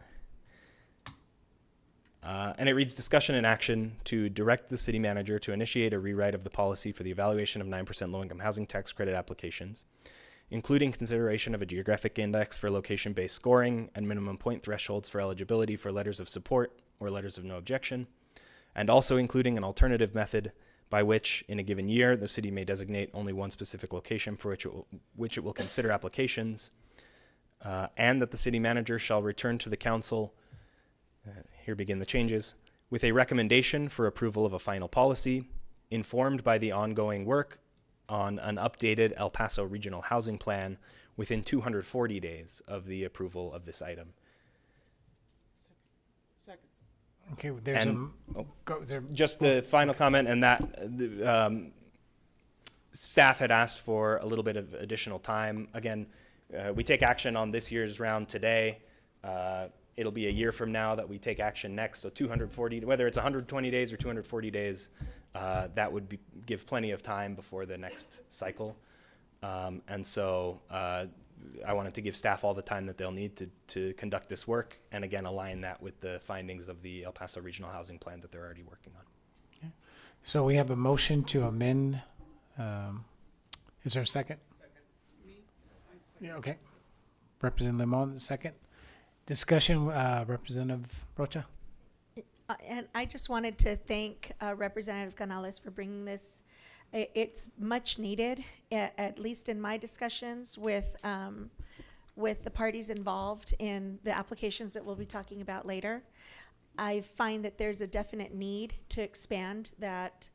Speaker 11: And it reads, discussion and action to direct the city manager to initiate a rewrite of the policy for the evaluation of 9% low-income housing tax credit applications, including consideration of a geographic index for location-based scoring and minimum point thresholds for eligibility for letters of support or letters of no objection, and also including an alternative method by which, in a given year, the city may designate only one specific location for which it will consider applications, and that the city manager shall return to the council, here begin the changes, with a recommendation for approval of a final policy, informed by the ongoing work on an updated El Paso Regional Housing Plan within 240 days of the approval of this item.
Speaker 1: Okay, there's
Speaker 11: just the final comment, and that staff had asked for a little bit of additional time. Again, we take action on this year's round today. It'll be a year from now that we take action next. So 240, whether it's 120 days or 240 days, that would give plenty of time before the next cycle. And so I wanted to give staff all the time that they'll need to conduct this work, and again, align that with the findings of the El Paso Regional Housing Plan that they're already working on.
Speaker 1: Okay. So we have a motion to amend. Is there a second? Yeah, okay. Representative Limon, second. Discussion, Representative Rocha.
Speaker 8: And I just wanted to thank Representative Canales for bringing this. It's much needed, at least in my discussions with the parties involved in the applications that we'll be talking about later. I find that there's a definite need to expand that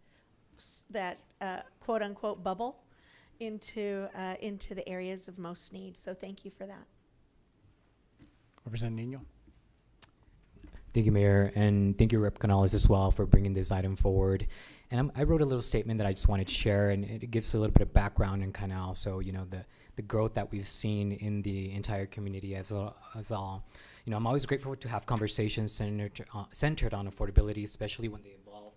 Speaker 8: quote unquote bubble into the areas of most need. So thank you for that.
Speaker 1: Representative Nino.
Speaker 10: Thank you, Mayor, and thank you, Rep. Canales, as well, for bringing this item forward. And I wrote a little statement that I just wanted to share, and it gives a little bit of background and kind of also, the growth that we've seen in the entire community as all. I'm always grateful to have conversations centered on affordability, especially when they involve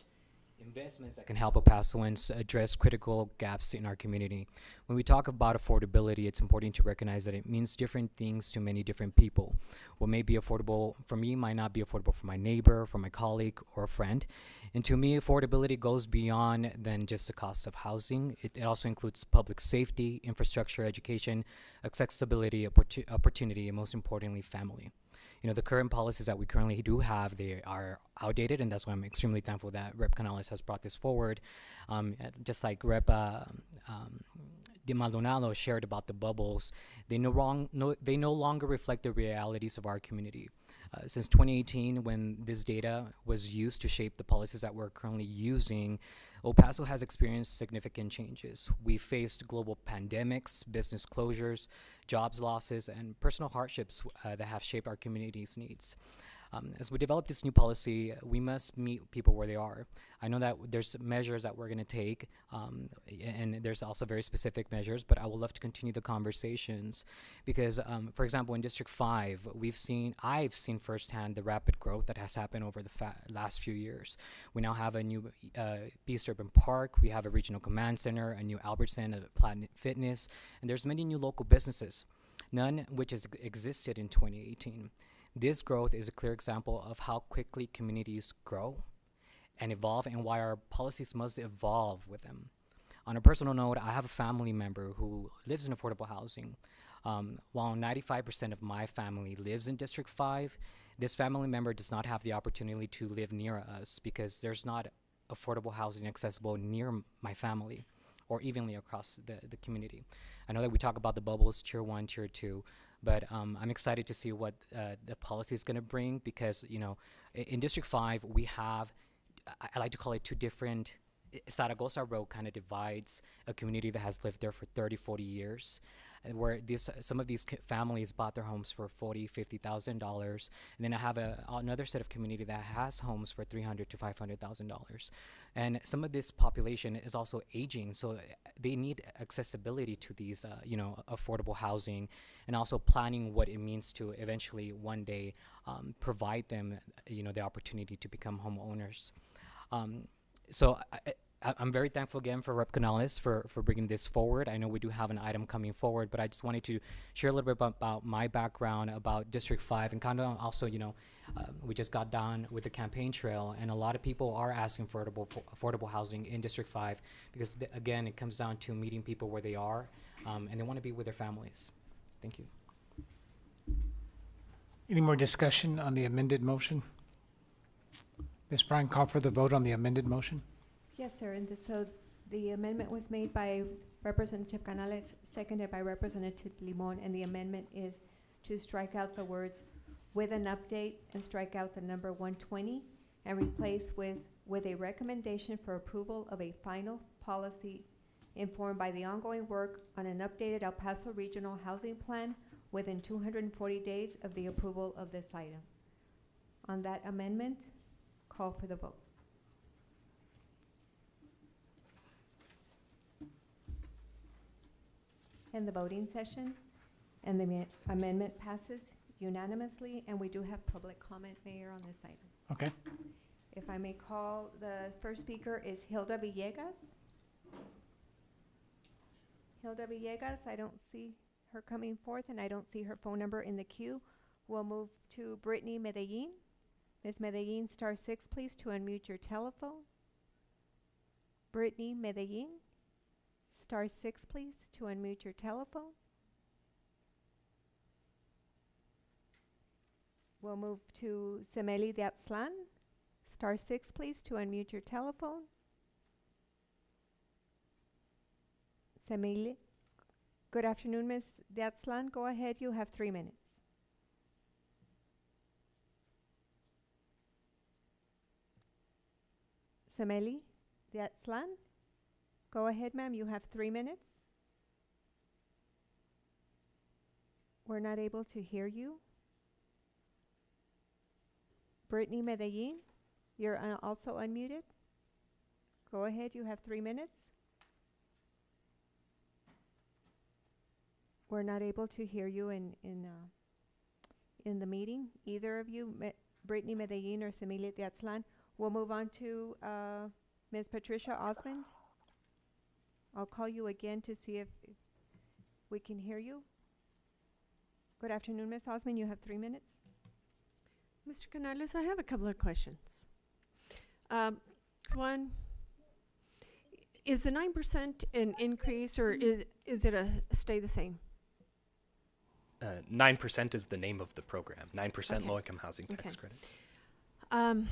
Speaker 10: investments that can help El Pasoans address critical gaps in our community. When we talk about affordability, it's important to recognize that it means different things to many different people. What may be affordable for me might not be affordable for my neighbor, for my colleague, or a friend. And to me, affordability goes beyond than just the cost of housing. It also includes public safety, infrastructure, education, accessibility, opportunity, and most importantly, family. The current policies that we currently do have, they are outdated, and that's why I'm extremely thankful that Rep. Canales has brought this forward. Just like Rep. De Maldonado shared about the bubbles, they no longer reflect the realities of our community. Since 2018, when this data was used to shape the policies that we're currently using, El Paso has experienced significant changes. We faced global pandemics, business closures, jobs losses, and personal hardships that have shaped our community's needs. As we develop this new policy, we must meet people where they are. I know that there's measures that we're going to take, and there's also very specific measures, but I would love to continue the conversations because, for example, in District 5, I've seen firsthand the rapid growth that has happened over the last few years. We now have a new Beast Urban Park, we have a regional command center, a new Albertson, a Planet Fitness, and there's many new local businesses, none which has existed in 2018. This growth is a clear example of how quickly communities grow and evolve and why our policies must evolve with them. On a personal note, I have a family member who lives in affordable housing. While 95% of my family lives in District 5, this family member does not have the opportunity to live near us because there's not affordable housing accessible near my family or evenly across the community. I know that we talk about the bubbles, Tier 1, Tier 2, but I'm excited to see what the policy is going to bring because, in District 5, we have, I like to call it two different, Zaragoza Road kind of divides a community that has lived there for 30, 40 years, and where some of these families bought their homes for $40,000, $50,000. And then I have another set of community that has homes for $300,000 to $500,000. And some of this population is also aging, so they need accessibility to these, affordable housing, and also planning what it means to eventually one day provide them, the opportunity to become homeowners. So I'm very thankful again for Rep. Canales for bringing this forward. I know we do have an item coming forward, but I just wanted to share a little bit about my background about District 5 and kind of also, we just got done with the campaign trail, and a lot of people are asking for affordable housing in District 5 because, again, it comes down to meeting people where they are, and they want to be with their families. Thank you.
Speaker 1: Any more discussion on the amended motion? Ms. Bryan, call for the vote on the amended motion.
Speaker 2: Yes, sir. And so the amendment was made by Representative Canales, seconded by Representative Limon, and the amendment is to strike out the words "with an update" and strike out the number 120 and replace with a recommendation for approval of a final policy informed by the ongoing work on an updated El Paso Regional Housing Plan within 240 days of the approval of this item. On that amendment, call for the vote. In the voting session, and the amendment passes unanimously, and we do have public comment, Mayor, on this item.
Speaker 1: Okay.
Speaker 2: If I may call, the first speaker is Hilda Villegas. Hilda Villegas, I don't see her coming forth, and I don't see her phone number in the queue. We'll move to Brittany Medellin. Ms. Medellin, *6, please, to unmute your telephone. Brittany Medellin, *6, please, to unmute your telephone. We'll move to Semeli Diatzlan, *6, please, to unmute your telephone. Semeli, good afternoon, Ms. Diatzlan. Go ahead, you have 3 minutes. Semeli Diatzlan, go ahead, ma'am, you have 3 minutes. We're not able to hear you. Brittany Medellin, you're also unmuted. Go ahead, you have 3 minutes. We're not able to hear you in the meeting, either of you, Brittany Medellin or Semeli Diatzlan. We'll move on to Ms. Patricia Osmond. I'll call you again to see if we can hear you. Good afternoon, Ms. Osmond. You have 3 minutes.
Speaker 6: Mr. Canales, I have a couple of questions. One, is the 9% an increase, or is it stay the same?
Speaker 11: 9% is the name of the program. 9%
Speaker 6: Okay.
Speaker 11: low-income housing tax
Speaker 6: Okay.
Speaker 11: credits.
Speaker 6: In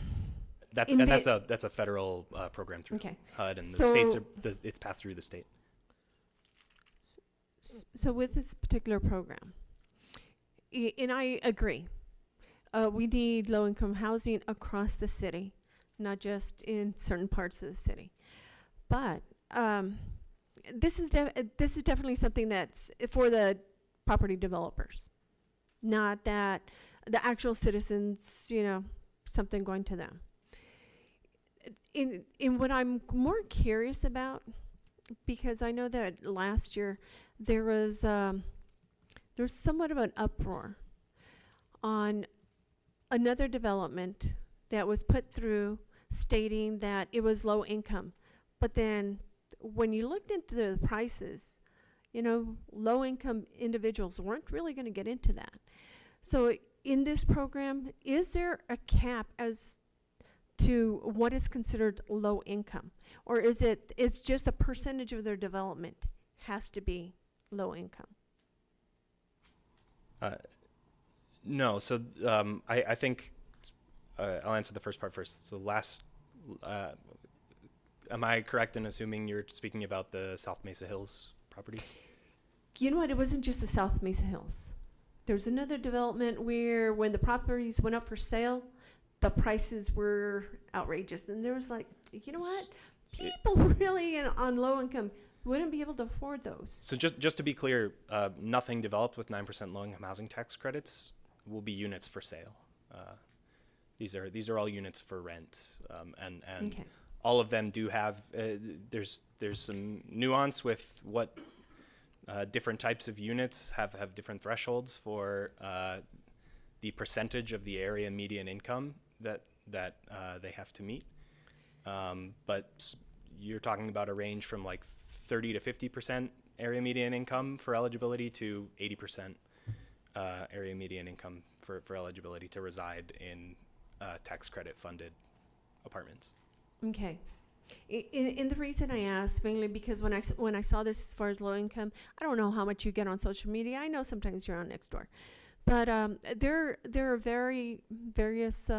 Speaker 11: That's a federal program through
Speaker 6: Okay.
Speaker 11: HUD, and the
Speaker 6: So-
Speaker 11: states it's passed through the state.
Speaker 6: So with this particular program, and I agree, we need low-income housing across the city, not just in certain parts of the city. But this is definitely something that's for the property developers, not that the actual citizens, something going to them. In what I'm more curious about, because I know that last year there was somewhat of an uproar on another development that was put through stating that it was low income. But then when you looked into the prices, low income individuals weren't really going to get into that. So in this program, is there a cap as to what is considered low income? Or it's just a percentage of their development has to be low income?
Speaker 11: No, so I think I'll answer the first part first. So am I correct in assuming you're speaking about the South Mesa Hills property?
Speaker 6: You know what? It wasn't just the South Mesa Hills. There was another development where when the properties went up for sale, the prices were outrageous. And there was like, you know what? People really on low income wouldn't be able to afford those.
Speaker 11: So just to be clear, nothing developed with 9% low-income housing tax credits will be units for sale. These are all units for rent, and
Speaker 6: Okay.
Speaker 11: all of them do have. There's some nuance with what different types of units have different thresholds for the percentage of the area median income that they have to meet. But you're talking about a range from like 30 to 50% area median income for eligibility to 80% area median income for eligibility to reside in tax credit funded apartments.
Speaker 6: Okay. And the reason I asked, mainly because when I saw this as far as low income, I don't know how much you get on social media. I know sometimes you're on Nextdoor. But there are various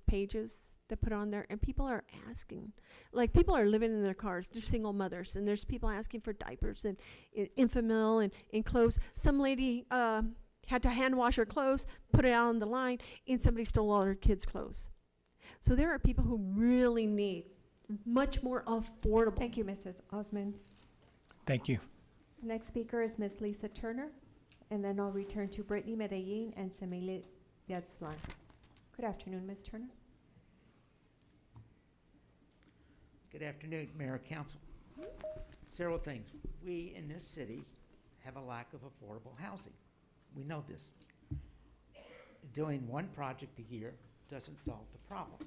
Speaker 6: pages that put on there, and people are asking. Like, people are living in their cars. They're single mothers, and there's people asking for diapers and Infamil and clothes. Some lady had to hand wash her clothes, put it out on the line, and somebody stole all her kids' clothes. So there are people who really need much more affordable.
Speaker 2: Thank you, Mrs. Osmond.
Speaker 1: Thank you.
Speaker 2: Next speaker is Ms. Lisa Turner, and then I'll return to Brittany Medellin and Semile Yatzlan. Good afternoon, Ms. Turner.
Speaker 13: Good afternoon, Mayor, Council. Several things. We in this city have a lack of affordable housing. We know this. Doing one project a year doesn't solve the problem.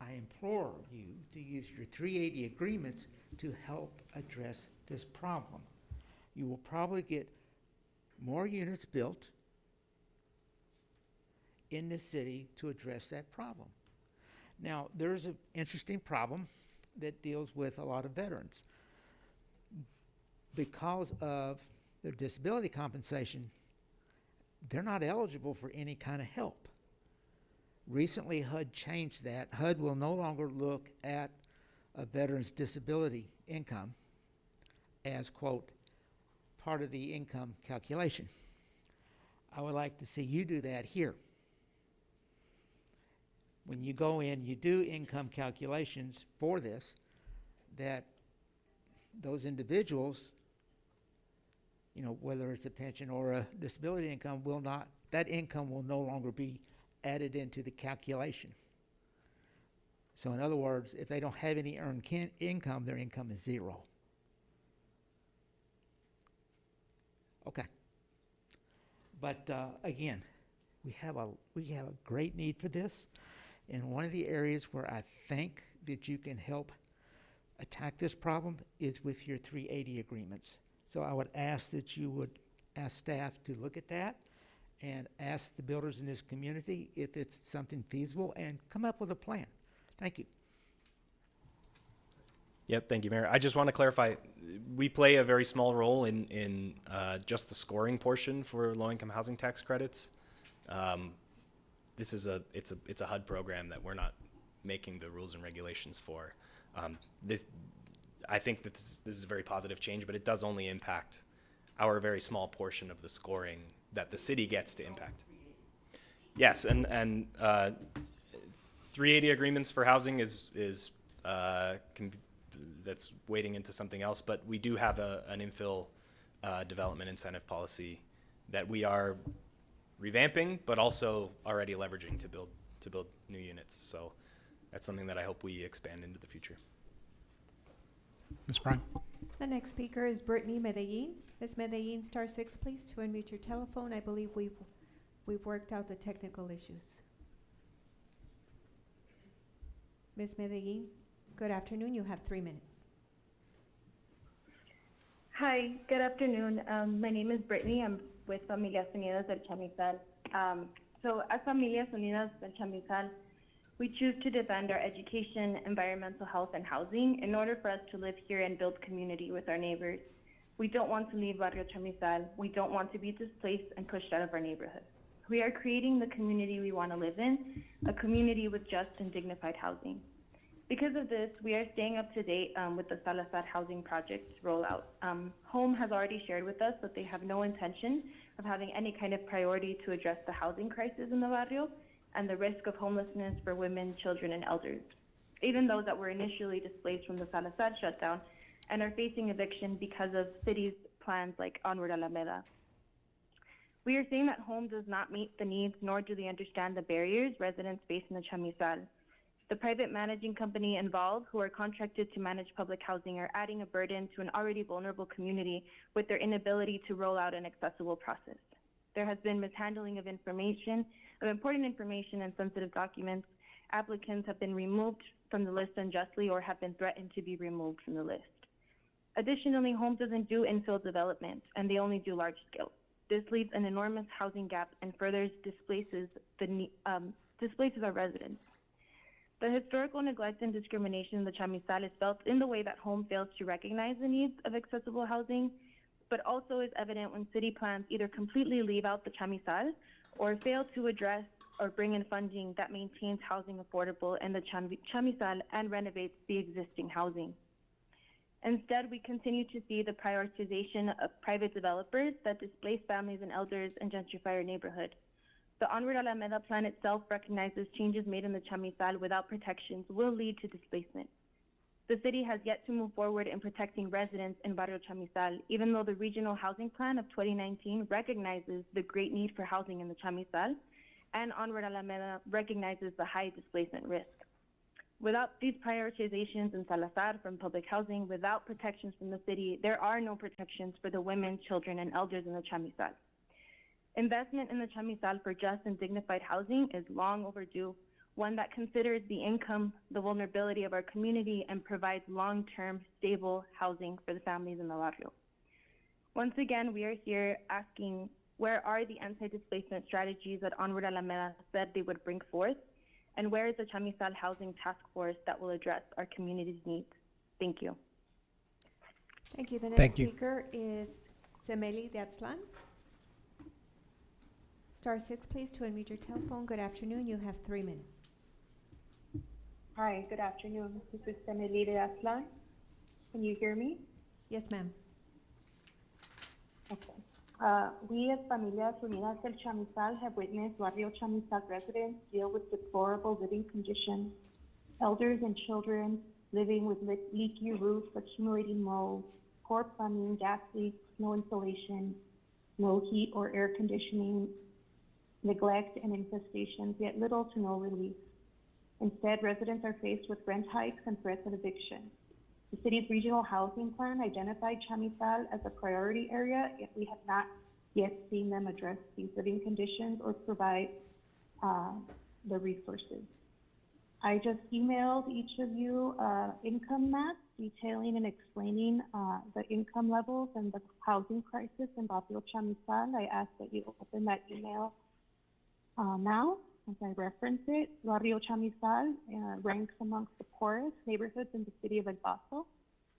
Speaker 13: I implore you to use your 380 agreements to help address this problem. You will probably get more units built in this city to address that problem. Now, there's an interesting problem that deals with a lot of veterans. Because of their disability compensation, they're not eligible for any kind of help. Recently, HUD changed that. HUD will no longer look at a veteran's disability income as, quote, part of the income calculation. I would like to see you do that here. When you go in, you do income calculations for this, that those individuals, you know, whether it's a pension or a disability income, that income will no longer be added into the calculation. So in other words, if they don't have any earned income, their income is zero. Okay. But again, we have a great need for this. And one of the areas where I think that you can help attack this problem is with your 380 agreements. So I would ask that you would ask staff to look at that and ask the builders in this community if it's something feasible and come up with a plan. Thank you.
Speaker 11: Yep, thank you, Mayor. I just want to clarify, we play a very small role in just the scoring portion for low-income housing tax credits. This is it's a HUD program that we're not making the rules and regulations for. I think that this is a very positive change, but it does only impact our very small portion of the scoring that the city gets to impact. Yes, and 380 agreements for housing is that's wading into something else, but we do have an infill development incentive policy that we are revamping, but also already leveraging to build new units. So that's something that I hope we expand into the future.
Speaker 1: Ms. Prime.
Speaker 2: The next speaker is Brittany Medellin. Ms. Medellin, star 6, please, to unmute your telephone. I believe we've worked out the technical issues. Ms. Medellin, good afternoon. You have 3 minutes.
Speaker 16: Hi, good afternoon. My name is Brittany. I'm with Familias Unidas del Chamizal. So as Familias Unidas del Chamizal, we choose to defend our education, environmental health, and housing in order for us to live here and build community with our neighbors. We don't want to leave Barrio Chamizal. We don't want to be displaced and pushed out of our neighborhood. We are creating the community we want to live in, a community with just and dignified housing. Because of this, we are staying up to date with the Salazar housing project rollout. Home has already shared with us that they have no intention of having any kind of priority to address the housing crisis in the barrio and the risk of homelessness for women, children, and elders, even those that were initially displaced from the Salazar shutdown and are facing eviction because of city's plans like Onward Alameda. We are saying that Home does not meet the needs, nor do they understand the barriers residents face in the Chamizal. The private managing company involved, who are contracted to manage public housing, are adding a burden to an already vulnerable community with their inability to roll out an accessible process. There has been mishandling of information, of important information and sensitive documents, applicants have been removed from the list unjustly or have been threatened to be removed from the list. Additionally, Home doesn't do infill development, and they only do large scale. This leaves an enormous housing gap and further displaces our residents. The historical neglect and discrimination in the Chamizal is felt in the way that Home fails to recognize the needs of accessible housing, but also is evident when city plans either completely leave out the Chamizal or fail to address or bring in funding that maintains housing affordable in the Chamizal and renovates the existing housing. Instead, we continue to see the prioritization of private developers that displace families and elders and gentrify our neighborhood. The Onward Alameda plan itself recognizes changes made in the Chamizal without protections will lead to displacement. The city has yet to move forward in protecting residents in Barrio Chamizal, even though the Regional Housing Plan of 2019 recognizes the great need for housing in the Chamizal, and Onward Alameda recognizes the high displacement risk. Without these prioritizations in Salazar from public housing, without protections from the city, there are no protections for the women, children, and elders in the Chamizal. Investment in the Chamizal for just and dignified housing is long overdue, one that considers the income, the vulnerability of our community, and provides long-term, stable housing for the families in the barrio. Once again, we are here asking, where are the anti-displacement strategies that Onward Alameda said they would bring forth? And where is the Chamizal Housing Task Force that will address our community's needs? Thank you.
Speaker 2: Thank you. The next
Speaker 1: Thank you.
Speaker 2: speaker is Semeli de Aztlan. Star 6, please, to unmute your telephone. Good afternoon. You have 3 minutes.
Speaker 16: Hi, good afternoon. This is Semeli de Aztlan. Can you hear me?
Speaker 2: Yes, ma'am.
Speaker 16: Okay. We as Familias Unidas del Chamizal have witnessed Barrio Chamizal residents deal with deplorable living conditions. Elders and children living with leaky roofs, accumulating mold, poor plumbing, gas leaks, no insulation, no heat or air conditioning, neglect and infestations, yet little to no relief. Instead, residents are faced with rent hikes and threats of eviction. The city's regional housing plan identified Chamizal as a priority area, yet we have not yet seen them address these living conditions or provide the resources. I just emailed each of you income maps detailing and explaining the income levels and the housing crisis in Barrio Chamizal. I ask that you open that email now as I reference it. Barrio Chamizal ranks amongst the poorest neighborhoods in the city of El Paso.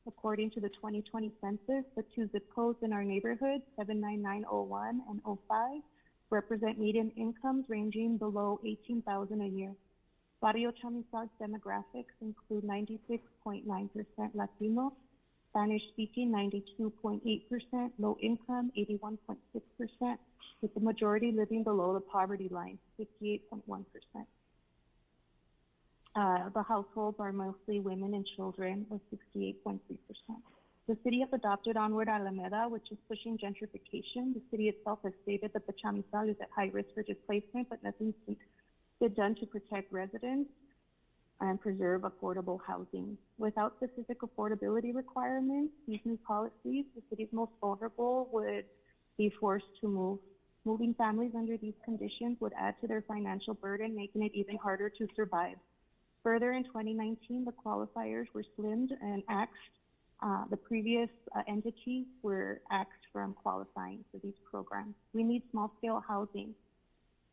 Speaker 16: According to the 2020 census, the 2 zip codes in our neighborhood, 79901 and 05, represent median incomes ranging below $18,000 a year. Barrio Chamizal's demographics include 96.9% Latino, Spanish-speaking 92.8%, low income 81.6%, with the majority living below the poverty line, 58.1%. The households are mostly women and children, with 68.3%. The city has adopted Onward Alameda, which is pushing gentrification. The city itself has stated that the Chamizal is at high risk for displacement, but nothing's been done to protect residents and preserve affordable housing. Without specific affordability requirements, these new policies, the city's most vulnerable would be forced to move. Moving families under these conditions would add to their financial burden, making it even harder to survive. Further, in 2019, the qualifiers were slimmed and axed. The previous entities were axed from qualifying for these programs. We need small-scale housing.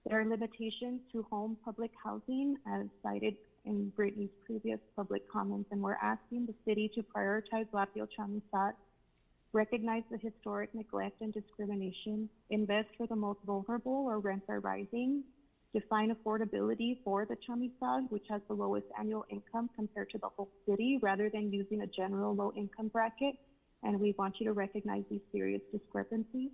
Speaker 16: There are limitations to home public housing, as cited in Brittany's previous public comments, and we're asking the city to prioritize Barrio Chamizal, recognize the historic neglect and discrimination, invest for the most vulnerable where rents are rising, define affordability for the Chamizal, which has the lowest annual income compared to the whole city, rather than using a general low-income bracket. And we want you to recognize these serious discrepancies.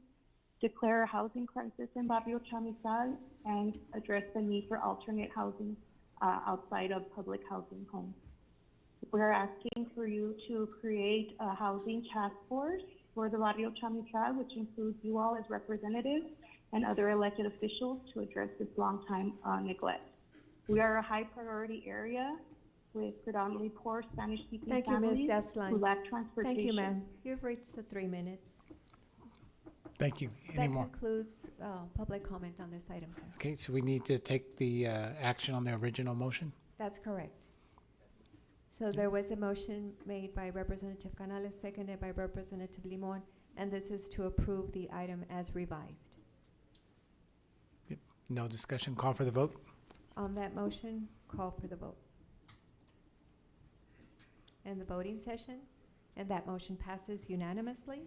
Speaker 16: Declare a housing crisis in Barrio Chamizal and address the need for alternate housing outside of public housing homes. We're asking for you to create a housing task force for the Barrio Chamizal, which includes you all as representatives and other elected officials to address this long-time neglect. We are a high priority area with predominantly poor Spanish-speaking
Speaker 2: Thank you,
Speaker 16: families
Speaker 2: Ms. Zaslan.
Speaker 16: who lack transportation.
Speaker 2: Thank you, ma'am. You've reached the 3 minutes.
Speaker 1: Thank you. Any
Speaker 2: That
Speaker 1: more?
Speaker 2: concludes public comment on this item, sir.
Speaker 1: Okay, so we need to take the action on the original motion.
Speaker 2: That's correct. So there was a motion made by Representative Canales, seconded by Representative Limon, and this is to approve the item as revised.
Speaker 1: No discussion, call for the vote.
Speaker 2: On that motion, call for the vote. And the voting session, and that motion passes unanimously.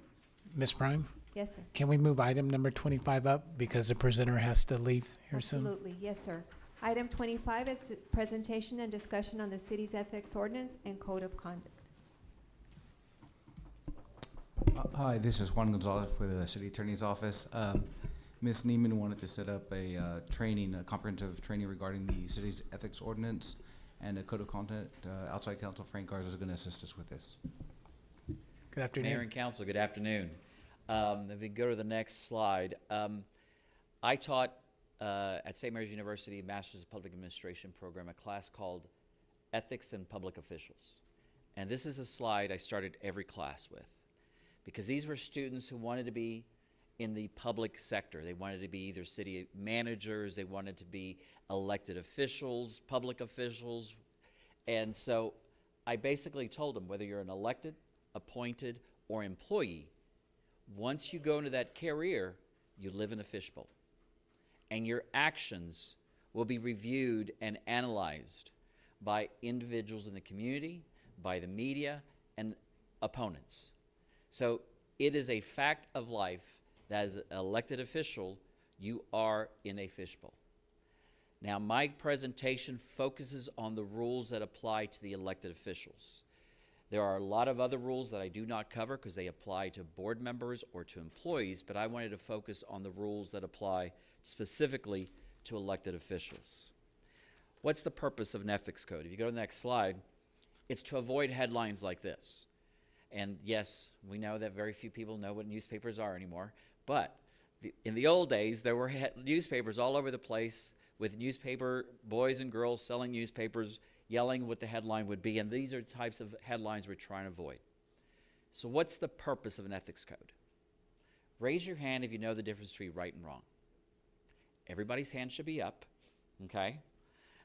Speaker 1: Ms. Prime,
Speaker 2: Yes, sir.
Speaker 1: can we move item number 25 up because the presenter has to leave here soon?
Speaker 2: Absolutely, yes, sir. Item 25 is presentation and discussion on the city's ethics ordinance and code of conduct.
Speaker 18: Hi, this is Juan Gonzalez for the City Attorney's Office. Ms. Neiman wanted to set up a comprehensive training regarding the city's ethics ordinance and a code of conduct. Outside counsel Frank Garza is going to assist us with this.
Speaker 1: Good afternoon.
Speaker 19: Mayor and council, good afternoon. If we go to the next slide, I taught at St. Mary's University Masters of Public Administration program a class called Ethics and Public Officials. And this is a slide I started every class with because these were students who wanted to be in the public sector. They wanted to be either city managers, they wanted to be elected officials, public officials. And so I basically told them, whether you're an elected, appointed, or employee, once you go into that career, you live in a fishbowl. And your actions will be reviewed and analyzed by individuals in the community, by the media, and opponents. So it is a fact of life that as an elected official, you are in a fishbowl. Now, my presentation focuses on the rules that apply to the elected officials. There are a lot of other rules that I do not cover because they apply to board members or to employees, but I wanted to focus on the rules that apply specifically to elected officials. What's the purpose of an ethics code? If you go to the next slide, it's to avoid headlines like this. And yes, we know that very few people know what newspapers are anymore, but in the old days, there were newspapers all over the place with newspaper boys and girls selling newspapers, yelling what the headline would be, and these are the types of headlines we're trying to avoid. So what's the purpose of an ethics code? Raise your hand if you know the difference between right and wrong. Everybody's hand should be up, okay?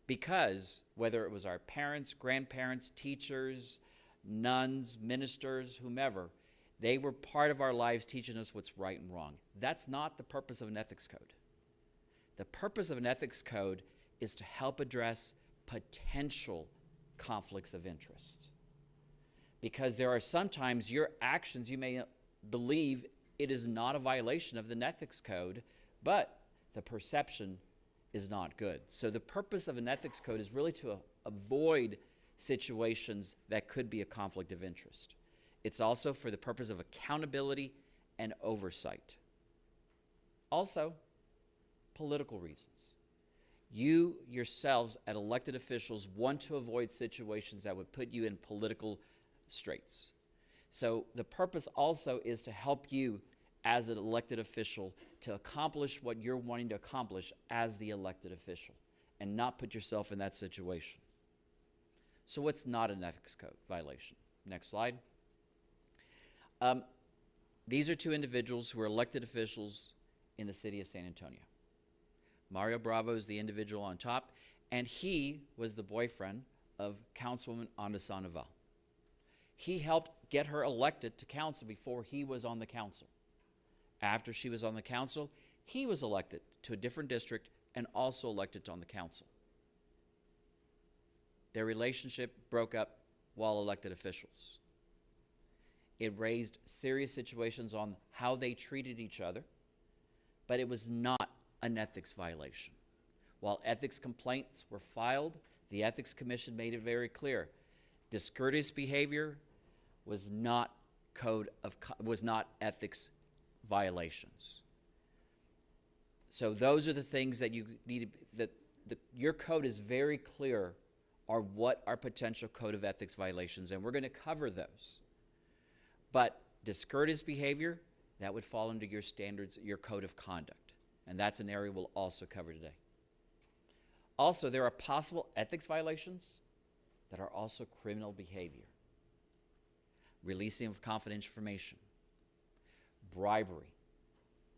Speaker 19: Because whether it was our parents, grandparents, teachers, nuns, ministers, whomever, they were part of our lives teaching us what's right and wrong. That's not the purpose of an ethics code. The purpose of an ethics code is to help address potential conflicts of interest. Because there are sometimes your actions, you may believe it is not a violation of the ethics code, but the perception is not good. So the purpose of an ethics code is really to avoid situations that could be a conflict of interest. It's also for the purpose of accountability and oversight. Also, political reasons. You yourselves, as elected officials, want to avoid situations that would put you in political straits. So the purpose also is to help you as an elected official to accomplish what you're wanting to accomplish as the elected official and not put yourself in that situation. So what's not an ethics code violation? Next slide. These are two individuals who are elected officials in the city of San Antonio. Mario Bravo is the individual on top, and he was the boyfriend of Councilwoman Ana Sandoval. He helped get her elected to council before he was on the council. After she was on the council, he was elected to a different district and also elected on the council. Their relationship broke up while elected officials. It raised serious situations on how they treated each other, but it was not an ethics violation. While ethics complaints were filed, the Ethics Commission made it very clear. Discourteous behavior was not ethics violations. So those are the things that you need to, your code is very clear are what are potential code of ethics violations, and we're going to cover those. But discourteous behavior, that would fall under your standards, your code of conduct. And that's an area we'll also cover today. Also, there are possible ethics violations that are also criminal behavior. Releasing of confidential information, bribery.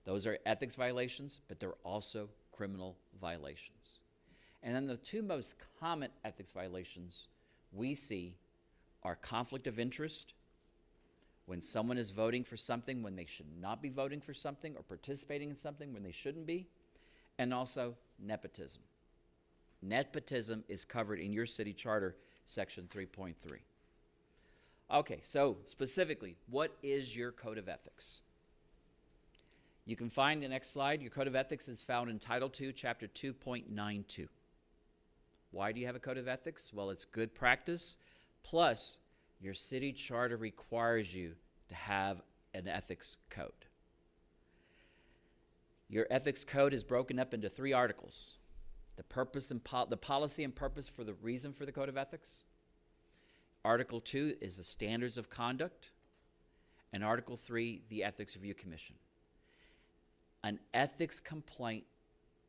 Speaker 19: Those are ethics violations, but they're also criminal violations. And then the two most common ethics violations we see are conflict of interest, when someone is voting for something when they should not be voting for something, or participating in something when they shouldn't be, and also nepotism. Nepotism is covered in your city charter, section 3.3. Okay, so specifically, what is your code of ethics? You can find the next slide. Your code of ethics is found in Title II, Chapter 2.92. Why do you have a code of ethics? Well, it's good practice, plus your city charter requires you to have an ethics code. Your ethics code is broken up into 3 articles. The purpose and the policy and purpose for the reason for the code of ethics. Article 2 is the standards of conduct. And Article 3, the Ethics Review Commission. An ethics complaint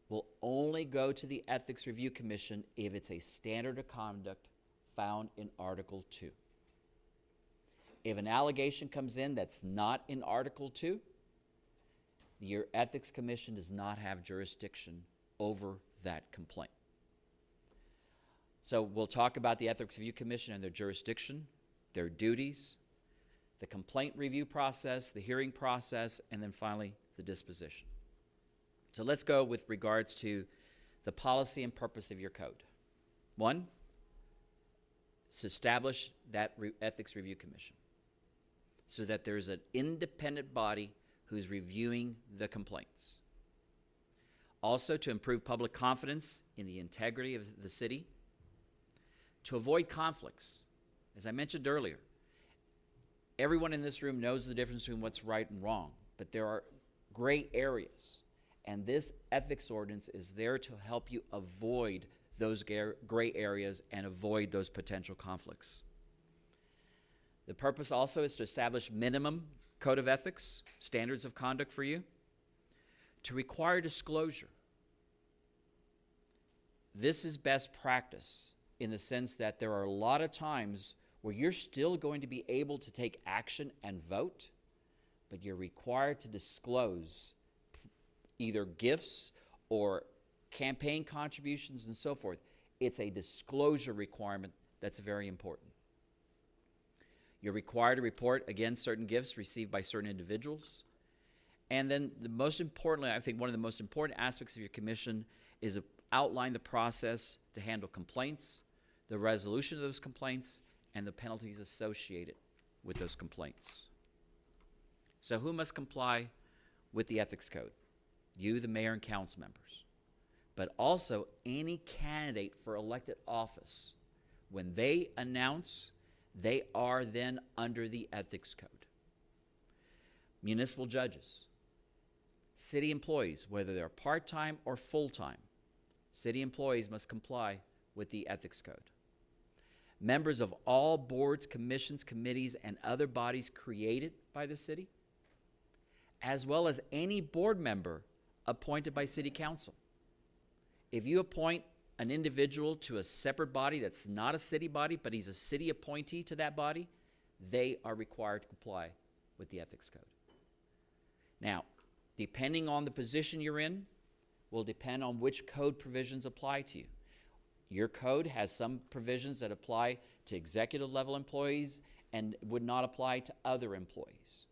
Speaker 19: will only go to the Ethics Review Commission if it's a standard of conduct found in Article 2. If an allegation comes in that's not in Article 2, your Ethics Commission does not have jurisdiction over that complaint. So we'll talk about the Ethics Review Commission and their jurisdiction, their duties, the complaint review process, the hearing process, and then finally the disposition. So let's go with regards to the policy and purpose of your code. 1, to establish that Ethics Review Commission so that there's an independent body who's reviewing the complaints. Also, to improve public confidence in the integrity of the city, to avoid conflicts. As I mentioned earlier, everyone in this room knows the difference between what's right and wrong, but there are gray areas, and this ethics ordinance is there to help you avoid those gray areas and avoid those potential conflicts. The purpose also is to establish minimum code of ethics, standards of conduct for you, to require disclosure. This is best practice in the sense that there are a lot of times where you're still going to be able to take action and vote, but you're required to disclose either gifts or campaign contributions and so forth. It's a disclosure requirement that's very important. You're required to report, again, certain gifts received by certain individuals. And then most importantly, I think one of the most important aspects of your commission is to outline the process to handle complaints, the resolution of those complaints, and the penalties associated with those complaints. So who must comply with the ethics code? You, the mayor and council members. But also any candidate for elected office. When they announce, they are then under the ethics code. Municipal judges, city employees, whether they're part-time or full-time, city employees must comply with the ethics code. Members of all boards, commissions, committees, and other bodies created by the city, as well as any board member appointed by city council. If you appoint an individual to a separate body that's not a city body, but he's a city appointee to that body, they are required to comply with the ethics code. Now, depending on the position you're in, will depend on which code provisions apply to you. Your code has some provisions that apply to executive level employees and would not apply to other employees.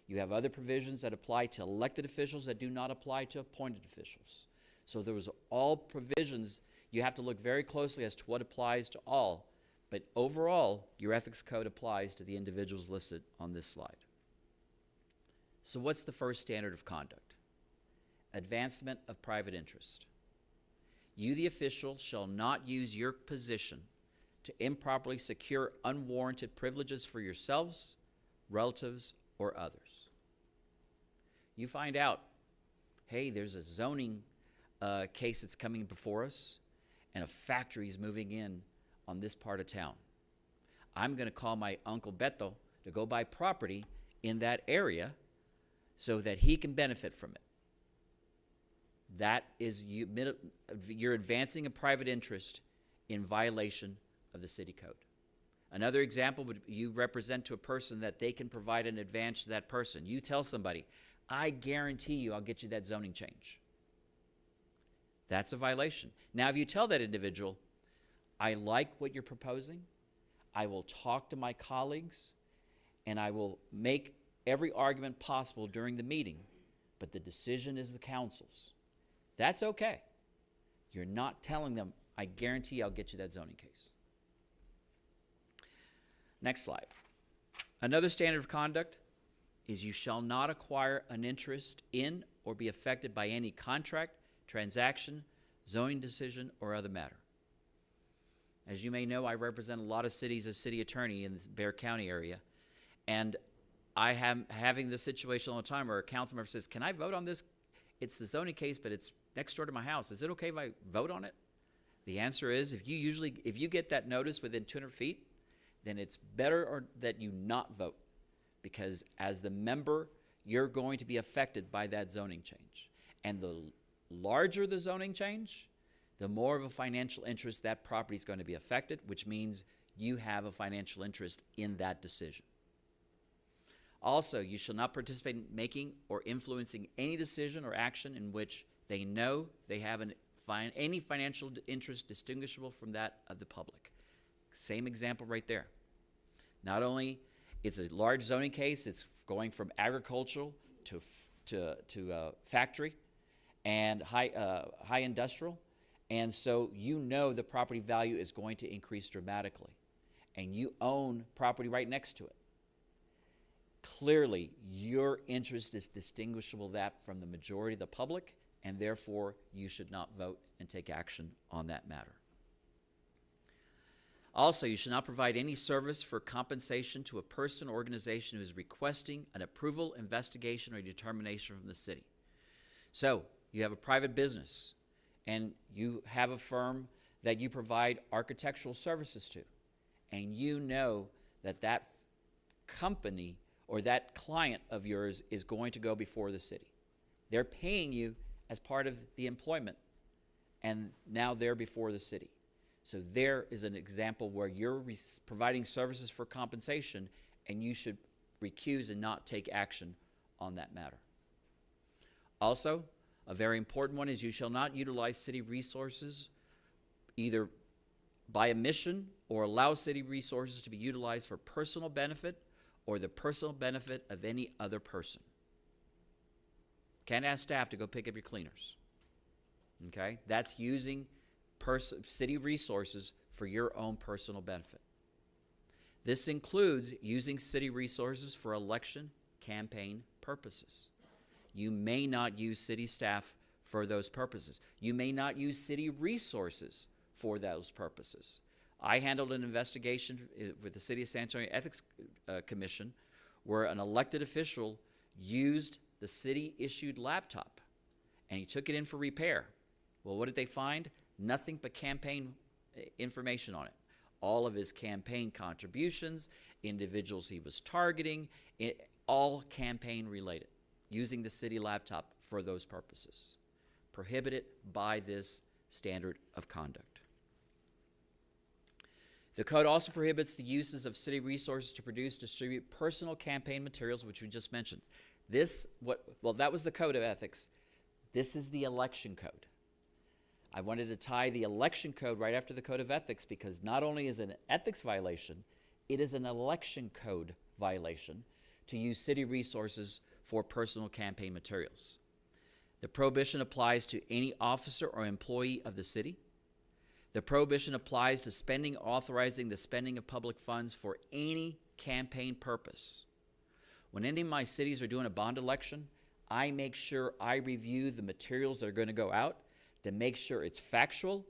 Speaker 19: You have other provisions that apply to elected officials that do not apply to appointed officials. So those are all provisions. You have to look very closely as to what applies to all, but overall, your ethics code applies to the individuals listed on this slide. So what's the first standard of conduct? Advancement of private interest. You, the official, shall not use your position to improperly secure unwarranted privileges for yourselves, relatives, or others. You find out, hey, there's a zoning case that's coming before us, and a factory is moving in on this part of town. I'm going to call my Uncle Beto to go buy property in that area so that he can benefit from it. That is, you're advancing a private interest in violation of the city code. Another example would you represent to a person that they can provide an advantage to that person. You tell somebody, I guarantee you I'll get you that zoning change. That's a violation. Now, if you tell that individual, I like what you're proposing, I will talk to my colleagues, and I will make every argument possible during the meeting, but the decision is the council's. That's okay. You're not telling them, I guarantee I'll get you that zoning case. Next slide. Another standard of conduct is you shall not acquire an interest in or be affected by any contract, transaction, zoning decision, or other matter. As you may know, I represent a lot of cities as city attorney in the Bexar County area, and I am having this situation all the time where a council member says, can I vote on this? It's the zoning case, but it's next door to my house. Is it okay if I vote on it? The answer is, if you get that notice within 200 feet, then it's better that you not vote, because as the member, you're going to be affected by that zoning change. And the larger the zoning change, the more of a financial interest that property is going to be affected, which means you have a financial interest in that decision. Also, you shall not participate in making or influencing any decision or action in which they know they have any financial interest distinguishable from that of the public. Same example right there. Not only it's a large zoning case, it's going from agricultural to factory and high industrial, and so you know the property value is going to increase dramatically, and you own property right next to it. Clearly, your interest is distinguishable that from the majority of the public, and therefore you should not vote and take action on that matter. Also, you should not provide any service for compensation to a person or organization who is requesting an approval, investigation, or determination from the city. So, you have a private business, and you have a firm that you provide architectural services to, and you know that that company or that client of yours is going to go before the city. They're paying you as part of the employment, and now they're before the city. So there is an example where you're providing services for compensation, and you should recuse and not take action on that matter. Also, a very important one is you shall not utilize city resources either by omission or allow city resources to be utilized for personal benefit or the personal benefit of any other person. Can't ask staff to go pick up your cleaners. Okay? That's using city resources for your own personal benefit. This includes using city resources for election campaign purposes. You may not use city staff for those purposes. You may not use city resources for those purposes. I handled an investigation with the City of San Antonio Ethics Commission where an elected official used the city-issued laptop, and he took it in for repair. Well, what did they find? Nothing but campaign information on it. All of his campaign contributions, individuals he was targeting, all campaign related, using the city laptop for those purposes. Prohibited by this standard of conduct. The code also prohibits the uses of city resources to produce, distribute personal campaign materials, which we just mentioned. That was the code of ethics. This is the election code. I wanted to tie the election code right after the code of ethics because not only is it an ethics violation, it is an election code violation to use city resources for personal campaign materials. The prohibition applies to any officer or employee of the city. The prohibition applies to spending, authorizing the spending of public funds for any campaign purpose. When any of my cities are doing a bond election, I make sure I review the materials that are going to go out to make sure it's factual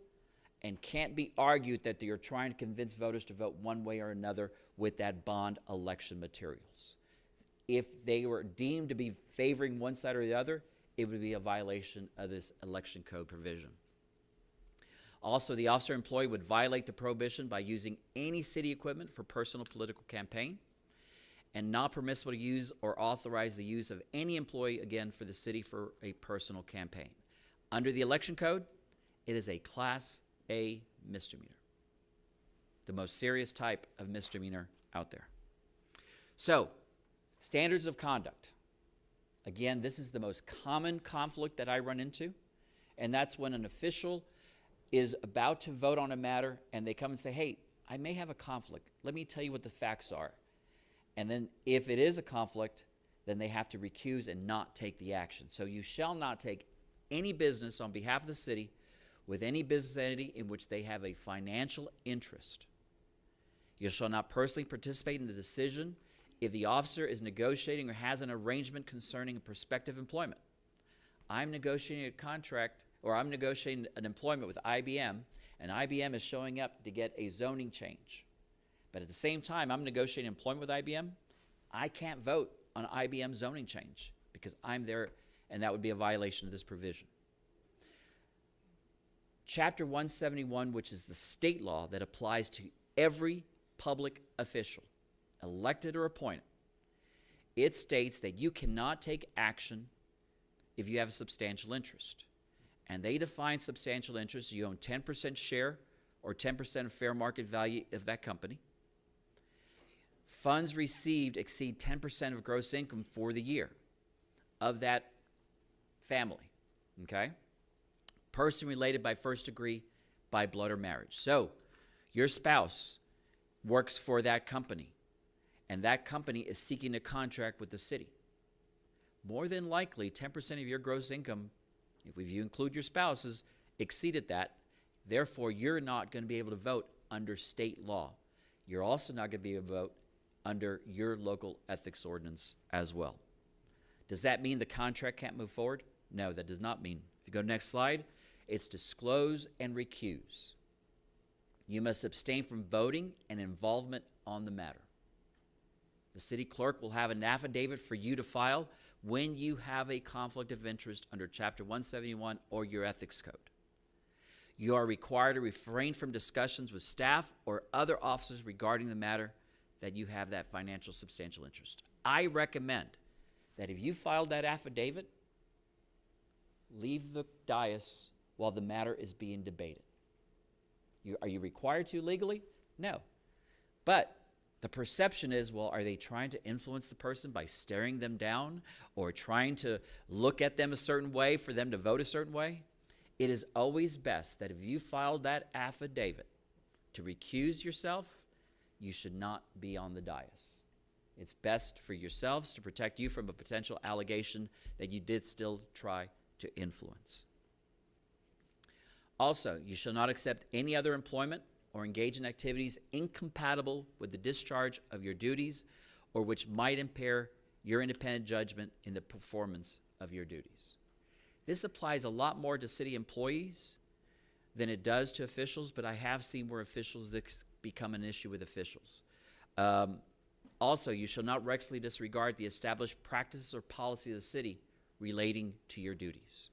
Speaker 19: and can't be argued that you're trying to convince voters to vote one way or another with that bond election materials. If they were deemed to be favoring one side or the other, it would be a violation of this election code provision. Also, the officer or employee would violate the prohibition by using any city equipment for personal political campaign and not permissible to use or authorize the use of any employee, again, for the city for a personal campaign. Under the election code, it is a Class A misdemeanor, the most serious type of misdemeanor out there. So, standards of conduct. Again, this is the most common conflict that I run into, And that's when an official is about to vote on a matter and they come and say, hey, I may have a conflict. Let me tell you what the facts are. And then if it is a conflict, then they have to recuse and not take the action. So you shall not take any business on behalf of the city with any business entity in which they have a financial interest. You shall not personally participate in the decision if the officer is negotiating or has an arrangement concerning a prospective employment. I'm negotiating a contract, or I'm negotiating an employment with IBM, and IBM is showing up to get a zoning change. But at the same time, I'm negotiating employment with IBM. I can't vote on IBM's zoning change because I'm there, and that would be a violation of this provision. Chapter 171, which is the state law that applies to every public official, elected or appointed, it states that you cannot take action if you have a substantial interest. And they define substantial interest. You own 10% share or 10% of fair market value of that company. Funds received exceed 10% of gross income for the year of that family, okay? Person related by first degree by blood or marriage. So your spouse works for that company, and that company is seeking a contract with the city. More than likely, 10% of your gross income, if you include your spouse, has exceeded that. Therefore, you're not going to be able to vote under state law. You're also not going to be able to vote under your local ethics ordinance as well. Does that mean the contract can't move forward? No, that does not mean. If you go to the next slide, it's disclose and recuse. You must abstain from voting and involvement on the matter. The city clerk will have an affidavit for you to file when you have a conflict of interest under Chapter 171 or your ethics code. You are required to refrain from discussions with staff or other officers regarding the matter that you have that financial substantial interest. I recommend that if you filed that affidavit, leave the dais while the matter is being debated. Are you required to legally? No. But the perception is, well, are they trying to influence the person by staring them down or trying to look at them a certain way for them to vote a certain way? It is always best that if you filed that affidavit to recuse yourself, you should not be on the dais. It's best for yourselves to protect you from a potential allegation that you did still try to influence. Also, you shall not accept any other employment or engage in activities incompatible with the discharge of your duties or which might impair your independent judgment in the performance of your duties. This applies a lot more to city employees than it does to officials, but I have seen where officials this become an issue with officials. Also, you shall not recklessly disregard the established practices or policy of the city relating to your duties.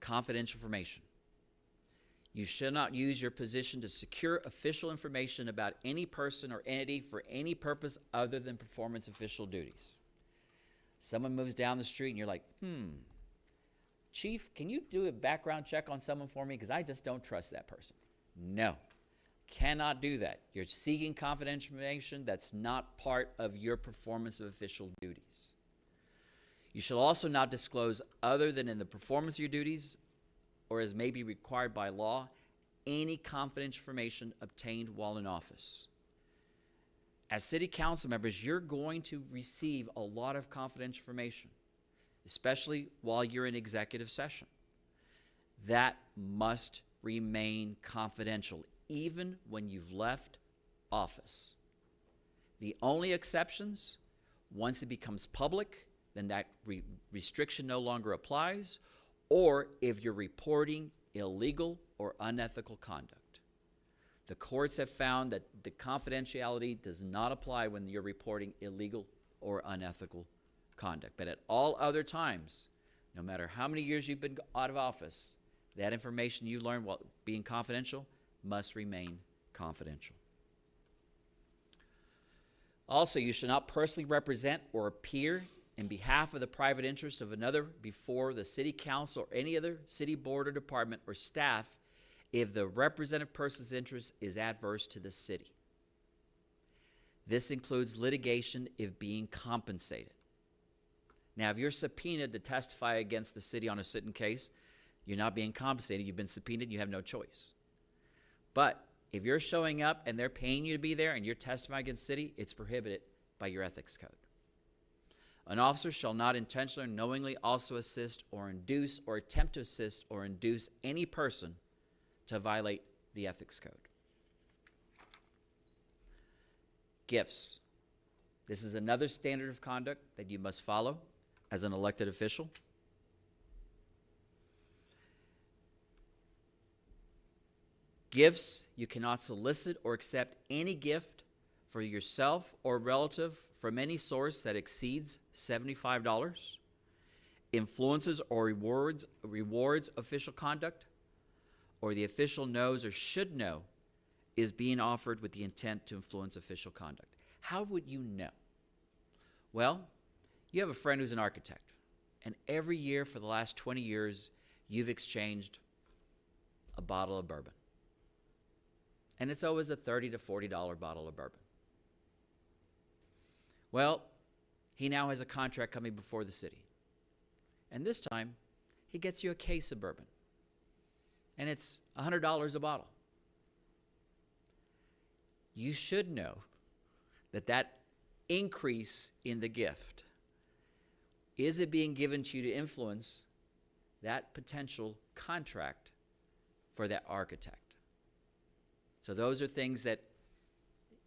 Speaker 19: Confidential information. You shall not use your position to secure official information about any person or entity for any purpose other than performance of official duties. Someone moves down the street and you're like, Chief, can you do a background check on someone for me? Because I just don't trust that person. No, cannot do that. You're seeking confidential information that's not part of your performance of official duties. You shall also not disclose, other than in the performance of your duties or as may be required by law, any confidential information obtained while in office. As city council members, you're going to receive a lot of confidential information, especially while you're in executive session. That must remain confidential, even when you've left office. The only exceptions, once it becomes public, then that restriction no longer applies, or if you're reporting illegal or unethical conduct. The courts have found that the confidentiality does not apply when you're reporting illegal or unethical conduct. But at all other times, no matter how many years you've been out of office, that information you learned while being confidential must remain confidential. Also, you shall not personally represent or appear in behalf of the private interest of another before the city council or any other city board or department or staff if the represented person's interest is adverse to the city. This includes litigation if being compensated. Now, if you're subpoenaed to testify against the city on a certain case, you're not being compensated. You've been subpoenaed. You have no choice. But if you're showing up and they're paying you to be there and you're testifying against the city, it's prohibited by your ethics code. An officer shall not intentionally or knowingly also assist or induce or attempt to assist or induce any person to violate the ethics code. Gifts. This is another standard of conduct that you must follow as an elected official. Gifts, you cannot solicit or accept any gift for yourself or relative from any source that exceeds $75, influences or rewards official conduct, or the official knows or should know is being offered with the intent to influence official conduct. How would you know? Well, you have a friend who's an architect, and every year for the last 20 years, you've exchanged a bottle of bourbon. And it's always a $30 to $40 bottle of bourbon. Well, he now has a contract coming before the city. And this time, he gets you a case of bourbon. And it's $100 a bottle. You should know that that increase in the gift, is it being given to you to influence that potential contract for that architect? So those are things that,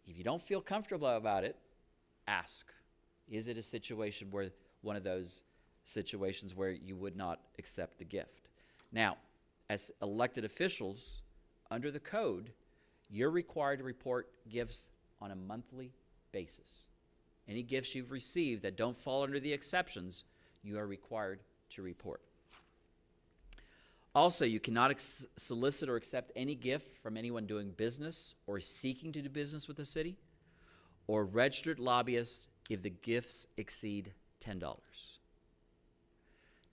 Speaker 19: if you don't feel comfortable about it, ask. Is it a situation where, one of those situations where you would not accept the gift? Now, as elected officials, under the code, you're required to report gifts on a monthly basis. Any gifts you've received that don't fall under the exceptions, you are required to report. Also, you cannot solicit or accept any gift from anyone doing business or seeking to do business with the city, or registered lobbyists if the gifts exceed $10.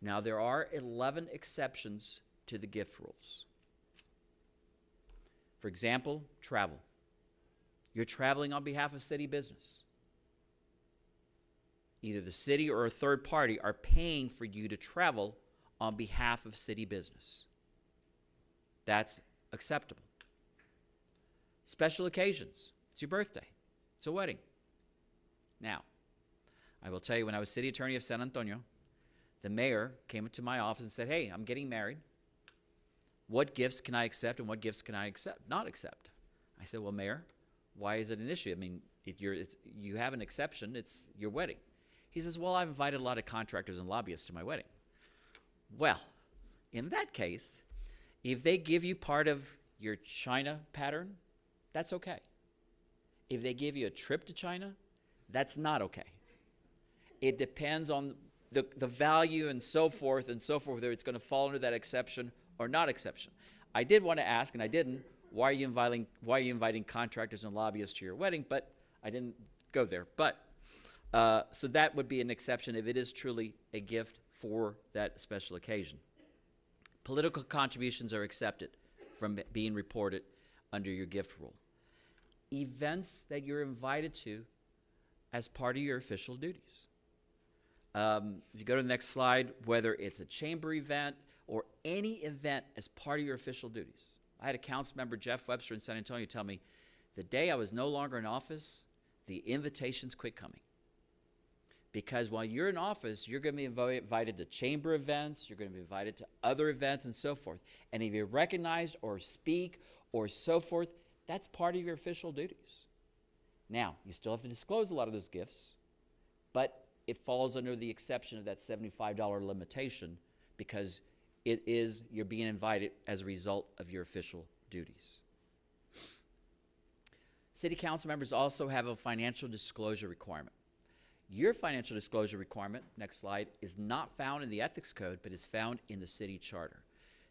Speaker 19: Now, there are 11 exceptions to the gift rules. For example, travel. You're traveling on behalf of city business. Either the city or a third party are paying for you to travel on behalf of city business. That's acceptable. Special occasions. It's your birthday. It's a wedding. Now, I will tell you, when I was city attorney of San Antonio, the mayor came into my office and said, "Hey, I'm getting married. What gifts can I accept and what gifts can I not accept?" I said, "Well, Mayor, why is it an issue? I mean, you have an exception. It's your wedding." He says, "Well, I've invited a lot of contractors and lobbyists to my wedding." Well, in that case, if they give you part of your China pattern, that's okay. If they give you a trip to China, that's not okay. It depends on the value and so forth, whether it's going to fall under that exception or not exception. I did want to ask, and I didn't, why are you inviting contractors and lobbyists to your wedding? But I didn't go there. But so that would be an exception if it is truly a gift for that special occasion. Political contributions are accepted from being reported under your gift rule. Events that you're invited to as part of your official duties. If you go to the next slide, whether it's a chamber event or any event as part of your official duties. I had a council member, Jeff Webster in San Antonio, tell me, the day I was no longer in office, the invitations quit coming. Because while you're in office, you're going to be invited to chamber events, you're going to be invited to other events and so forth. And if you're recognized or speak or so forth, that's part of your official duties. Now, you still have to disclose a lot of those gifts, but it falls under the exception of that $75 limitation because you're being invited as a result of your official duties. City council members also have a financial disclosure requirement. Your financial disclosure requirement, next slide, is not found in the ethics code, but is found in the city charter.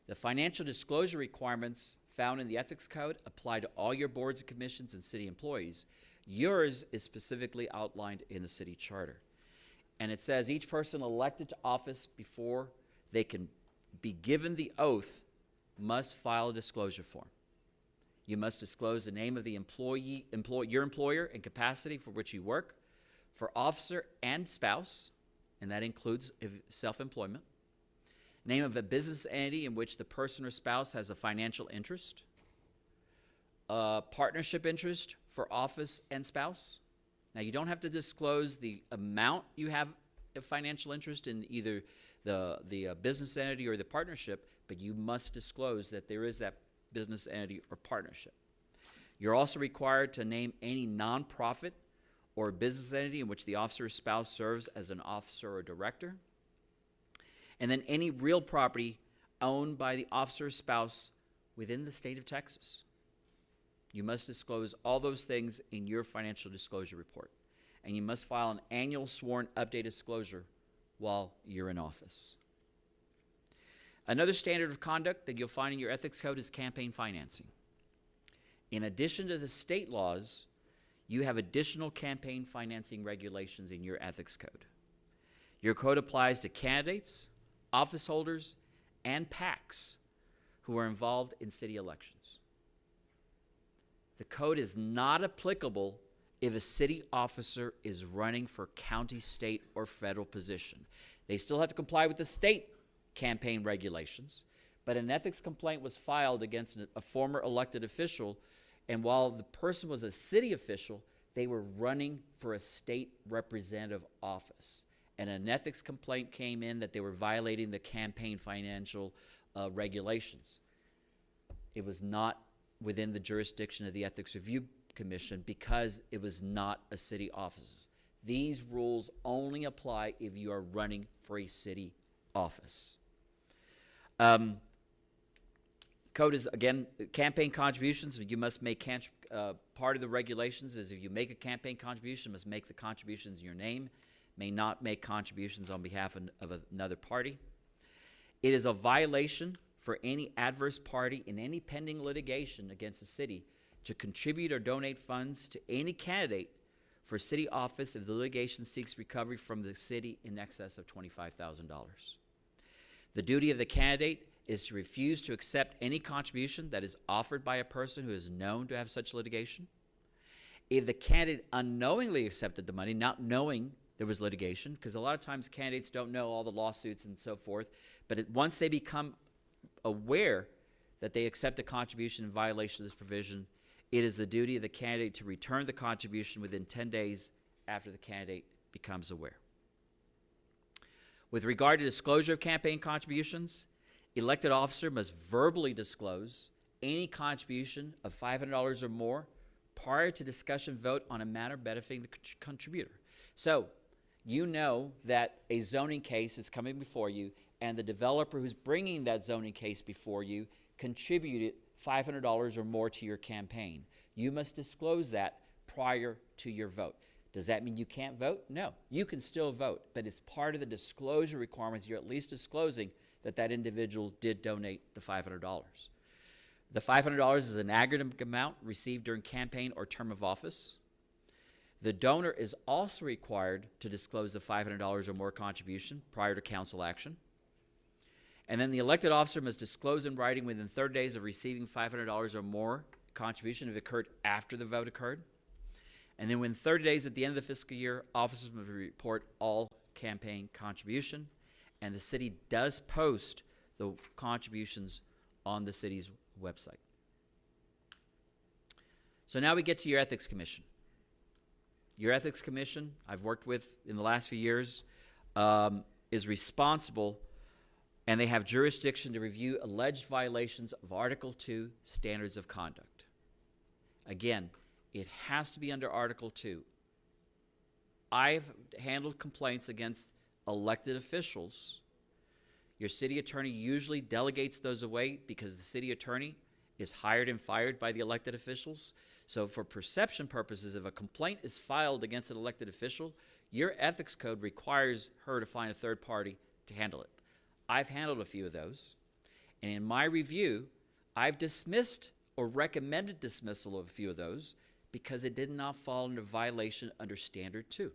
Speaker 19: The financial disclosure requirements found in the ethics code apply to all your boards and commissions and city employees. Yours is specifically outlined in the city charter. And it says each person elected to office before they can be given the oath must file a disclosure form. You must disclose the name of the your employer and capacity for which you work, for officer and spouse, and that includes self-employment. Name of a business entity in which the person or spouse has a financial interest. Partnership interest for office and spouse. Now, you don't have to disclose the amount you have of financial interest in either the business entity or the partnership, but you must disclose that there is that business entity or partnership. You're also required to name any nonprofit or business entity in which the officer or spouse serves as an officer or director. And then any real property owned by the officer or spouse within the state of Texas. You must disclose all those things in your financial disclosure report. And you must file an annual sworn update disclosure while you're in office. Another standard of conduct that you'll find in your ethics code is campaign financing. In addition to the state laws, you have additional campaign financing regulations in your ethics code. Your code applies to candidates, office holders, and PACs who are involved in city elections. The code is not applicable if a city officer is running for county, state, or federal position. They still have to comply with the state campaign regulations, but an ethics complaint was filed against a former elected official, and while the person was a city official, they were running for a state representative office. And an ethics complaint came in that they were violating the campaign financial regulations. It was not within the jurisdiction of the Ethics Review Commission because it was not a city office. These rules only apply if you are running for a city office. Code is, again, campaign contributions. You must make part of the regulations is if you make a campaign contribution, you must make the contributions in your name, may not make contributions on behalf of another party. It is a violation for any adverse party in any pending litigation against the city to contribute or donate funds to any candidate for city office if the litigation seeks recovery from the city in excess of $25,000. The duty of the candidate is to refuse to accept any contribution that is offered by a person who is known to have such litigation. If the candidate unknowingly accepted the money, not knowing there was litigation, because a lot of times candidates don't know all the lawsuits and so forth, but once they become aware that they accept a contribution in violation of this provision, it is the duty of the candidate to return the contribution within 10 days after the candidate becomes aware. With regard to disclosure of campaign contributions, elected officer must verbally disclose any contribution of $500 or more prior to discussion vote on a matter benefiting the contributor. So, you know that a zoning case is coming before you, and the developer who's bringing that zoning case before you contributed $500 or more to your campaign. You must disclose that prior to your vote. Does that mean you can't vote? No, you can still vote, but it's part of the disclosure requirements. You're at least disclosing that that individual did donate the $500. The $500 is an aggregate amount received during campaign or term of office. The donor is also required to disclose the $500 or more contribution prior to council action. And then the elected officer must disclose in writing within 30 days of receiving $500 or more contribution if it occurred after the vote occurred. And then within 30 days at the end of the fiscal year, officers must report all campaign contribution. And the city does post the contributions on the city's website. So now we get to your ethics commission. Your ethics commission, I've worked with in the last few years, is responsible, and they have jurisdiction to review alleged violations of Article 2 standards of conduct. Again, it has to be under Article 2. I've handled complaints against elected officials. Your city attorney usually delegates those away because the city attorney is hired and fired by the elected officials. So for perception purposes, if a complaint is filed against an elected official, your ethics code requires her to find a third party to handle it. I've handled a few of those, and in my review, I've dismissed or recommended dismissal of a few of those because it did not fall into violation under Standard 2.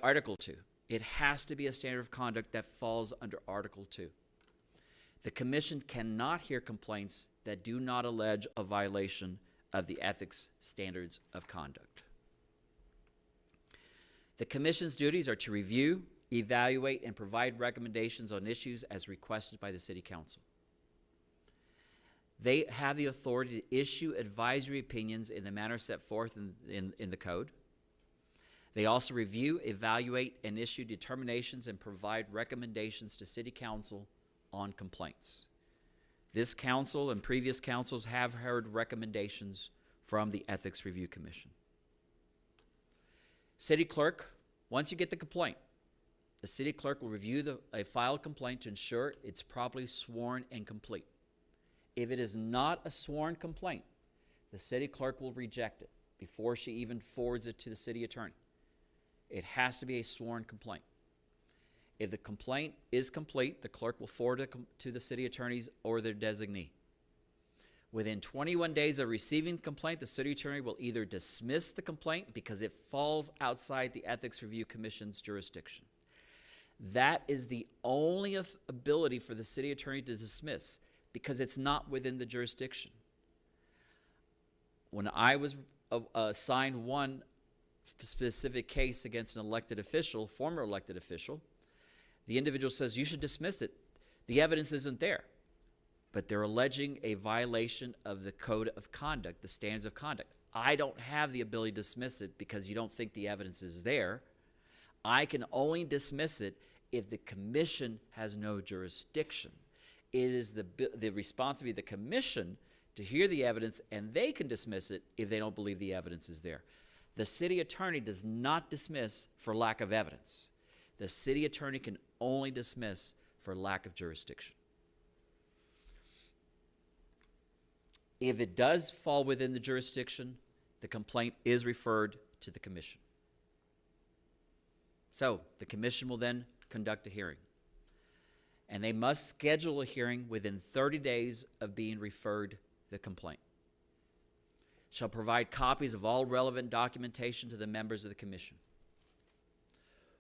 Speaker 19: Article 2. It has to be a standard of conduct that falls under Article 2. The commission cannot hear complaints that do not allege a violation of the ethics standards of conduct. The commission's duties are to review, evaluate, and provide recommendations on issues as requested by the city council. They have the authority to issue advisory opinions in the manner set forth in the code. They also review, evaluate, and issue determinations and provide recommendations to city council on complaints. This council and previous councils have heard recommendations from the Ethics Review Commission. City clerk, once you get the complaint, the city clerk will review a filed complaint to ensure it's properly sworn and complete. If it is not a sworn complaint, the city clerk will reject it before she even forwards it to the city attorney. It has to be a sworn complaint. If the complaint is complete, the clerk will forward it to the city attorneys or their designee. Within 21 days of receiving the complaint, the city attorney will either dismiss the complaint because it falls outside the Ethics Review Commission's jurisdiction. That is the only ability for the city attorney to dismiss, because it's not within the jurisdiction. When I was assigned one specific case against an elected official, former elected official, the individual says, you should dismiss it. The evidence isn't there. But they're alleging a violation of the code of conduct, the standards of conduct. I don't have the ability to dismiss it because you don't think the evidence is there. I can only dismiss it if the commission has no jurisdiction. It is the responsibility of the commission to hear the evidence, and they can dismiss it if they don't believe the evidence is there. The city attorney does not dismiss for lack of evidence. The city attorney can only dismiss for lack of jurisdiction. If it does fall within the jurisdiction, the complaint is referred to the commission. So the commission will then conduct a hearing. And they must schedule a hearing within 30 days of being referred the complaint. Shall provide copies of all relevant documentation to the members of the commission.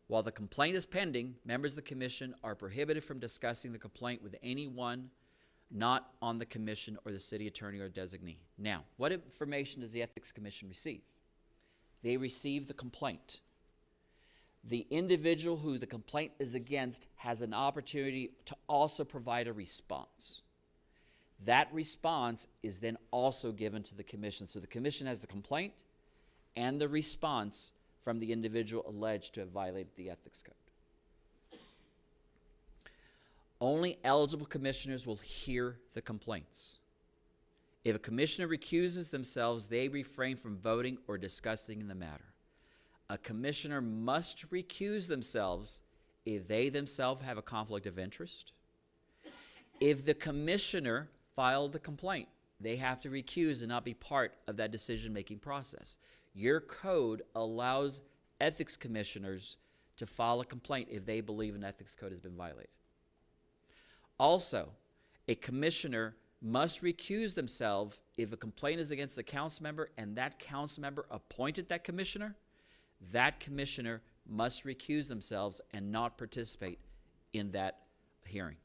Speaker 19: While the complaint is pending, members of the commission are prohibited from discussing the complaint with anyone not on the commission or the city attorney or designee. Now, what information does the Ethics Commission receive? They receive the complaint. The individual who the complaint is against has an opportunity to also provide a response. That response is then also given to the commission. So the commission has the complaint and the response from the individual alleged to have violated the ethics code. Only eligible commissioners will hear the complaints. If a commissioner recuses themselves, they refrain from voting or discussing the matter. A commissioner must recuse themselves if they themselves have a conflict of interest. If the commissioner filed the complaint, they have to recuse and not be part of that decision-making process. Your code allows ethics commissioners to file a complaint if they believe an ethics code has been violated. Also, a commissioner must recuse themselves if a complaint is against the council member and that council member appointed that commissioner must recuse themselves and not participate in that hearing.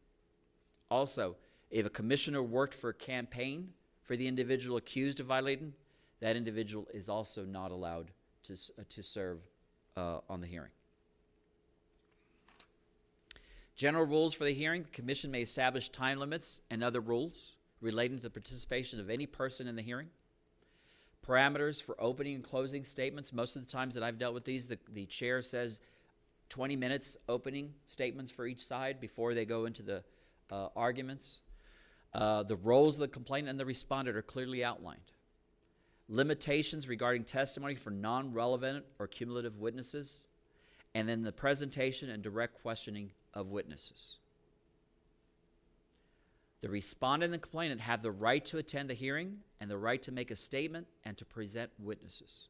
Speaker 19: Also, if a commissioner worked for a campaign for the individual accused of violating, that individual is also not allowed to serve on the hearing. General rules for the hearing. The commission may establish time limits and other rules relating to the participation of any person in the hearing. Parameters for opening and closing statements. Most of the times that I've dealt with these, the chair says 20 minutes opening statements for each side before they go into the arguments. The roles of the complainant and the respondent are clearly outlined. Limitations regarding testimony for non-relevant or cumulative witnesses, and then the presentation and direct questioning of witnesses. The respondent and the complainant have the right to attend the hearing and the right to make a statement and to present witnesses.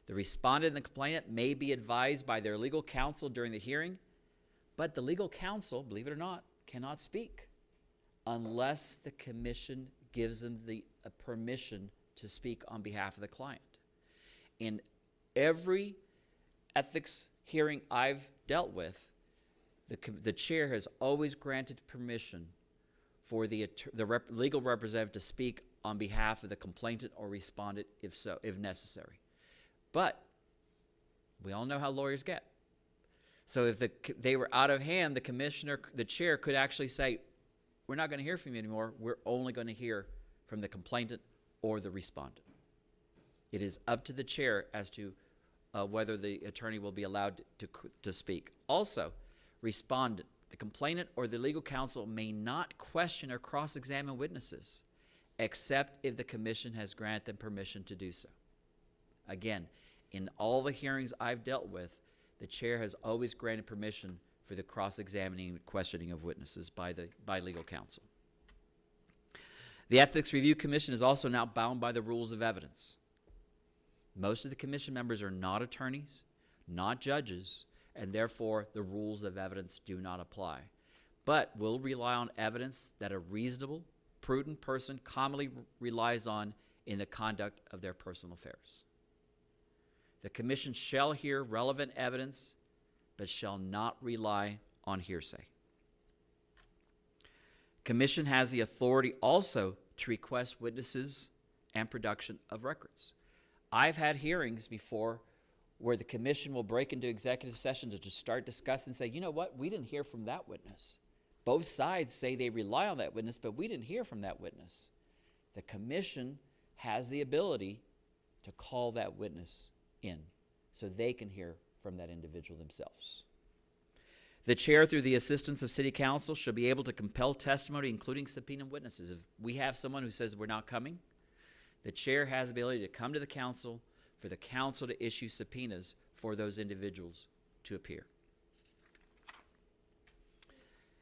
Speaker 19: The respondent and the complainant may be advised by their legal counsel during the hearing, but the legal counsel, believe it or not, cannot speak unless the commission gives them the permission to speak on behalf of the client. In every ethics hearing I've dealt with, the chair has always granted permission for the legal representative to speak on behalf of the complainant or respondent if necessary. But We all know how lawyers get. So if they were out of hand, the chair could actually say, we're not going to hear from you anymore. We're only going to hear from the complainant or the respondent. It is up to the chair as to whether the attorney will be allowed to speak. Also, respondent, the complainant, or the legal counsel may not question or cross-examine witnesses, except if the commission has granted them permission to do so. Again, in all the hearings I've dealt with, the chair has always granted permission for the cross-examining and questioning of witnesses by legal counsel. The Ethics Review Commission is also now bound by the rules of evidence. Most of the commission members are not attorneys, not judges, and therefore the rules of evidence do not apply, but will rely on evidence that a reasonable, prudent person commonly relies on in the conduct of their personal affairs. The commission shall hear relevant evidence, but shall not rely on hearsay. Commission has the authority also to request witnesses and production of records. I've had hearings before where the commission will break into executive sessions to just start discussing and say, you know what, we didn't hear from that witness. Both sides say they rely on that witness, but we didn't hear from that witness. The commission has the ability to call that witness in so they can hear from that individual themselves. The chair, through the assistance of city council, should be able to compel testimony, including subpoena witnesses. If we have someone who says we're not coming, the chair has the ability to come to the council for the council to issue subpoenas for those individuals to appear.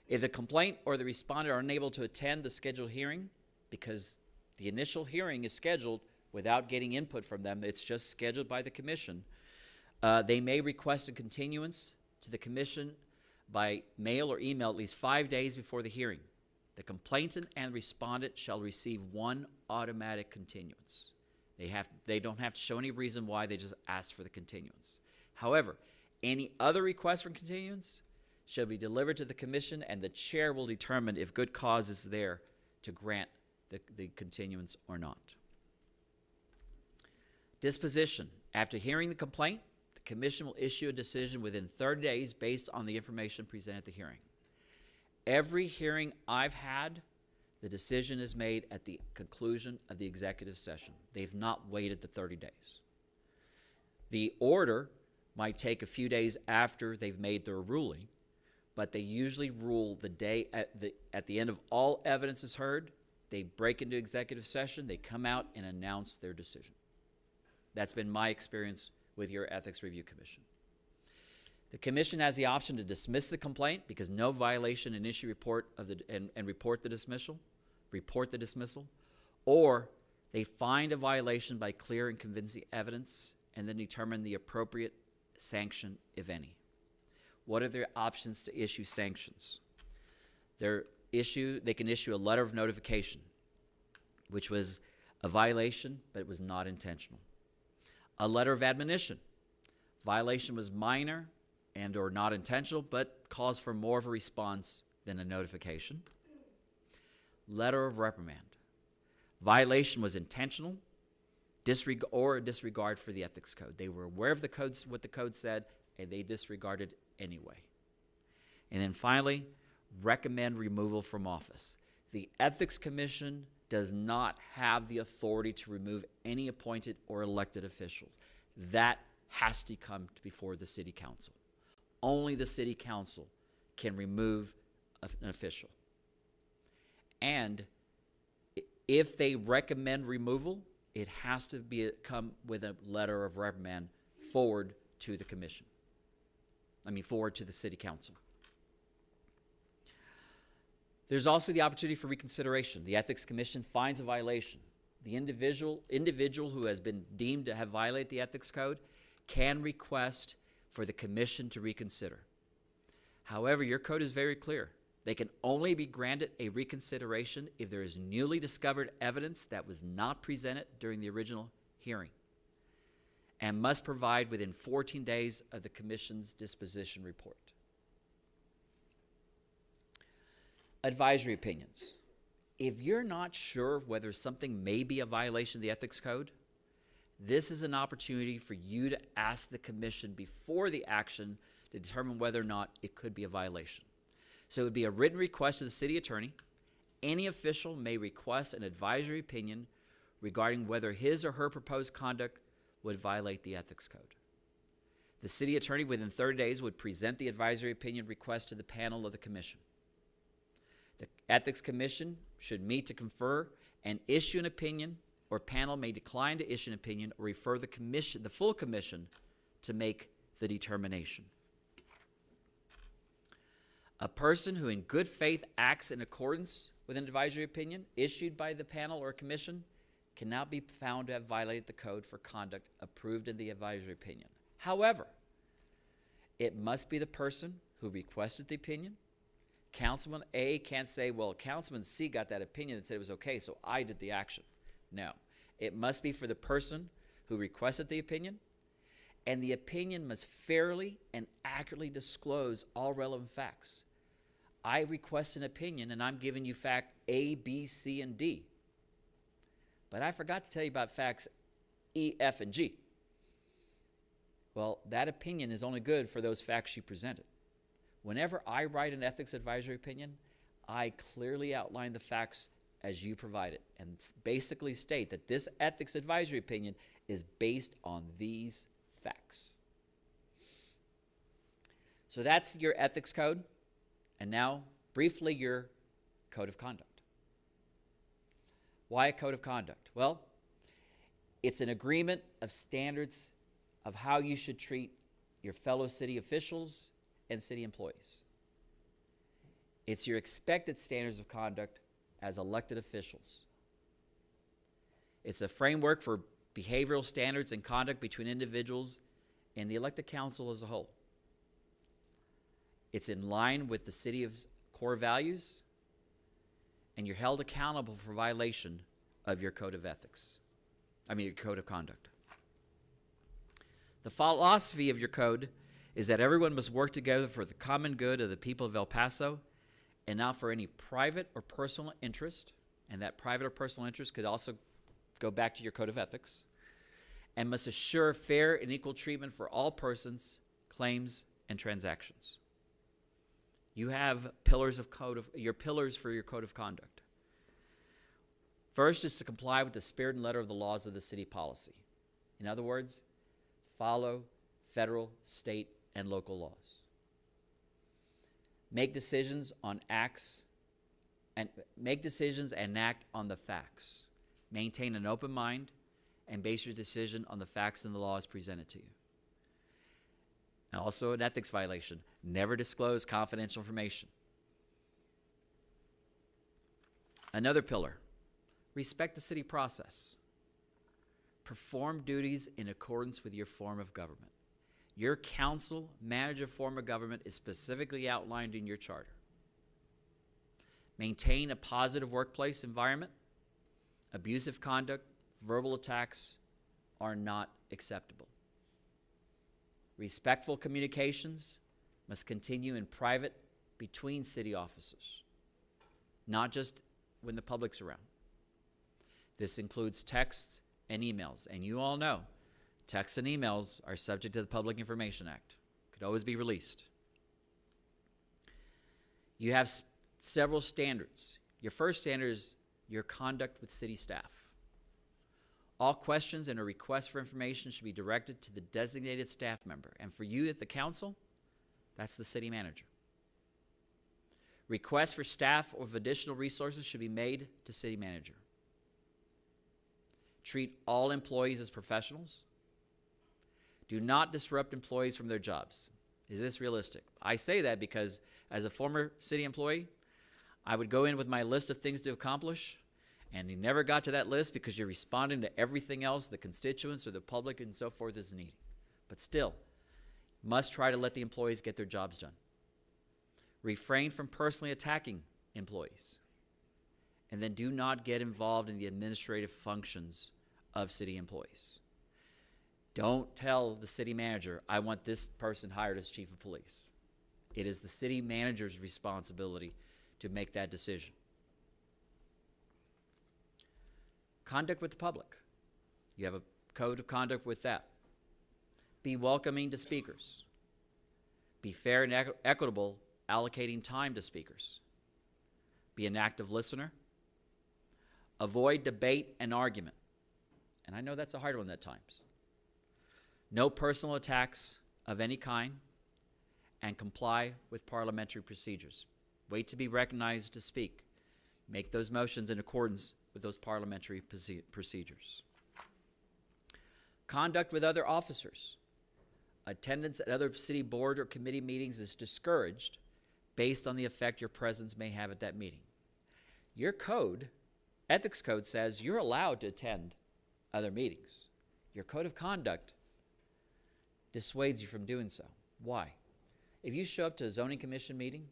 Speaker 19: If the complaint or the respondent are unable to attend the scheduled hearing because the initial hearing is scheduled without getting input from them, it's just scheduled by the commission, they may request a continuance to the commission by mail or email at least 5 days before the hearing. The complainant and respondent shall receive one automatic continuance. They don't have to show any reason why, they just ask for the continuance. However, any other request for continuance shall be delivered to the commission, and the chair will determine if good cause is there to grant the continuance or not. Disposition. After hearing the complaint, the commission will issue a decision within 30 days based on the information presented at the hearing. Every hearing I've had, the decision is made at the conclusion of the executive session. They've not waited the 30 days. The order might take a few days after they've made their ruling, but they usually rule the day at the end of all evidence is heard. They break into executive session, they come out and announce their decision. That's been my experience with your Ethics Review Commission. The commission has the option to dismiss the complaint because no violation and issue report and report the dismissal, or they find a violation by clear and convincing evidence and then determine the appropriate sanction, if any. What are their options to issue sanctions? They can issue a letter of notification, which was a violation, but it was not intentional. A letter of admonition. Violation was minor and or not intentional, but caused for more of a response than a notification. Letter of reprimand. Violation was intentional, or a disregard for the ethics code. They were aware of what the code said, and they disregarded anyway. And then finally, recommend removal from office. The Ethics Commission does not have the authority to remove any appointed or elected official. That has to come before the city council. Only the city council can remove an official. And if they recommend removal, it has to come with a letter of reprimand forward to the commission. Forward to the city council. There's also the opportunity for reconsideration. The Ethics Commission finds a violation. The individual who has been deemed to have violated the ethics code can request for the commission to reconsider. However, your code is very clear. They can only be granted a reconsideration if there is newly discovered evidence that was not presented during the original hearing, and must provide within 14 days of the commission's disposition report. Advisory opinions. If you're not sure whether something may be a violation of the ethics code, This is an opportunity for you to ask the commission before the action to determine whether or not it could be a violation. So it would be a written request to the city attorney. Any official may request an advisory opinion regarding whether his or her proposed conduct would violate the ethics code. The city attorney within 30 days would present the advisory opinion request to the panel of the commission. The Ethics Commission should meet to confer and issue an opinion, or panel may decline to issue an opinion or refer the commission, the full commission, to make the determination. A person who in good faith acts in accordance with an advisory opinion issued by the panel or commission cannot be found to have violated the code for conduct approved in the advisory opinion. However, it must be the person who requested the opinion. Councilman A can't say, well, Councilman C got that opinion and said it was okay, so I did the action. No, it must be for the person who requested the opinion, and the opinion must fairly and accurately disclose all relevant facts. I request an opinion, and I'm giving you fact A, B, C, and D. But I forgot to tell you about facts E, F, and G. Well, that opinion is only good for those facts you presented. Whenever I write an ethics advisory opinion, I clearly outline the facts as you provided and basically state that this ethics advisory opinion is based on these facts. So that's your ethics code, and now briefly your code of conduct. Why a code of conduct? Well, it's an agreement of standards of how you should treat your fellow city officials and city employees. It's your expected standards of conduct as elected officials. It's a framework for behavioral standards and conduct between individuals and the elected council as a whole. It's in line with the city's core values, and you're held accountable for violation of your code of ethics. Your code of conduct. The philosophy of your code is that everyone must work together for the common good of the people of El Paso and not for any private or personal interest, and that private or personal interest could also go back to your code of ethics, and must assure fair and equal treatment for all persons, claims, and transactions. You have pillars for your code of conduct. First is to comply with the spirit and letter of the laws of the city policy. In other words, follow federal, state, and local laws. Make decisions and act on the facts. Maintain an open mind and base your decision on the facts and the laws presented to you. And also an ethics violation. Never disclose confidential information. Another pillar, respect the city process. Perform duties in accordance with your form of government. Your council manager form of government is specifically outlined in your charter. Maintain a positive workplace environment. Abusive conduct, verbal attacks are not acceptable. Respectful communications must continue in private between city officers, not just when the public's around. This includes texts and emails, and you all know texts and emails are subject to the Public Information Act. Could always be released. You have several standards. Your first standard is your conduct with city staff. All questions and a request for information should be directed to the designated staff member. And for you at the council, that's the city manager. Requests for staff or additional resources should be made to city manager. Treat all employees as professionals. Do not disrupt employees from their jobs. Is this realistic? I say that because as a former city employee, I would go in with my list of things to accomplish, and you never got to that list because you're responding to everything else the constituents or the public and so forth is needing. But still, must try to let the employees get their jobs done. Refrain from personally attacking employees. And then do not get involved in the administrative functions of city employees. Don't tell the city manager, I want this person hired as chief of police. It is the city manager's responsibility to make that decision. Conduct with the public. You have a code of conduct with that. Be welcoming to speakers. Be fair and equitable allocating time to speakers. Be an active listener. Avoid debate and argument. And I know that's a hard one at times. No personal attacks of any kind, and comply with parliamentary procedures. Wait to be recognized to speak. Make those motions in accordance with those parliamentary procedures. Conduct with other officers. Attendance at other city board or committee meetings is discouraged based on the effect your presence may have at that meeting. Your code, ethics code, says you're allowed to attend other meetings. Your code of conduct dissuades you from doing so. Why? If you show up to a zoning commission meeting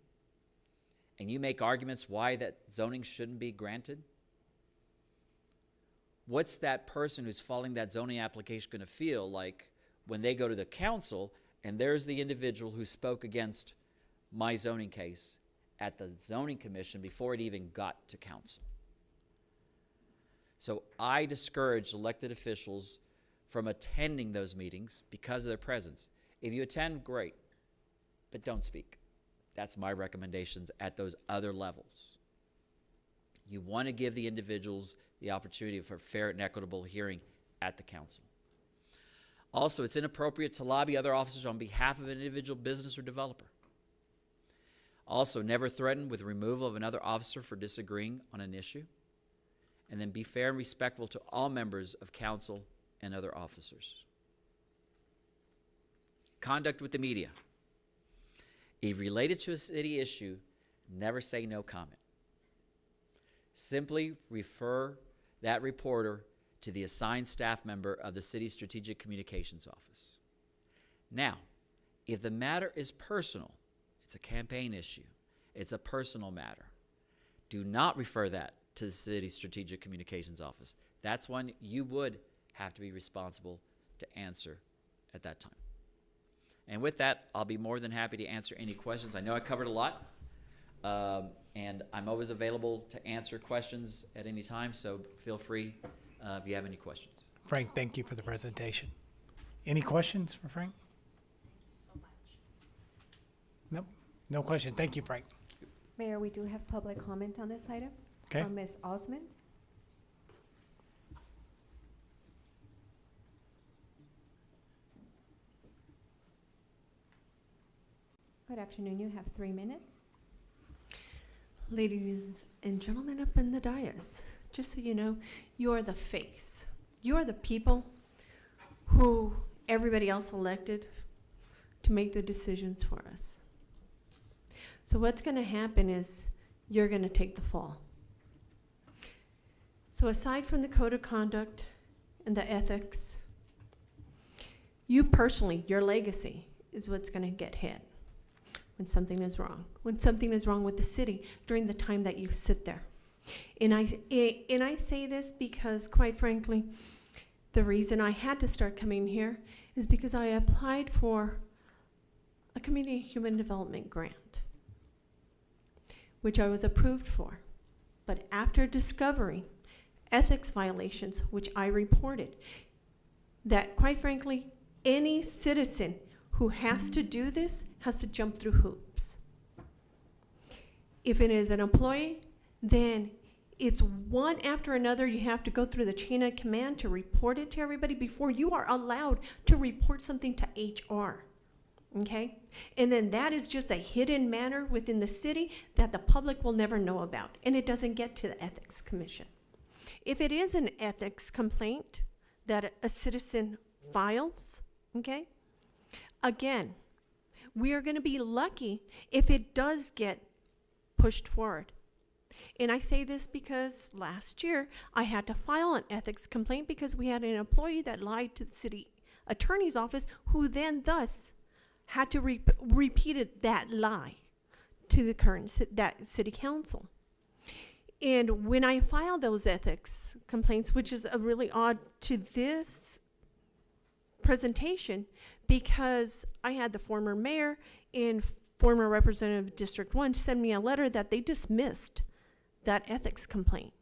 Speaker 19: and you make arguments why that zoning shouldn't be granted, what's that person who's following that zoning application going to feel like when they go to the council and there's the individual who spoke against my zoning case at the zoning commission before it even got to council? So I discourage elected officials from attending those meetings because of their presence. If you attend, great, but don't speak. That's my recommendations at those other levels. You want to give the individuals the opportunity for fair and equitable hearing at the council. Also, it's inappropriate to lobby other officers on behalf of an individual business or developer. Also, never threaten with removal of another officer for disagreeing on an issue. And then be fair and respectful to all members of council and other officers. Conduct with the media. If related to a city issue, never say no comment. Simply refer that reporter to the assigned staff member of the city's strategic communications office. Now, if the matter is personal, it's a campaign issue, it's a personal matter, do not refer that to the city's strategic communications office. That's one you would have to be responsible to answer at that time. And with that, I'll be more than happy to answer any questions. I know I covered a lot, and I'm always available to answer questions at any time, so feel free if you have any questions.
Speaker 1: Frank, thank you for the presentation. Any questions for Frank?
Speaker 8: Thank you so much.
Speaker 1: Nope, no question. Thank you, Frank.
Speaker 2: Mayor, we do have public comment on this item.
Speaker 1: Okay.
Speaker 2: From Ms. Osmond. Good afternoon. You have 3 minutes.
Speaker 6: Ladies and gentlemen up in the dais, just so you know, you're the face. You're the people who everybody else elected to make the decisions for us. So what's going to happen is you're going to take the fall. So aside from the code of conduct and the ethics, you personally, your legacy is what's going to get hit when something is wrong. When something is wrong with the city during the time that you sit there. And I say this because, quite frankly, the reason I had to start coming here is because I applied for a community human development grant, which I was approved for. But after discovering ethics violations, which I reported, that quite frankly, any citizen who has to do this has to jump through hoops. If it is an employee, then it's one after another. You have to go through the chain of command to report it to everybody before you are allowed to report something to HR. Okay? And then that is just a hidden matter within the city that the public will never know about, and it doesn't get to the Ethics Commission. If it is an ethics complaint that a citizen files, okay, again, we are going to be lucky if it does get pushed forward. And I say this because last year I had to file an ethics complaint because we had an employee that lied to the city attorney's office, who then thus had to repeat that lie to the current city council. And when I filed those ethics complaints, which is a really odd to this presentation, because I had the former mayor and former representative of District 1 send me a letter that they dismissed that ethics complaint.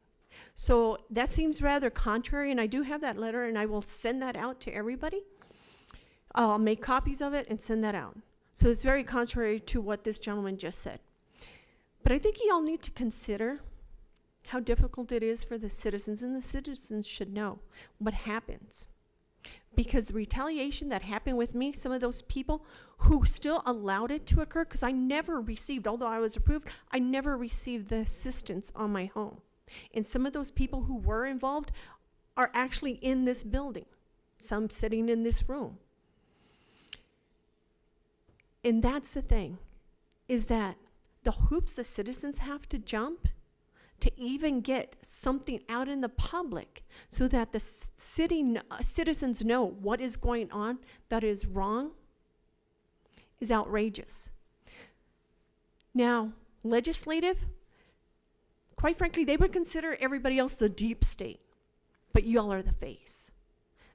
Speaker 6: So that seems rather contrary, and I do have that letter, and I will send that out to everybody. I'll make copies of it and send that out. So it's very contrary to what this gentleman just said. But I think you all need to consider how difficult it is for the citizens, and the citizens should know what happens. Because the retaliation that happened with me, some of those people who still allowed it to occur, because I never received, although I was approved, I never received the assistance on my home. And some of those people who were involved are actually in this building, some sitting in this room. And that's the thing, is that the hoops the citizens have to jump to even get something out in the public so that the citizens know what is going on that is wrong is outrageous. Now, legislative, quite frankly, they would consider everybody else the deep state, but y'all are the face.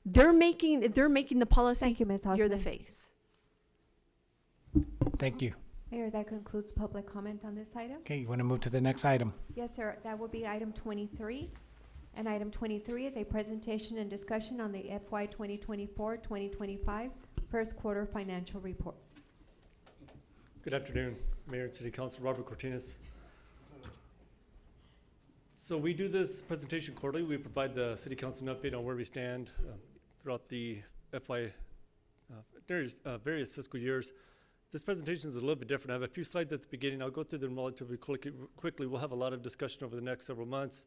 Speaker 6: They're making the policy.
Speaker 2: Thank you, Ms.
Speaker 6: You're the
Speaker 2: Osman.
Speaker 6: face.
Speaker 1: Thank you.
Speaker 2: Mayor, that concludes public comment on this item.
Speaker 1: Okay, you want to move to the next item?
Speaker 2: Yes, sir. That will be item 23. And item 23 is a presentation and discussion on the FY 2024-2025 first quarter financial report.
Speaker 14: Good afternoon, Mayor and City Council. Robert Cortinas. So we do this presentation quarterly. We provide the City Council an update on where we stand throughout the FY various fiscal years. This presentation is a little bit different. I have a few slides at the beginning. I'll go through them relatively quickly. We'll have a lot of discussion over the next several months.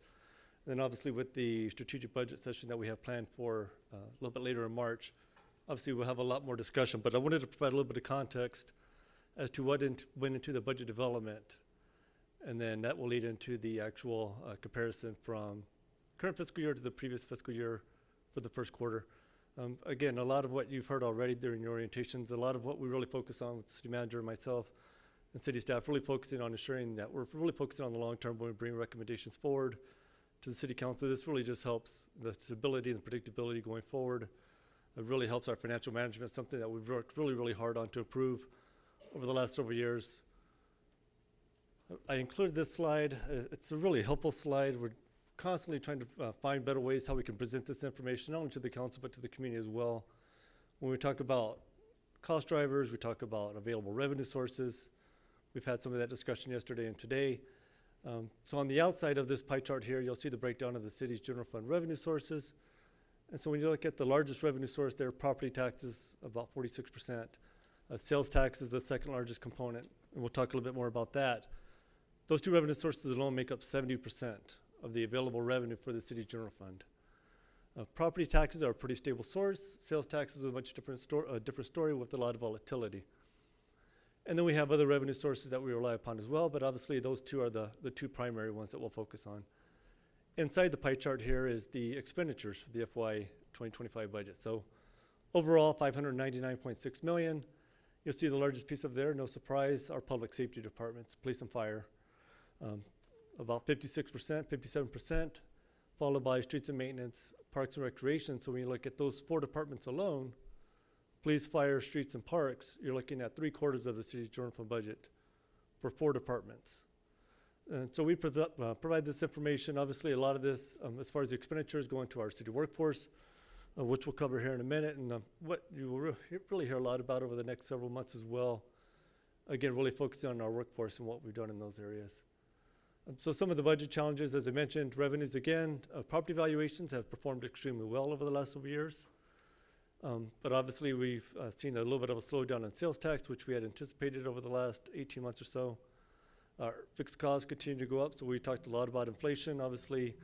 Speaker 14: And then obviously with the strategic budget session that we have planned for a little bit later in March, obviously we'll have a lot more discussion. But I wanted to provide a little bit of context as to what went into the budget development. And then that will lead into the actual comparison from current fiscal year to the previous fiscal year for the first quarter. Again, a lot of what you've heard already during your orientations, a lot of what we really focus on with the city manager and myself and city staff, really focusing on ensuring that we're really focusing on the long term when we bring recommendations forward to the city council. This really just helps the stability and predictability going forward. It really helps our financial management, something that we've worked really, really hard on to improve over the last several years. I included this slide. It's a really helpful slide. We're constantly trying to find better ways how we can present this information, not only to the council, but to the community as well. When we talk about cost drivers, we talk about available revenue sources. We've had some of that discussion yesterday and today. So on the outside of this pie chart here, you'll see the breakdown of the city's general fund revenue sources. And so when you look at the largest revenue source there, property taxes, about 46%. Sales tax is the second largest component, and we'll talk a little bit more about that. Those two revenue sources alone make up 70% of the available revenue for the city's general fund. Property taxes are a pretty stable source. Sales taxes are a much different story with a lot of volatility. And then we have other revenue sources that we rely upon as well, but obviously those two are the two primary ones that we'll focus on. Inside the pie chart here is the expenditures for the FY 2025 budget. So overall, $599.6 million. You'll see the largest piece of there, no surprise, our public safety departments, police and fire. About 56%, 57%, followed by streets and maintenance, parks and recreation. So when you look at those four departments alone, police, fire, streets, and parks, you're looking at 3/4 of the city's general fund budget for four departments. And so we provide this information. Obviously, a lot of this, as far as the expenditures, go into our city workforce, which we'll cover here in a minute, and what you will really hear a lot about over the next several months as well. Again, really focusing on our workforce and what we've done in those areas. So some of the budget challenges, as I mentioned, revenues again, property valuations have performed extremely well over the last several years. But obviously we've seen a little bit of a slowdown in sales tax, which we had anticipated over the last 18 months or so. Our fixed costs continue to go up, so we talked a lot about inflation, obviously,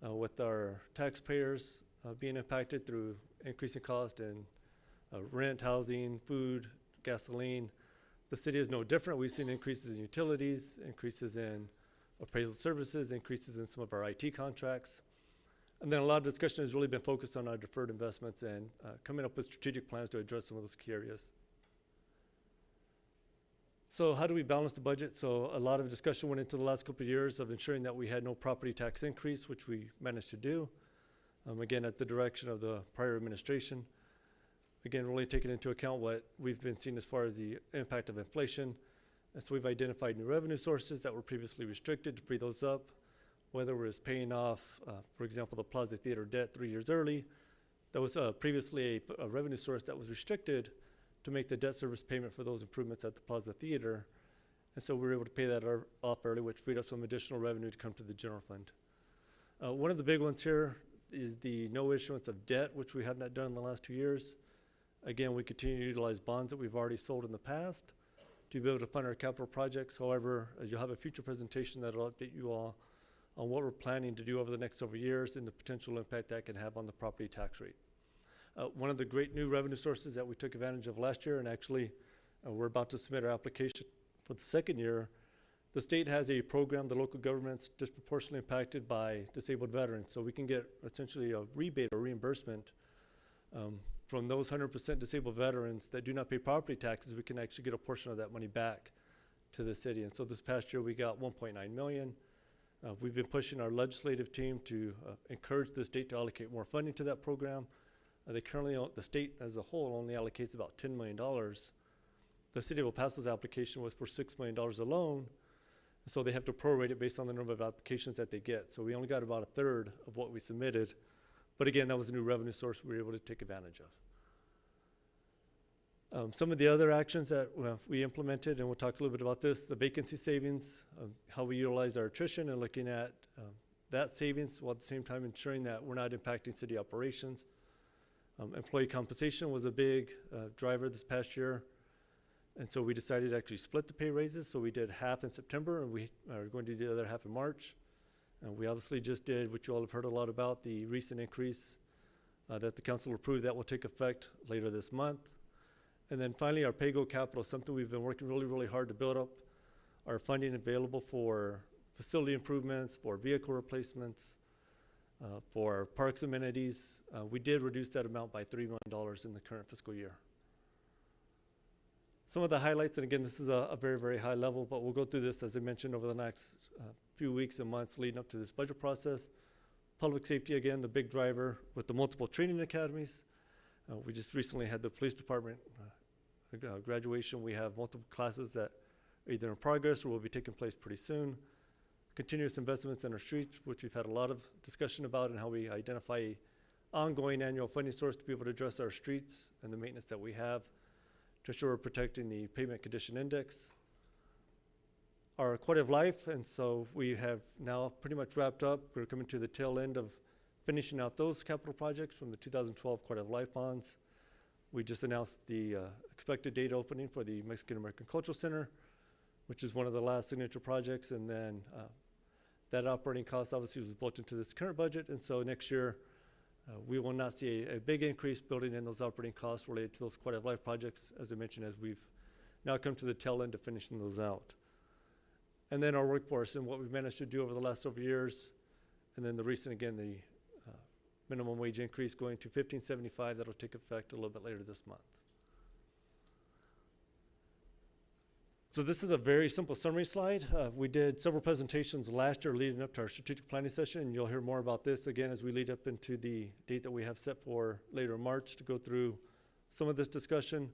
Speaker 14: with our taxpayers being impacted through increasing cost in rent, housing, food, gasoline. The city is no different. We've seen increases in utilities, increases in appraisal services, increases in some of our IT contracts. And then a lot of discussion has really been focused on our deferred investments and coming up with strategic plans to address some of those key areas. So how do we balance the budget? So a lot of discussion went into the last couple of years of ensuring that we had no property tax increase, which we managed to do. Again, at the direction of the prior administration. Again, really taking into account what we've been seeing as far as the impact of inflation. And so we've identified new revenue sources that were previously restricted to free those up. whether it was paying off, for example, the Plaza Theater debt 3 years early. That was previously a revenue source that was restricted to make the debt service payment for those improvements at the Plaza Theater. And so we were able to pay that off early, which freed up some additional revenue to come to the general fund. One of the big ones here is the no issuance of debt, which we have not done in the last 2 years. Again, we continue to utilize bonds that we've already sold in the past to be able to fund our capital projects. However, you'll have a future presentation that will update you all on what we're planning to do over the next several years and the potential impact that can have on the property tax rate. One of the great new revenue sources that we took advantage of last year, and actually we're about to submit our application for the second year, the state has a program, the local government's disproportionately impacted by disabled veterans. So we can get essentially a rebate or reimbursement from those 100% disabled veterans that do not pay property taxes. We can actually get a portion of that money back to the city. And so this past year we got 1.9 million. We've been pushing our legislative team to encourage the state to allocate more funding to that program. The state as a whole only allocates about $10 million. The city of El Paso's application was for $6 million alone. So they have to prorate it based on the number of applications that they get. So we only got about a third of what we submitted. But again, that was a new revenue source we were able to take advantage of. Some of the other actions that we implemented, and we'll talk a little bit about this, the vacancy savings, how we utilize our attrition and looking at that savings while at the same time ensuring that we're not impacting city operations. Employee compensation was a big driver this past year. And so we decided to actually split the pay raises. So we did half in September, and we are going to do the other half in March. And we obviously just did, which you all have heard a lot about, the recent increase that the council approved that will take effect later this month. And then finally, our pay-go capital is something we've been working really, really hard to build up our funding available for facility improvements, for vehicle replacements, for parks amenities. We did reduce that amount by $3 million in the current fiscal year. Some of the highlights, and again, this is a very, very high level, but we'll go through this, as I mentioned, over the next few weeks and months leading up to this budget process. Public safety, again, the big driver with the multiple training academies. We just recently had the police department graduation. We have multiple classes that are either in progress or will be taking place pretty soon. Continuous investments in our streets, which we've had a lot of discussion about, and how we identify an ongoing annual funding source to be able to address our streets and the maintenance that we have to ensure we're protecting the pavement condition index. Our quality of life, and so we have now pretty much wrapped up. We're coming to the tail end of finishing out those capital projects from the 2012 quality of life bonds. We just announced the expected date opening for the Mexican American Cultural Center, which is one of the last signature projects, and then that operating cost obviously was built into this current budget, and so next year we will not see a big increase building in those operating costs related to those quality of life projects, as I mentioned, as we've now come to the tail end of finishing those out. And then our workforce and what we've managed to do over the last several years, and then the recent, again, the minimum wage increase going to $15.75. That'll take effect a little bit later this month. So this is a very simple summary slide. We did several presentations last year leading up to our strategic planning session, and you'll hear more about this again as we lead up into the date that we have set for later in March to go through some of this discussion.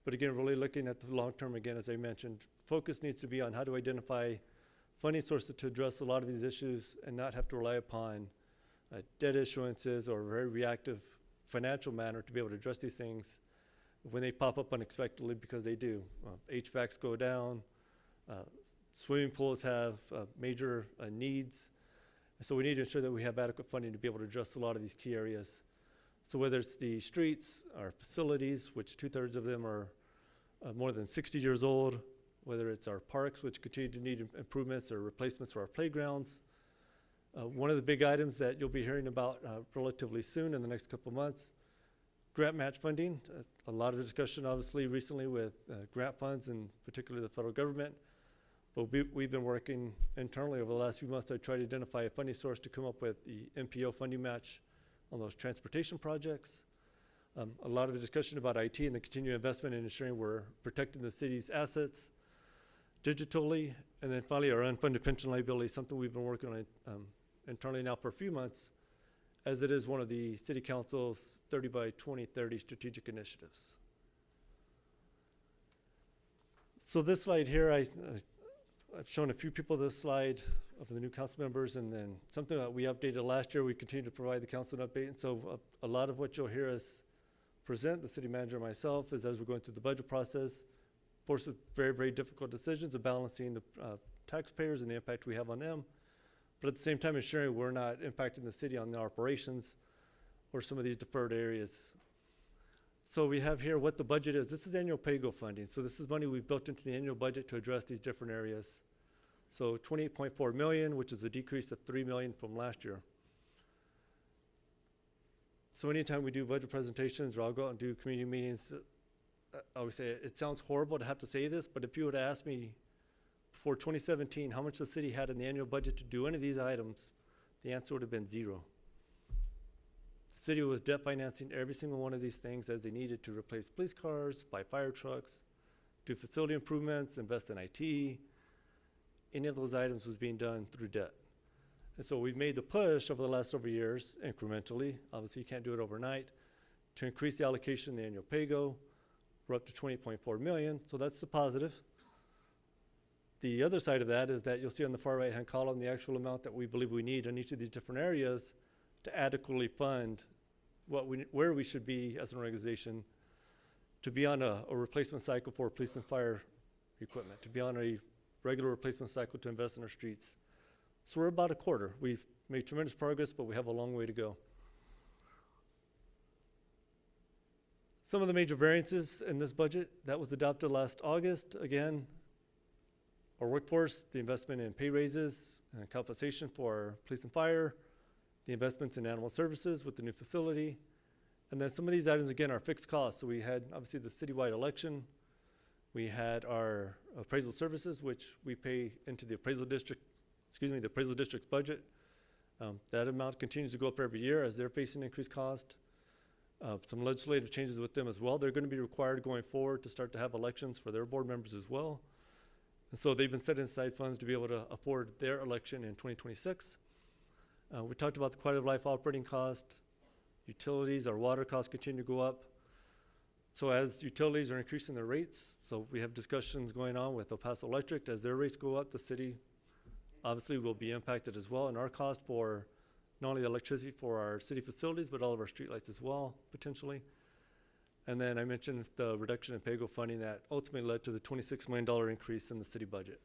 Speaker 14: But again, really looking at the long term, again, as I mentioned, focus needs to be on how to identify funding sources to address a lot of these issues and not have to rely upon debt issuances or a very reactive financial manner to be able to address these things when they pop up unexpectedly, because they do. HVACs go down, swimming pools have major needs. And so we need to ensure that we have adequate funding to be able to address a lot of these key areas. So whether it's the streets, our facilities, which 2/3 of them are more than 60 years old, whether it's our parks, which continue to need improvements or replacements for our playgrounds. One of the big items that you'll be hearing about relatively soon in the next couple of months, grant match funding. A lot of discussion obviously recently with grant funds and particularly the federal government. But we've been working internally over the last few months to try to identify a funding source to come up with the MPO funding match on those transportation projects. A lot of discussion about IT and the continued investment in ensuring we're protecting the city's assets digitally. And then finally, our unfunded pension liability, something we've been working on internally now for a few months, as it is one of the City Council's 30 by 2030 strategic initiatives. So this slide here, I've shown a few people this slide of the new council members, and then something that we updated last year, we continue to provide the council an update. And so a lot of what you'll hear us present, the city manager and myself, is as we're going through the budget process, forced with very, very difficult decisions of balancing the taxpayers and the impact we have on them, but at the same time ensuring we're not impacting the city on the operations or some of these deferred areas. So we have here what the budget is. This is annual pay-go funding. So this is money we've built into the annual budget to address these different areas. So 28.4 million, which is a decrease of 3 million from last year. So anytime we do budget presentations, or I'll go out and do community meetings, I always say it sounds horrible to have to say this, but if you would ask me for 2017 how much the city had in the annual budget to do any of these items, the answer would have been zero. The city was debt financing every single one of these things as they needed to replace police cars, buy fire trucks, do facility improvements, invest in IT. Any of those items was being done through debt. And so we've made the push over the last several years incrementally. Obviously, you can't do it overnight, to increase the allocation in the annual pay-go. We're up to 20.4 million, so that's the positive. The other side of that is that you'll see on the far right-hand column the actual amount that we believe we need in each of these different areas to adequately fund where we should be as an organization, to be on a replacement cycle for police and fire equipment, to be on a regular replacement cycle to invest in our streets. So we're about a quarter. We've made tremendous progress, but we have a long way to go. Some of the major variances in this budget that was adopted last August, again, our workforce, the investment in pay raises and compensation for police and fire, the investments in animal services with the new facility, and then some of these items, again, are fixed costs. So we had, obviously, the citywide election. We had our appraisal services, which we pay into the appraisal district, the appraisal district's budget. That amount continues to go up every year as they're facing increased cost. Some legislative changes with them as well. They're going to be required going forward to start to have elections for their board members as well. And so they've been setting aside funds to be able to afford their election in 2026. We talked about the quality of life operating cost. Utilities, our water costs continue to go up. So as utilities are increasing their rates, so we have discussions going on with El Paso Electric. As their rates go up, the city obviously will be impacted as well. And our cost for not only the electricity for our city facilities, but all of our streetlights as well, potentially. And then I mentioned the reduction in pay-go funding that ultimately led to the $26 million increase in the city budget.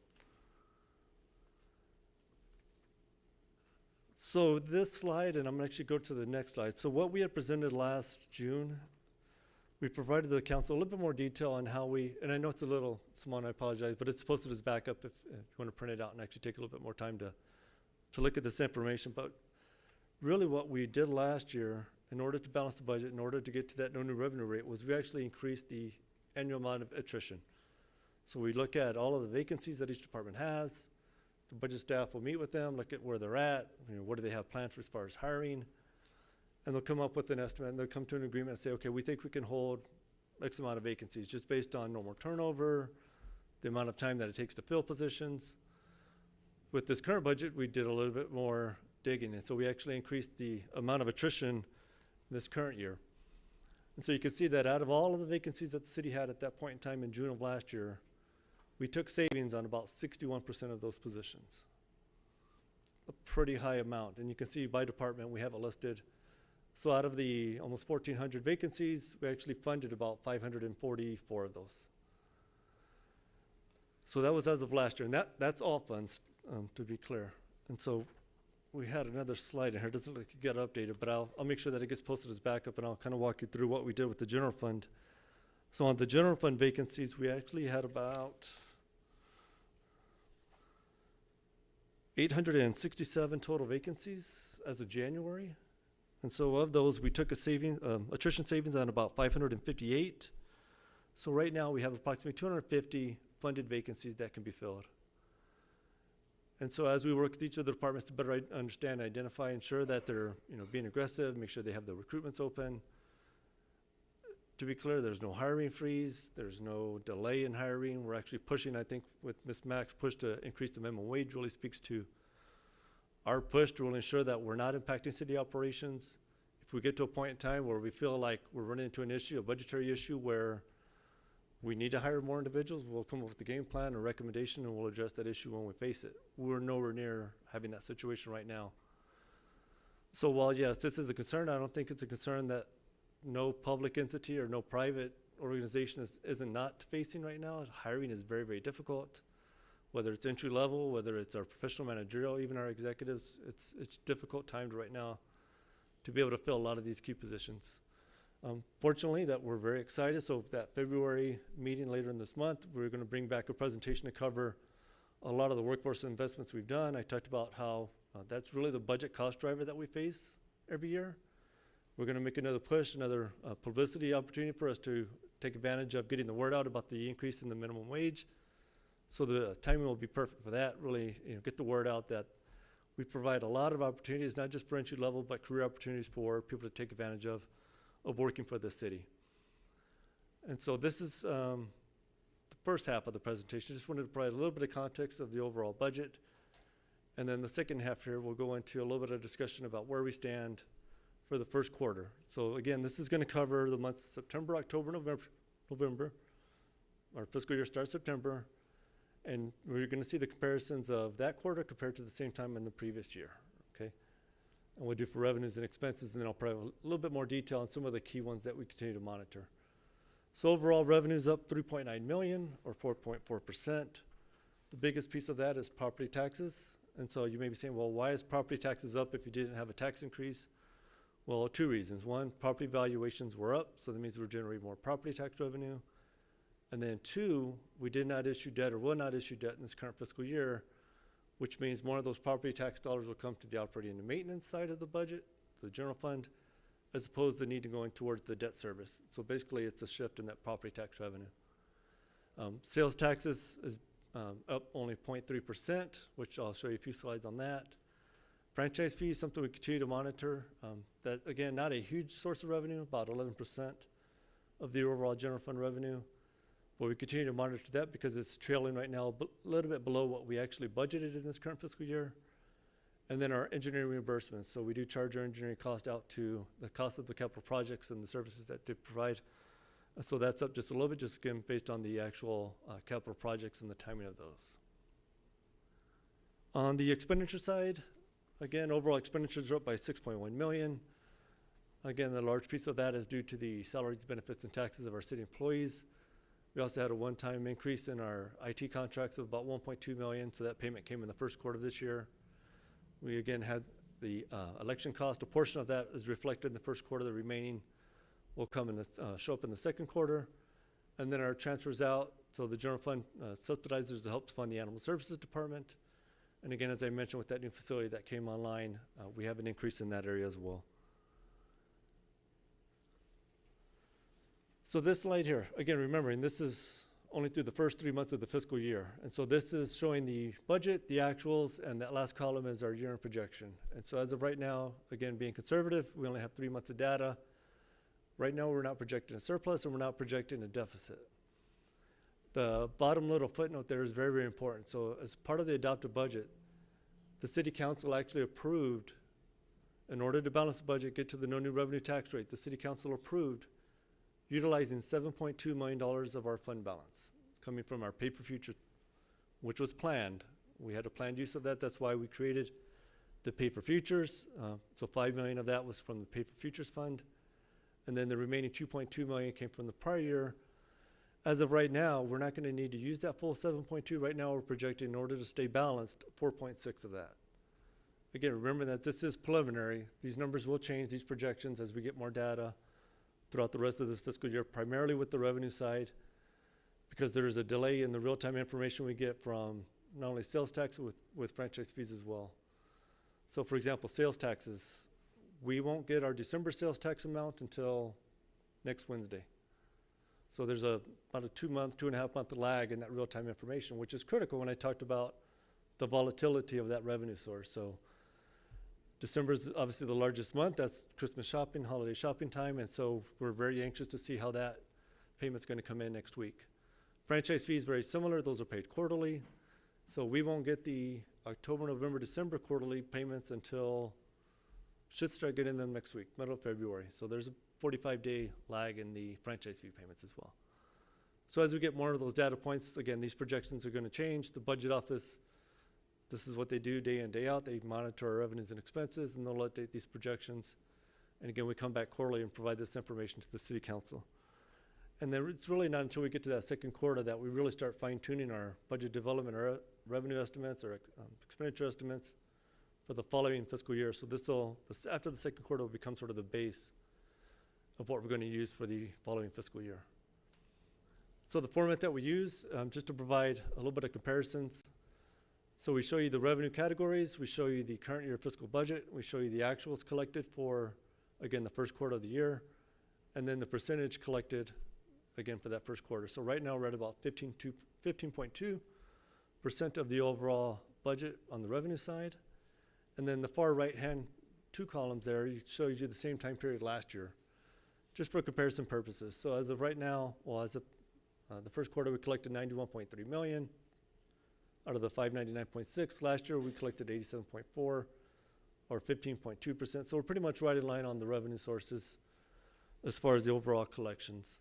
Speaker 14: So this slide, and I'm going to actually go to the next slide. So what we had presented last June, we provided the council a little bit more detail on how we, and I know it's a little small and I apologize, but it's posted as backup if you want to print it out and actually take a little bit more time to look at this information. But really what we did last year in order to balance the budget, in order to get to that no new revenue rate, was we actually increased the annual amount of attrition. So we look at all of the vacancies that each department has. The budget staff will meet with them, look at where they're at, what do they have planned for as far as hiring, and they'll come up with an estimate, and they'll come to an agreement and say, okay, we think we can hold X amount of vacancies just based on normal turnover, the amount of time that it takes to fill positions. With this current budget, we did a little bit more digging, and so we actually increased the amount of attrition this current year. And so you can see that out of all of the vacancies that the city had at that point in time in June of last year, we took savings on about 61% of those positions. A pretty high amount. And you can see by department, we have it listed. So out of the almost 1,400 vacancies, we actually funded about 544 of those. So that was as of last year. And that's all funds, to be clear. And so we had another slide in here. It doesn't look like it got updated, but I'll make sure that it gets posted as backup, and I'll kind of walk you through what we did with the general fund. So on the general fund vacancies, we actually had about 867 total vacancies as of January. And so of those, we took attrition savings on about 558. So right now we have approximately 250 funded vacancies that can be filled. And so as we work with each of the departments to better understand, identify, ensure that they're being aggressive, make sure they have the recruitments open. To be clear, there's no hiring freeze, there's no delay in hiring. We're actually pushing, I think, with Ms. Mack's push to increase the minimum wage really speaks to our push to really ensure that we're not impacting city operations. If we get to a point in time where we feel like we're running into an issue, a budgetary issue, where we need to hire more individuals, we'll come up with a game plan or recommendation, and we'll address that issue when we face it. We're nowhere near having that situation right now. So while, yes, this is a concern, I don't think it's a concern that no public entity or no private organization isn't not facing right now. Hiring is very, very difficult, whether it's entry level, whether it's our professional managerial, even our executives. It's difficult times right now to be able to fill a lot of these key positions. Fortunately, that we're very excited. So that February meeting later in this month, we're going to bring back a presentation to cover a lot of the workforce investments we've done. I talked about how that's really the budget cost driver that we face every year. We're going to make another push, another publicity opportunity for us to take advantage of getting the word out about the increase in the minimum wage. So the timing will be perfect for that. Really, get the word out that we provide a lot of opportunities, not just for entry level, but career opportunities for people to take advantage of working for the city. And so this is the first half of the presentation. Just wanted to provide a little bit of context of the overall budget. And then the second half here, we'll go into a little bit of discussion about where we stand for the first quarter. So again, this is going to cover the months September, October, November. Our fiscal year starts September. And we're going to see the comparisons of that quarter compared to the same time in the previous year, okay? And we'll do for revenues and expenses, and then I'll provide a little bit more detail on some of the key ones that we continue to monitor. So overall revenues up 3.9 million or 4.4%. The biggest piece of that is property taxes. And so you may be saying, well, why is property taxes up if you didn't have a tax increase? Well, two reasons. One, property valuations were up, so that means we're generating more property tax revenue. And then two, we did not issue debt or will not issue debt in this current fiscal year, which means more of those property tax dollars will come to the operating and maintenance side of the budget, the general fund, as opposed to needing going towards the debt service. So basically, it's a shift in that property tax revenue. Sales taxes is up only 0.3%, which I'll show you a few slides on that. Franchise fees, something we continue to monitor. That, again, not a huge source of revenue, about 11% of the overall general fund revenue. But we continue to monitor that because it's trailing right now a little bit below what we actually budgeted in this current fiscal year. And then our engineering reimbursements. So we do charge our engineering cost out to the cost of the capital projects and the services that they provide. So that's up just a little bit, just again, based on the actual capital projects and the timing of those. On the expenditure side, again, overall expenditures are up by 6.1 million. Again, the large piece of that is due to the salaries, benefits, and taxes of our city employees. We also had a one-time increase in our IT contracts of about 1.2 million, so that payment came in the first quarter of this year. We again had the election cost. A portion of that is reflected in the first quarter. The remaining will come in show up in the second quarter. And then our transfers out, so the general fund subsidizes to help fund the animal services department. And again, as I mentioned, with that new facility that came online, we have an increase in that area as well. So this slide here, again, remembering this is only through the first 3 months of the fiscal year. And so this is showing the budget, the actuals, and that last column is our year-end projection. And so as of right now, again, being conservative, we only have 3 months of data. Right now, we're not projecting a surplus and we're not projecting a deficit. The bottom little footnote there is very, very important. So as part of the adopted budget, the city council actually approved, in order to balance the budget, get to the no new revenue tax rate, the city council approved utilizing $7.2 million of our fund balance coming from our pay for future, which was planned. We had a planned use of that. That's why we created the pay for futures. So $5 million of that was from the pay for futures fund. And then the remaining $2.2 million came from the prior year. As of right now, we're not going to need to use that full 7.2. Right now, we're projecting, in order to stay balanced, 4.6 of that. Again, remember that this is preliminary. These numbers will change, these projections, as we get more data throughout the rest of this fiscal year, primarily with the revenue side, because there is a delay in the real-time information we get from not only sales tax, with franchise fees as well. So for example, sales taxes, we won't get our December sales tax amount until next Wednesday. So there's about a 2.5 month lag in that real-time information, which is critical when I talked about the volatility of that revenue source. So December is obviously the largest month. That's Christmas shopping, holiday shopping time, and so we're very anxious to see how that payment's going to come in next week. Franchise fees, very similar. Those are paid quarterly. So we won't get the October, November, December quarterly payments until, should start getting them next week, middle of February. So there's a 45-day lag in the franchise fee payments as well. So as we get more of those data points, again, these projections are going to change. The budget office, this is what they do day in, day out. They monitor our revenues and expenses, and they'll update these projections. And again, we come back quarterly and provide this information to the city council. And then it's really not until we get to that second quarter that we really start fine-tuning our budget development, our revenue estimates, or expenditure estimates for the following fiscal year. So after the second quarter will become sort of the base of what we're going to use for the following fiscal year. So the format that we use, just to provide a little bit of comparisons. So we show you the revenue categories, we show you the current year fiscal budget, we show you the actuals collected for, again, the first quarter of the year, and then the percentage collected, again, for that first quarter. So right now we're at about 15.2% of the overall budget on the revenue side. And then the far right-hand two columns there, it shows you the same time period last year, just for comparison purposes. So as of right now, well, as of the first quarter, we collected 91.3 million out of the 599.6. Last year, we collected 87.4, or 15.2%. So we're pretty much right in line on the revenue sources as far as the overall collections.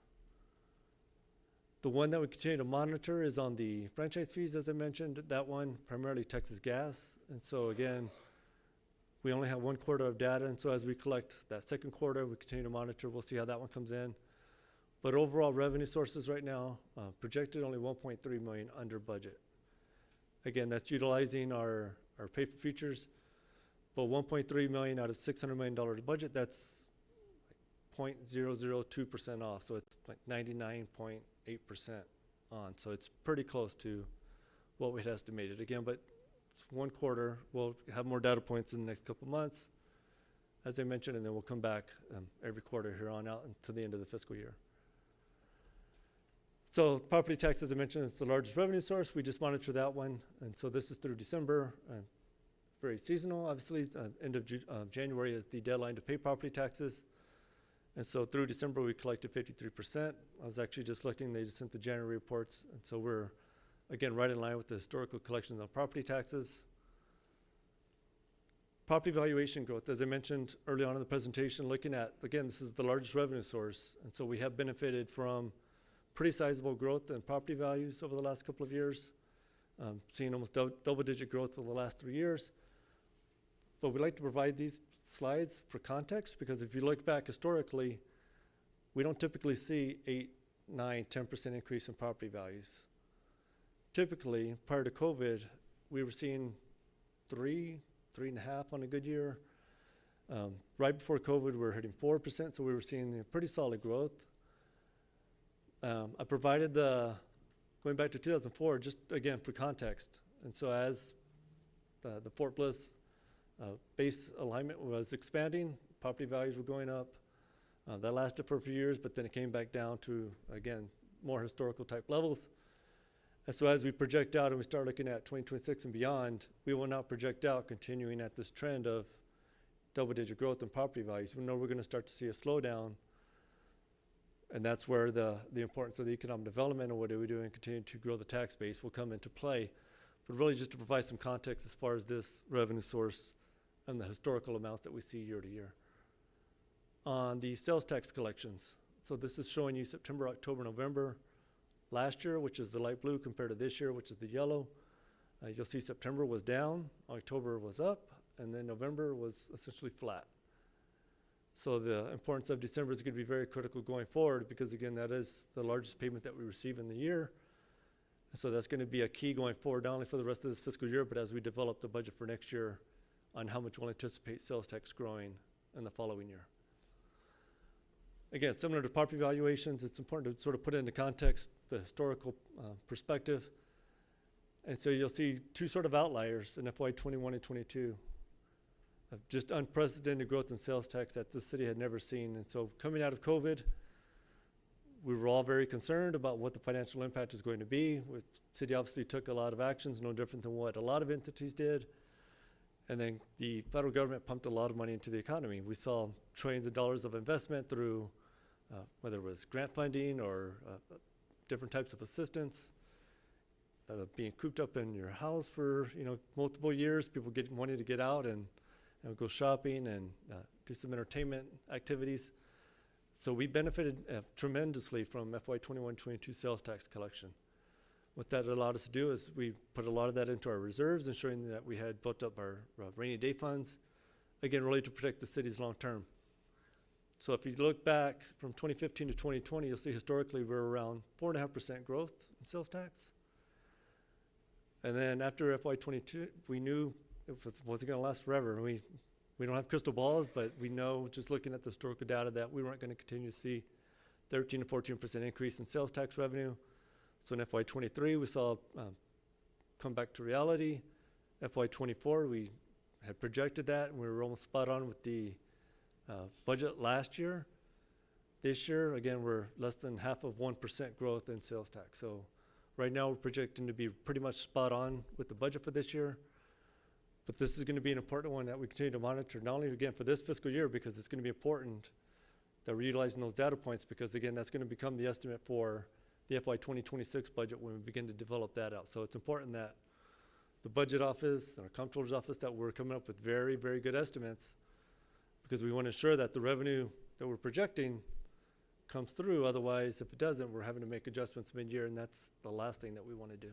Speaker 14: The one that we continue to monitor is on the franchise fees, as I mentioned. That one, primarily Texas Gas. And so again, we only have 1 quarter of data. And so as we collect that second quarter, we continue to monitor. We'll see how that one comes in. But overall revenue sources right now, projected only 1.3 million under budget. Again, that's utilizing our pay for features, but 1.3 million out of $600 million budget, that's 0.002% off. So it's like 99.8% on. So it's pretty close to what we had estimated. Again, but it's 1 quarter. We'll have more data points in the next couple months, as I mentioned, and then we'll come back every quarter here on out until the end of the fiscal year. So property tax, as I mentioned, is the largest revenue source. We just monitor that one. And so this is through December. Very seasonal, obviously. End of January is the deadline to pay property taxes. And so through December, we collected 53%. I was actually just looking, they just sent the January reports. And so we're, again, right in line with the historical collections on property taxes. Property valuation growth, as I mentioned early on in the presentation, looking at, again, this is the largest revenue source. And so we have benefited from pretty sizable growth in property values over the last couple of years, seeing almost double-digit growth over the last 3 years. But we like to provide these slides for context, because if you look back historically, we don't typically see 8, 9, 10% increase in property values. Typically, prior to COVID, we were seeing 3.5 on a good year. Right before COVID, we were hitting 4%, so we were seeing pretty solid growth. I provided going back to 2004, just again for context. And so as the Fort Bliss base alignment was expanding, property values were going up. That lasted for a few years, but then it came back down to, again, more historical type levels. And so as we project out and we start looking at 2026 and beyond, we will now project out continuing at this trend of double-digit growth in property values. We know we're going to start to see a slowdown. And that's where the importance of the economic development and what are we doing, continue to grow the tax base will come into play. But really just to provide some context as far as this revenue source and the historical amounts that we see year to year. On the sales tax collections, so this is showing you September, October, November last year, which is the light blue, compared to this year, which is the yellow. You'll see September was down, October was up, and then November was essentially flat. So the importance of December is going to be very critical going forward, because again, that is the largest payment that we receive in the year. And so that's going to be a key going forward, not only for the rest of this fiscal year, but as we develop the budget for next year on how much we'll anticipate sales tax growing in the following year. Again, similar to property valuations, it's important to sort of put into context the historical perspective. And so you'll see 2 sort of outliers in FY 21 and 22. Of just unprecedented growth in sales tax that the city had never seen. And so coming out of COVID, we were all very concerned about what the financial impact was going to be. The city obviously took a lot of actions, no different than what a lot of entities did. And then the federal government pumped a lot of money into the economy. We saw trillions of dollars of investment through whether it was grant funding or different types of assistance, being cooped up in your house for multiple years, people wanting to get out and go shopping and do some entertainment activities. So we benefited tremendously from FY 21-22 sales tax collection. What that allowed us to do is we put a lot of that into our reserves, ensuring that we had built up our rainy day funds, again, really to protect the city's long term. So if you look back from 2015 to 2020, you'll see historically we're around 4.5% growth in sales tax. And then after FY 22, we knew it wasn't going to last forever. We don't have crystal balls, but we know just looking at the historical data that we weren't going to continue to see 13 to 14% increase in sales tax revenue. So in FY 23, we saw come back to reality. FY 24, we had projected that, and we were almost spot on with the budget last year. This year, again, we're less than half of 1% growth in sales tax. So right now, we're projecting to be pretty much spot on with the budget for this year. But this is going to be an important one that we continue to monitor, not only again for this fiscal year, because it's going to be important that we're utilizing those data points, because again, that's going to become the estimate for the FY 2026 budget when we begin to develop that out. So it's important that the budget office, our comptroller's office, that we're coming up with very, very good estimates, because we want to ensure that the revenue that we're projecting comes through. Otherwise, if it doesn't, we're having to make adjustments mid-year, and that's the last thing that we want to do.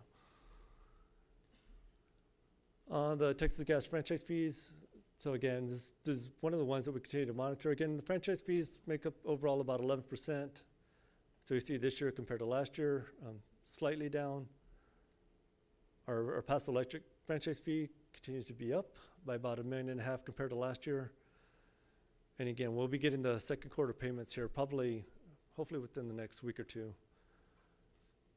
Speaker 14: The Texas Gas franchise fees. So again, this is one of the ones that we continue to monitor. Again, the franchise fees make up overall about 11%. So you see this year compared to last year, slightly down. Our Paso Electric franchise fee continues to be up by about $1.5 million compared to last year. And again, we'll be getting the second quarter payments here probably, hopefully within the next week or two,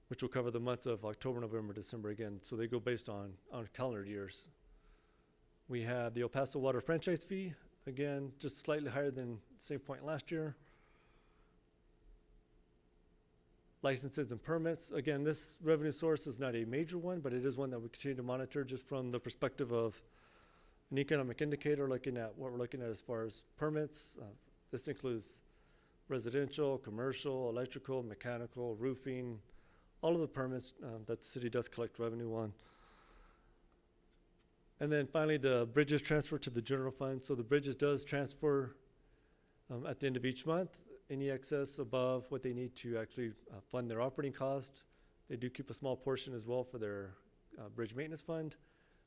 Speaker 14: which will cover the months of October, November, December again. So they go based on calendar years. We have the El Paso Water franchise fee, again, just slightly higher than the same point last year. Licenses and permits. Again, this revenue source is not a major one, but it is one that we continue to monitor just from the perspective of an economic indicator, looking at what we're looking at as far as permits. This includes residential, commercial, electrical, mechanical, roofing, all of the permits that the city does collect revenue on. And then finally, the bridges transfer to the general fund. So the bridges does transfer at the end of each month, any excess above what they need to actually fund their operating cost. They do keep a small portion as well for their bridge maintenance fund.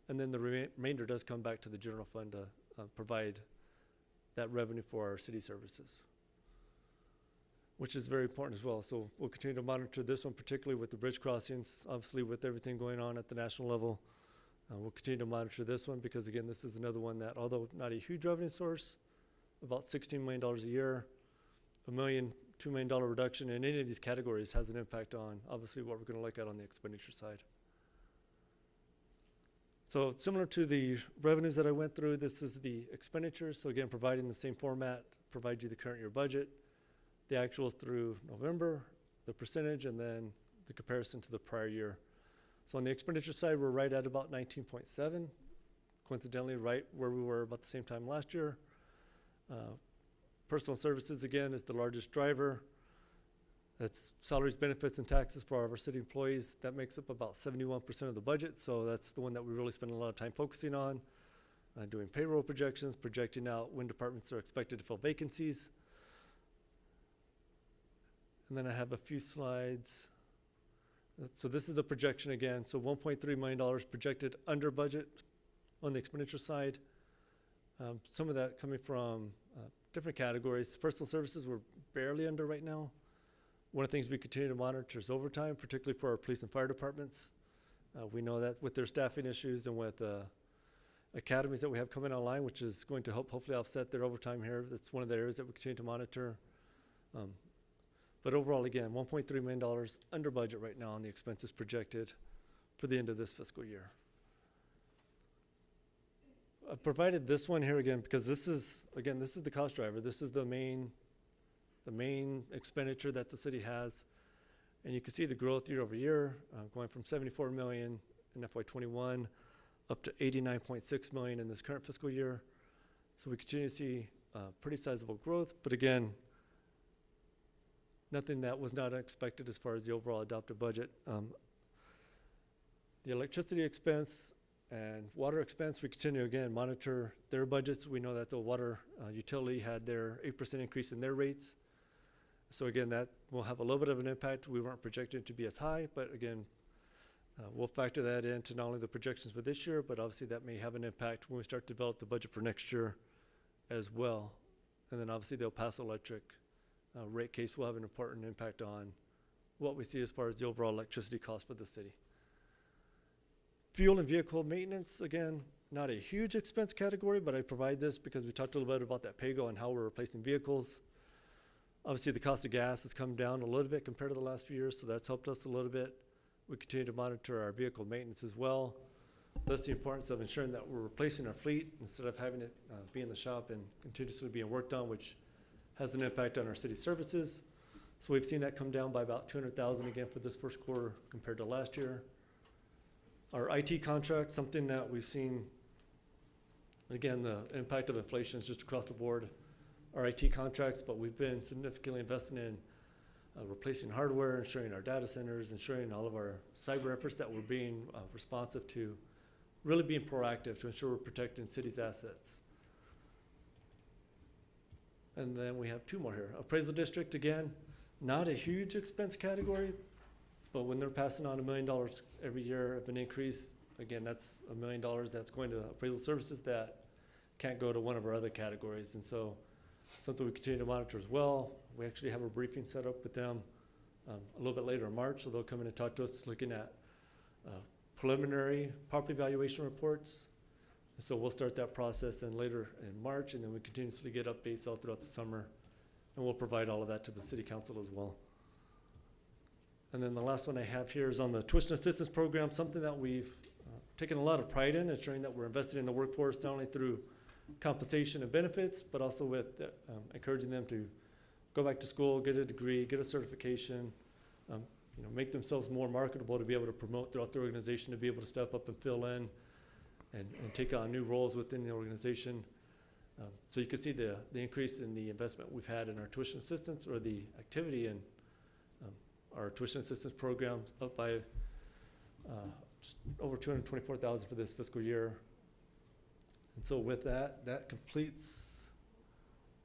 Speaker 14: And then the remainder does come back to the general fund to provide that revenue for our city services, which is very important as well. So we'll continue to monitor this one, particularly with the bridge crossings, obviously with everything going on at the national level. We'll continue to monitor this one because, again, this is another one that, although not a huge revenue source, about $16 million a year, $2 million reduction in any of these categories has an impact on, obviously, what we're going to look at on the expenditure side. So similar to the revenues that I went through, this is the expenditures. So again, providing the same format, provide you the current year budget, the actuals through November, the percentage, and then the comparison to the prior year. So on the expenditure side, we're right at about 19.7, coincidentally right where we were about the same time last year. Personal services, again, is the largest driver. That's salaries, benefits, and taxes for our city employees. That makes up about 71% of the budget, so that's the one that we really spend a lot of time focusing on, doing payroll projections, projecting out when departments are expected to fill vacancies. And then I have a few slides. So this is the projection again. So $1.3 million projected under budget on the expenditure side. Some of that coming from different categories. Personal services, we're barely under right now. One of the things we continue to monitor is overtime, particularly for our police and fire departments. We know that with their staffing issues and with academies that we have coming online, which is going to help hopefully offset their overtime here. That's one of the areas that we continue to monitor. But overall, again, $1.3 million under budget right now on the expenses projected for the end of this fiscal year. I provided this one here again because this is the cost driver. This is the main expenditure that the city has. And you can see the growth year over year, going from 74 million in FY21 up to 89.6 million in this current fiscal year. So we continue to see pretty sizable growth, but again, nothing that was not expected as far as the overall adopted budget. The electricity expense and water expense, we continue again monitor their budgets. We know that the water utility had their 8% increase in their rates. So again, that will have a little bit of an impact. We weren't projecting it to be as high, but again, we'll factor that into not only the projections for this year, but obviously that may have an impact when we start to develop the budget for next year as well. And then obviously the El Paso Electric rate case will have an important impact on what we see as far as the overall electricity cost for the city. Fuel and vehicle maintenance, again, not a huge expense category, but I provide this because we talked a little bit about that PAYGO and how we're replacing vehicles. Obviously the cost of gas has come down a little bit compared to the last few years, so that's helped us a little bit. We continue to monitor our vehicle maintenance as well. Thus the importance of ensuring that we're replacing our fleet instead of having it be in the shop and continuously being worked on, which has an impact on our city services. So we've seen that come down by about $200,000 again for this first quarter compared to last year. Our IT contract, something that we've seen, again, the impact of inflation is just across the board. Our IT contracts, but we've been significantly investing in replacing hardware, ensuring our data centers, ensuring all of our cyber efforts that we're being responsive to, really being proactive to ensure we're protecting city's assets. And then we have two more here. Appraisal district, again, not a huge expense category, but when they're passing on $1 million every year of an increase, again, that's $1 million that's going to appraisal services that can't go to one of our other categories. And so something we continue to monitor as well. We actually have a briefing set up with them a little bit later in March, so they'll come in and talk to us looking at preliminary property valuation reports. And so we'll start that process in later in March, and then we continuously get updates all throughout the summer, and we'll provide all of that to the city council as well. And then the last one I have here is on the tuition assistance program, something that we've taken a lot of pride in, ensuring that we're investing in the workforce, not only through compensation and benefits, but also with encouraging them to go back to school, get a degree, get a certification, make themselves more marketable to be able to promote throughout the organization, to be able to step up and fill in and take on new roles within the organization. So you can see the increase in the investment we've had in our tuition assistance, or the activity in our tuition assistance program, up by just over $224,000 for this fiscal year. And so with that, that completes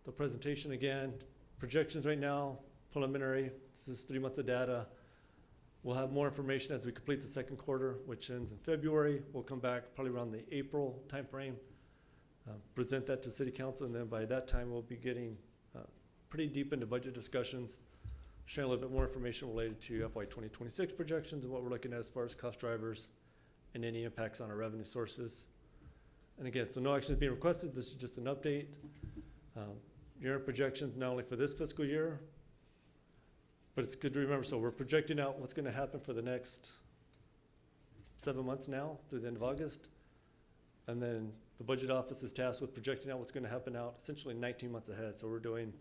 Speaker 14: the presentation. Again, projections right now, preliminary. This is 3 months of data. We'll have more information as we complete the second quarter, which ends in February. We'll come back probably around the April timeframe, present that to City Council, and then by that time we'll be getting pretty deep into budget discussions, sharing a little bit more information related to FY 2026 projections and what we're looking at as far as cost drivers and any impacts on our revenue sources. And again, so no action is being requested. This is just an update. Year-end projections not only for this fiscal year, but it's good to remember, so we're projecting out what's going to happen for the next 7 months now through the end of August. And then the budget office is tasked with projecting out what's going to happen out essentially 19 months ahead. So we're doing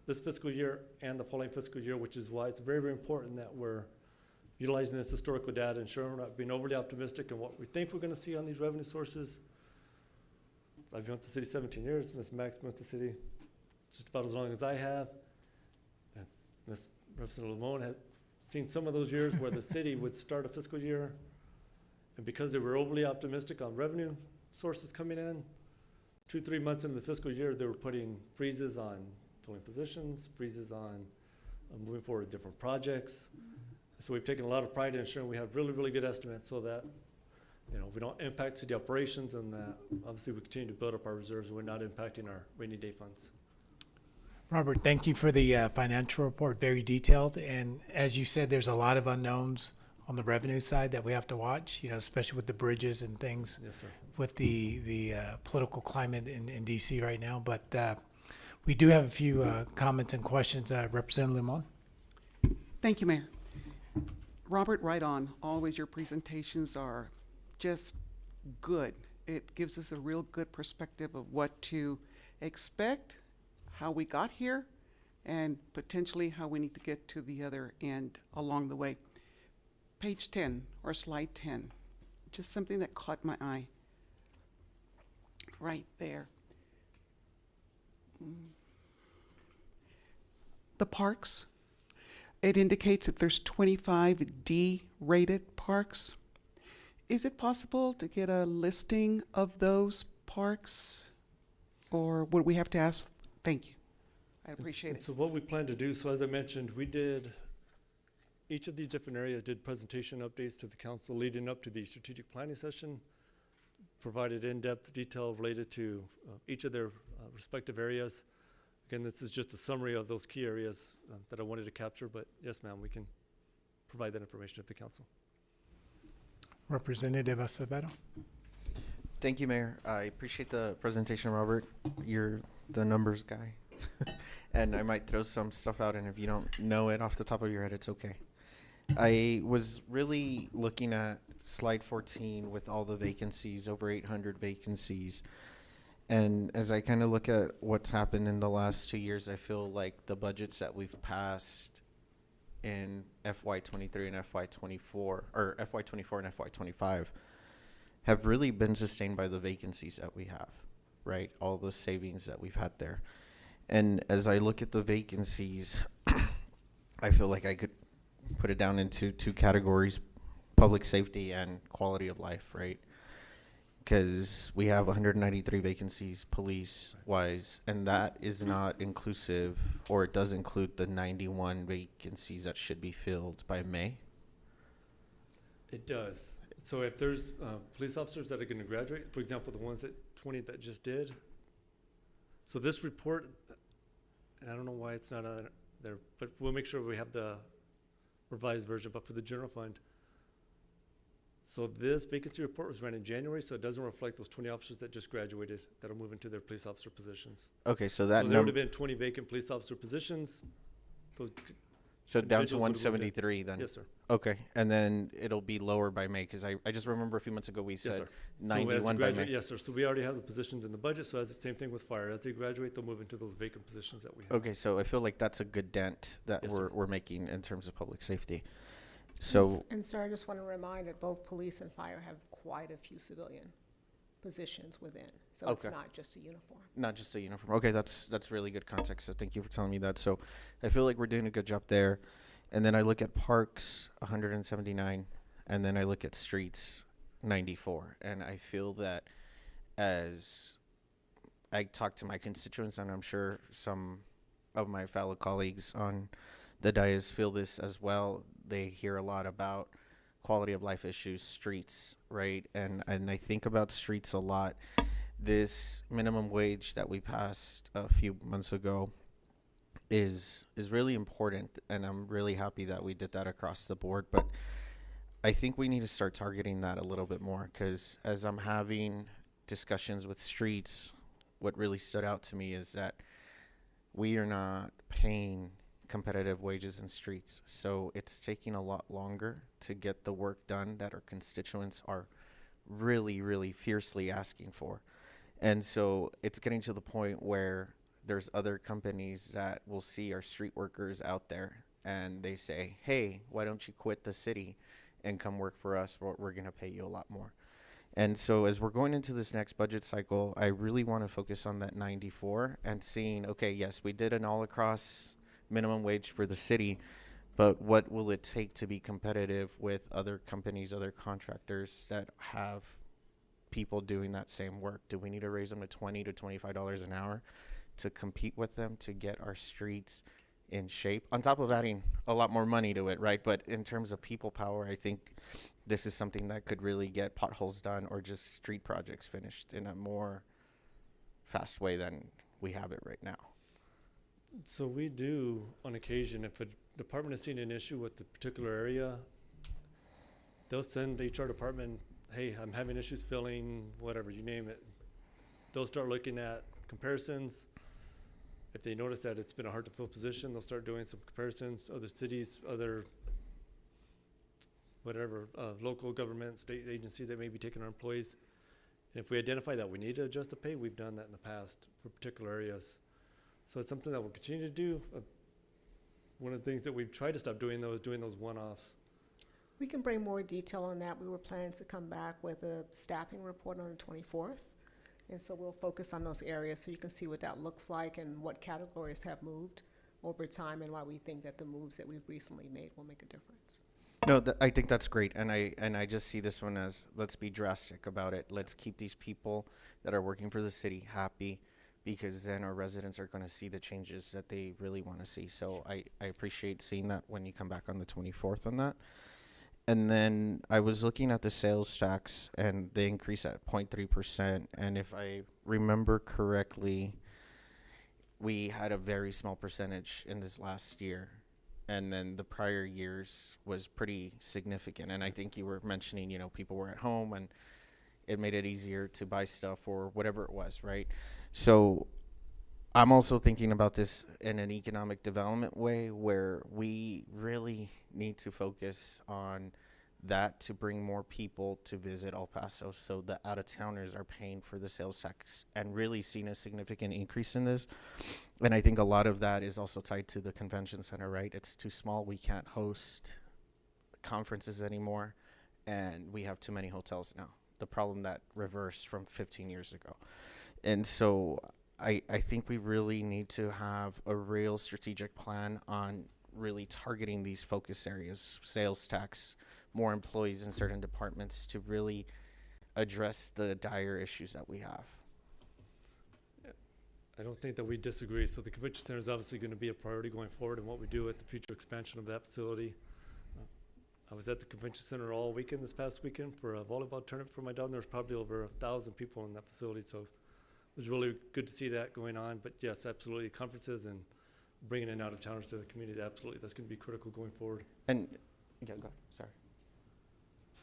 Speaker 14: this fiscal year and the following fiscal year, which is why it's very, very important that we're utilizing this historical data, ensuring we're not being overly optimistic in what we think we're going to see on these revenue sources. I've been with the city 17 years. Ms. Mack's been with the city just about as long as I have. And Ms. Representative Lamone has seen some of those years where the city would start a fiscal year, and because they were overly optimistic on revenue sources coming in, 2-3 months into the fiscal year, they were putting freezes on filling positions, freezes on moving forward with different projects. So we've taken a lot of pride in ensuring we have really, really good estimates so that we don't impact city operations, and that obviously we continue to build up our reserves and we're not impacting our rainy day funds.
Speaker 1: Robert, thank you for the financial report, very detailed. And as you said, there's a lot of unknowns on the revenue side that we have to watch, especially with the bridges and things.
Speaker 14: Yes, sir.
Speaker 1: With the political climate in DC right now. But we do have a few comments and questions. Representative Limon.
Speaker 4: Thank you, Mayor. Robert, right on. Always your presentations are just good. It gives us a real good perspective of what to expect, how we got here, and potentially how we need to get to the other end along the way. Page 10, or slide 10, just something that caught my eye. Right there. The parks. It indicates that there's 25 D-rated parks. Is it possible to get a listing of those parks, or would we have to ask? Thank you. I'd appreciate
Speaker 14: And
Speaker 4: it.
Speaker 14: so what we plan to do, so as I mentioned, we did, each of these different areas did presentation updates to the council leading up to the strategic planning session, provided in-depth detail related to each of their respective areas. Again, this is just a summary of those key areas that I wanted to capture, but yes, ma'am, we can provide that information to the council.
Speaker 1: Representative Acevedo.
Speaker 17: Thank you, Mayor. I appreciate the presentation, Robert. You're the numbers guy. And I might throw some stuff out, and if you don't know it off the top of your head, it's okay. I was really looking at slide 14 with all the vacancies, over 800 vacancies. And as I kind of look at what's happened in the last 2 years, I feel like the budgets that we've passed in FY23 and FY24, or FY24 and FY25, have really been sustained by the vacancies that we have, right? All the savings that we've had there. And as I look at the vacancies, I feel like I could put it down into two categories: public safety and quality of life, right? Because we have 193 vacancies police-wise, and that is not inclusive, or it does include the 91 vacancies that should be filled by May.
Speaker 14: It does. So if there's police officers that are going to graduate, for example, the ones 20 that just did. So this report, and I don't know why it's not there, but we'll make sure we have the revised version, but for the general fund. So this vacancy report was ran in January, so it doesn't reflect those 20 officers that just graduated that are moving to their police officer positions.
Speaker 17: Okay, so that
Speaker 14: So there would have been 20 vacant police officer positions. Those
Speaker 17: So down
Speaker 14: individuals
Speaker 17: to
Speaker 14: would have moved in.
Speaker 17: 173 then?
Speaker 14: Yes, sir.
Speaker 17: Okay, and then it'll be lower by May, because I just remember a few months ago we
Speaker 14: Yes,
Speaker 17: said
Speaker 14: sir.
Speaker 17: 91 by May.
Speaker 14: Yes, sir. So we already have the positions in the budget, so that's the same thing with fire. As they graduate, they'll move into those vacant positions that we have.
Speaker 17: Okay, so I feel like that's a good dent that
Speaker 14: Yes, sir.
Speaker 17: we're making in terms of public safety. So,
Speaker 9: And sir, I just want to remind that both police and fire have quite a few civilian positions within. So it's
Speaker 17: Okay.
Speaker 9: not just a uniform.
Speaker 17: not just a uniform. Okay, that's really good context, so thank you for telling me that. So I feel like we're doing a good job there. And then I look at parks, 179, and then I look at streets, 94. And I feel that as I talk to my constituents, and I'm sure some of my fellow colleagues on the dais feel this as well, they hear a lot about quality of life issues, streets, right? And I think about streets a lot. This minimum wage that we passed a few months ago is really important, and I'm really happy that we did that across the board. But I think we need to start targeting that a little bit more, because as I'm having discussions with streets, what really stood out to me is that we are not paying competitive wages in streets. So it's taking a lot longer to get the work done that our constituents are really, really fiercely asking for. And so it's getting to the point where there's other companies that will see our street workers out there and they say, hey, why don't you quit the city and come work for us? We're going to pay you a lot more. And so as we're going into this next budget cycle, I really want to focus on that 94 and seeing, okay, yes, we did an all across minimum wage for the city, but what will it take to be competitive with other companies, other contractors that have people doing that same work? Do we need to raise them to $20 to $25 an hour to compete with them, to get our streets in shape, on top of adding a lot more money to it, right? But in terms of people power, I think this is something that could really get potholes done or just street projects finished in a more fast way than we have it right now.
Speaker 14: So we do, on occasion, if a department is seeing an issue with the particular area, they'll send the HR department, hey, I'm having issues filling, whatever, you name it. They'll start looking at comparisons. If they notice that it's been a hard to fill position, they'll start doing some comparisons, other cities, other whatever, local government, state agencies that may be taking our employees. And if we identify that we need to adjust the pay, we've done that in the past for particular areas. So it's something that we'll continue to do. One of the things that we've tried to stop doing, though, is doing those one-offs.
Speaker 9: We can bring more detail on that. We were planning to come back with a staffing report on the 24th. And so we'll focus on those areas so you can see what that looks like and what categories have moved over time and why we think that the moves that we've recently made will make a difference.
Speaker 17: No, I think that's great, and I just see this one as, let's be drastic about it. Let's keep these people that are working for the city happy, because then our residents are going to see the changes that they really want to see. So I appreciate seeing that when you come back on the 24th on that. And then I was looking at the sales tax, and they increase at 0.3%. And if I remember correctly, we had a very small percentage in this last year. And then the prior years was pretty significant. And I think you were mentioning, you know, people were at home and it made it easier to buy stuff or whatever it was, right? So I'm also thinking about this in an economic development way, where we really need to focus on that to bring more people to visit El Paso, so the out-of-towners are paying for the sales tax and really seeing a significant increase in this. And I think a lot of that is also tied to the convention center, right? It's too small. We can't host conferences anymore, and we have too many hotels now. The problem that reversed from 15 years ago. And so I think we really need to have a real strategic plan on really targeting these focus areas, sales tax, more employees in certain departments, to really address the dire issues that we have.
Speaker 14: I don't think that we disagree. So the convention center is obviously going to be a priority going forward in what we do with the future expansion of that facility. I was at the convention center all weekend this past weekend for a volleyball tournament for my daughter. There was probably over 1,000 people in that facility. So it was really good to see that going on. But yes, absolutely, conferences and bringing in out-of-towners to the community, absolutely, that's going to be critical going forward.
Speaker 17: And, yeah, go, sorry.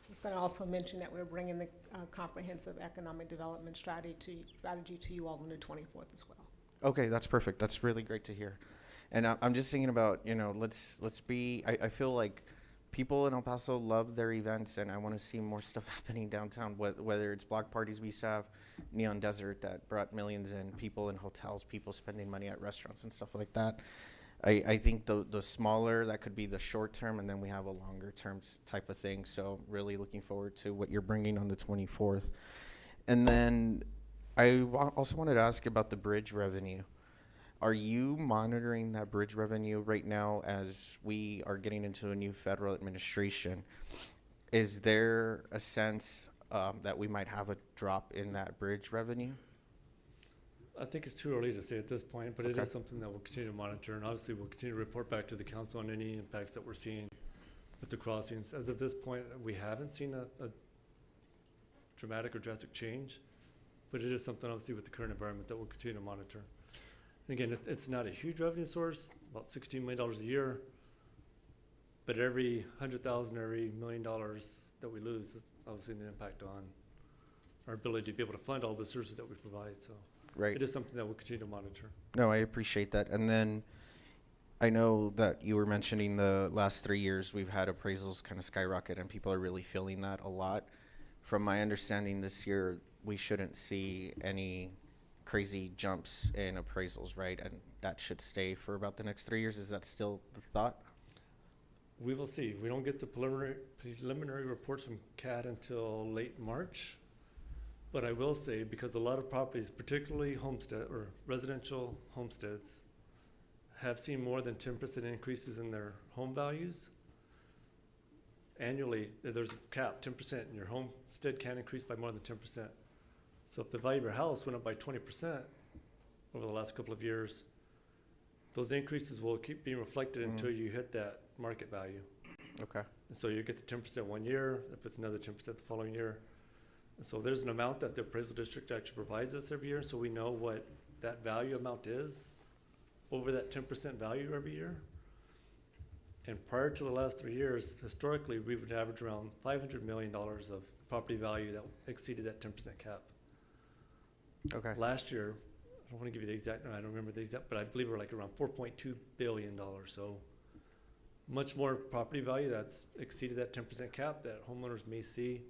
Speaker 9: I was going to also mention that we're bringing the comprehensive economic development strategy to you all on the 24th as well.
Speaker 17: Okay, that's perfect. That's really great to hear. And I'm just thinking about, you know, let's be, I feel like people in El Paso love their events, and I want to see more stuff happening downtown, whether it's block parties we used to have, Neon Desert that brought millions in, people in hotels, people spending money at restaurants and stuff like that. I think the smaller, that could be the short term, and then we have a longer term type of thing. So really looking forward to what you're bringing on the 24th. And then I also wanted to ask about the bridge revenue. Are you monitoring that bridge revenue right now as we are getting into a new federal administration? Is there a sense that we might have a drop in that bridge revenue?
Speaker 14: I think it's too early to say at this point, but it
Speaker 17: Okay.
Speaker 14: is something that we'll continue to monitor, and obviously we'll continue to report back to the council on any impacts that we're seeing with the crossings. As of this point, we haven't seen a dramatic or drastic change, but it is something obviously with the current environment that we'll continue to monitor. And again, it's not a huge revenue source, about $16 million a year, but every $100,000, every $1 million that we lose is obviously an impact on our ability to be able to fund all the services that we provide. So
Speaker 17: Right.
Speaker 14: it is something that we'll continue to monitor.
Speaker 17: No, I appreciate that. And then I know that you were mentioning the last 3 years we've had appraisals kind of skyrocket, and people are really feeling that a lot. From my understanding, this year we shouldn't see any crazy jumps in appraisals, right? And that should stay for about the next 3 years. Is that still the thought?
Speaker 14: We will see. We don't get the preliminary reports from CAD until late March. But I will say, because a lot of properties, particularly homestead or residential homesteads, have seen more than 10% increases in their home values. Annually, there's a cap, 10%, and your homestead can increase by more than 10%. So if the value of your house went up by 20% over the last couple of years, those increases will keep being reflected until you hit that market value.
Speaker 17: Okay.
Speaker 14: And so you get the 10% 1 year, if it's another 10% the following year. And so there's an amount that the appraisal district actually provides us every year, so we know what that value amount is over that 10% value every year. And prior to the last 3 years, historically, we would average around $500 million of property value that exceeded that 10% cap.
Speaker 17: Okay.
Speaker 14: Last year, I don't want to give you the exact, I don't remember the exact, but I believe we're like around $4.2 billion. So much more property value that's exceeded that 10% cap that homeowners may see.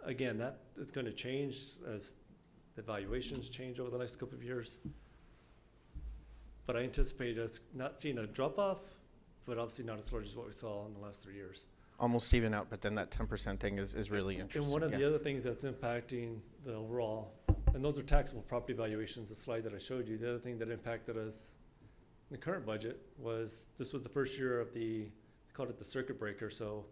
Speaker 14: Again, that is going to change as the valuations change over the next couple of years. But I anticipate us not seeing a drop-off, but obviously not as large as what we saw in the last 3 years.
Speaker 17: Almost even out, but then that 10% thing is really interesting.
Speaker 14: And one of the other things that's impacting the overall, and those are taxable property valuations, the slide that I showed you. The other thing that impacted us in the current budget was this was the first year of they called it the circuit breaker. So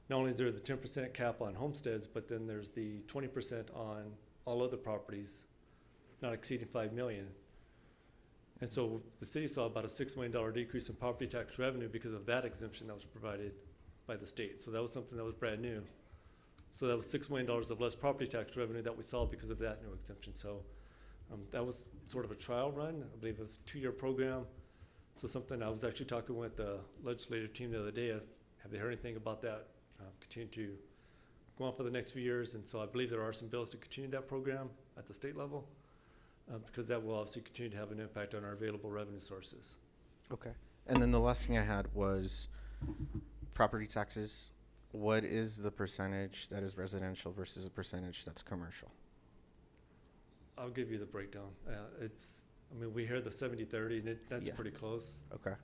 Speaker 14: not only is there the 10% cap on homesteads, but then there's the 20% on all other properties not exceeding 5 million. And so the city saw about a $6 million decrease in property tax revenue because of that exemption that was provided by the state. So that was something that was brand new. So that was $6 million of less property tax revenue that we saw because of that new exemption. So that was sort of a trial run. I believe it was a 2-year program. So something I was actually talking with the legislative team the other day. Have they heard anything about that? Continue to go on for the next few years. And so I believe there are some bills to continue that program at the state level. Because that will obviously continue to have an impact on our available revenue sources.
Speaker 17: Okay. And then the last thing I had was property taxes. What is the percentage that is residential versus the percentage that's commercial?
Speaker 14: I'll give you the breakdown. We hear the 70-30, and that's pretty close.
Speaker 17: Okay.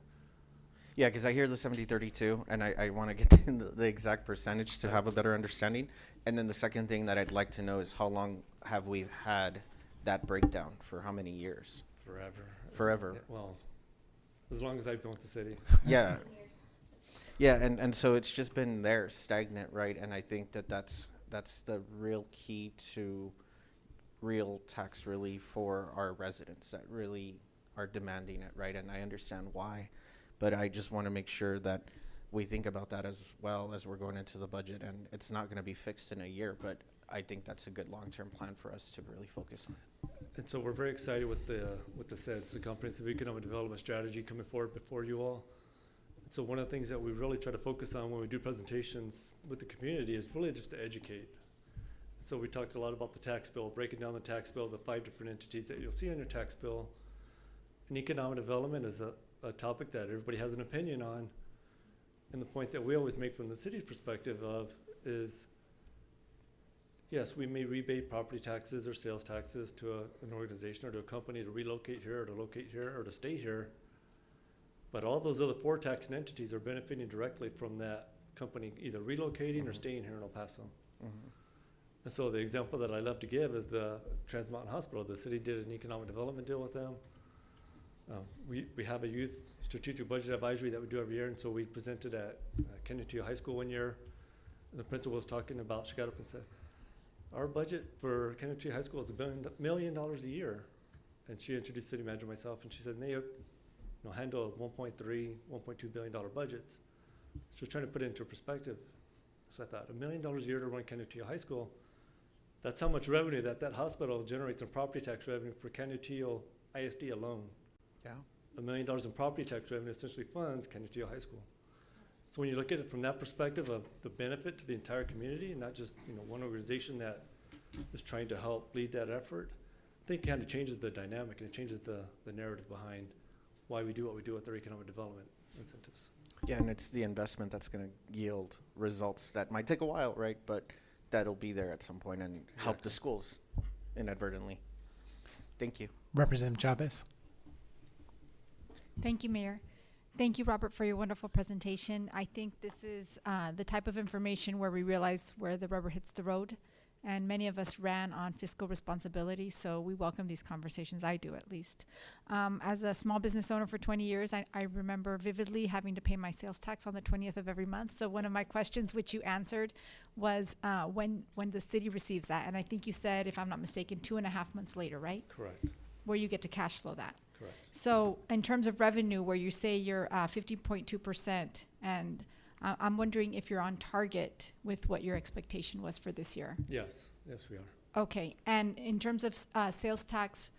Speaker 17: Yeah, because I hear the 70-30 too, and I want to get the exact percentage to have a better understanding. And then the second thing that I'd like to know is how long have we had that breakdown, for how many years? Forever.
Speaker 14: Well, as long as I've been with the city.
Speaker 17: Yeah. Yeah, and so it's just been there, stagnant, right? And I think that's the real key to real tax relief for our residents that really are demanding it, right? And I understand why, but I just want to make sure that we think about that as well as we're going into the budget. And it's not going to be fixed in a year, but I think that's a good long-term plan for us to really focus on.
Speaker 14: And so we're very excited with the SEDS, the Comprehensive Economic Development Strategy, coming forward before you all. And so one of the things that we really try to focus on when we do presentations with the community is really just to educate. So we talk a lot about the tax bill, breaking down the tax bill, the 5 different entities that you'll see on your tax bill. And economic development is a topic that everybody has an opinion on. And the point that we always make from the city's perspective of is, yes, we may rebate property taxes or sales taxes to an organization or to a company to relocate here or to locate here or to stay here. But all those other 4 taxing entities are benefiting directly from that company either relocating or staying here in El Paso. And so the example that I love to give is the Trans Mountain Hospital. The city did an economic development deal with them. We have a youth strategic budget advisory that we do every year, and so we presented at Kennedy High School one year. And the principal was talking about, she got up and said, our budget for Kennedy High School is $1 million a year. And she introduced city manager and myself, and she said, they handle $1.3, $1.2 billion budgets. She was trying to put it into perspective. So I thought, $1 million a year to run Kennedy High School, that's how much revenue that hospital generates in property tax revenue for Canutillo ISD alone.
Speaker 17: Yeah.
Speaker 14: $1 million in property tax revenue essentially funds Canutillo High School. So when you look at it from that perspective of the benefit to the entire community and not just one organization that is trying to help lead that effort, I think it kind of changes the dynamic and it changes the narrative behind why we do what we do with our economic development incentives.
Speaker 17: Yeah, and it's the investment that's going to yield results that might take a while, right? But that'll be there at some point and help the schools inadvertently. Thank you.
Speaker 1: Representative Chavez.
Speaker 15: Thank you, Mayor. Thank you, Robert, for your wonderful presentation. I think this is the type of information where we realize where the rubber hits the road. And many of us ran on fiscal responsibility, so we welcome these conversations. I do, at least. As a small business owner for 20 years, I remember vividly having to pay my sales tax on the 20th of every month. So one of my questions, which you answered, was when the city receives that. And I think you said, if I'm not mistaken, 2.5 months later, right?
Speaker 14: Correct.
Speaker 15: Where you get to cash flow that.
Speaker 14: Correct.
Speaker 15: So in terms of revenue, where you say you're 50.2%, and I'm wondering if you're on target with what your expectation was for this year.
Speaker 14: Yes, we are.
Speaker 15: Okay, and in terms of sales tax,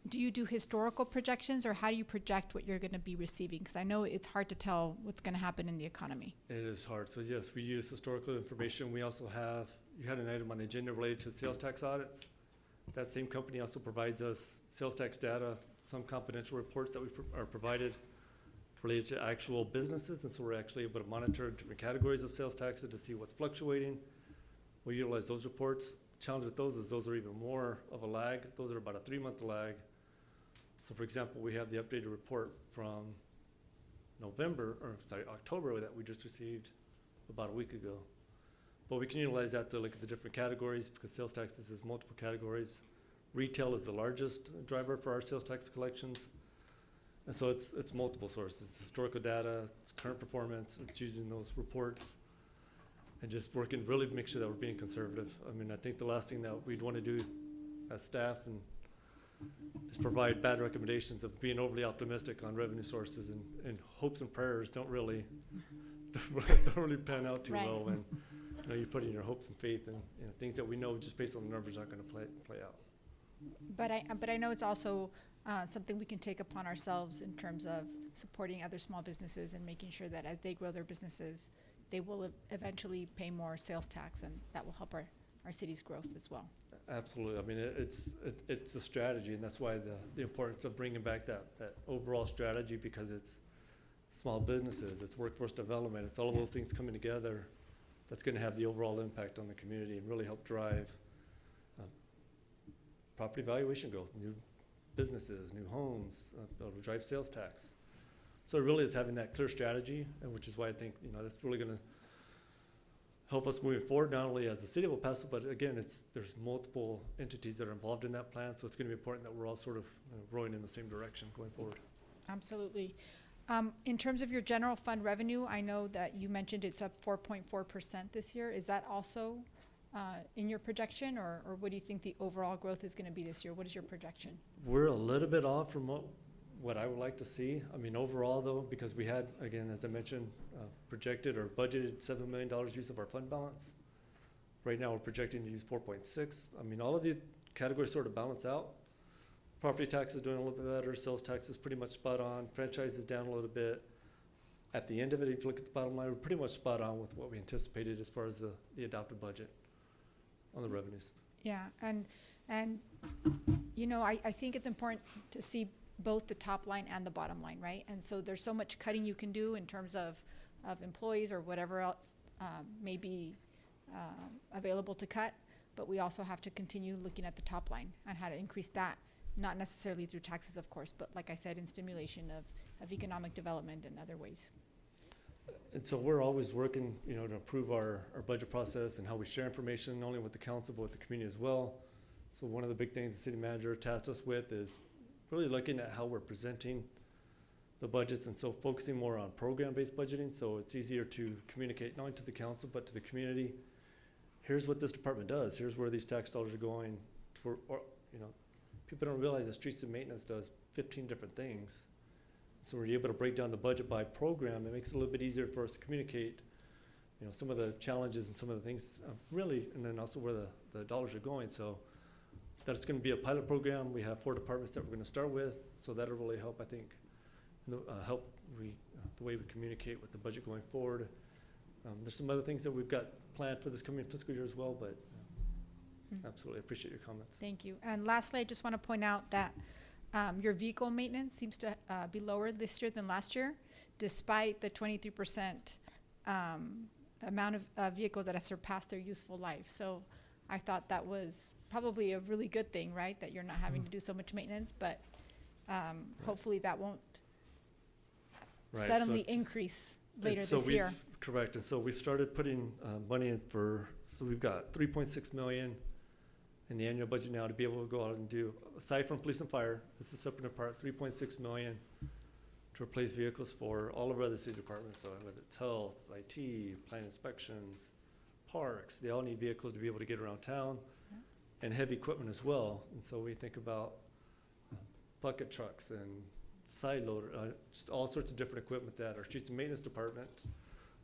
Speaker 15: do you do historical projections, or how do you project what you're going to be receiving? Because I know it's hard to tell what's going to happen in the economy.
Speaker 14: It is hard. So yes, we use historical information. We also have, you had an item on the agenda related to sales tax audits. That same company also provides us sales tax data, some confidential reports that are provided related to actual businesses, and so we're actually able to monitor different categories of sales taxes to see what's fluctuating. We utilize those reports. The challenge with those is those are even more of a lag. Those are about a 3-month lag. So for example, we have the updated report from October that we just received about a week ago. But we can utilize that to look at the different categories, because sales taxes is multiple categories. Retail is the largest driver for our sales tax collections. And so it's multiple sources. It's historical data, it's current performance, it's using those reports, and just working really to make sure that we're being conservative. I mean, I think the last thing that we'd want to do as staff and is provide bad recommendations of being overly optimistic on revenue sources, and hopes and prayers don't really pan out too well when you're putting your hopes and faith in things that we know just based on the numbers aren't going to play out.
Speaker 15: But I know it's also something we can take upon ourselves in terms of supporting other small businesses and making sure that as they grow their businesses, they will eventually pay more sales tax, and that will help our city's growth as well.
Speaker 14: Absolutely. I mean, it's a strategy, and that's why the importance of bringing back that overall strategy, because it's small businesses, it's workforce development, it's all of those things coming together that's going to have the overall impact on the community and really help drive property valuation growth, new businesses, new homes, it'll drive sales tax. So it really is having that clear strategy, and which is why I think that's really going to help us moving forward, not only as the city of El Paso, but again, there's multiple entities that are involved in that plan, so it's going to be important that we're all sort of rowing in the same direction going forward.
Speaker 15: Absolutely. In terms of your general fund revenue, I know that you mentioned it's up 4.4% this year. Is that also in your projection, or what do you think the overall growth is going to be this year? What is your projection?
Speaker 14: We're a little bit off from what I would like to see. I mean, overall though, because we had, again, as I mentioned, projected or budgeted $7 million use of our fund balance. Right now we're projecting to use 4.6. I mean, all of the categories sort of balance out. Property tax is doing a little bit better. Sales tax is pretty much spot on. Franchise is down a little bit. At the end of it, if you look at the bottom line, we're pretty much spot on with what we anticipated as far as the adopted budget on the revenues.
Speaker 15: Yeah, and I think it's important to see both the top line and the bottom line, right? And so there's so much cutting you can do in terms of employees or whatever else may be available to cut, but we also have to continue looking at the top line and how to increase that, not necessarily through taxes, of course, but like I said, in stimulation of economic development and other ways.
Speaker 14: And so we're always working, to improve our budget process and how we share information, not only with the council, but with the community as well. So one of the big things the city manager tasked us with is really looking at how we're presenting the budgets, and so focusing more on program-based budgeting, so it's easier to communicate not only to the council but to the community. Here's what this department does. Here's where these tax dollars are going. People don't realize that streets and maintenance does 15 different things. So we're able to break down the budget by program. It makes it a little bit easier for us to communicate, some of the challenges and some of the things really, and then also where the dollars are going. So that's going to be a pilot program. We have 4 departments that we're going to start with, so that'll really help, I think, help the way we communicate with the budget going forward. There's some other things that we've got planned for this coming fiscal year as well, but absolutely appreciate your comments.
Speaker 15: Thank you. And lastly, I just want to point out that your vehicle maintenance seems to be lower this year than last year, despite the 23% amount of vehicles that have surpassed their useful life. So I thought that was probably a really good thing, right? That you're not having to do so much maintenance, but hopefully that won't suddenly increase later this year.
Speaker 14: Correct. And so we've started putting money in so we've got $3.6 million in the annual budget now to be able to go out and do, aside from police and fire, it's a separate part, $3.6 million to replace vehicles for all of our other city departments. So whether it's health, IT, plant inspections, parks, they all need vehicles to be able to get around town, and heavy equipment as well. And so we think about bucket trucks and side loader, just all sorts of different equipment that our streets and maintenance department,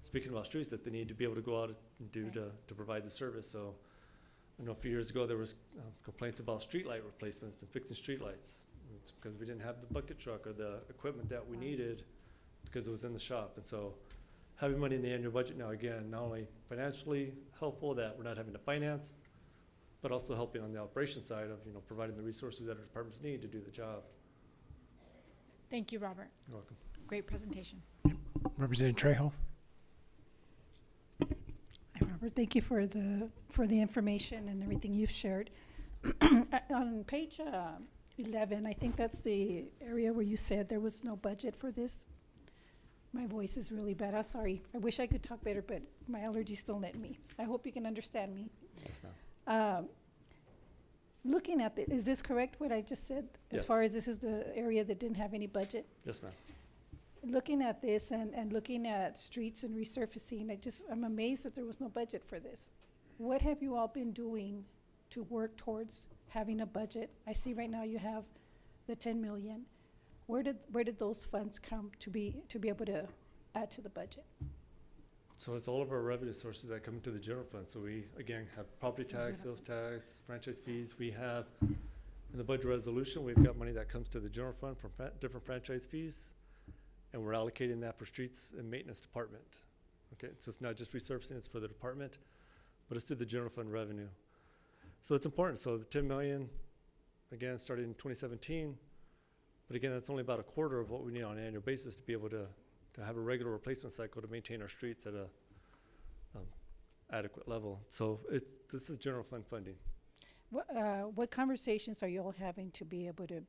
Speaker 14: speaking about streets, that they need to be able to go out and do to provide the service. So I know a few years ago there was complaints about street light replacements and fixing street lights. It's because we didn't have the bucket truck or the equipment that we needed because it was in the shop. And so having money in the annual budget now, again, not only financially helpful that we're not having to finance, but also helping on the operation side of providing the resources that our departments need to do the job.
Speaker 15: Thank you, Robert.
Speaker 14: You're welcome.
Speaker 15: Great presentation.
Speaker 1: Representative Trejo.
Speaker 20: Hi, Robert. Thank you for the information and everything you've shared. On page 11, I think that's the area where you said there was no budget for this. My voice is really bad. I'm sorry. I wish I could talk better, but my allergies don't let me. I hope you can understand me.
Speaker 14: Yes, ma'am.
Speaker 20: Looking at is this correct, what I just said? As
Speaker 14: Yes.
Speaker 20: far as this is the area that didn't have any budget?
Speaker 14: Yes, ma'am.
Speaker 20: Looking at this and looking at streets and resurfacing, I'm amazed that there was no budget for this. What have you all been doing to work towards having a budget? I see right now you have the 10 million. Where did those funds come to be able to add to the budget?
Speaker 14: So it's all of our revenue sources that come into the general fund. So we, again, have property tax, sales tax, franchise fees. We have, in the budget resolution, we've got money that comes to the general fund from different franchise fees, and we're allocating that for streets and maintenance department. Okay, so it's not just resurfacing, it's for the department, but it's to the general fund revenue. So it's important. So the 10 million, again, started in 2017, but again, that's only about a quarter of what we need on an annual basis to be able to have a regular replacement cycle to maintain our streets at a adequate level. So this is general fund funding.
Speaker 20: What conversations are you all having to be able to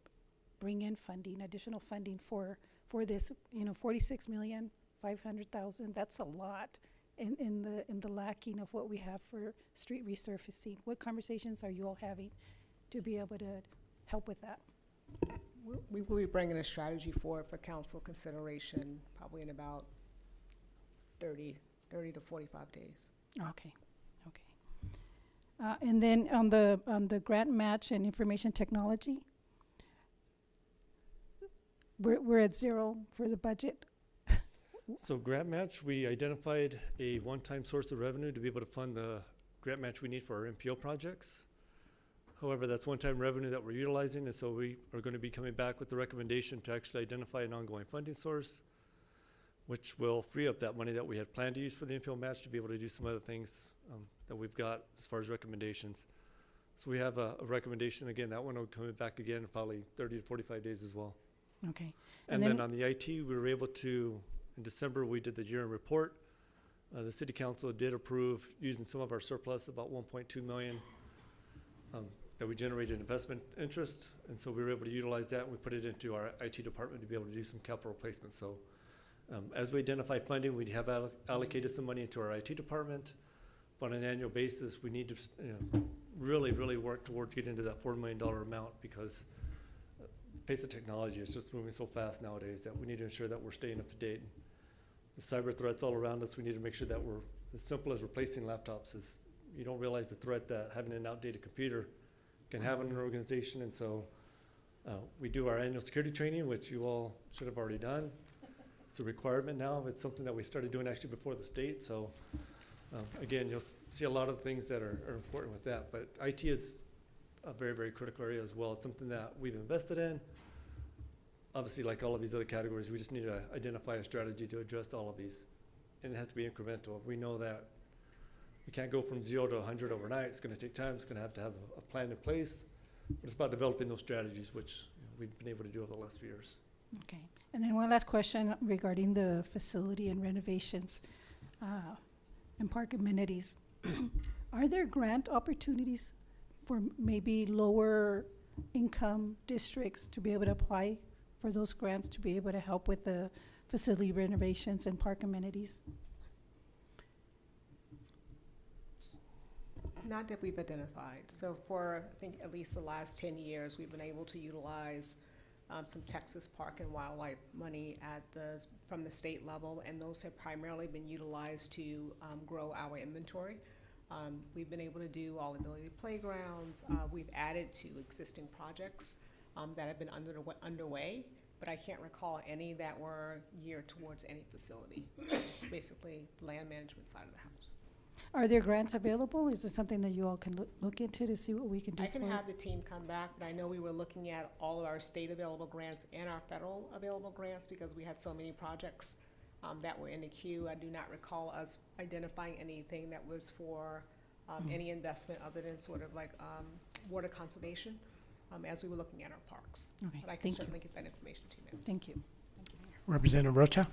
Speaker 20: bring in funding, additional funding for this? 46,500,000. That's a lot in the lacking of what we have for street resurfacing. What conversations are you all having to be able to help with that?
Speaker 9: We will be bringing a strategy for council consideration probably in about 30 to 45 days.
Speaker 20: Okay. And then on the grant match and information technology, we're at zero for the budget.
Speaker 14: So grant match, we identified a one-time source of revenue to be able to fund the grant match we need for our MPO projects. However, that's one-time revenue that we're utilizing, and so we are going to be coming back with the recommendation to actually identify an ongoing funding source, which will free up that money that we had planned to use for the MPO match to be able to do some other things that we've got as far as recommendations. So we have a recommendation. Again, that one will come back again in probably 30 to 45 days as well.
Speaker 20: Okay.
Speaker 14: And then on the IT, we were able to, in December, we did the year-end report. The city council did approve using some of our surplus, about 1.2 million, that we generated investment interest. And so we were able to utilize that, and we put it into our IT department to be able to do some capital replacement. So as we identify funding, we have allocated some money into our IT department. But on an annual basis, we need to really, really work towards getting to that $4 million amount, because the pace of technology is just moving so fast nowadays that we need to ensure that we're staying up to date. The cyber threats all around us, we need to make sure that we're, as simple as replacing laptops is, you don't realize the threat that having an outdated computer can have in an organization. And so we do our annual security training, which you all should have already done. It's a requirement now. It's something that we started doing actually before the state. So again, you'll see a lot of things that are important with that. But IT is a very, very critical area as well. It's something that we've invested in. Obviously, like all of these other categories, we just need to identify a strategy to address all of these. And it has to be incremental. We know that we can't go from 0 to 100 overnight. It's going to take time. It's going to have a plan in place. But it's about developing those strategies, which we've been able to do over the last few years.
Speaker 20: Okay. And then one last question regarding the facility and renovations and park amenities. Are there grant opportunities for maybe lower income districts to be able to apply for those grants to be able to help with the facility renovations and park amenities?
Speaker 9: Not that we've identified. So for, I think, at least the last 10 years, we've been able to utilize some Texas Park and Wildlife money from the state level, and those have primarily been utilized to grow our inventory. We've been able to do all ability playgrounds. We've added to existing projects that have been underway, but I can't recall any that were geared towards any facility. It's basically land management side of the house.
Speaker 20: Are there grants available? Is this something that you all can look into to see what we can do?
Speaker 9: I can have the team come back, but I know we were looking at all of our state available grants and our federal available grants because we had so many projects that were in the queue. I do not recall us identifying anything that was for any investment other than sort of like water conservation as we were looking at our parks.
Speaker 20: Okay,
Speaker 9: but I can
Speaker 20: thank
Speaker 9: certainly
Speaker 20: you.
Speaker 9: get that information to you, ma'am.
Speaker 20: Thank you.
Speaker 1: Representative Rocha?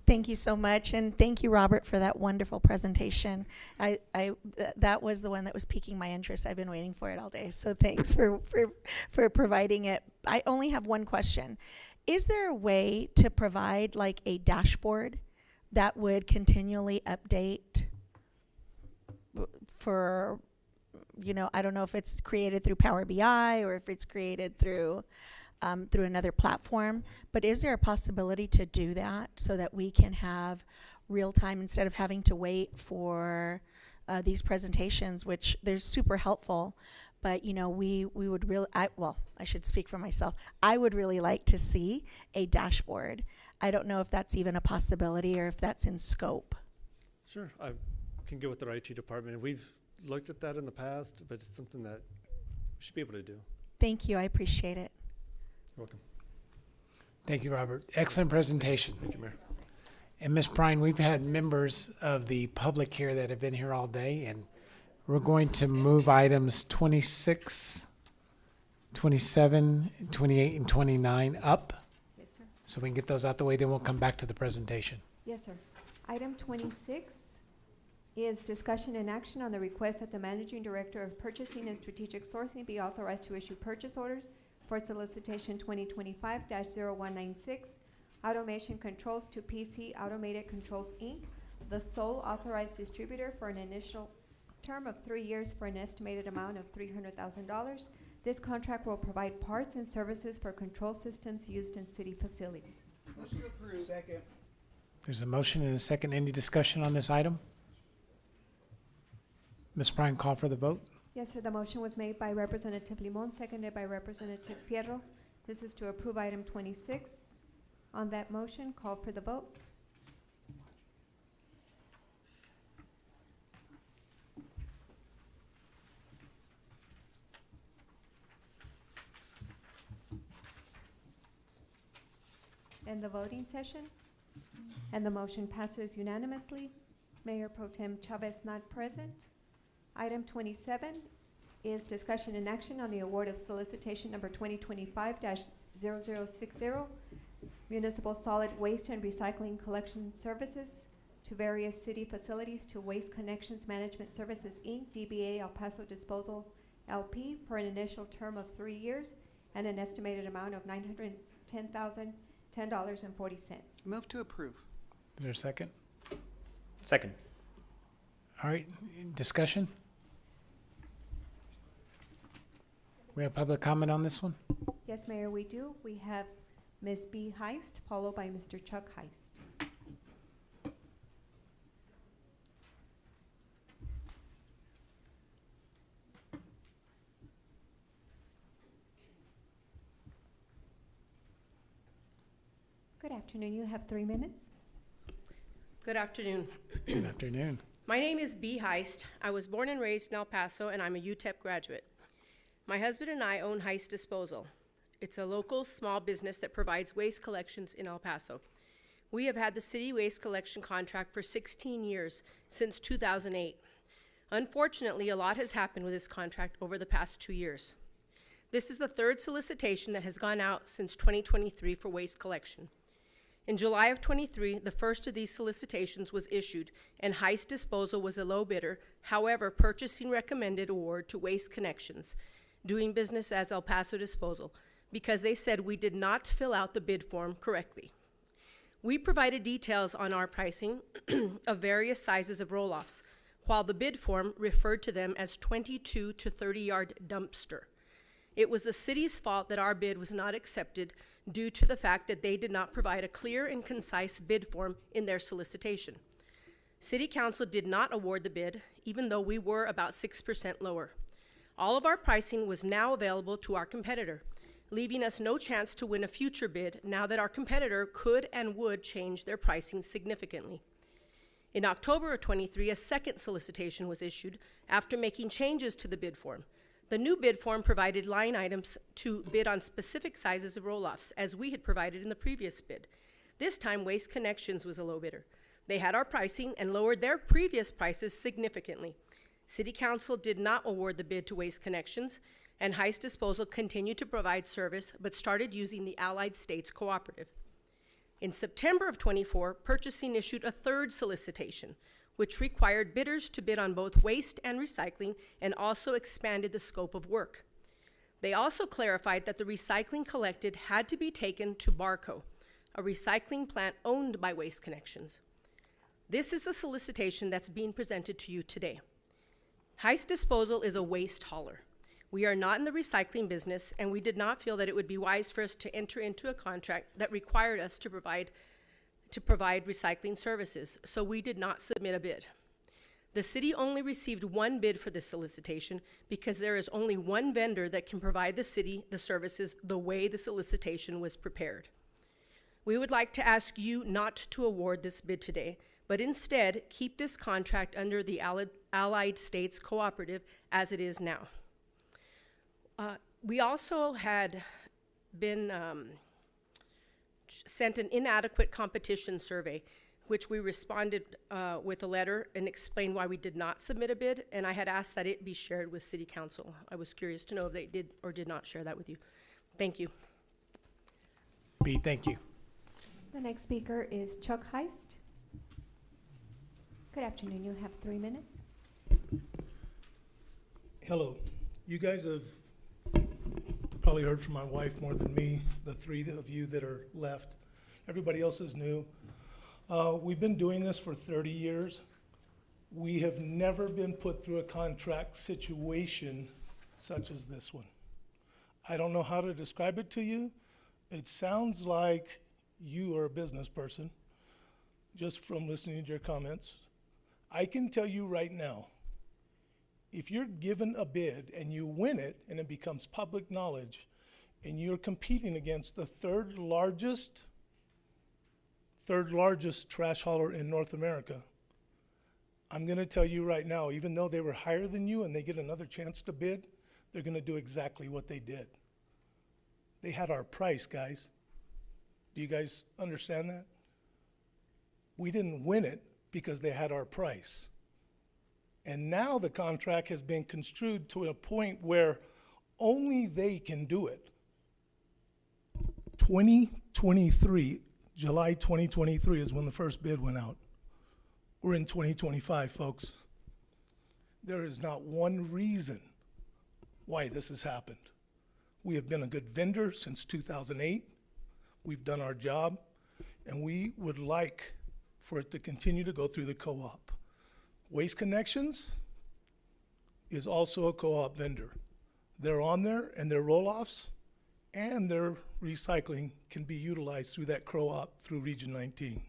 Speaker 8: Thank you so much, and thank you, Robert, for that wonderful presentation. That was the one that was piquing my interest. I've been waiting for it all day, so thanks for providing it. I only have one question. Is there a way to provide like a dashboard that would continually update for, I don't know if it's created through Power BI or if it's created through another platform, but is there a possibility to do that so that we can have real time instead of having to wait for these presentations, which they're super helpful, But, you know, we would really, I should speak for myself. I would really like to see a dashboard. I don't know if that's even a possibility or if that's in scope.
Speaker 14: Sure, I can get with their IT department. We've looked at that in the past, but it's something that we should be able to do.
Speaker 8: Thank you. I appreciate it.
Speaker 14: You're welcome.
Speaker 1: Thank you, Robert. Excellent presentation.
Speaker 14: Thank you, Mayor.
Speaker 1: And Ms. Prine, we've had members of the public here that have been here all day, and we're going to move items 26, 27, 28, and 29 up.
Speaker 2: Yes, sir.
Speaker 1: So we can get those out the way, then we'll come back to the presentation.
Speaker 2: Yes, sir. Item 26 is discussion and action on the request that the Managing Director of Purchasing and Strategic Sourcing be authorized to issue purchase orders for solicitation 2025-0196, Automation Controls to PC Automated Controls, Inc., the sole authorized distributor for an initial term of 3 years for an estimated amount of $300,000. This contract will provide parts and services for control systems used in city facilities.
Speaker 12: Motion approved. Second.
Speaker 1: There's a motion and a second. Any discussion on this item? Ms. Prine, call for the vote.
Speaker 2: Yes, sir. The motion was made by Representative Limon, seconded by Representative Fierro. This is to approve item 26. On that motion, call for the vote. End the voting session. And the motion passes unanimously. Mayor Pro Tem Chavez not present. Item 27 is discussion and action on the award of solicitation number 2025-0060, municipal solid waste and recycling collection services to various city facilities to Waste Connections Management Services, Inc., DBA El Paso Disposal, LP, for an initial term of 3 years and an estimated amount of $910,010.40.
Speaker 4: Move to approve.
Speaker 1: Is there a second?
Speaker 11: Second.
Speaker 1: All right, discussion? We have public comment on this one?
Speaker 2: Yes, Mayor, we do. We have Ms. B. Heist, followed by Mr. Chuck Heist. Good afternoon. You have 3 minutes.
Speaker 7: Good afternoon.
Speaker 1: Good afternoon.
Speaker 7: My name is B. Heist. I was born and raised in El Paso, and I'm a UTEP graduate. My husband and I own Heist Disposal. It's a local small business that provides waste collections in El Paso. We have had the city waste collection contract for 16 years, since 2008. Unfortunately, a lot has happened with this contract over the past 2 years. This is the third solicitation that has gone out since 2023 for waste collection. In July of 23, the first of these solicitations was issued, and Heist Disposal was a low bidder. However, purchasing recommended award to Waste Connections, doing business as El Paso Disposal, because they said we did not fill out the bid form correctly. We provided details on our pricing of various sizes of roll-offs, while the bid form referred to them as 22 to 30-yard dumpster. It was the city's fault that our bid was not accepted due to the fact that they did not provide a clear and concise bid form in their solicitation. City Council did not award the bid, even though we were about 6% lower. All of our pricing was now available to our competitor, leaving us no chance to win a future bid now that our competitor could and would change their pricing significantly. In October of 23, a second solicitation was issued after making changes to the bid form. The new bid form provided line items to bid on specific sizes of roll-offs, as we had provided in the previous bid. This time, Waste Connections was a low bidder. They had our pricing and lowered their previous prices significantly. City Council did not award the bid to Waste Connections, and Heist Disposal continued to provide service, but started using the Allied States Cooperative. In September of 24, purchasing issued a third solicitation, which required bidders to bid on both waste and recycling, and also expanded the scope of work. They also clarified that the recycling collected had to be taken to Barco, a recycling plant owned by Waste Connections. This is the solicitation that's being presented to you today. Heist Disposal is a waste hauler. We are not in the recycling business, and we did not feel that it would be wise for us to enter into a contract that required us to provide recycling services, so we did not submit a bid. The city only received one bid for this solicitation because there is only one vendor that can provide the city the services the way the solicitation was prepared. We would like to ask you not to award this bid today, but instead keep this contract under the Allied States Cooperative as it is now. We also had been sent an inadequate competition survey, which we responded with a letter and explained why we did not submit a bid, and I had asked that it be shared with City Council. I was curious to know if they did or did not share that with you. Thank you.
Speaker 1: B, thank you.
Speaker 2: The next speaker is Chuck Heist. Good afternoon. You have 3 minutes.
Speaker 21: Hello. You guys have probably heard from my wife more than me, the three of you that are left. Everybody else is new. We've been doing this for 30 years. We have never been put through a contract situation such as this one. I don't know how to describe it to you. It sounds like you are a business person, just from listening to your comments. I can tell you right now, if you're given a bid and you win it and it becomes public knowledge and you're competing against the third largest trash hauler in North America, I'm gonna tell you right now, even though they were higher than you and they get another chance to bid, they're gonna do exactly what they did. They had our price, guys. Do you guys understand that? We didn't win it because they had our price. And now the contract has been construed to a point where only they can do it. 2023, July 2023 is when the first bid went out. We're in 2025, folks. There is not one reason why this has happened. We have been a good vendor since 2008. We've done our job, and we would like for it to continue to go through the co-op. Waste Connections is also a co-op vendor. They're on there, and their roll-offs and their recycling can be utilized through that co-op through Region 19.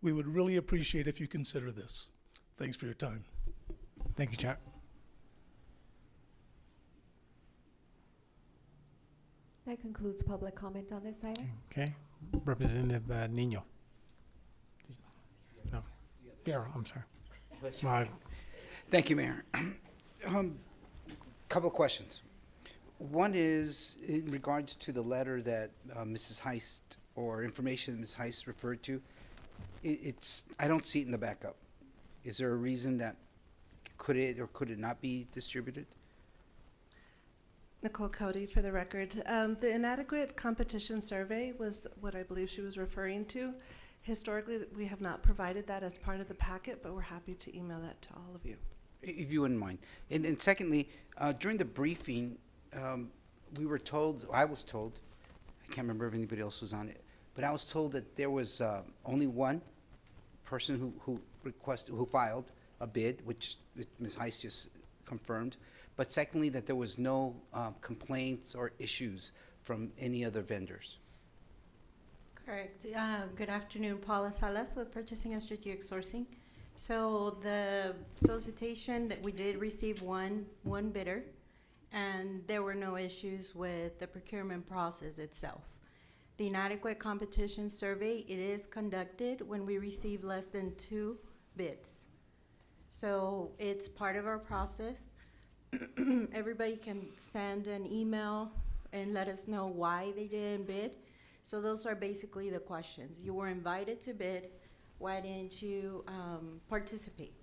Speaker 21: We would really appreciate if you consider this. Thanks for your time.
Speaker 1: Thank you, Chuck.
Speaker 2: That concludes public comment on this item.
Speaker 1: Okay. Representative Nino. No. Darrell, I'm sorry. Well,
Speaker 12: Thank you, Mayor. Couple of questions. One is in regards to the letter that Mrs. Heist, or information that Ms. Heist referred to. I don't see it in the backup. Is there a reason that could it or could it not be distributed?
Speaker 22: Nicole Cody, for the record. The inadequate competition survey was what I believe she was referring to. Historically, we have not provided that as part of the packet, but we're happy to email that to all of you.
Speaker 12: If you wouldn't mind. And then secondly, during the briefing, we were told, I was told, I can't remember if anybody else was on it, but I was told that there was only one person who filed a bid, which Ms. Heist just confirmed. But secondly, that there was no complaints or issues from any other vendors.
Speaker 23: Correct. Good afternoon, Paula Salas with Purchasing and Strategic Sourcing. So the solicitation that we did receive one bidder, and there were no issues with the procurement process itself. The inadequate competition survey, it is conducted when we receive less than 2 bids. So it's part of our process. Everybody can send an email and let us know why they didn't bid. So those are basically the questions. You were invited to bid. Why didn't you participate?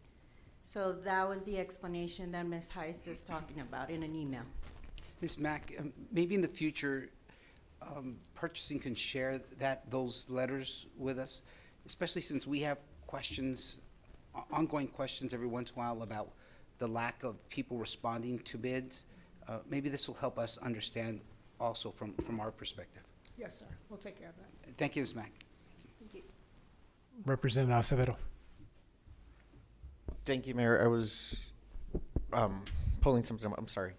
Speaker 23: So that was the explanation that Ms. Heist is talking about in an email.
Speaker 12: Ms. Mack, maybe in the future, purchasing can share those letters with us, especially since we have questions, ongoing questions every once in a while about the lack of people responding to bids. Maybe this will help us understand also from our perspective.
Speaker 9: Yes, sir. We'll take care of that.
Speaker 12: Thank you, Ms. Mack.
Speaker 23: Thank you.
Speaker 1: Representative Acevedo.
Speaker 17: Thank you, Mayor. I was pulling something up. I'm sorry.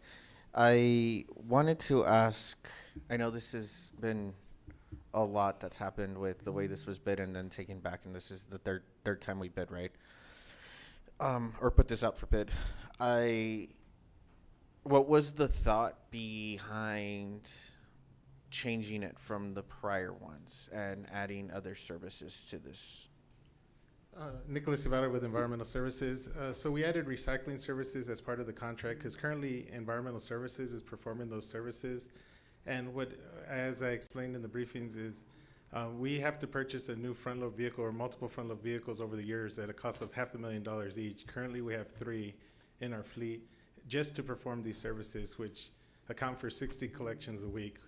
Speaker 17: I wanted to ask, I know this has been a lot that's happened with the way this was bid and then taken back, and this is the third time we bid, right? or put this out for bid. What was the thought behind changing it from the prior ones and adding other services to this?
Speaker 3: Nicholas Ibarra with Environmental Services. So we added recycling services as part of the contract because currently Environmental Services is performing those services. And what, as I explained in the briefings, is we have to purchase a new front load vehicle or multiple front load vehicles over the years at a cost of $500,000 each. Currently, we have 3 in our fleet just to perform these services, which account for 60 collections a week,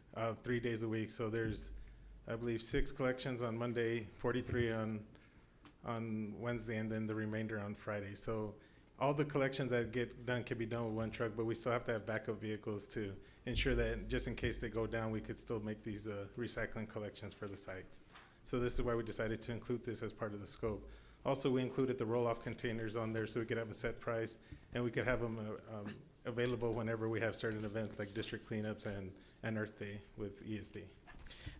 Speaker 3: 3 days a week. So there's, I believe, 6 collections on Monday, 43 on Wednesday, and then the remainder on Friday. So all the collections that get done can be done with one truck, but we still have to have backup vehicles to ensure that just in case they go down, we could still make these recycling collections for the sites. So this is why we decided to include this as part of the scope. Also, we included the roll-off containers on there so we could have a set price, and we could have them available whenever we have certain events like district cleanups and Earth Day with ESD.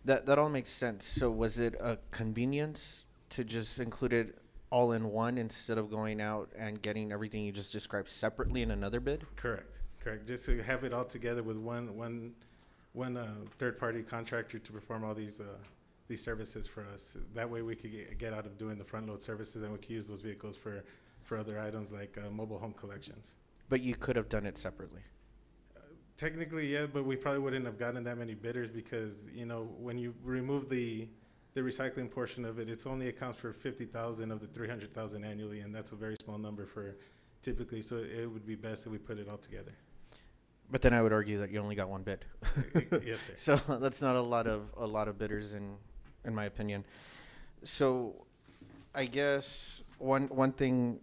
Speaker 17: That all makes sense. So was it a convenience to just include it all in one instead of going out and getting everything you just described separately in another bid?
Speaker 3: Correct. Just to have it all together with one third-party contractor to perform all these services for us. That way we could get out of doing the front load services, and we could use those vehicles for other items like mobile home collections.
Speaker 17: But you could have done it separately.
Speaker 3: Technically, yeah, but we probably wouldn't have gotten that many bidders because, you know, when you remove the recycling portion of it, it's only accounts for 50,000 of the 300,000 annually, and that's a very small number for typically. So it would be best if we put it all together.
Speaker 17: But then I would argue that you only got one bid.
Speaker 3: Yes, sir.
Speaker 17: So that's not a lot of bidders in my opinion. So I guess one thing,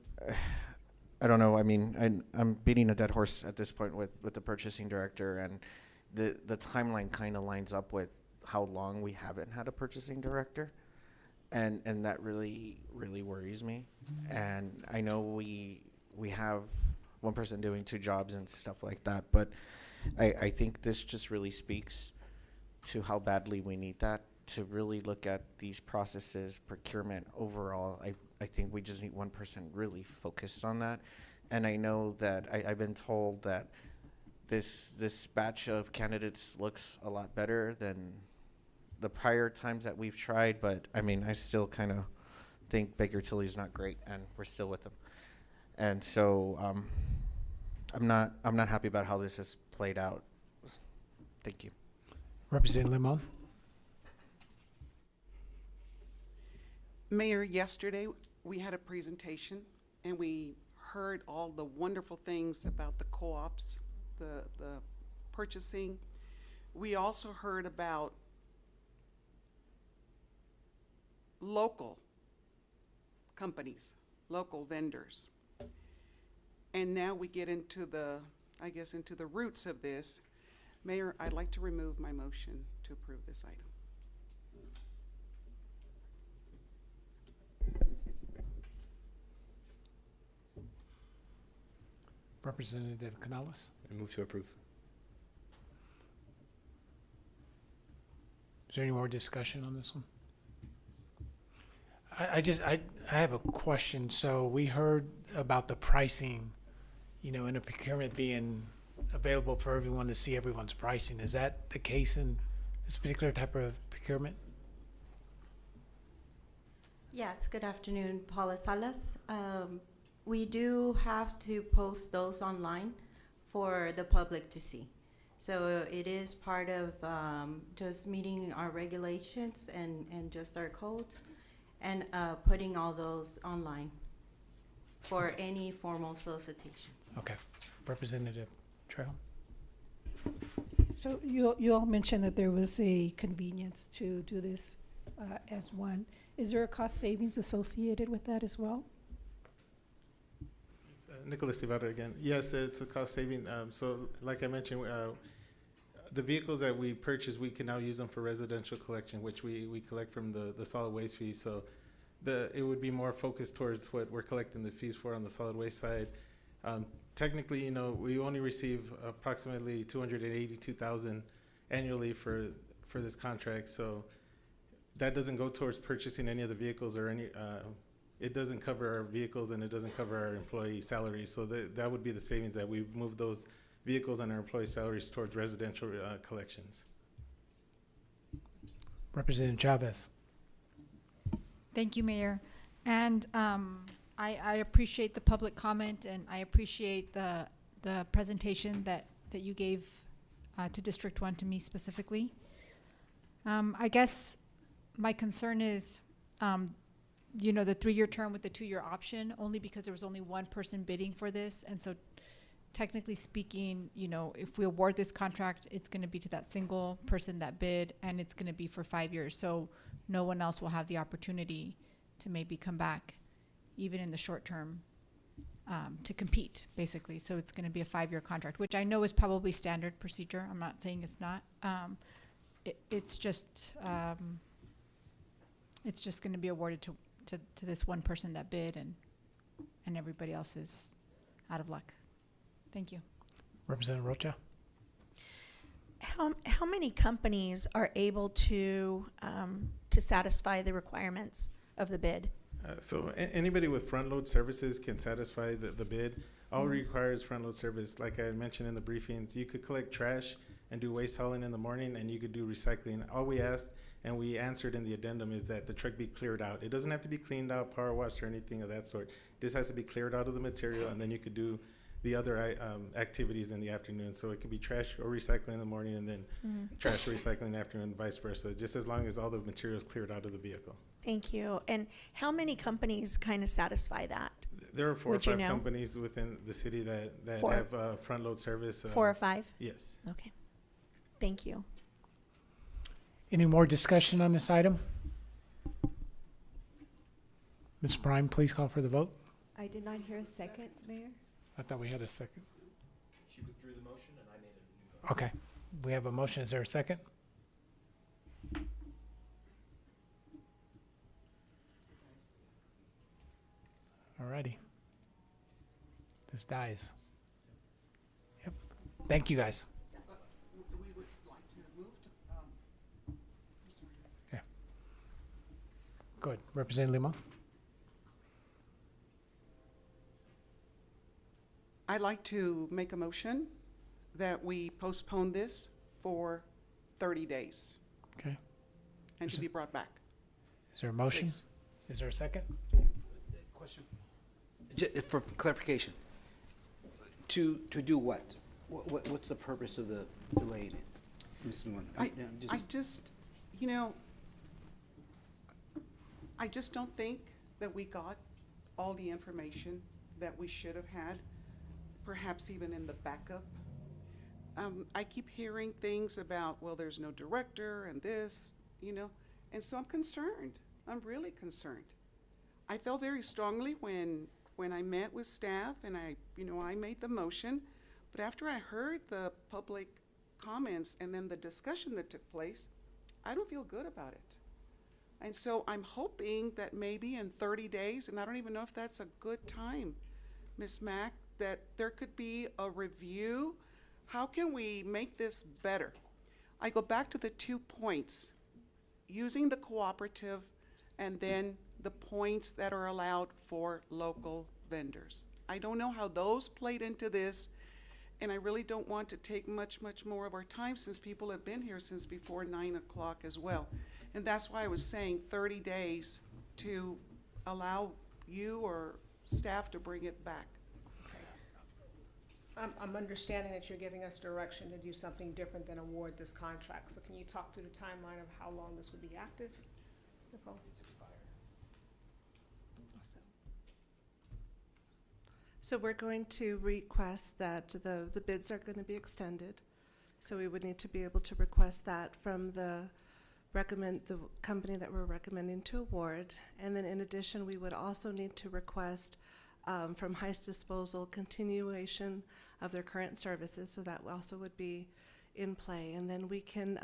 Speaker 17: I don't know. I mean, I'm beating a dead horse at this point with the purchasing director, and the timeline kind of lines up with how long we haven't had a purchasing director, and that really worries me. And I know we have one person doing 2 jobs and stuff like that, but I think this just really speaks to how badly we need that to really look at these processes, procurement overall. I think we just need one person really focused on that. And I know that I've been told that this batch of candidates looks a lot better than the prior times that we've tried, but I mean, I still kind of think Baker Tilly's not great, and we're still with them. And so I'm not happy about how this has played out. Thank you.
Speaker 1: Representative Limon.
Speaker 4: Mayor, yesterday we had a presentation and we heard all the wonderful things about the co-ops, the purchasing. We also heard about local companies, local vendors. And now we get into the roots of this. Mayor, I'd like to remove my motion to approve this item.
Speaker 1: Representative Canales.
Speaker 11: I move to approve.
Speaker 1: Is there any more discussion on this one? I have a question. So we heard about the pricing, you know, in a procurement being available for everyone to see everyone's pricing. Is that the case in this particular type of procurement?
Speaker 23: Yes, good afternoon, Paula Salas. We do have to post those online for the public to see. So it is part of just meeting our regulations and just our codes and putting all those online for any formal solicitations.
Speaker 1: Okay. Representative Trejo.
Speaker 20: So you all mentioned that there was a convenience to do this as one. Is there a cost savings associated with that as well?
Speaker 3: Nicholas Ibarra again. Yes, it's a cost saving. So like I mentioned, the vehicles that we purchase, we can now use them for residential collection, which we collect from the solid waste fees. So it would be more focused towards what we're collecting the fees for on the solid waste side. Technically, you know, we only receive approximately $282,000 annually for this contract. So that doesn't go towards purchasing any of the vehicles or any. it doesn't cover our vehicles and it doesn't cover our employee salaries. So that would be the savings, that we move those vehicles and our employee salaries towards residential collections.
Speaker 1: Representative Chavez.
Speaker 15: Thank you, Mayor. And I appreciate the public comment, and I appreciate the presentation that you gave to District 1 to me specifically. I guess my concern is, you know, the 3-year term with the 2-year option, only because there was only one person bidding for this. And so technically speaking, you know, if we award this contract, it's going to be to that single person that bid, and it's going to be for 5 years. So no one else will have the opportunity to maybe come back, even in the short term, to compete, basically. So it's going to be a 5-year contract, which I know is probably standard procedure. I'm not saying it's not. It's just going to be awarded to this one person that bid, and everybody else is out of luck. Thank you.
Speaker 1: Representative Rocha.
Speaker 8: How many companies are able to satisfy the requirements of the bid?
Speaker 3: So anybody with front load services can satisfy the bid. All requires front load service. Like I mentioned in the briefings, you could collect trash and do waste hauling in the morning, and you could do recycling. All we asked, and we answered in the addendum, is that the truck be cleared out. It doesn't have to be cleaned out, power washed, or anything of that sort. This has to be cleared out of the material, and then you could do the other activities in the afternoon. So it could be trash or recycling in the morning, and then trash or recycling in the afternoon, and vice versa, just as long as all the material is cleared out of the vehicle.
Speaker 8: Thank you. And how many companies kind of satisfy that?
Speaker 3: There are 4
Speaker 8: Would
Speaker 3: or
Speaker 8: you
Speaker 3: 5
Speaker 8: know?
Speaker 3: companies within the city that
Speaker 8: 4?
Speaker 3: have front load service.
Speaker 8: 4 or 5?
Speaker 3: Yes.
Speaker 8: Okay. Thank you.
Speaker 1: Any more discussion on this item? Ms. Prime, please call for the vote.
Speaker 2: I did not hear a second, Mayor.
Speaker 1: I thought we had a second.
Speaker 11: She withdrew the motion and I made a new vote.
Speaker 1: Okay, we have a motion. Is there a second? Alrighty. This dies. Yep. Thank you, guys.
Speaker 4: We would like to move to,
Speaker 1: Yeah. Go ahead, Representative Lima.
Speaker 4: I'd like to make a motion that we postpone this for 30 days
Speaker 1: Okay.
Speaker 4: and to be brought back.
Speaker 1: Is there a motion?
Speaker 4: Please.
Speaker 1: Is there a second?
Speaker 12: Question. For clarification, to do what? What's the purpose of the delay? Ms. Nguyen?
Speaker 4: I just, you know, I just don't think that we got all the information that we should have had, perhaps even in the backup. I keep hearing things about, well, there's no director and this, you know, and so I'm concerned. I'm really concerned. I felt very strongly when I met with staff and I made the motion, but after I heard the public comments and then the discussion that took place, I don't feel good about it. And so I'm hoping that maybe in 30 days, and I don't even know if that's a good time, Ms. Mack, that there could be a review. How can we make this better? I go back to the 2 points, using the cooperative and then the points that are allowed for local vendors. I don't know how those played into this, and I really don't want to take much more of our time since people have been here since before 9 o'clock as well. And that's why I was saying 30 days to allow you or staff to bring it back.
Speaker 9: I'm understanding that you're giving us direction to do something different than award this contract. So can you talk through the timeline of how long this would be active, Nicole?
Speaker 11: It's expired.
Speaker 22: So we're going to request that the bids are going to be extended. So we would need to be able to request that from the company that we're recommending to award. And then in addition, we would also need to request from Heist Disposal continuation of their current services. So that also would be in play. And then we can,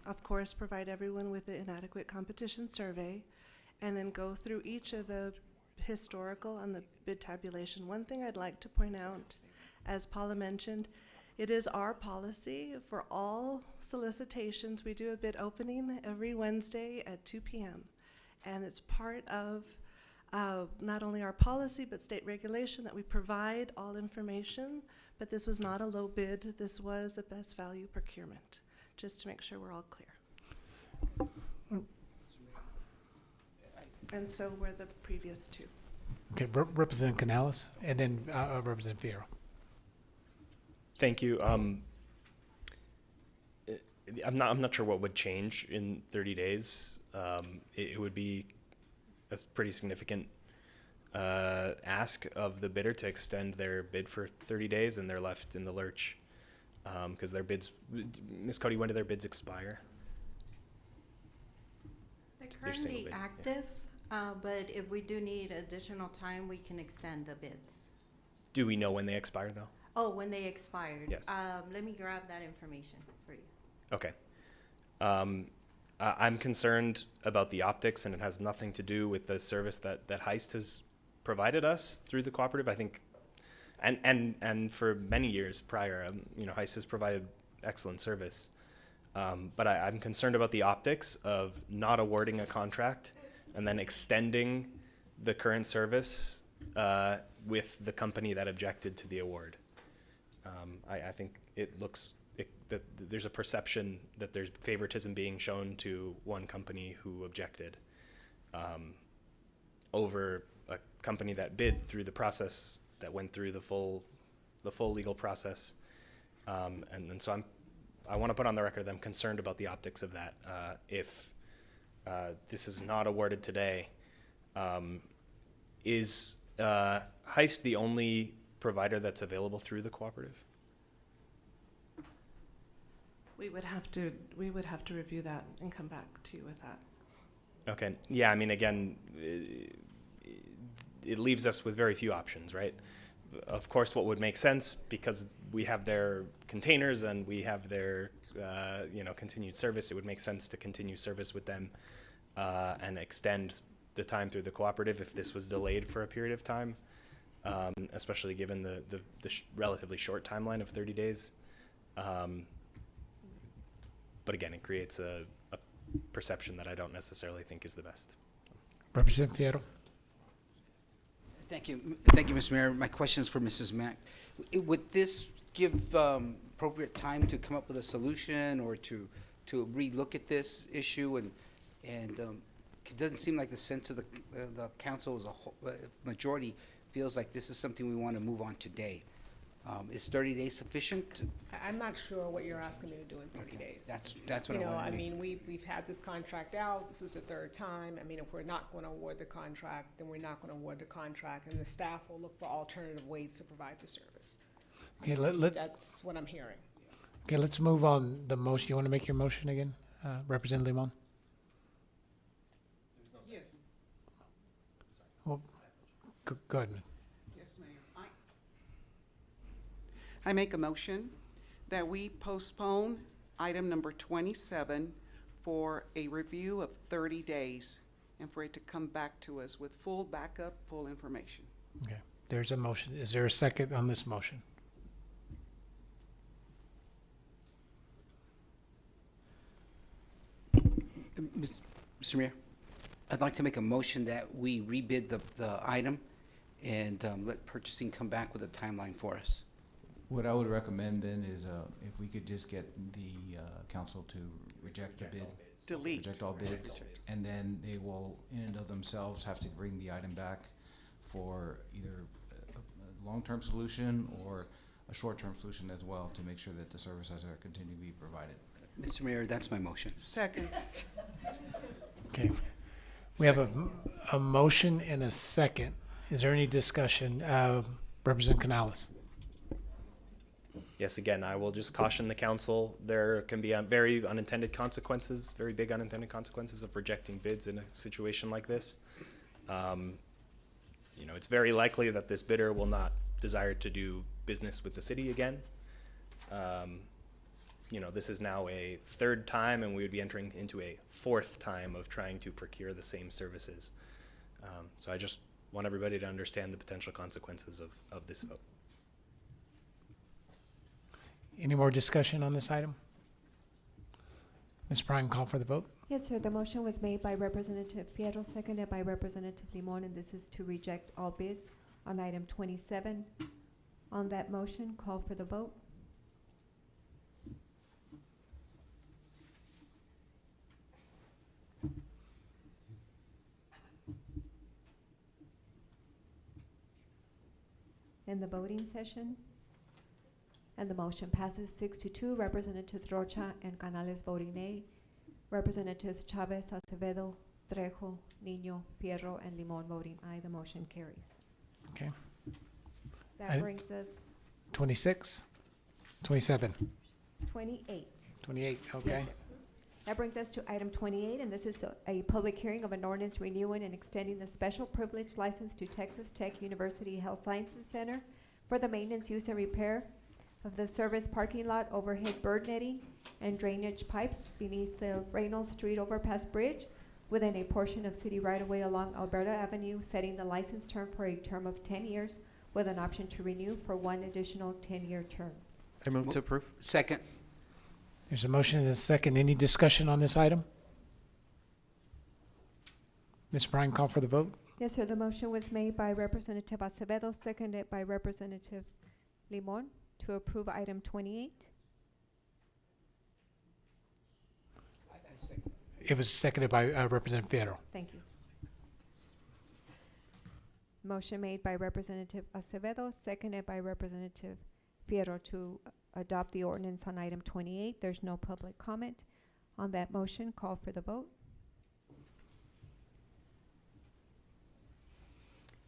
Speaker 22: of course, provide everyone with the inadequate competition survey and then go through each of the historical and the bid tabulation. One thing I'd like to point out, as Paula mentioned, it is our policy for all solicitations. We do a bid opening every Wednesday at 2 p.m. And it's part of not only our policy, but state regulation that we provide all information. But this was not a low bid. This was a best value procurement, just to make sure we're all clear. And so were the previous two.
Speaker 1: Okay, Representative Canales, and then Representative Fierro.
Speaker 11: Thank you. I'm not sure what would change in 30 days. It would be a pretty significant ask of the bidder to extend their bid for 30 days, and they're left in the lurch because their bids. Ms. Cody, when do their bids expire?
Speaker 23: They're
Speaker 11: They're single
Speaker 23: currently
Speaker 11: bid, yeah.
Speaker 23: active, but if we do need additional time, we can extend the bids.
Speaker 11: Do we know when they expire, though?
Speaker 23: Oh, when they expired?
Speaker 11: Yes.
Speaker 23: Let me grab that information for you.
Speaker 11: Okay. I'm concerned about the optics, and it has nothing to do with the service that Heist has provided us through the cooperative. I think, and for many years prior, Heist has provided excellent service. But I'm concerned about the optics of not awarding a contract and then extending the current service with the company that objected to the award. I think it looks that there's a perception that there's favoritism being shown to one company who objected over a company that bid through the process, that went through the full legal process. And so I want to put on the record that I'm concerned about the optics of that. If this is not awarded today, is Heist the only provider that's available through the cooperative?
Speaker 22: We would have to review that and come back to you with that.
Speaker 11: Okay. Yeah, I mean, again, it leaves us with very few options, right? Of course, what would make sense, because we have their containers and we have their, continued service, it would make sense to continue service with them and extend the time through the cooperative if this was delayed for a period of time, especially given the relatively short timeline of 30 days. But again, it creates a perception that I don't necessarily think is the best.
Speaker 1: Representative Fierro.
Speaker 12: Thank you, Mr. Mayor. My question is for Mrs. Mack. Would this give appropriate time to come up with a solution or to relook at this issue? And it doesn't seem like the sense of the council as a whole, majority feels like this is something we want to move on today. Is 30 days sufficient?
Speaker 9: I'm not sure what you're asking me to do in 30 days.
Speaker 12: That's what I want to
Speaker 9: I mean, we've had this contract out. This is the third time. I mean, if we're not going to award the contract, then we're not going to award the contract, and the staff will look for alternative ways to provide the service.
Speaker 1: Okay,
Speaker 9: That's what I'm hearing.
Speaker 1: Okay, let's move on the motion. You want to make your motion again, Representative Limon?
Speaker 4: Yes.
Speaker 1: Well, go ahead.
Speaker 4: Yes, Mayor. I make a motion that we postpone item number 27 for a review of 30 days and for it to come back to us with full backup, full information.
Speaker 1: Okay, there's a motion. Is there a second on this motion?
Speaker 12: Mr. Mayor, I'd like to make a motion that we rebid the item and let purchasing come back with a timeline for us.
Speaker 18: What I would recommend then is if we could just get the council to reject the bid.
Speaker 4: Delete.
Speaker 18: Reject all bids, and then they will, in and of themselves, have to bring the item back for either a long-term solution or a short-term solution as well to make sure that the services are continuing to be provided.
Speaker 12: Mr. Mayor, that's my motion.
Speaker 4: Second.
Speaker 1: Okay. We have a motion and a second. Is there any discussion? Representative Canales.
Speaker 11: Yes, again, I will just caution the council. There can be very unintended consequences, very big unintended consequences of rejecting bids in a situation like this. It's very likely that this bidder will not desire to do business with the city again. This is now a third time, and we would be entering into a fourth time of trying to procure the same services. So I just want everybody to understand the potential consequences of this vote.
Speaker 1: Any more discussion on this item? Ms. Bryan, call for the vote.
Speaker 2: Yes, sir. The motion was made by Representative Fierro, seconded by Representative Limon, and this is to reject all bids on item 27. On that motion, call for the vote. In the voting session. And the motion passes 6-2. Representatives Rocha and Canales voting nay. Representatives Chavez, Acevedo, Trejo, Nino, Fierro, and Limon voting aye. The motion carries.
Speaker 1: Okay.
Speaker 2: That
Speaker 1: Item
Speaker 2: brings us
Speaker 1: 26, 27,
Speaker 2: 28.
Speaker 1: 28,
Speaker 2: Yes,
Speaker 1: okay.
Speaker 2: sir. That brings us to item 28, and this is a public hearing of an ordinance renewing and extending the special privilege license to Texas Tech University Health Sciences Center for the maintenance, use, and repair of the service parking lot, overhead bird netting, and drainage pipes beneath the Reynolds Street overpass bridge within a portion of city right-of-way along Alberta Avenue, setting the license term for a term of 10 years with an option to renew for one additional 10-year term.
Speaker 17: I move to approve.
Speaker 12: Second.
Speaker 1: There's a motion and a second. Any discussion on this item? Ms. Bryan, call for the vote.
Speaker 2: Yes, sir. The motion was made by Representative Acevedo, seconded by Representative Limon to approve item 28.
Speaker 1: It was seconded by Representative Fierro.
Speaker 2: Thank you. Motion made by Representative Acevedo, seconded by Representative Fierro to adopt the ordinance on item 28. There's no public comment on that motion. Call for the vote.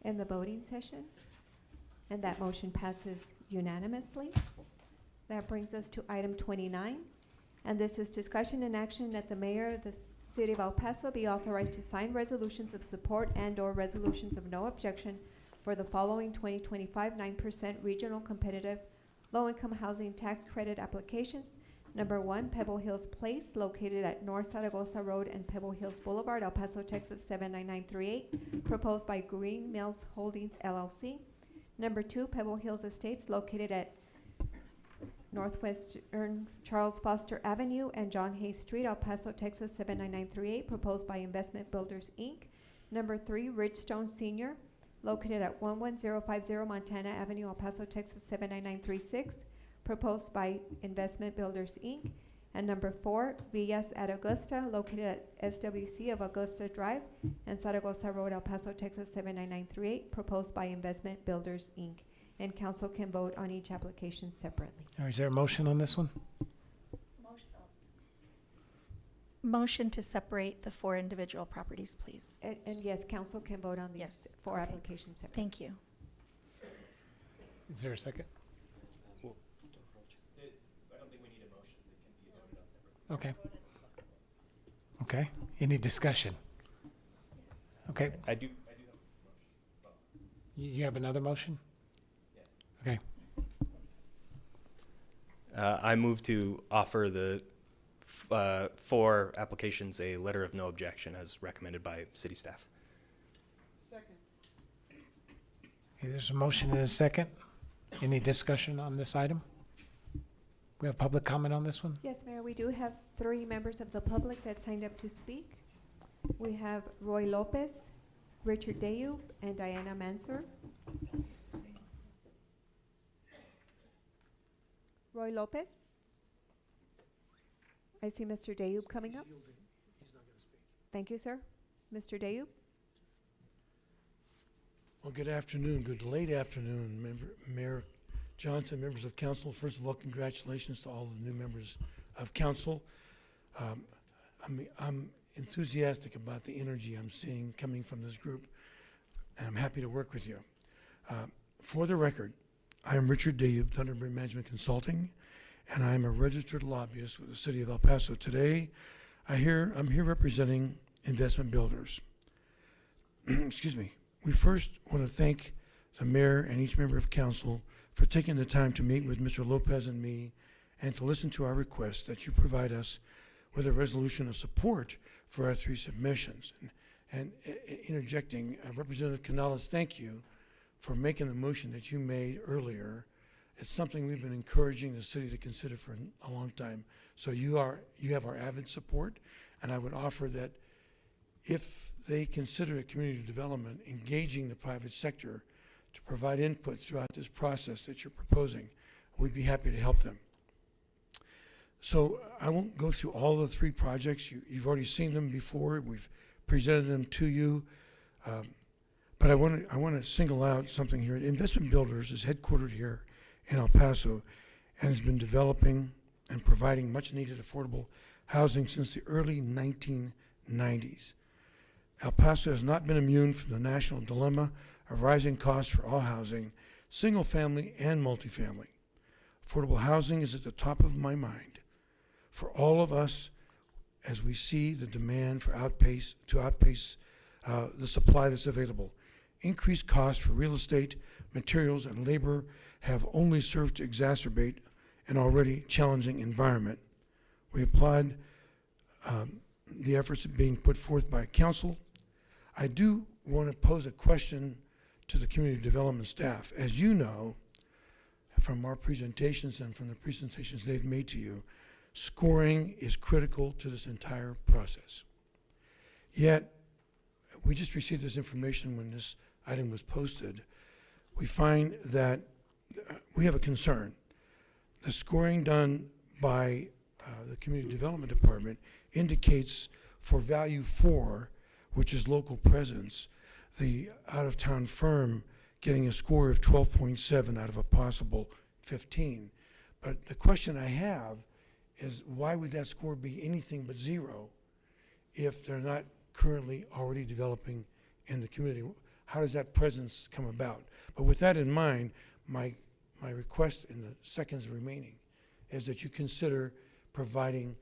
Speaker 2: In the voting session, and that motion passes unanimously. That brings us to item 29, and this is discussion and action that the mayor of the city of El Paso be authorized to sign resolutions of support and/or resolutions of no objection for the following 2025 9% regional competitive low-income housing tax credit applications. Number 1, Pebble Hills Place, located at North Zaragoza Road and Pebble Hills Boulevard, El Paso, Texas 79938, proposed by Green Mills Holdings LLC. Number 2, Pebble Hills Estates, located at Northwestern Charles Foster Avenue and John Hayes Street, El Paso, Texas 79938, proposed by Investment Builders Inc. Number 3, Ridgestone Senior, located at 11050 Montana Avenue, El Paso, Texas 79936, proposed by Investment Builders Inc. And number 4, Villas at Augusta, located at SWC of Augusta Drive and Zaragoza Road, El Paso, Texas 79938, proposed by Investment Builders Inc. And council can vote on each application separately.
Speaker 1: All right, is there a motion on this one?
Speaker 8: Motion to separate the 4 individual properties, please.
Speaker 2: And yes, council can vote on these
Speaker 8: Yes,
Speaker 2: 4
Speaker 8: okay.
Speaker 2: applications separately.
Speaker 8: Thank you.
Speaker 1: Is there a second?
Speaker 11: I don't think we need a motion. They can be voted on separately.
Speaker 1: Okay. Okay, any discussion? Okay,
Speaker 11: I do have a motion.
Speaker 1: you have another motion?
Speaker 11: Yes.
Speaker 1: Okay,
Speaker 11: I move to offer the 4 applications a letter of no objection as recommended by city staff.
Speaker 4: Second.
Speaker 1: okay, there's a motion and a second. Any discussion on this item? We have public comment on this one?
Speaker 2: Yes, Mayor, we do have 3 members of the public that signed up to speak. We have Roy Lopez, Richard Dayub, and Diana Mansur. Roy Lopez? I see Mr. Dayub coming up. Thank you, sir. Mr. Dayub?
Speaker 5: Well, good afternoon, good late afternoon, Mayor Johnson, members of council. First of all, congratulations to all the new members of council. I'm enthusiastic about the energy I'm seeing coming from this group, and I'm happy to work with you. For the record, I am Richard Dayub, Thunderbird Management Consulting, and I am a registered lobbyist with the city of El Paso. Today, I'm here representing investment builders. Excuse me. We first want to thank the mayor and each member of council for taking the time to meet with Mr. Lopez and me and to listen to our request that you provide us with a resolution of support for our 3 submissions. And interjecting, Representative Canales, thank you for making the motion that you made earlier It's something we've been encouraging the city to consider for a long time. So you have our avid support, and I would offer that if they consider a community development, engaging the private sector to provide input throughout this process that you're proposing, we'd be happy to help them. So I won't go through all the 3 projects. You've already seen them before. We've presented them to you. But I want to single out something here. Investment Builders is headquartered here in El Paso and has been developing and providing much needed affordable housing since the early 1990s. El Paso has not been immune from the national dilemma of rising costs for all housing, single family and multifamily. Affordable housing is at the top of my mind for all of us as we see the demand for outpace the supply that's available. Increased costs for real estate, materials, and labor have only served to exacerbate an already challenging environment. We applaud the efforts being put forth by council. I do want to pose a question to the community development staff. As you know, from our presentations and from the presentations they've made to you, scoring is critical to this entire process. Yet, we just received this information when this item was posted. We find that we have a concern. The scoring done by the Community Development Department indicates for value 4, which is local presence, the out-of-town firm getting a score of 12.7 out of a possible 15. But the question I have is, why would that score be anything but 0 if they're not currently already developing in the community? How does that presence come about? But with that in mind, my request in the seconds remaining is that you consider providing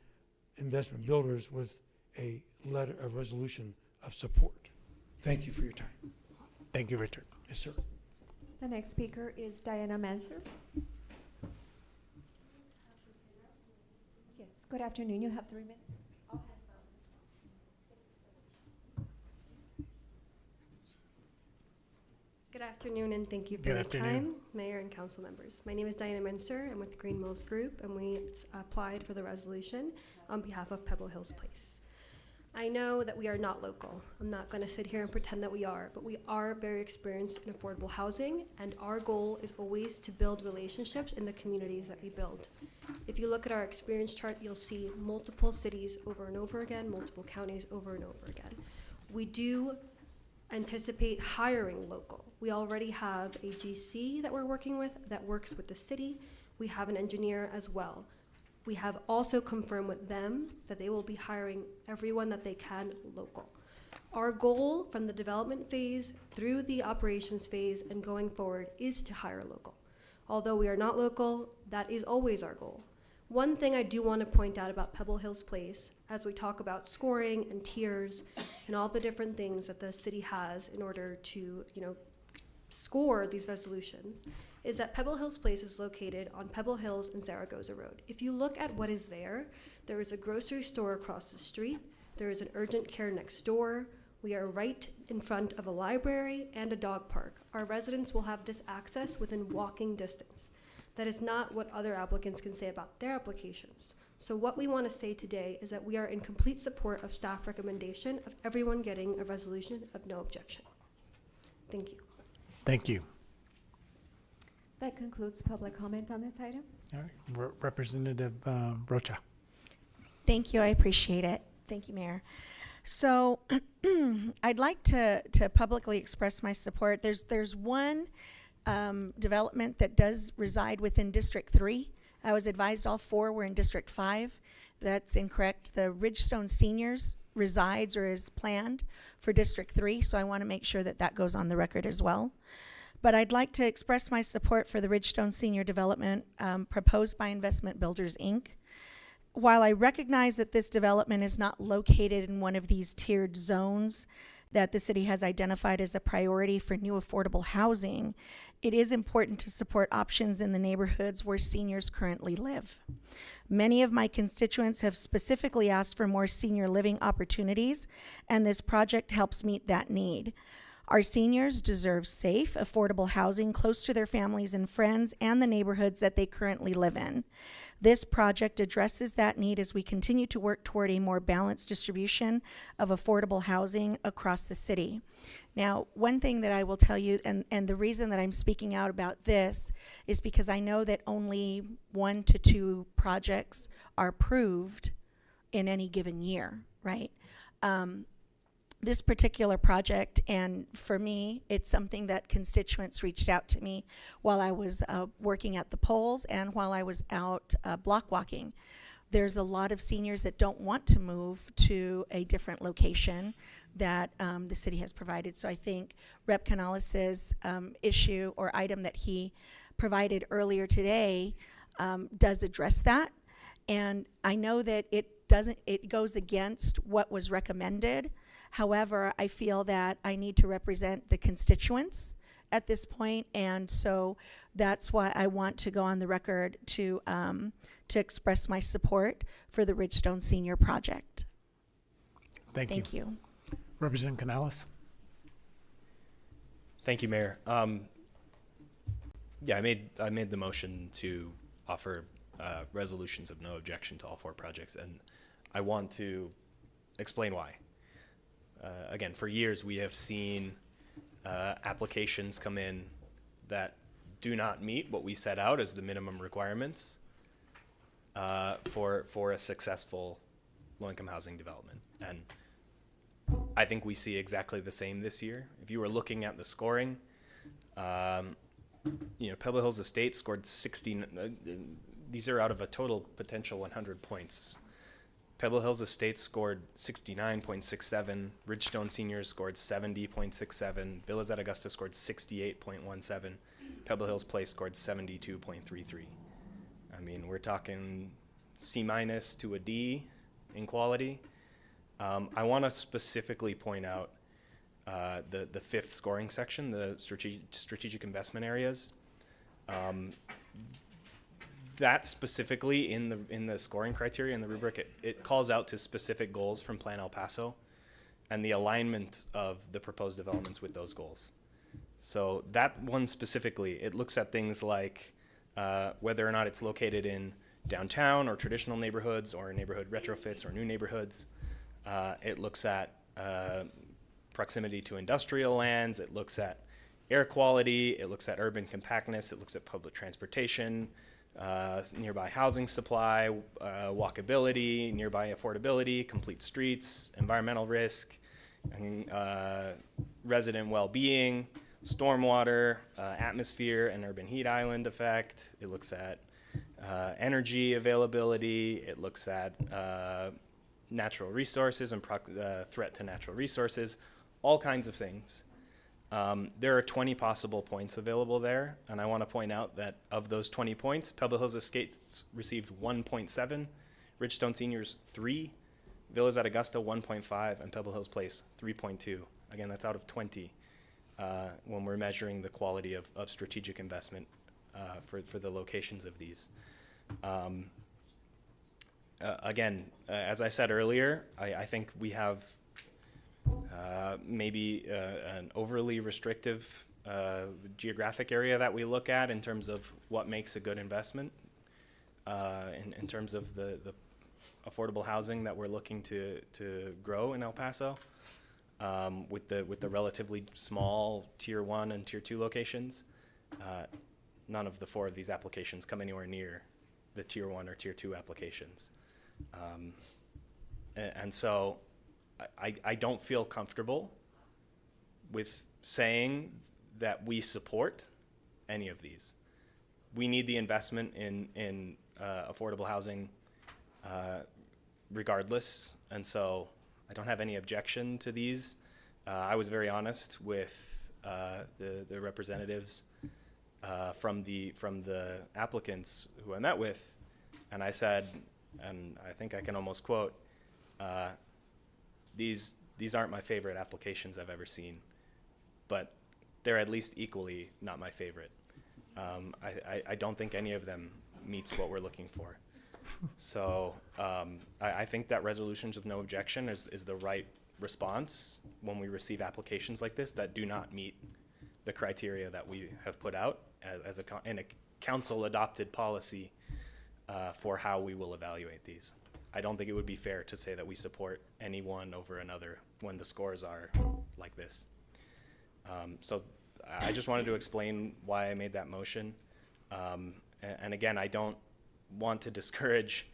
Speaker 5: investment builders with a resolution of support. Thank you for your time.
Speaker 1: Thank you, Richard.
Speaker 5: Yes, sir.
Speaker 2: The next speaker is Diana Manser. Yes, good afternoon. You have 3 minutes.
Speaker 10: Good afternoon, and thank you for
Speaker 1: Good
Speaker 10: your
Speaker 1: afternoon.
Speaker 10: time, Mayor and Council members. My name is Diana Menster. I'm with Green Mills Group, and we applied for the resolution on behalf of Pebble Hills Place. I know that we are not local. I'm not going to sit here and pretend that we are, but we are very experienced in affordable housing, and our goal is always to build relationships in the communities that we build. If you look at our experience chart, you'll see multiple cities over and over again, multiple counties over and over again. We do anticipate hiring local. We already have a GC that we're working with that works with the city. We have an engineer as well. We have also confirmed with them that they will be hiring everyone that they can local. Our goal from the development phase through the operations phase and going forward is to hire local. Although we are not local, that is always our goal. One thing I do want to point out about Pebble Hills Place, as we talk about scoring and tiers and all the different things that the city has in order to, score these resolutions, is that Pebble Hills Place is located on Pebble Hills and Zaragoza Road. If you look at what is there is a grocery store across the street, there is an urgent care next door, we are right in front of a library and a dog park. Our residents will have this access within walking distance. That is not what other applicants can say about their applications. So what we want to say today is that we are in complete support of staff recommendation of everyone getting a resolution of no objection. Thank you.
Speaker 1: Thank you.
Speaker 2: That concludes public comment on this item.
Speaker 1: All right, Representative Rocha.
Speaker 8: Thank you, I appreciate it. Thank you, Mayor. So I'd like to publicly express my support. There's one development that does reside within District 3. I was advised all 4 were in District 5. That's incorrect. The Ridgestone Seniors resides or is planned for District 3, so I want to make sure that that goes on the record as well. But I'd like to express my support for the Ridgestone Senior Development proposed by Investment Builders, Inc. While I recognize that this development is not located in one of these tiered zones that the city has identified as a priority for new affordable housing, it is important to support options in the neighborhoods where seniors currently live. Many of my constituents have specifically asked for more senior living opportunities, and this project helps meet that need. Our seniors deserve safe, affordable housing close to their families and friends and the neighborhoods that they currently live in. This project addresses that need as we continue to work toward a more balanced distribution of affordable housing across the city. Now, one thing that I will tell you, and the reason that I'm speaking out about this is because I know that only 1 to 2 projects are approved in any given year, right? This particular project, and for me, it's something that constituents reached out to me while I was working at the polls and while I was out block walking. There's a lot of seniors that don't want to move to a different location that the city has provided. So I think Rep. Canales' issue or item that he provided earlier today does address that. And I know that it goes against what was recommended. However, I feel that I need to represent the constituents at this point, and so that's why I want to go on the record to express my support for the Ridgestone Senior Project.
Speaker 1: Thank you. Representative Canales.
Speaker 11: Thank you, Mayor. Yeah, I made the motion to offer resolutions of no objection to all 4 projects, and I want to explain why. Again, for years we have seen applications come in that do not meet what we set out as the minimum requirements for a successful low-income housing development. And I think we see exactly the same this year. If you were looking at the scoring, Pebble Hills Estates scored 16. These are out of a total potential 100 points. Pebble Hills Estates scored 69.67. Ridgestone Seniors scored 70.67. Villas at Augusta scored 68.17. Pebble Hills Place scored 72.33. I mean, we're talking C- to a D in quality. I want to specifically point out the 5th scoring section, the strategic investment areas. That specifically in the scoring criteria in the rubric, it calls out to specific goals from Plan El Paso and the alignment of the proposed developments with those goals. So that one specifically, it looks at things like whether or not it's located in downtown or traditional neighborhoods or neighborhood retrofits or new neighborhoods. It looks at proximity to industrial lands. It looks at air quality. It looks at urban compactness. It looks at public transportation, nearby housing supply, walkability, nearby affordability, complete streets, environmental risk, and, resident well-being, stormwater, atmosphere and urban heat island effect. It looks at energy availability. It looks at natural resources and threat to natural resources, all kinds of things. There are 20 possible points available there, and I want to point out that of those 20 points, Pebble Hills Estates received 1.7, Ridgestone Seniors 3, Villas at Augusta 1.5, and Pebble Hills Place 3.2. Again, that's out of 20 when we're measuring the quality of strategic investment for the locations of these. Again, as I said earlier, I think we have maybe an overly restrictive geographic area that we look at in terms of what makes a good investment, in terms of the affordable housing that we're looking to grow in El Paso, with the relatively small tier 1 and tier 2 locations. None of the 4 of these applications come anywhere near the tier 1 or tier 2 applications. And so I don't feel comfortable with saying that we support any of these. We need the investment in affordable housing regardless, and so I don't have any objection to these. I was very honest with the representatives from the applicants who I met with, and I said, and I think I can almost quote, these aren't my favorite applications I've ever seen, but they're at least equally not my favorite. I don't think any of them meets what we're looking for. So I think that resolutions of no objection is the right response when we receive applications like this that do not meet the criteria that we have put out as in a council adopted policy for how we will evaluate these. I don't think it would be fair to say that we support anyone over another when the scores are like this. So I just wanted to explain why I made that motion. And again, I don't want to discourage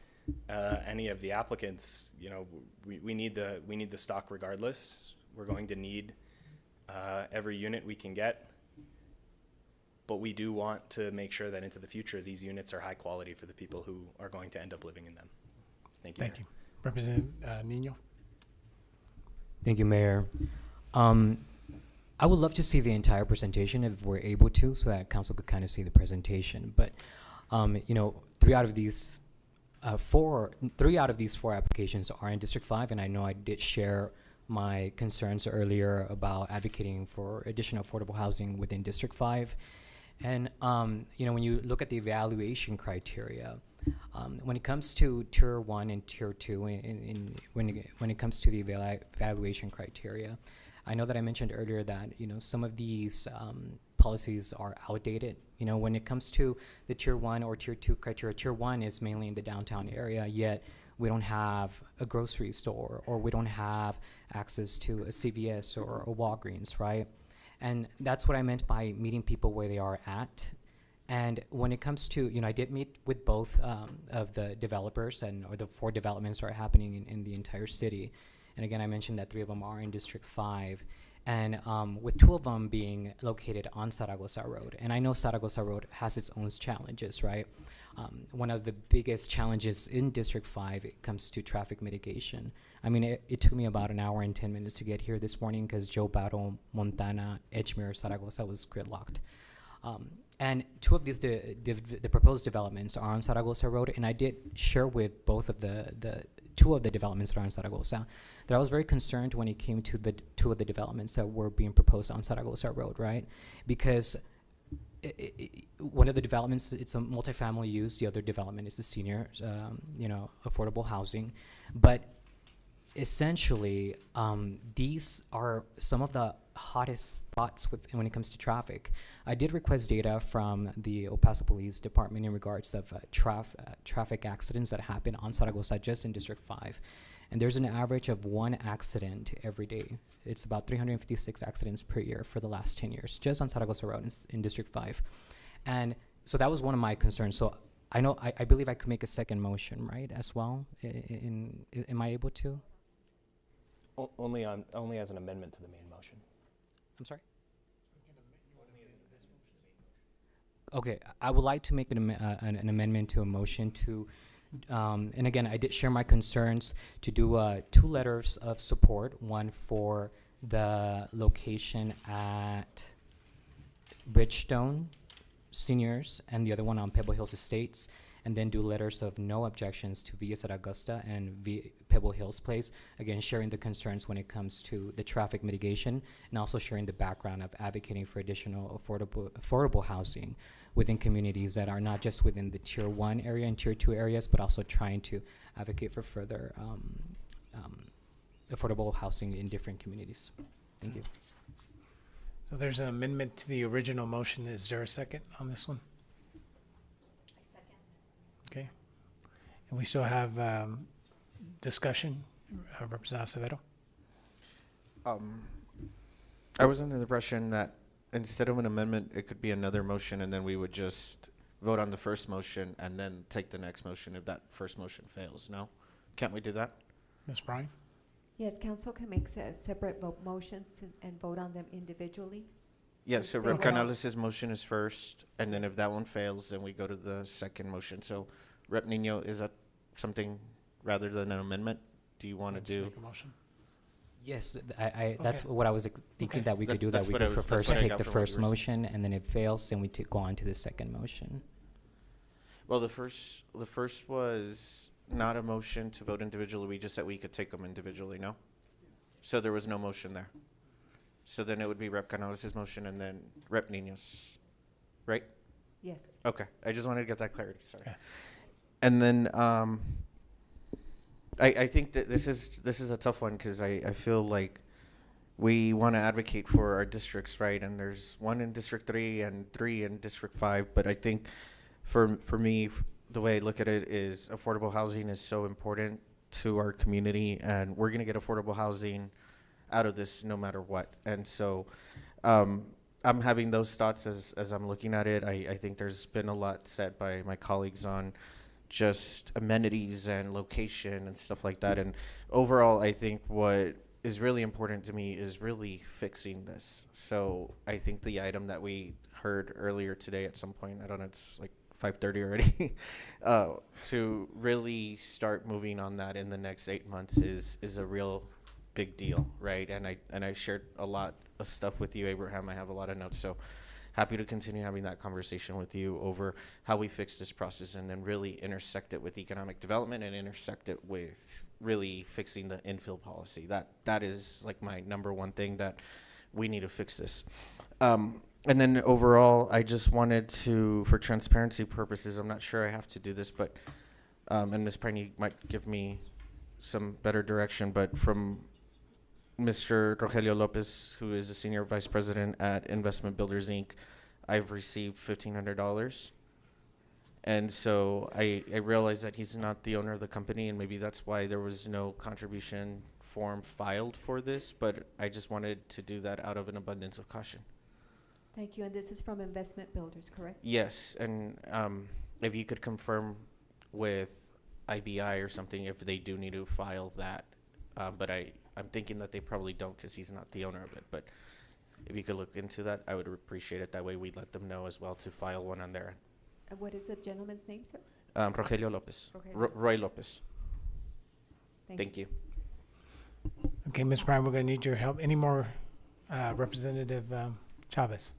Speaker 11: any of the applicants. You know, we need the stock regardless. We're going to need every unit we can get, but we do want to make sure that into the future these units are high quality for the people who are going to end up living in them. Thank you.
Speaker 1: Thank you. Representative Nino.
Speaker 13: Thank you, Mayor. I would love to see the entire presentation if we're able to, so that council could kind of see the presentation. But you know, three out of these four applications are in District 5, and I know I did share my concerns earlier about advocating for additional affordable housing within District 5. And you know, when you look at the evaluation criteria, when it comes to Tier 1 and Tier 2, when it comes to the evaluation criteria, I know that I mentioned earlier that, you know, some of these policies are outdated. You know, when it comes to the Tier 1 or Tier 2 criteria, Tier 1 is mainly in the downtown area, yet we don't have a grocery store, or we don't have access to a CVS or a Walgreens, right? And that's what I meant by meeting people where they are at. And when it comes to, you know, I did meet with both of the developers or the 4 developments that are happening in the entire city. And again, I mentioned that 3 of them are in District 5. And with 2 of them being located on Zaragoza Road. And I know Zaragoza Road has its own challenges, right? One of the biggest challenges in District 5, it comes to traffic mitigation. I mean, it took me about an hour and 10 minutes to get here this morning because Joe Battle, Montana, Edgemere, Zaragoza was gridlocked. And 2 of these, the proposed developments are on Zaragoza Road, and I did share with both of the 2 of the developments that are on Zaragoza that I was very concerned when it came to the 2 of the developments that were being proposed on Zaragoza Road, right? Because one of the developments, it's a multifamily use. The other development is a senior, you know, affordable housing. But essentially, these are some of the hottest spots when it comes to traffic. I did request data from the El Paso Police Department in regards of traffic accidents that happen on Zaragoza just in District 5. And there's an average of 1 accident every day. It's about 356 accidents per year for the last 10 years, just on Zaragoza Road in District 5. And so that was one of my concerns. So I know, I believe I could make a second motion, right, as well? Am I able to?
Speaker 11: Only as an amendment to the main motion.
Speaker 13: I'm sorry? Okay, I would like to make an amendment to a motion to, and again, I did share my concerns to do 2 letters of support, one for the location at Bridgestone Seniors and the other one on Pebble Hills Estates, and then do letters of no objections to Villa Zaragoza and Pebble Hills Place. Again, sharing the concerns when it comes to the traffic mitigation, and also sharing the background of advocating for additional affordable housing within communities that are not just within the Tier 1 area and Tier 2 areas, but also trying to advocate for further affordable housing in different communities. Thank you.
Speaker 1: So there's an amendment to the original motion. Is there a second on this one?
Speaker 8: I second.
Speaker 1: Okay. And we still have discussion. Representative Acevedo?
Speaker 17: I was under the impression that instead of an amendment, it could be another motion, and then we would just vote on the first motion and then take the next motion if that first motion fails. No? Can't we do that?
Speaker 1: Ms. Bryan?
Speaker 2: Yes, council can make separate motions and vote on them individually.
Speaker 17: Yes, so
Speaker 2: Okay.
Speaker 17: Rep. Canales' motion is first, and then if that one fails, then we go to the second motion. So Rep. Nino, is that something rather than an amendment? Do you want to do?
Speaker 1: Make a motion.
Speaker 13: Yes, that's what I was thinking,
Speaker 1: Okay.
Speaker 13: that we could do, that
Speaker 17: That's
Speaker 13: we
Speaker 17: what I
Speaker 13: could
Speaker 17: was-
Speaker 13: first
Speaker 17: that's what I
Speaker 13: take
Speaker 17: got
Speaker 13: the
Speaker 17: from what you
Speaker 13: first
Speaker 17: were saying.
Speaker 13: motion, and then if it fails, then we go on to the second motion.
Speaker 17: Well, the first was not a motion to vote individually. We just said we could take them individually, no? So there was no motion there. So then it would be Rep. Canales' motion and then Rep. Nino's, right?
Speaker 2: Yes.
Speaker 17: Okay, I just wanted to get that clarity, sorry.
Speaker 1: Okay.
Speaker 17: And then, I think that this is a tough one because I feel like we want to advocate for our districts, right? And there's one in District 3 and 3 in District 5. But I think for me, the way I look at it is affordable housing is so important to our community, and we're going to get affordable housing out of this no matter what. And so I'm having those thoughts as I'm looking at it. I think there's been a lot said by my colleagues on just amenities and location and stuff like that. And overall, I think what is really important to me is really fixing this. So I think the item that we heard earlier today at some point, I don't know, it's like 5:30 already, to really start moving on that in the next 8 months is a real big deal, right? And I shared a lot of stuff with you, Abraham. I have a lot of notes, so happy to continue having that conversation with you over how we fix this process and then really intersect it with economic development and intersect it with really fixing the infill policy. That is like my number one thing that we need to fix this. And then overall, I just wanted to, for transparency purposes, I'm not sure I have to do this, but, and Ms. Pine, you might give me some better direction, but from Mr. Rogelio Lopez, who is the Senior Vice President at Investment Builders, Inc., I've received $1,500. And so I realize that he's not the owner of the company, and maybe that's why there was no contribution form filed for this, but I just wanted to do that out of an abundance of caution.
Speaker 2: Thank you, and this is from Investment Builders, correct?
Speaker 17: Yes, and if you could confirm with IBI or something if they do need to file that, but I'm thinking that they probably don't because he's not the owner of it, but if you could look into that, I would appreciate it. That way we'd let them know as well to file one on their end.
Speaker 2: What is the gentleman's name, sir?
Speaker 17: Rogelio Lopez. Roy Lopez. Thank you.
Speaker 1: Okay, Ms. Bryan, we're going to need your help. Any more Representative Chavez?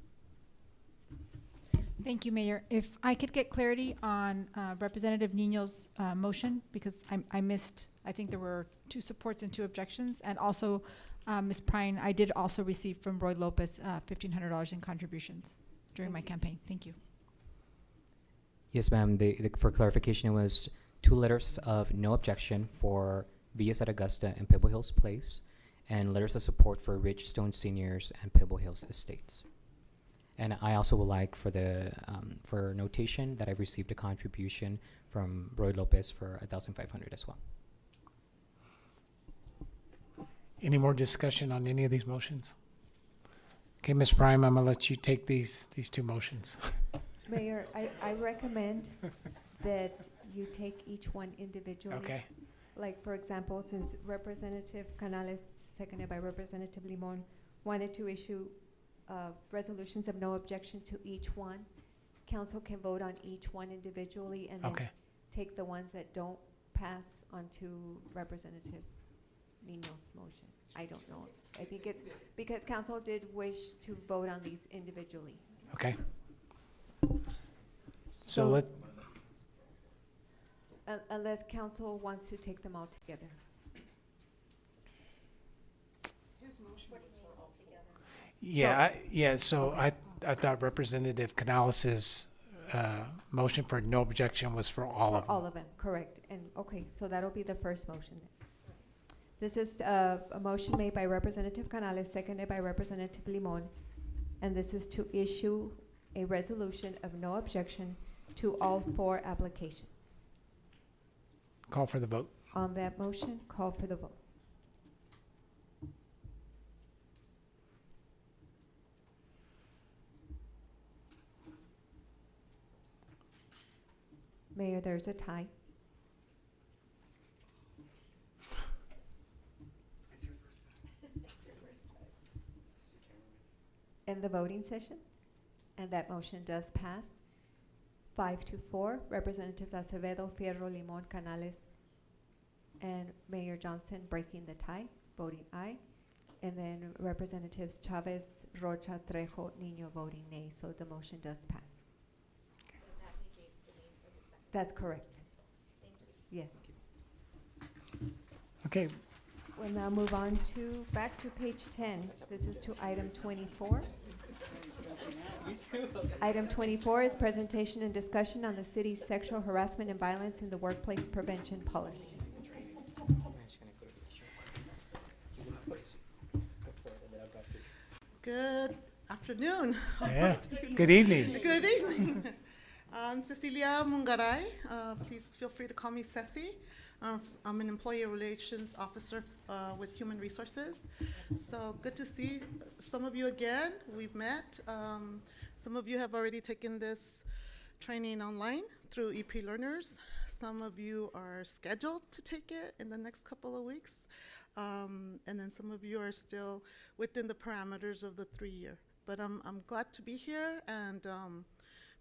Speaker 15: Thank you, Mayor. If I could get clarity on Representative Nino's motion, because I missed, I think there were 2 supports and 2 objections. And also, Ms. Prine, I did also receive from Roy Lopez $1,500 in contributions during my campaign. Thank you.
Speaker 13: Yes, ma'am. For clarification, it was 2 letters of no objection for Villas at Augusta and Pebble Hills Place, and letters of support for Ridgestone Seniors and Pebble Hills Estates. And I also would like for the for notation that I've received a contribution from Roy Lopez for $1,500 as well.
Speaker 1: Any more discussion on any of these motions? Okay, Ms. Prime, I'm gonna let you take these 2 motions.
Speaker 2: Mayor, I recommend that you take each one individually.
Speaker 1: Okay.
Speaker 2: Like, for example, since Representative Canales, seconded by Representative Limon, wanted to issue resolutions of no objection to each one, council can vote on each one individually and then take the ones that don't pass onto Representative Nino's motion. I don't know. I think it's because council did wish to vote on these individually.
Speaker 1: Okay. So
Speaker 2: unless council wants to take them all together.
Speaker 23: His motion was for all
Speaker 1: together. So I thought Representative Canales's motion for no objection was for all of them.
Speaker 2: All of them, correct. And okay, so that'll be the first motion then. This is a motion made by Representative Canales, seconded by Representative Limon, and this is to issue a resolution of no objection to all 4 applications.
Speaker 1: Call for the vote.
Speaker 2: On that motion, call for the vote. Mayor, there's a tie. In the voting session, and that motion does pass 5-4. Representatives Acevedo, Fierro, Limon, Canales, and Mayor Johnson breaking the tie, voting aye, and then Representatives Chavez, Rocha, Trejo, Nino voting nay. So the motion does pass.
Speaker 23: So that negates the need for the second.
Speaker 2: That's correct.
Speaker 23: Thank you.
Speaker 2: Yes.
Speaker 1: Okay.
Speaker 2: We'll now move on back to page 10. This is to item 24. Item 24 is presentation and discussion on the city's sexual harassment and violence in the workplace prevention policies.
Speaker 6: Good afternoon.
Speaker 1: Yeah. Good evening.
Speaker 6: Good evening. I'm Cecilia Mungaray. Please feel free to call me Ceci. I'm an employee relations officer with Human Resources. So good to see some of you again. We've met. Some of you have already taken this training online through EP Learners. Some of you are scheduled to take it in the next couple of weeks. And then some of you are still within the parameters of the 3-year. But I'm glad to be here and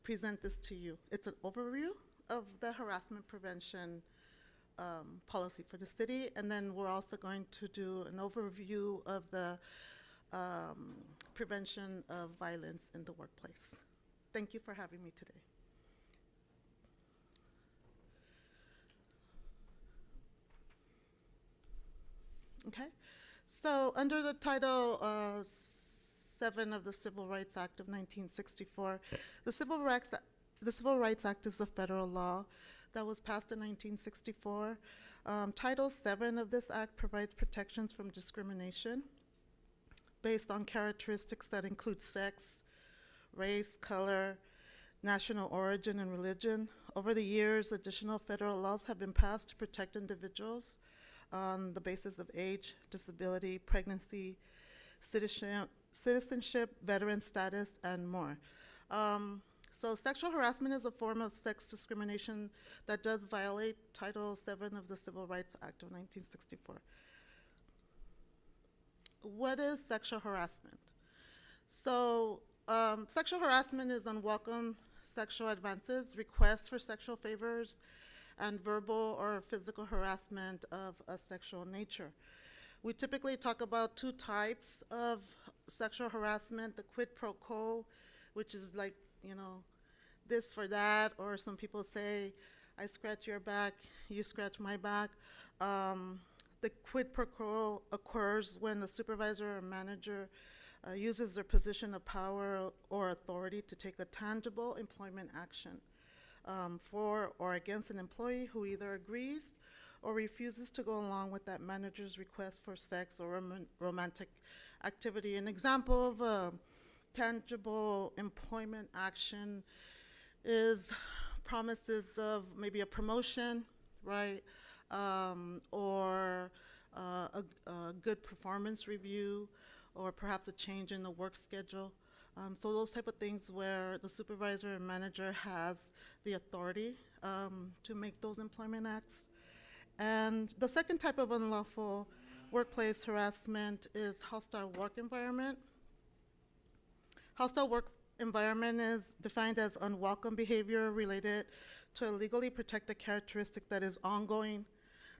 Speaker 6: present this to you. It's an overview of the harassment prevention policy for the city, and then we're also going to do an overview of the prevention of violence in the workplace. Thank you for having me today. Okay, so under the Title 7 of the Civil Rights Act of 1964, the Civil Rights Act is a federal law that was passed in 1964. Title 7 of this act provides protections from discrimination based on characteristics that include sex, race, color, national origin, and religion. Over the years, additional federal laws have been passed to protect individuals on the basis of age, disability, pregnancy, citizenship, veteran status, and more. So sexual harassment is a form of sex discrimination that does violate Title 7 of the Civil Rights Act of 1964. What is sexual harassment? So sexual harassment is unwelcome sexual advances, requests for sexual favors, and verbal or physical harassment of a sexual nature. We typically talk about 2 types of sexual harassment: the quid pro quo, which is like, you know, this for that, or some people say, I scratch your back, you scratch my back. The quid pro quo occurs when the supervisor or manager uses their position of power or authority to take a tangible employment action for or against an employee who either agrees or refuses to go along with that manager's request for sex or romantic activity. An example of a tangible employment action is promises of maybe a promotion, right? Or a good performance review, or perhaps a change in the work schedule. So those type of things where the supervisor and manager has the authority to make those employment acts. And the second type of unlawful workplace harassment is hostile work environment. Hostile work environment is defined as unwelcome behavior related to a legally protected characteristic that is ongoing,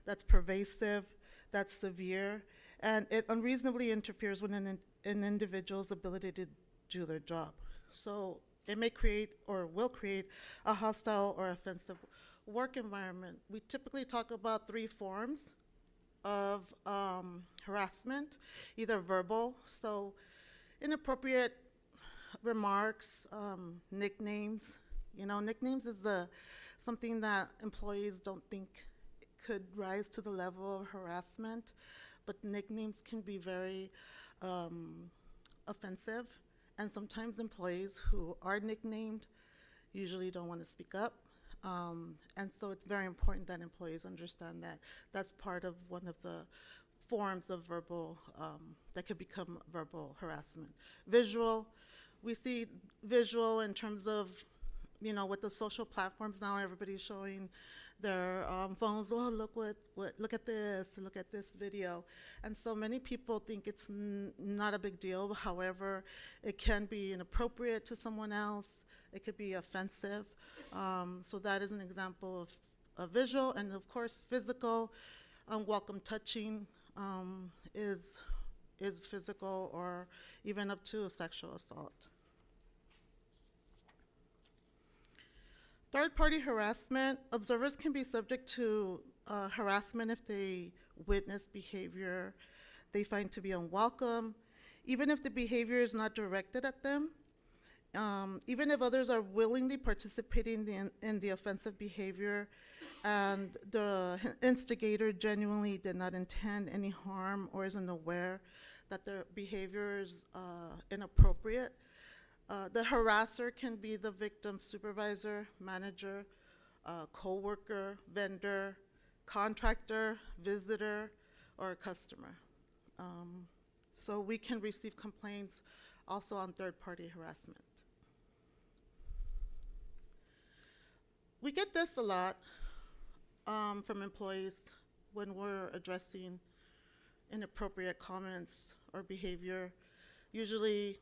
Speaker 6: that's pervasive, that's severe, and it unreasonably interferes with an individual's ability to do their job. So it may create or will create a hostile or offensive work environment. We typically talk about 3 forms of harassment, either verbal, so inappropriate remarks, nicknames. You know, nicknames is something that employees don't think could rise to the level of harassment, but nicknames can be very offensive, and sometimes employees who are nicknamed usually don't want to speak up. And so it's very important that employees understand that that's part of one of the forms of verbal, that could become verbal harassment. Visual, we see visual in terms of, you know, with the social platforms now, everybody's showing their phones. Oh, look at this video. And so many people think it's not a big deal. However, it can be inappropriate to someone else. It could be offensive. So that is an example of visual. And of course, physical, unwelcome touching is physical or even up to a sexual assault. Third-party harassment. Observers can be subject to harassment if they witness behavior they find to be unwelcome, even if the behavior is not directed at them, even if others are willingly participating in the offensive behavior and the instigator genuinely did not intend any harm or isn't aware that their behavior is inappropriate. The harasser can be the victim's supervisor, manager, coworker, vendor, contractor, visitor, or a customer. So we can receive complaints also on third-party harassment. We get this a lot from employees when we're addressing inappropriate comments or behavior, usually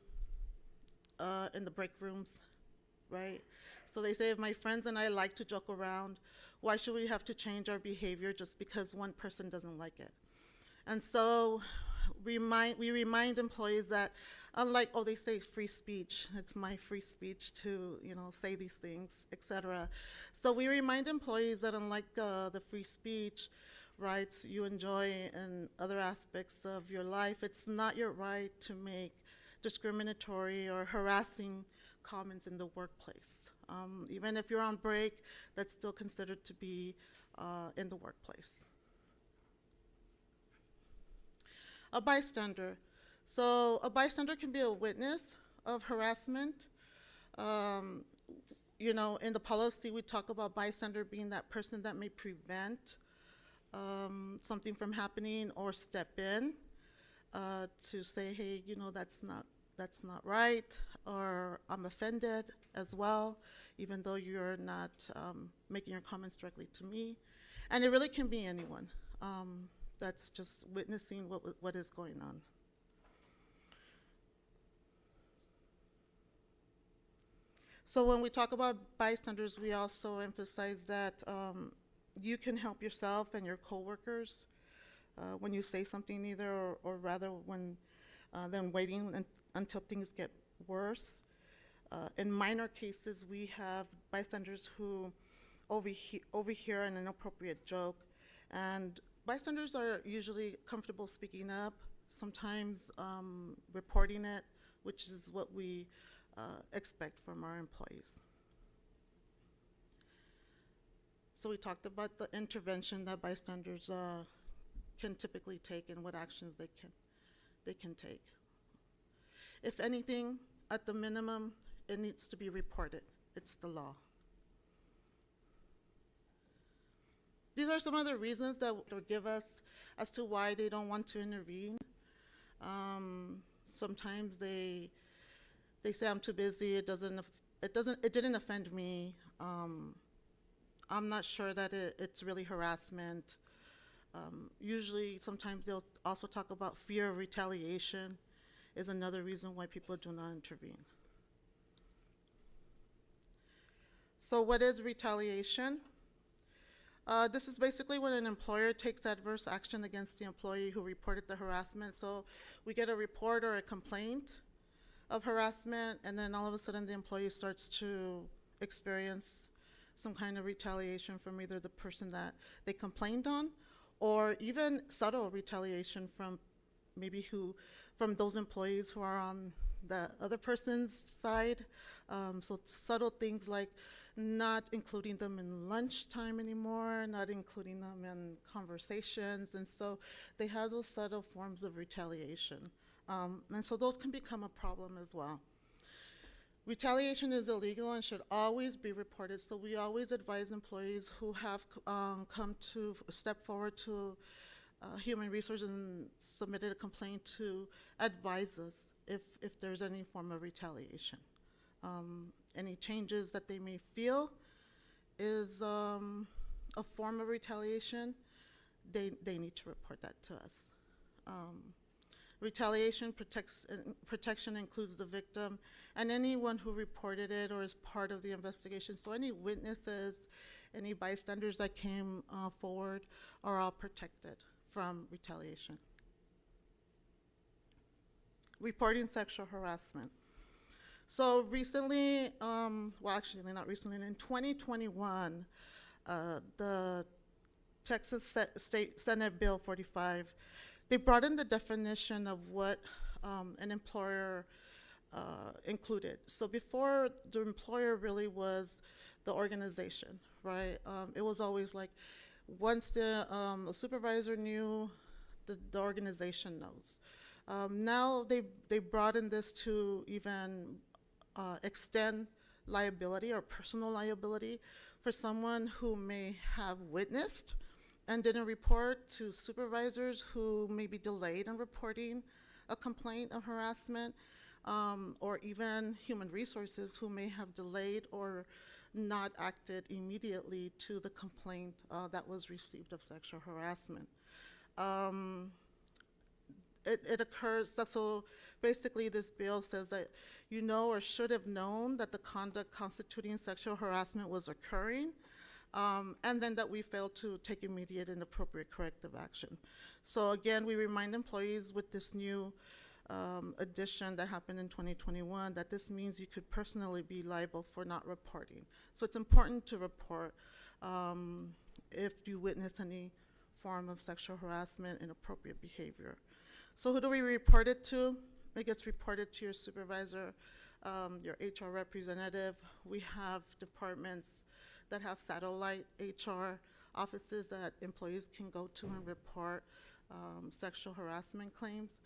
Speaker 6: in the break rooms, right? So they say, if my friends and I like to joke around, why should we have to change our behavior just because one person doesn't like it? And so we remind employees that, unlike, oh, they say free speech, it's my free speech to, say these things, etc. So we remind employees that unlike the free speech rights you enjoy in other aspects of your life, it's not your right to make discriminatory or harassing comments in the workplace. Even if you're on break, that's still considered to be in the workplace. A bystander. So a bystander can be a witness of harassment. In the policy, we talk about bystander being that person that may prevent something from happening or step in to say, hey, that's not right, or I'm offended as well, even though you're not making your comments directly to me. And it really can be anyone that's just witnessing what is going on. So when we talk about bystanders, we also emphasize that you can help yourself and your coworkers when you say something either, or rather when than waiting until things get worse. In minor cases, we have bystanders who overhear an inappropriate joke, and bystanders are usually comfortable speaking up, sometimes reporting it, which is what we expect from our employees. So we talked about the intervention that bystanders can typically take and what actions they can take. If anything, at the minimum, it needs to be reported. It's the law. These are some of the reasons that would give us as to why they don't want to intervene. Sometimes they say, I'm too busy, it didn't offend me. I'm not sure that it's really harassment. Usually, sometimes they'll also talk about fear of retaliation is another reason why people do not intervene. So what is retaliation? This is basically when an employer takes adverse action against the employee who reported the harassment. So we get a report or a complaint of harassment, and then all of a sudden the employee starts to experience some kind of retaliation from either the person that they complained on, or even subtle retaliation from from those employees who are on the other person's side. So subtle things like not including them in lunchtime anymore, not including them in conversations, and so they have those subtle forms of retaliation. And so those can become a problem as well. Retaliation is illegal and should always be reported, so we always advise employees who have come to step forward to Human Resources and submitted a complaint to advise us if there's any form of retaliation. Any changes that they may feel is a form of retaliation, they need to report that to us. Retaliation protection includes the victim and anyone who reported it or is part of the investigation. So any witnesses, any bystanders that came forward are all protected from retaliation. Reporting sexual harassment. So recently, well actually not recently, in 2021, the Texas State Senate Bill 45, they brought in the definition of what an employer included. So before, the employer really was the organization, right? It was always like, once the supervisor knew, the organization knows. Now they broadened this to even extend liability or personal liability for someone who may have witnessed and didn't report, to supervisors who may be delayed in reporting a complaint of harassment, or even human resources who may have delayed or not acted immediately to the complaint that was received of sexual harassment. It occurs, so basically this bill says that you know or should have known that the conduct constituting sexual harassment was occurring, and then that we failed to take immediate and appropriate corrective action. So again, we remind employees with this new addition that happened in 2021 that this means you could personally be liable for not reporting. So it's important to report if you witness any form of sexual harassment, inappropriate behavior. So who do we report it to? It gets reported to your supervisor, your HR representative. We have departments that have satellite HR offices that employees can go to and report sexual harassment claims.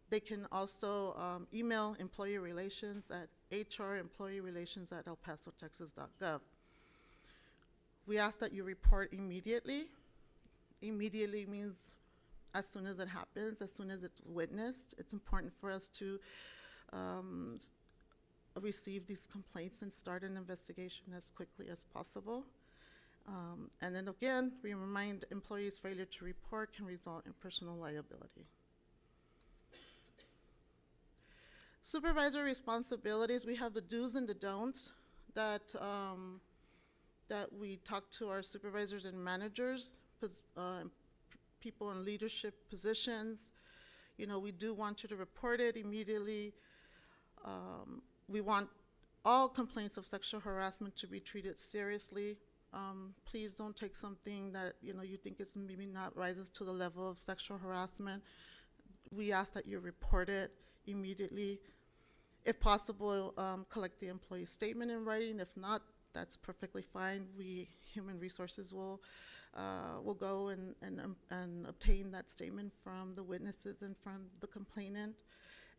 Speaker 6: They can also email employee relations at hremployeerelations@elpasotexas.gov. We ask that you report immediately. Immediately means as soon as it happens, as soon as it's witnessed. It's important for us to receive these complaints and start an investigation as quickly as possible. And then again, we remind employees failure to report can result in personal liability. Supervisor responsibilities, we have the do's and the don'ts that we talk to our supervisors and managers, people in leadership positions. You know, we do want you to report it immediately. We want all complaints of sexual harassment to be treated seriously. Please don't take something that you think is maybe not rises to the level of sexual harassment. We ask that you report it immediately. If possible, collect the employee statement in writing. If not, that's perfectly fine. We, human resources, will go and obtain that statement from the witnesses and from the complainant.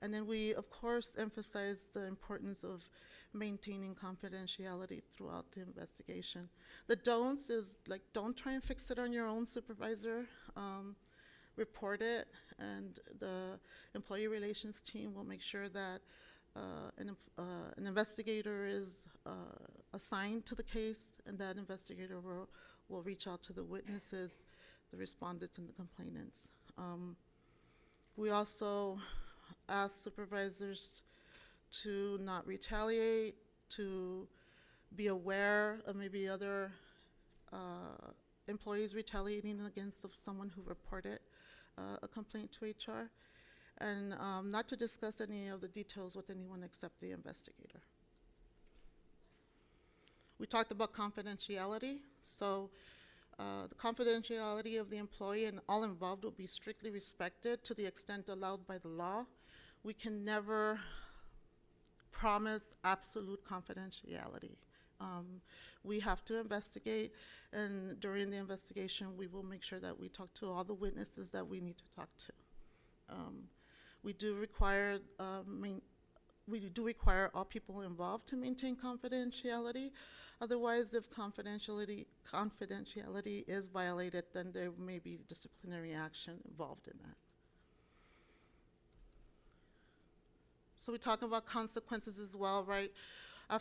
Speaker 6: And then we, of course, emphasize the importance of maintaining confidentiality throughout the investigation. The don'ts is, like, don't try and fix it on your own supervisor. Report it, and the employee relations team will make sure that an investigator is assigned to the case, and that investigator will reach out to the witnesses, the respondents, and the complainants. We also ask supervisors to not retaliate, to be aware of maybe other employees retaliating against someone who reported a complaint to HR, and not to discuss any of the details with anyone except the investigator. We talked about confidentiality, so the confidentiality of the employee and all involved will be strictly respected to the extent allowed by the law. We can never promise absolute confidentiality. We have to investigate, and during the investigation, we will make sure that we talk to all the witnesses that we need to talk to. We do require all people involved to maintain confidentiality. Otherwise, if confidentiality is violated, then there may be disciplinary action involved in that. So we talk about consequences as well, right?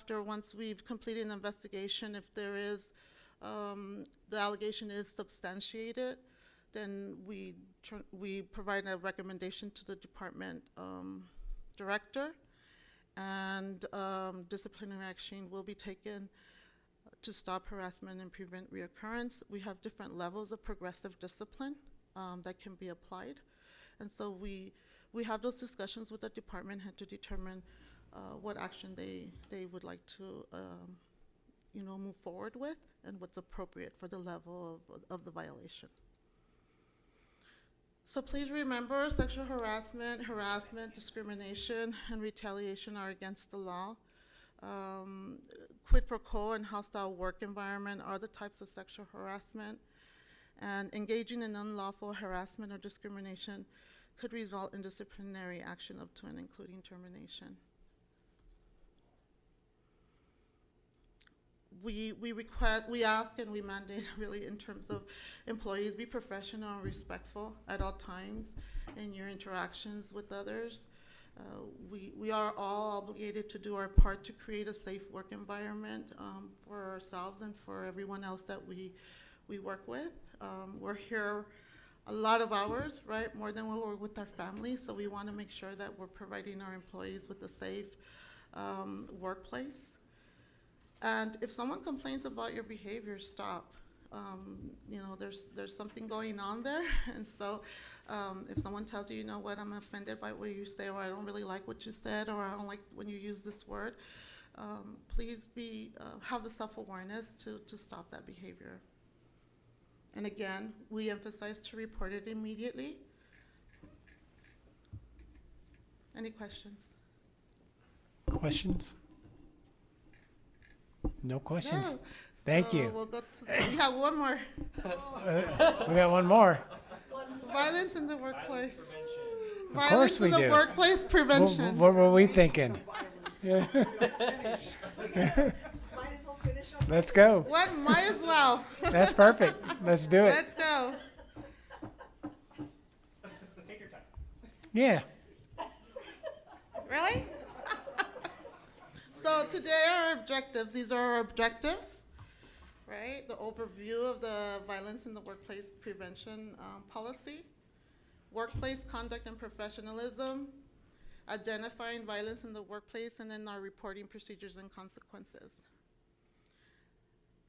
Speaker 6: Once we've completed an investigation, if there is, the allegation is substantiated, then we provide a recommendation to the department director, and disciplinary action will be taken to stop harassment and prevent reoccurrence. We have different levels of progressive discipline that can be applied, and so we have those discussions with the department head to determine what action they would like to move forward with, and what's appropriate for the level of the violation. So please remember, sexual harassment, discrimination, and retaliation are against the law. Quid pro quo and hostile work environment are the types of sexual harassment, and engaging in unlawful harassment or discrimination could result in disciplinary action up to and including termination. We request, we ask and we mandate really in terms of employees be professional and respectful at all times in your interactions with others. We are all obligated to do our part to create a safe work environment for ourselves and for everyone else that we work with. We're here a lot of hours, right? More than when we're with our families. So we want to make sure that we're providing our employees with a safe workplace. And if someone complains about your behavior, stop. You know, there's something going on there. And so if someone tells you, you know what, I'm offended by what you say, or I don't really like what you said, or I don't like when you use this word, please have the self-awareness to stop that behavior. And again, we emphasize to report it immediately. Any questions?
Speaker 1: Questions? No questions?
Speaker 6: No.
Speaker 1: Thank
Speaker 6: So
Speaker 1: you.
Speaker 6: We'll go to, we have one more.
Speaker 1: We got one more.
Speaker 6: Violence in the workplace.
Speaker 1: Of course we
Speaker 6: Violence in
Speaker 1: do.
Speaker 6: the workplace prevention.
Speaker 1: What were we thinking? Yeah. Let's go.
Speaker 6: What? Might as well.
Speaker 1: That's perfect. Let's do it.
Speaker 6: Let's go.
Speaker 11: Take your time.
Speaker 1: Yeah.
Speaker 6: Really? So today our objectives, these are our objectives, right? The overview of the violence in the workplace prevention policy, workplace conduct and professionalism, identifying violence in the workplace, and then our reporting procedures and consequences.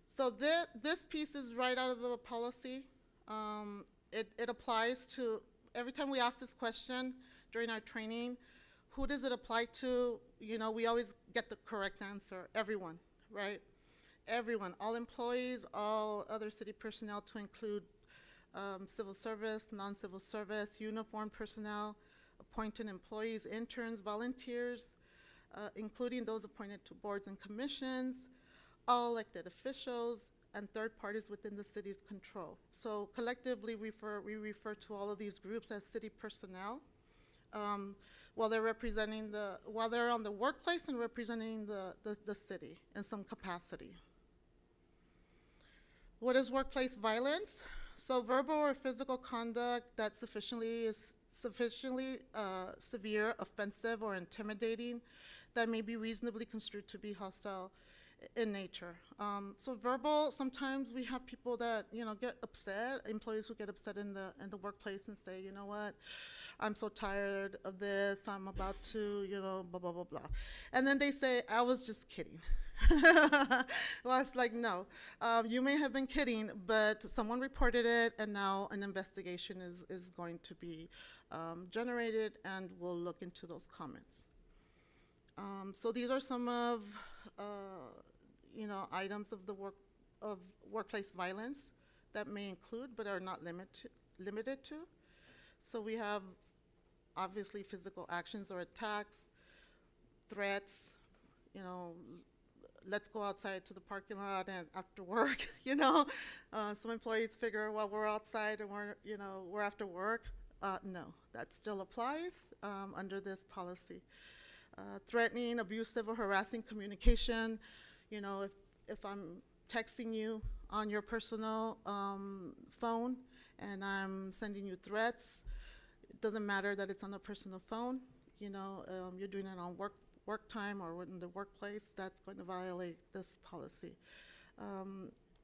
Speaker 6: So this piece is right out of the policy. It applies to, every time we ask this question during our training, who does it apply to? You know, we always get the correct answer, everyone, right? Everyone, all employees, all other city personnel to include civil service, non-civil service, uniformed personnel, appointed employees, interns, volunteers, including those appointed to boards and commissions, all elected officials, and third parties within the city's control. So collectively, we refer to all of these groups as city personnel. While they're on the workplace and representing the city in some capacity. What is workplace violence? So verbal or physical conduct that is sufficiently severe, offensive, or intimidating that may be reasonably construed to be hostile in nature. So verbal, sometimes we have people that, you know, get upset, employees who get upset in the workplace and say, you know what, I'm so tired of this, I'm about to, you know, blah, blah, blah, blah. And then they say, I was just kidding. Well, it's like, no, you may have been kidding, but someone reported it, and now an investigation is going to be generated, and we'll look into those comments. So these are some of, you know, items of the workplace violence that may include, but are not limited to. So we have, obviously, physical actions or attacks, threats, you know, let's go outside to the parking lot and after work, you know. Some employees figure, well, we're outside and we're after work. No, that still applies under this policy. Threatening, abusive, or harassing communication, you know, if I'm texting you on your personal phone and I'm sending you threats, it doesn't matter that it's on a personal phone, you know, you're doing it on work time or in the workplace, that's going to violate this policy.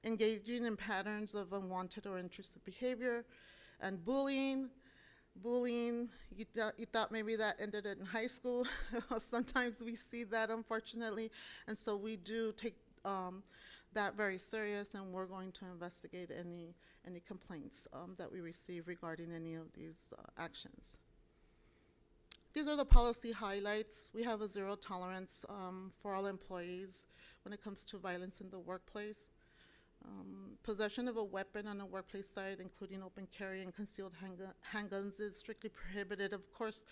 Speaker 6: Engaging in patterns of unwanted or intrusive behavior, and bullying. Bullying, you thought maybe that ended in high school. Sometimes we see that, unfortunately, and so we do take that very serious, and we're going to investigate any complaints that we receive regarding any of these actions. These are the policy highlights. We have a zero tolerance for all employees when it comes to violence in the workplace. Possession of a weapon on a workplace site, including open carry and concealed handguns, is strictly prohibited. Of course,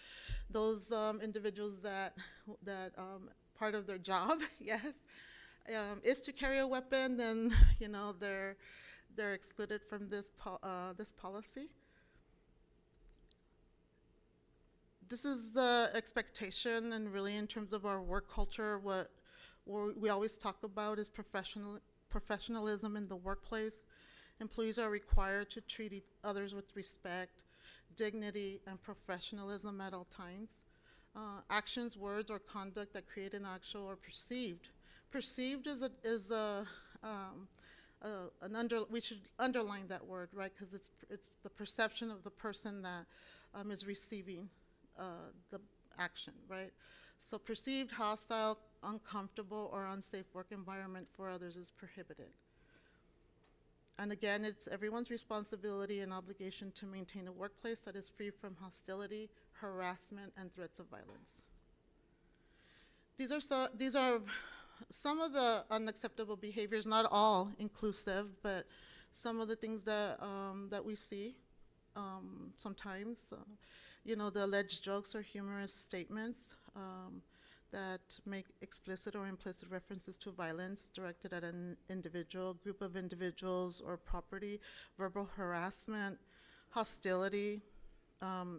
Speaker 6: those individuals that part of their job, yes, is to carry a weapon, then you know they're excluded from this policy. this is the expectation, and really in terms of our work culture, what we always talk about is professionalism in the workplace. Employees are required to treat others with respect, dignity, and professionalism at all times. Actions, words, or conduct that create an actual or perceived. Perceived we should underline that word, right? Because it's the perception of the person that is receiving the action, right? So perceived hostile, uncomfortable, or unsafe work environment for others is prohibited. And again, it's everyone's responsibility and obligation to maintain a workplace that is free from hostility, harassment, and threats of violence. These are some of the unacceptable behaviors, not all inclusive, but some of the things that that we see sometimes. You know, the alleged jokes or humorous statements that make explicit or implicit references to violence directed at an individual, group of individuals, or property, verbal harassment, hostility,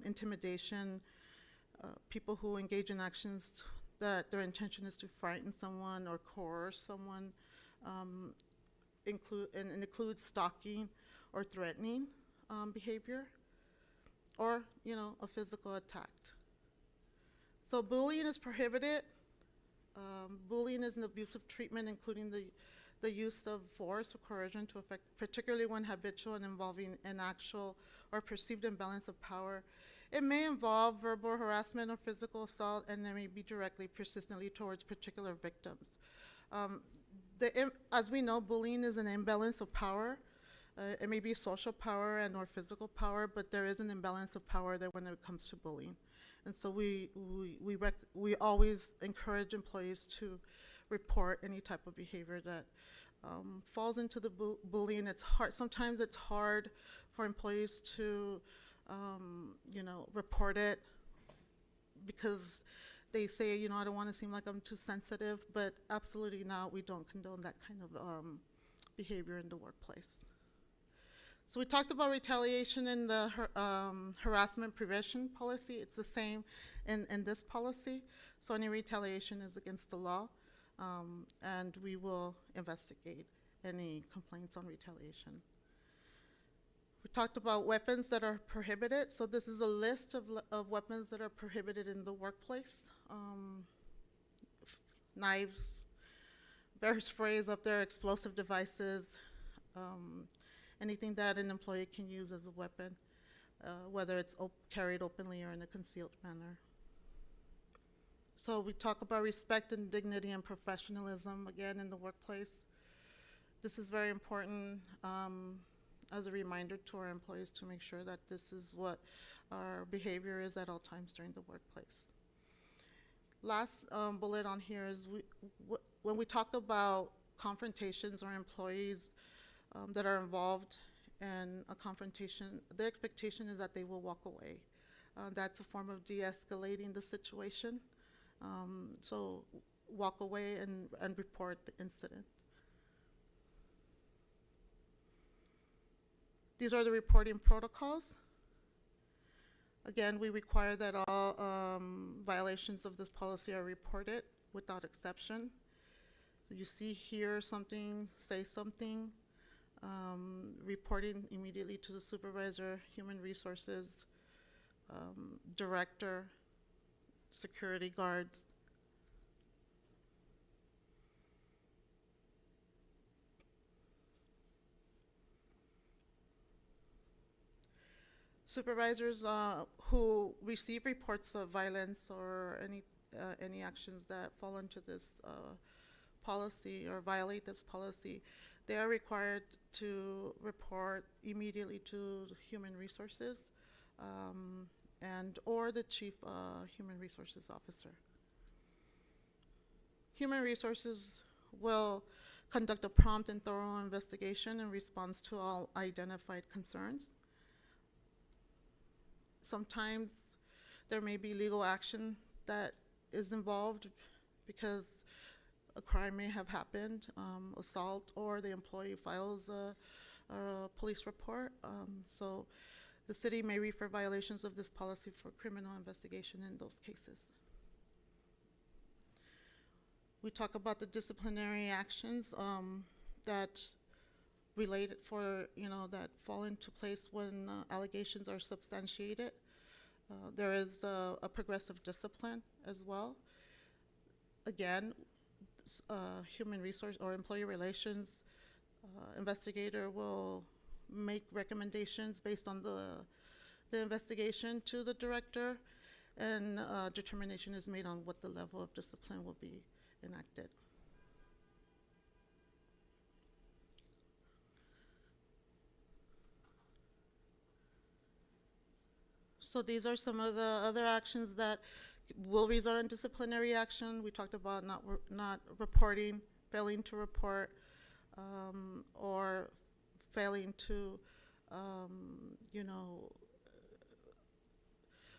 Speaker 6: intimidation, people who engage in actions that their intention is to frighten someone or coerce someone, includes stalking or threatening behavior, or, you know, a physical attack. So bullying is prohibited. Bullying is an abusive treatment, including the use of force or coercion to affect, particularly when habitual and involving an actual or perceived imbalance of power. It may involve verbal harassment or physical assault, and it may be directly, persistently towards particular victims. As we know, bullying is an imbalance of power. It may be social power and or physical power, but there is an imbalance of power there when it comes to bullying. And so we always encourage employees to report any type of behavior that falls into the bullying. It's hard. Sometimes it's hard for employees to, you know, report it because they say, you know, I don't want to seem like I'm too sensitive, but absolutely not. We don't condone that kind of behavior in the workplace. So we talked about retaliation in the harassment prevention policy. It's the same in this policy. So any retaliation is against the law, and we will investigate any complaints on retaliation. We talked about weapons that are prohibited. So this is a list of weapons that are prohibited in the workplace. Knives, bear sprays up there, explosive devices, anything that an employee can use as a weapon, whether it's carried openly or in a concealed manner. So we talk about respect and dignity and professionalism, again, in the workplace. This is very important as a reminder to our employees to make sure that this is what our behavior is at all times during the workplace. Last bullet on here is when we talk about confrontations or employees that are involved in a confrontation, the expectation is that they will walk away. That's a form of de-escalating the situation. So walk away and report the incident. These are the reporting protocols. Again, we require that all violations of this policy are reported without exception. So you see here something, say something, reporting immediately to the supervisor, human resources, director, security guards. Supervisors who receive reports of violence or any actions that fall into this policy or violate this policy, they are required to report immediately to human resources and or the chief human resources officer. Human resources will conduct a prompt and thorough investigation in response to all identified concerns. Sometimes there may be legal action that is involved because a crime may have happened, assault, or the employee files a police report. So The city may refer violations of this policy for criminal investigation in those cases. We talk about the disciplinary actions that relate for, that fall into place when allegations are substantiated. There is a progressive discipline as well. Again, human resource or employee relations investigator will make recommendations based on the investigation to the director, and determination is made on what the level of discipline will be enacted. So these are some of the other actions that will result in disciplinary action. We talked about not reporting, failing to report, or failing to,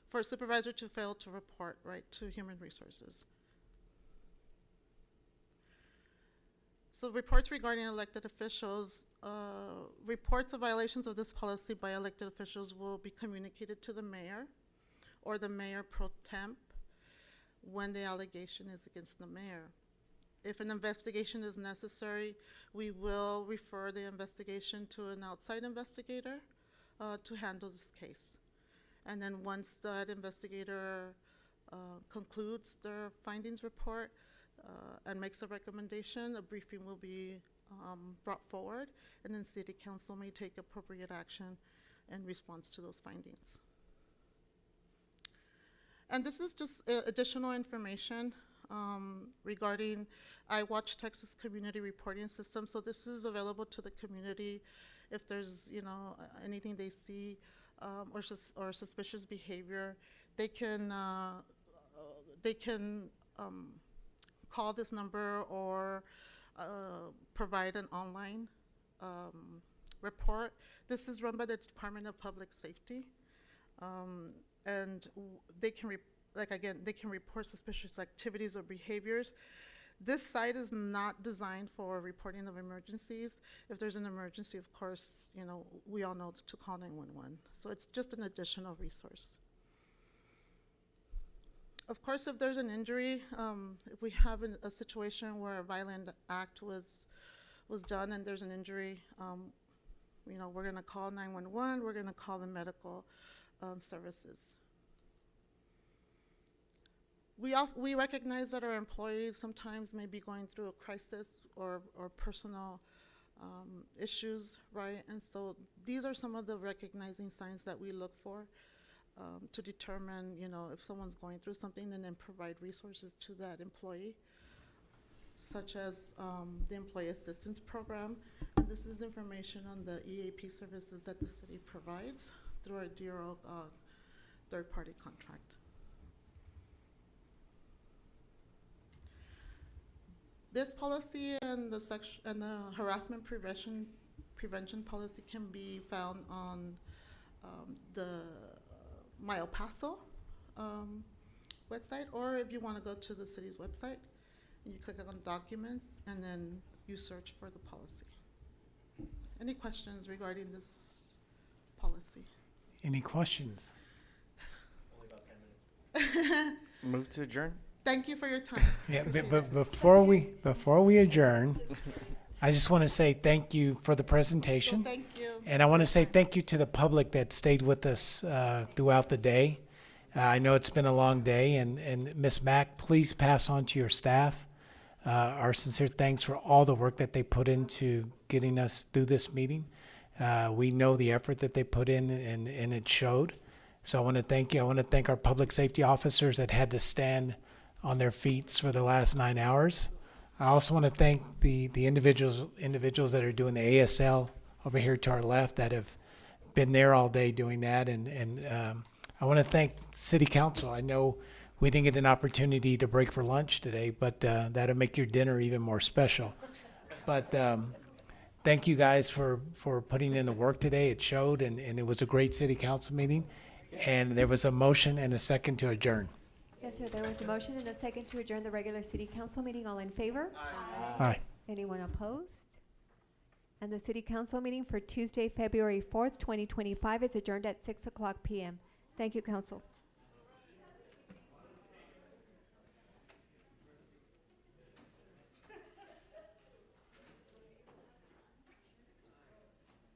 Speaker 6: for a supervisor to fail to report, right, to human resources. So reports regarding elected officials, reports of violations of this policy by elected officials will be communicated to the mayor or the mayor pro temp when the allegation is against the mayor. If an investigation is necessary, we will refer the investigation to an outside investigator to handle this case. And then once that investigator concludes their findings report and makes a recommendation, a briefing will be brought forward, and then City Council may take appropriate action in response to those findings. And this is just additional information regarding iWatch Texas Community Reporting System. So this is available to the community if there's anything they see or suspicious behavior. They can call this number or provide an online report. This is run by the Department of Public Safety, and they can they can report suspicious activities or behaviors. This site is not designed for reporting of emergencies. If there's an emergency, of course, we all know to call 911. So it's just an additional resource. Of course, if there's an injury, if we have a situation where a violent act was done and there's an injury, we're going to call 911. We're going to call the medical services. We recognize that our employees sometimes may be going through a crisis or personal issues, right? And so these are some of the recognizing signs that we look for to determine, if someone's going through something, and then provide resources to that employee, such as the Employee Assistance Program. And this is information on the EAP services that the city provides through our DRO third-party contract. This policy and the harassment prevention policy can be found on the My El Paso website, or if you want to go to the city's website, you click on documents and then you search for the policy. Any questions regarding this policy?
Speaker 1: Any questions?
Speaker 11: Only about 10 minutes.
Speaker 17: Move to adjourn.
Speaker 6: Thank you for your time.
Speaker 1: Yeah, but before we adjourn, I just want to say thank you for the presentation.
Speaker 6: Thank you.
Speaker 1: And I want to say thank you to the public that stayed with us throughout the day. I know it's been a long day, and Ms. Mack, please pass on to your staff our sincere thanks for all the work that they put into getting us through this meeting. We know the effort that they put in, and it showed. So I want to thank you. I want to thank our public safety officers that had to stand on their feet for the last 9 hours. I also want to thank the individuals that are doing the ASL over here to our left that have been there all day doing that. And I want to thank City Council. I know we didn't get an opportunity to break for lunch today, but that'll make your dinner even more special. But thank you guys for putting in the work today. It showed, and it was a great City Council meeting. And there was a motion and a second to adjourn.
Speaker 2: Yes, sir, there was a motion and a second to adjourn the regular city council meeting. All in favor?
Speaker 1: Aye.
Speaker 2: Anyone opposed? And the city council meeting for Tuesday, February 4th, 2025 is adjourned at 6:00 p.m. Thank you, council.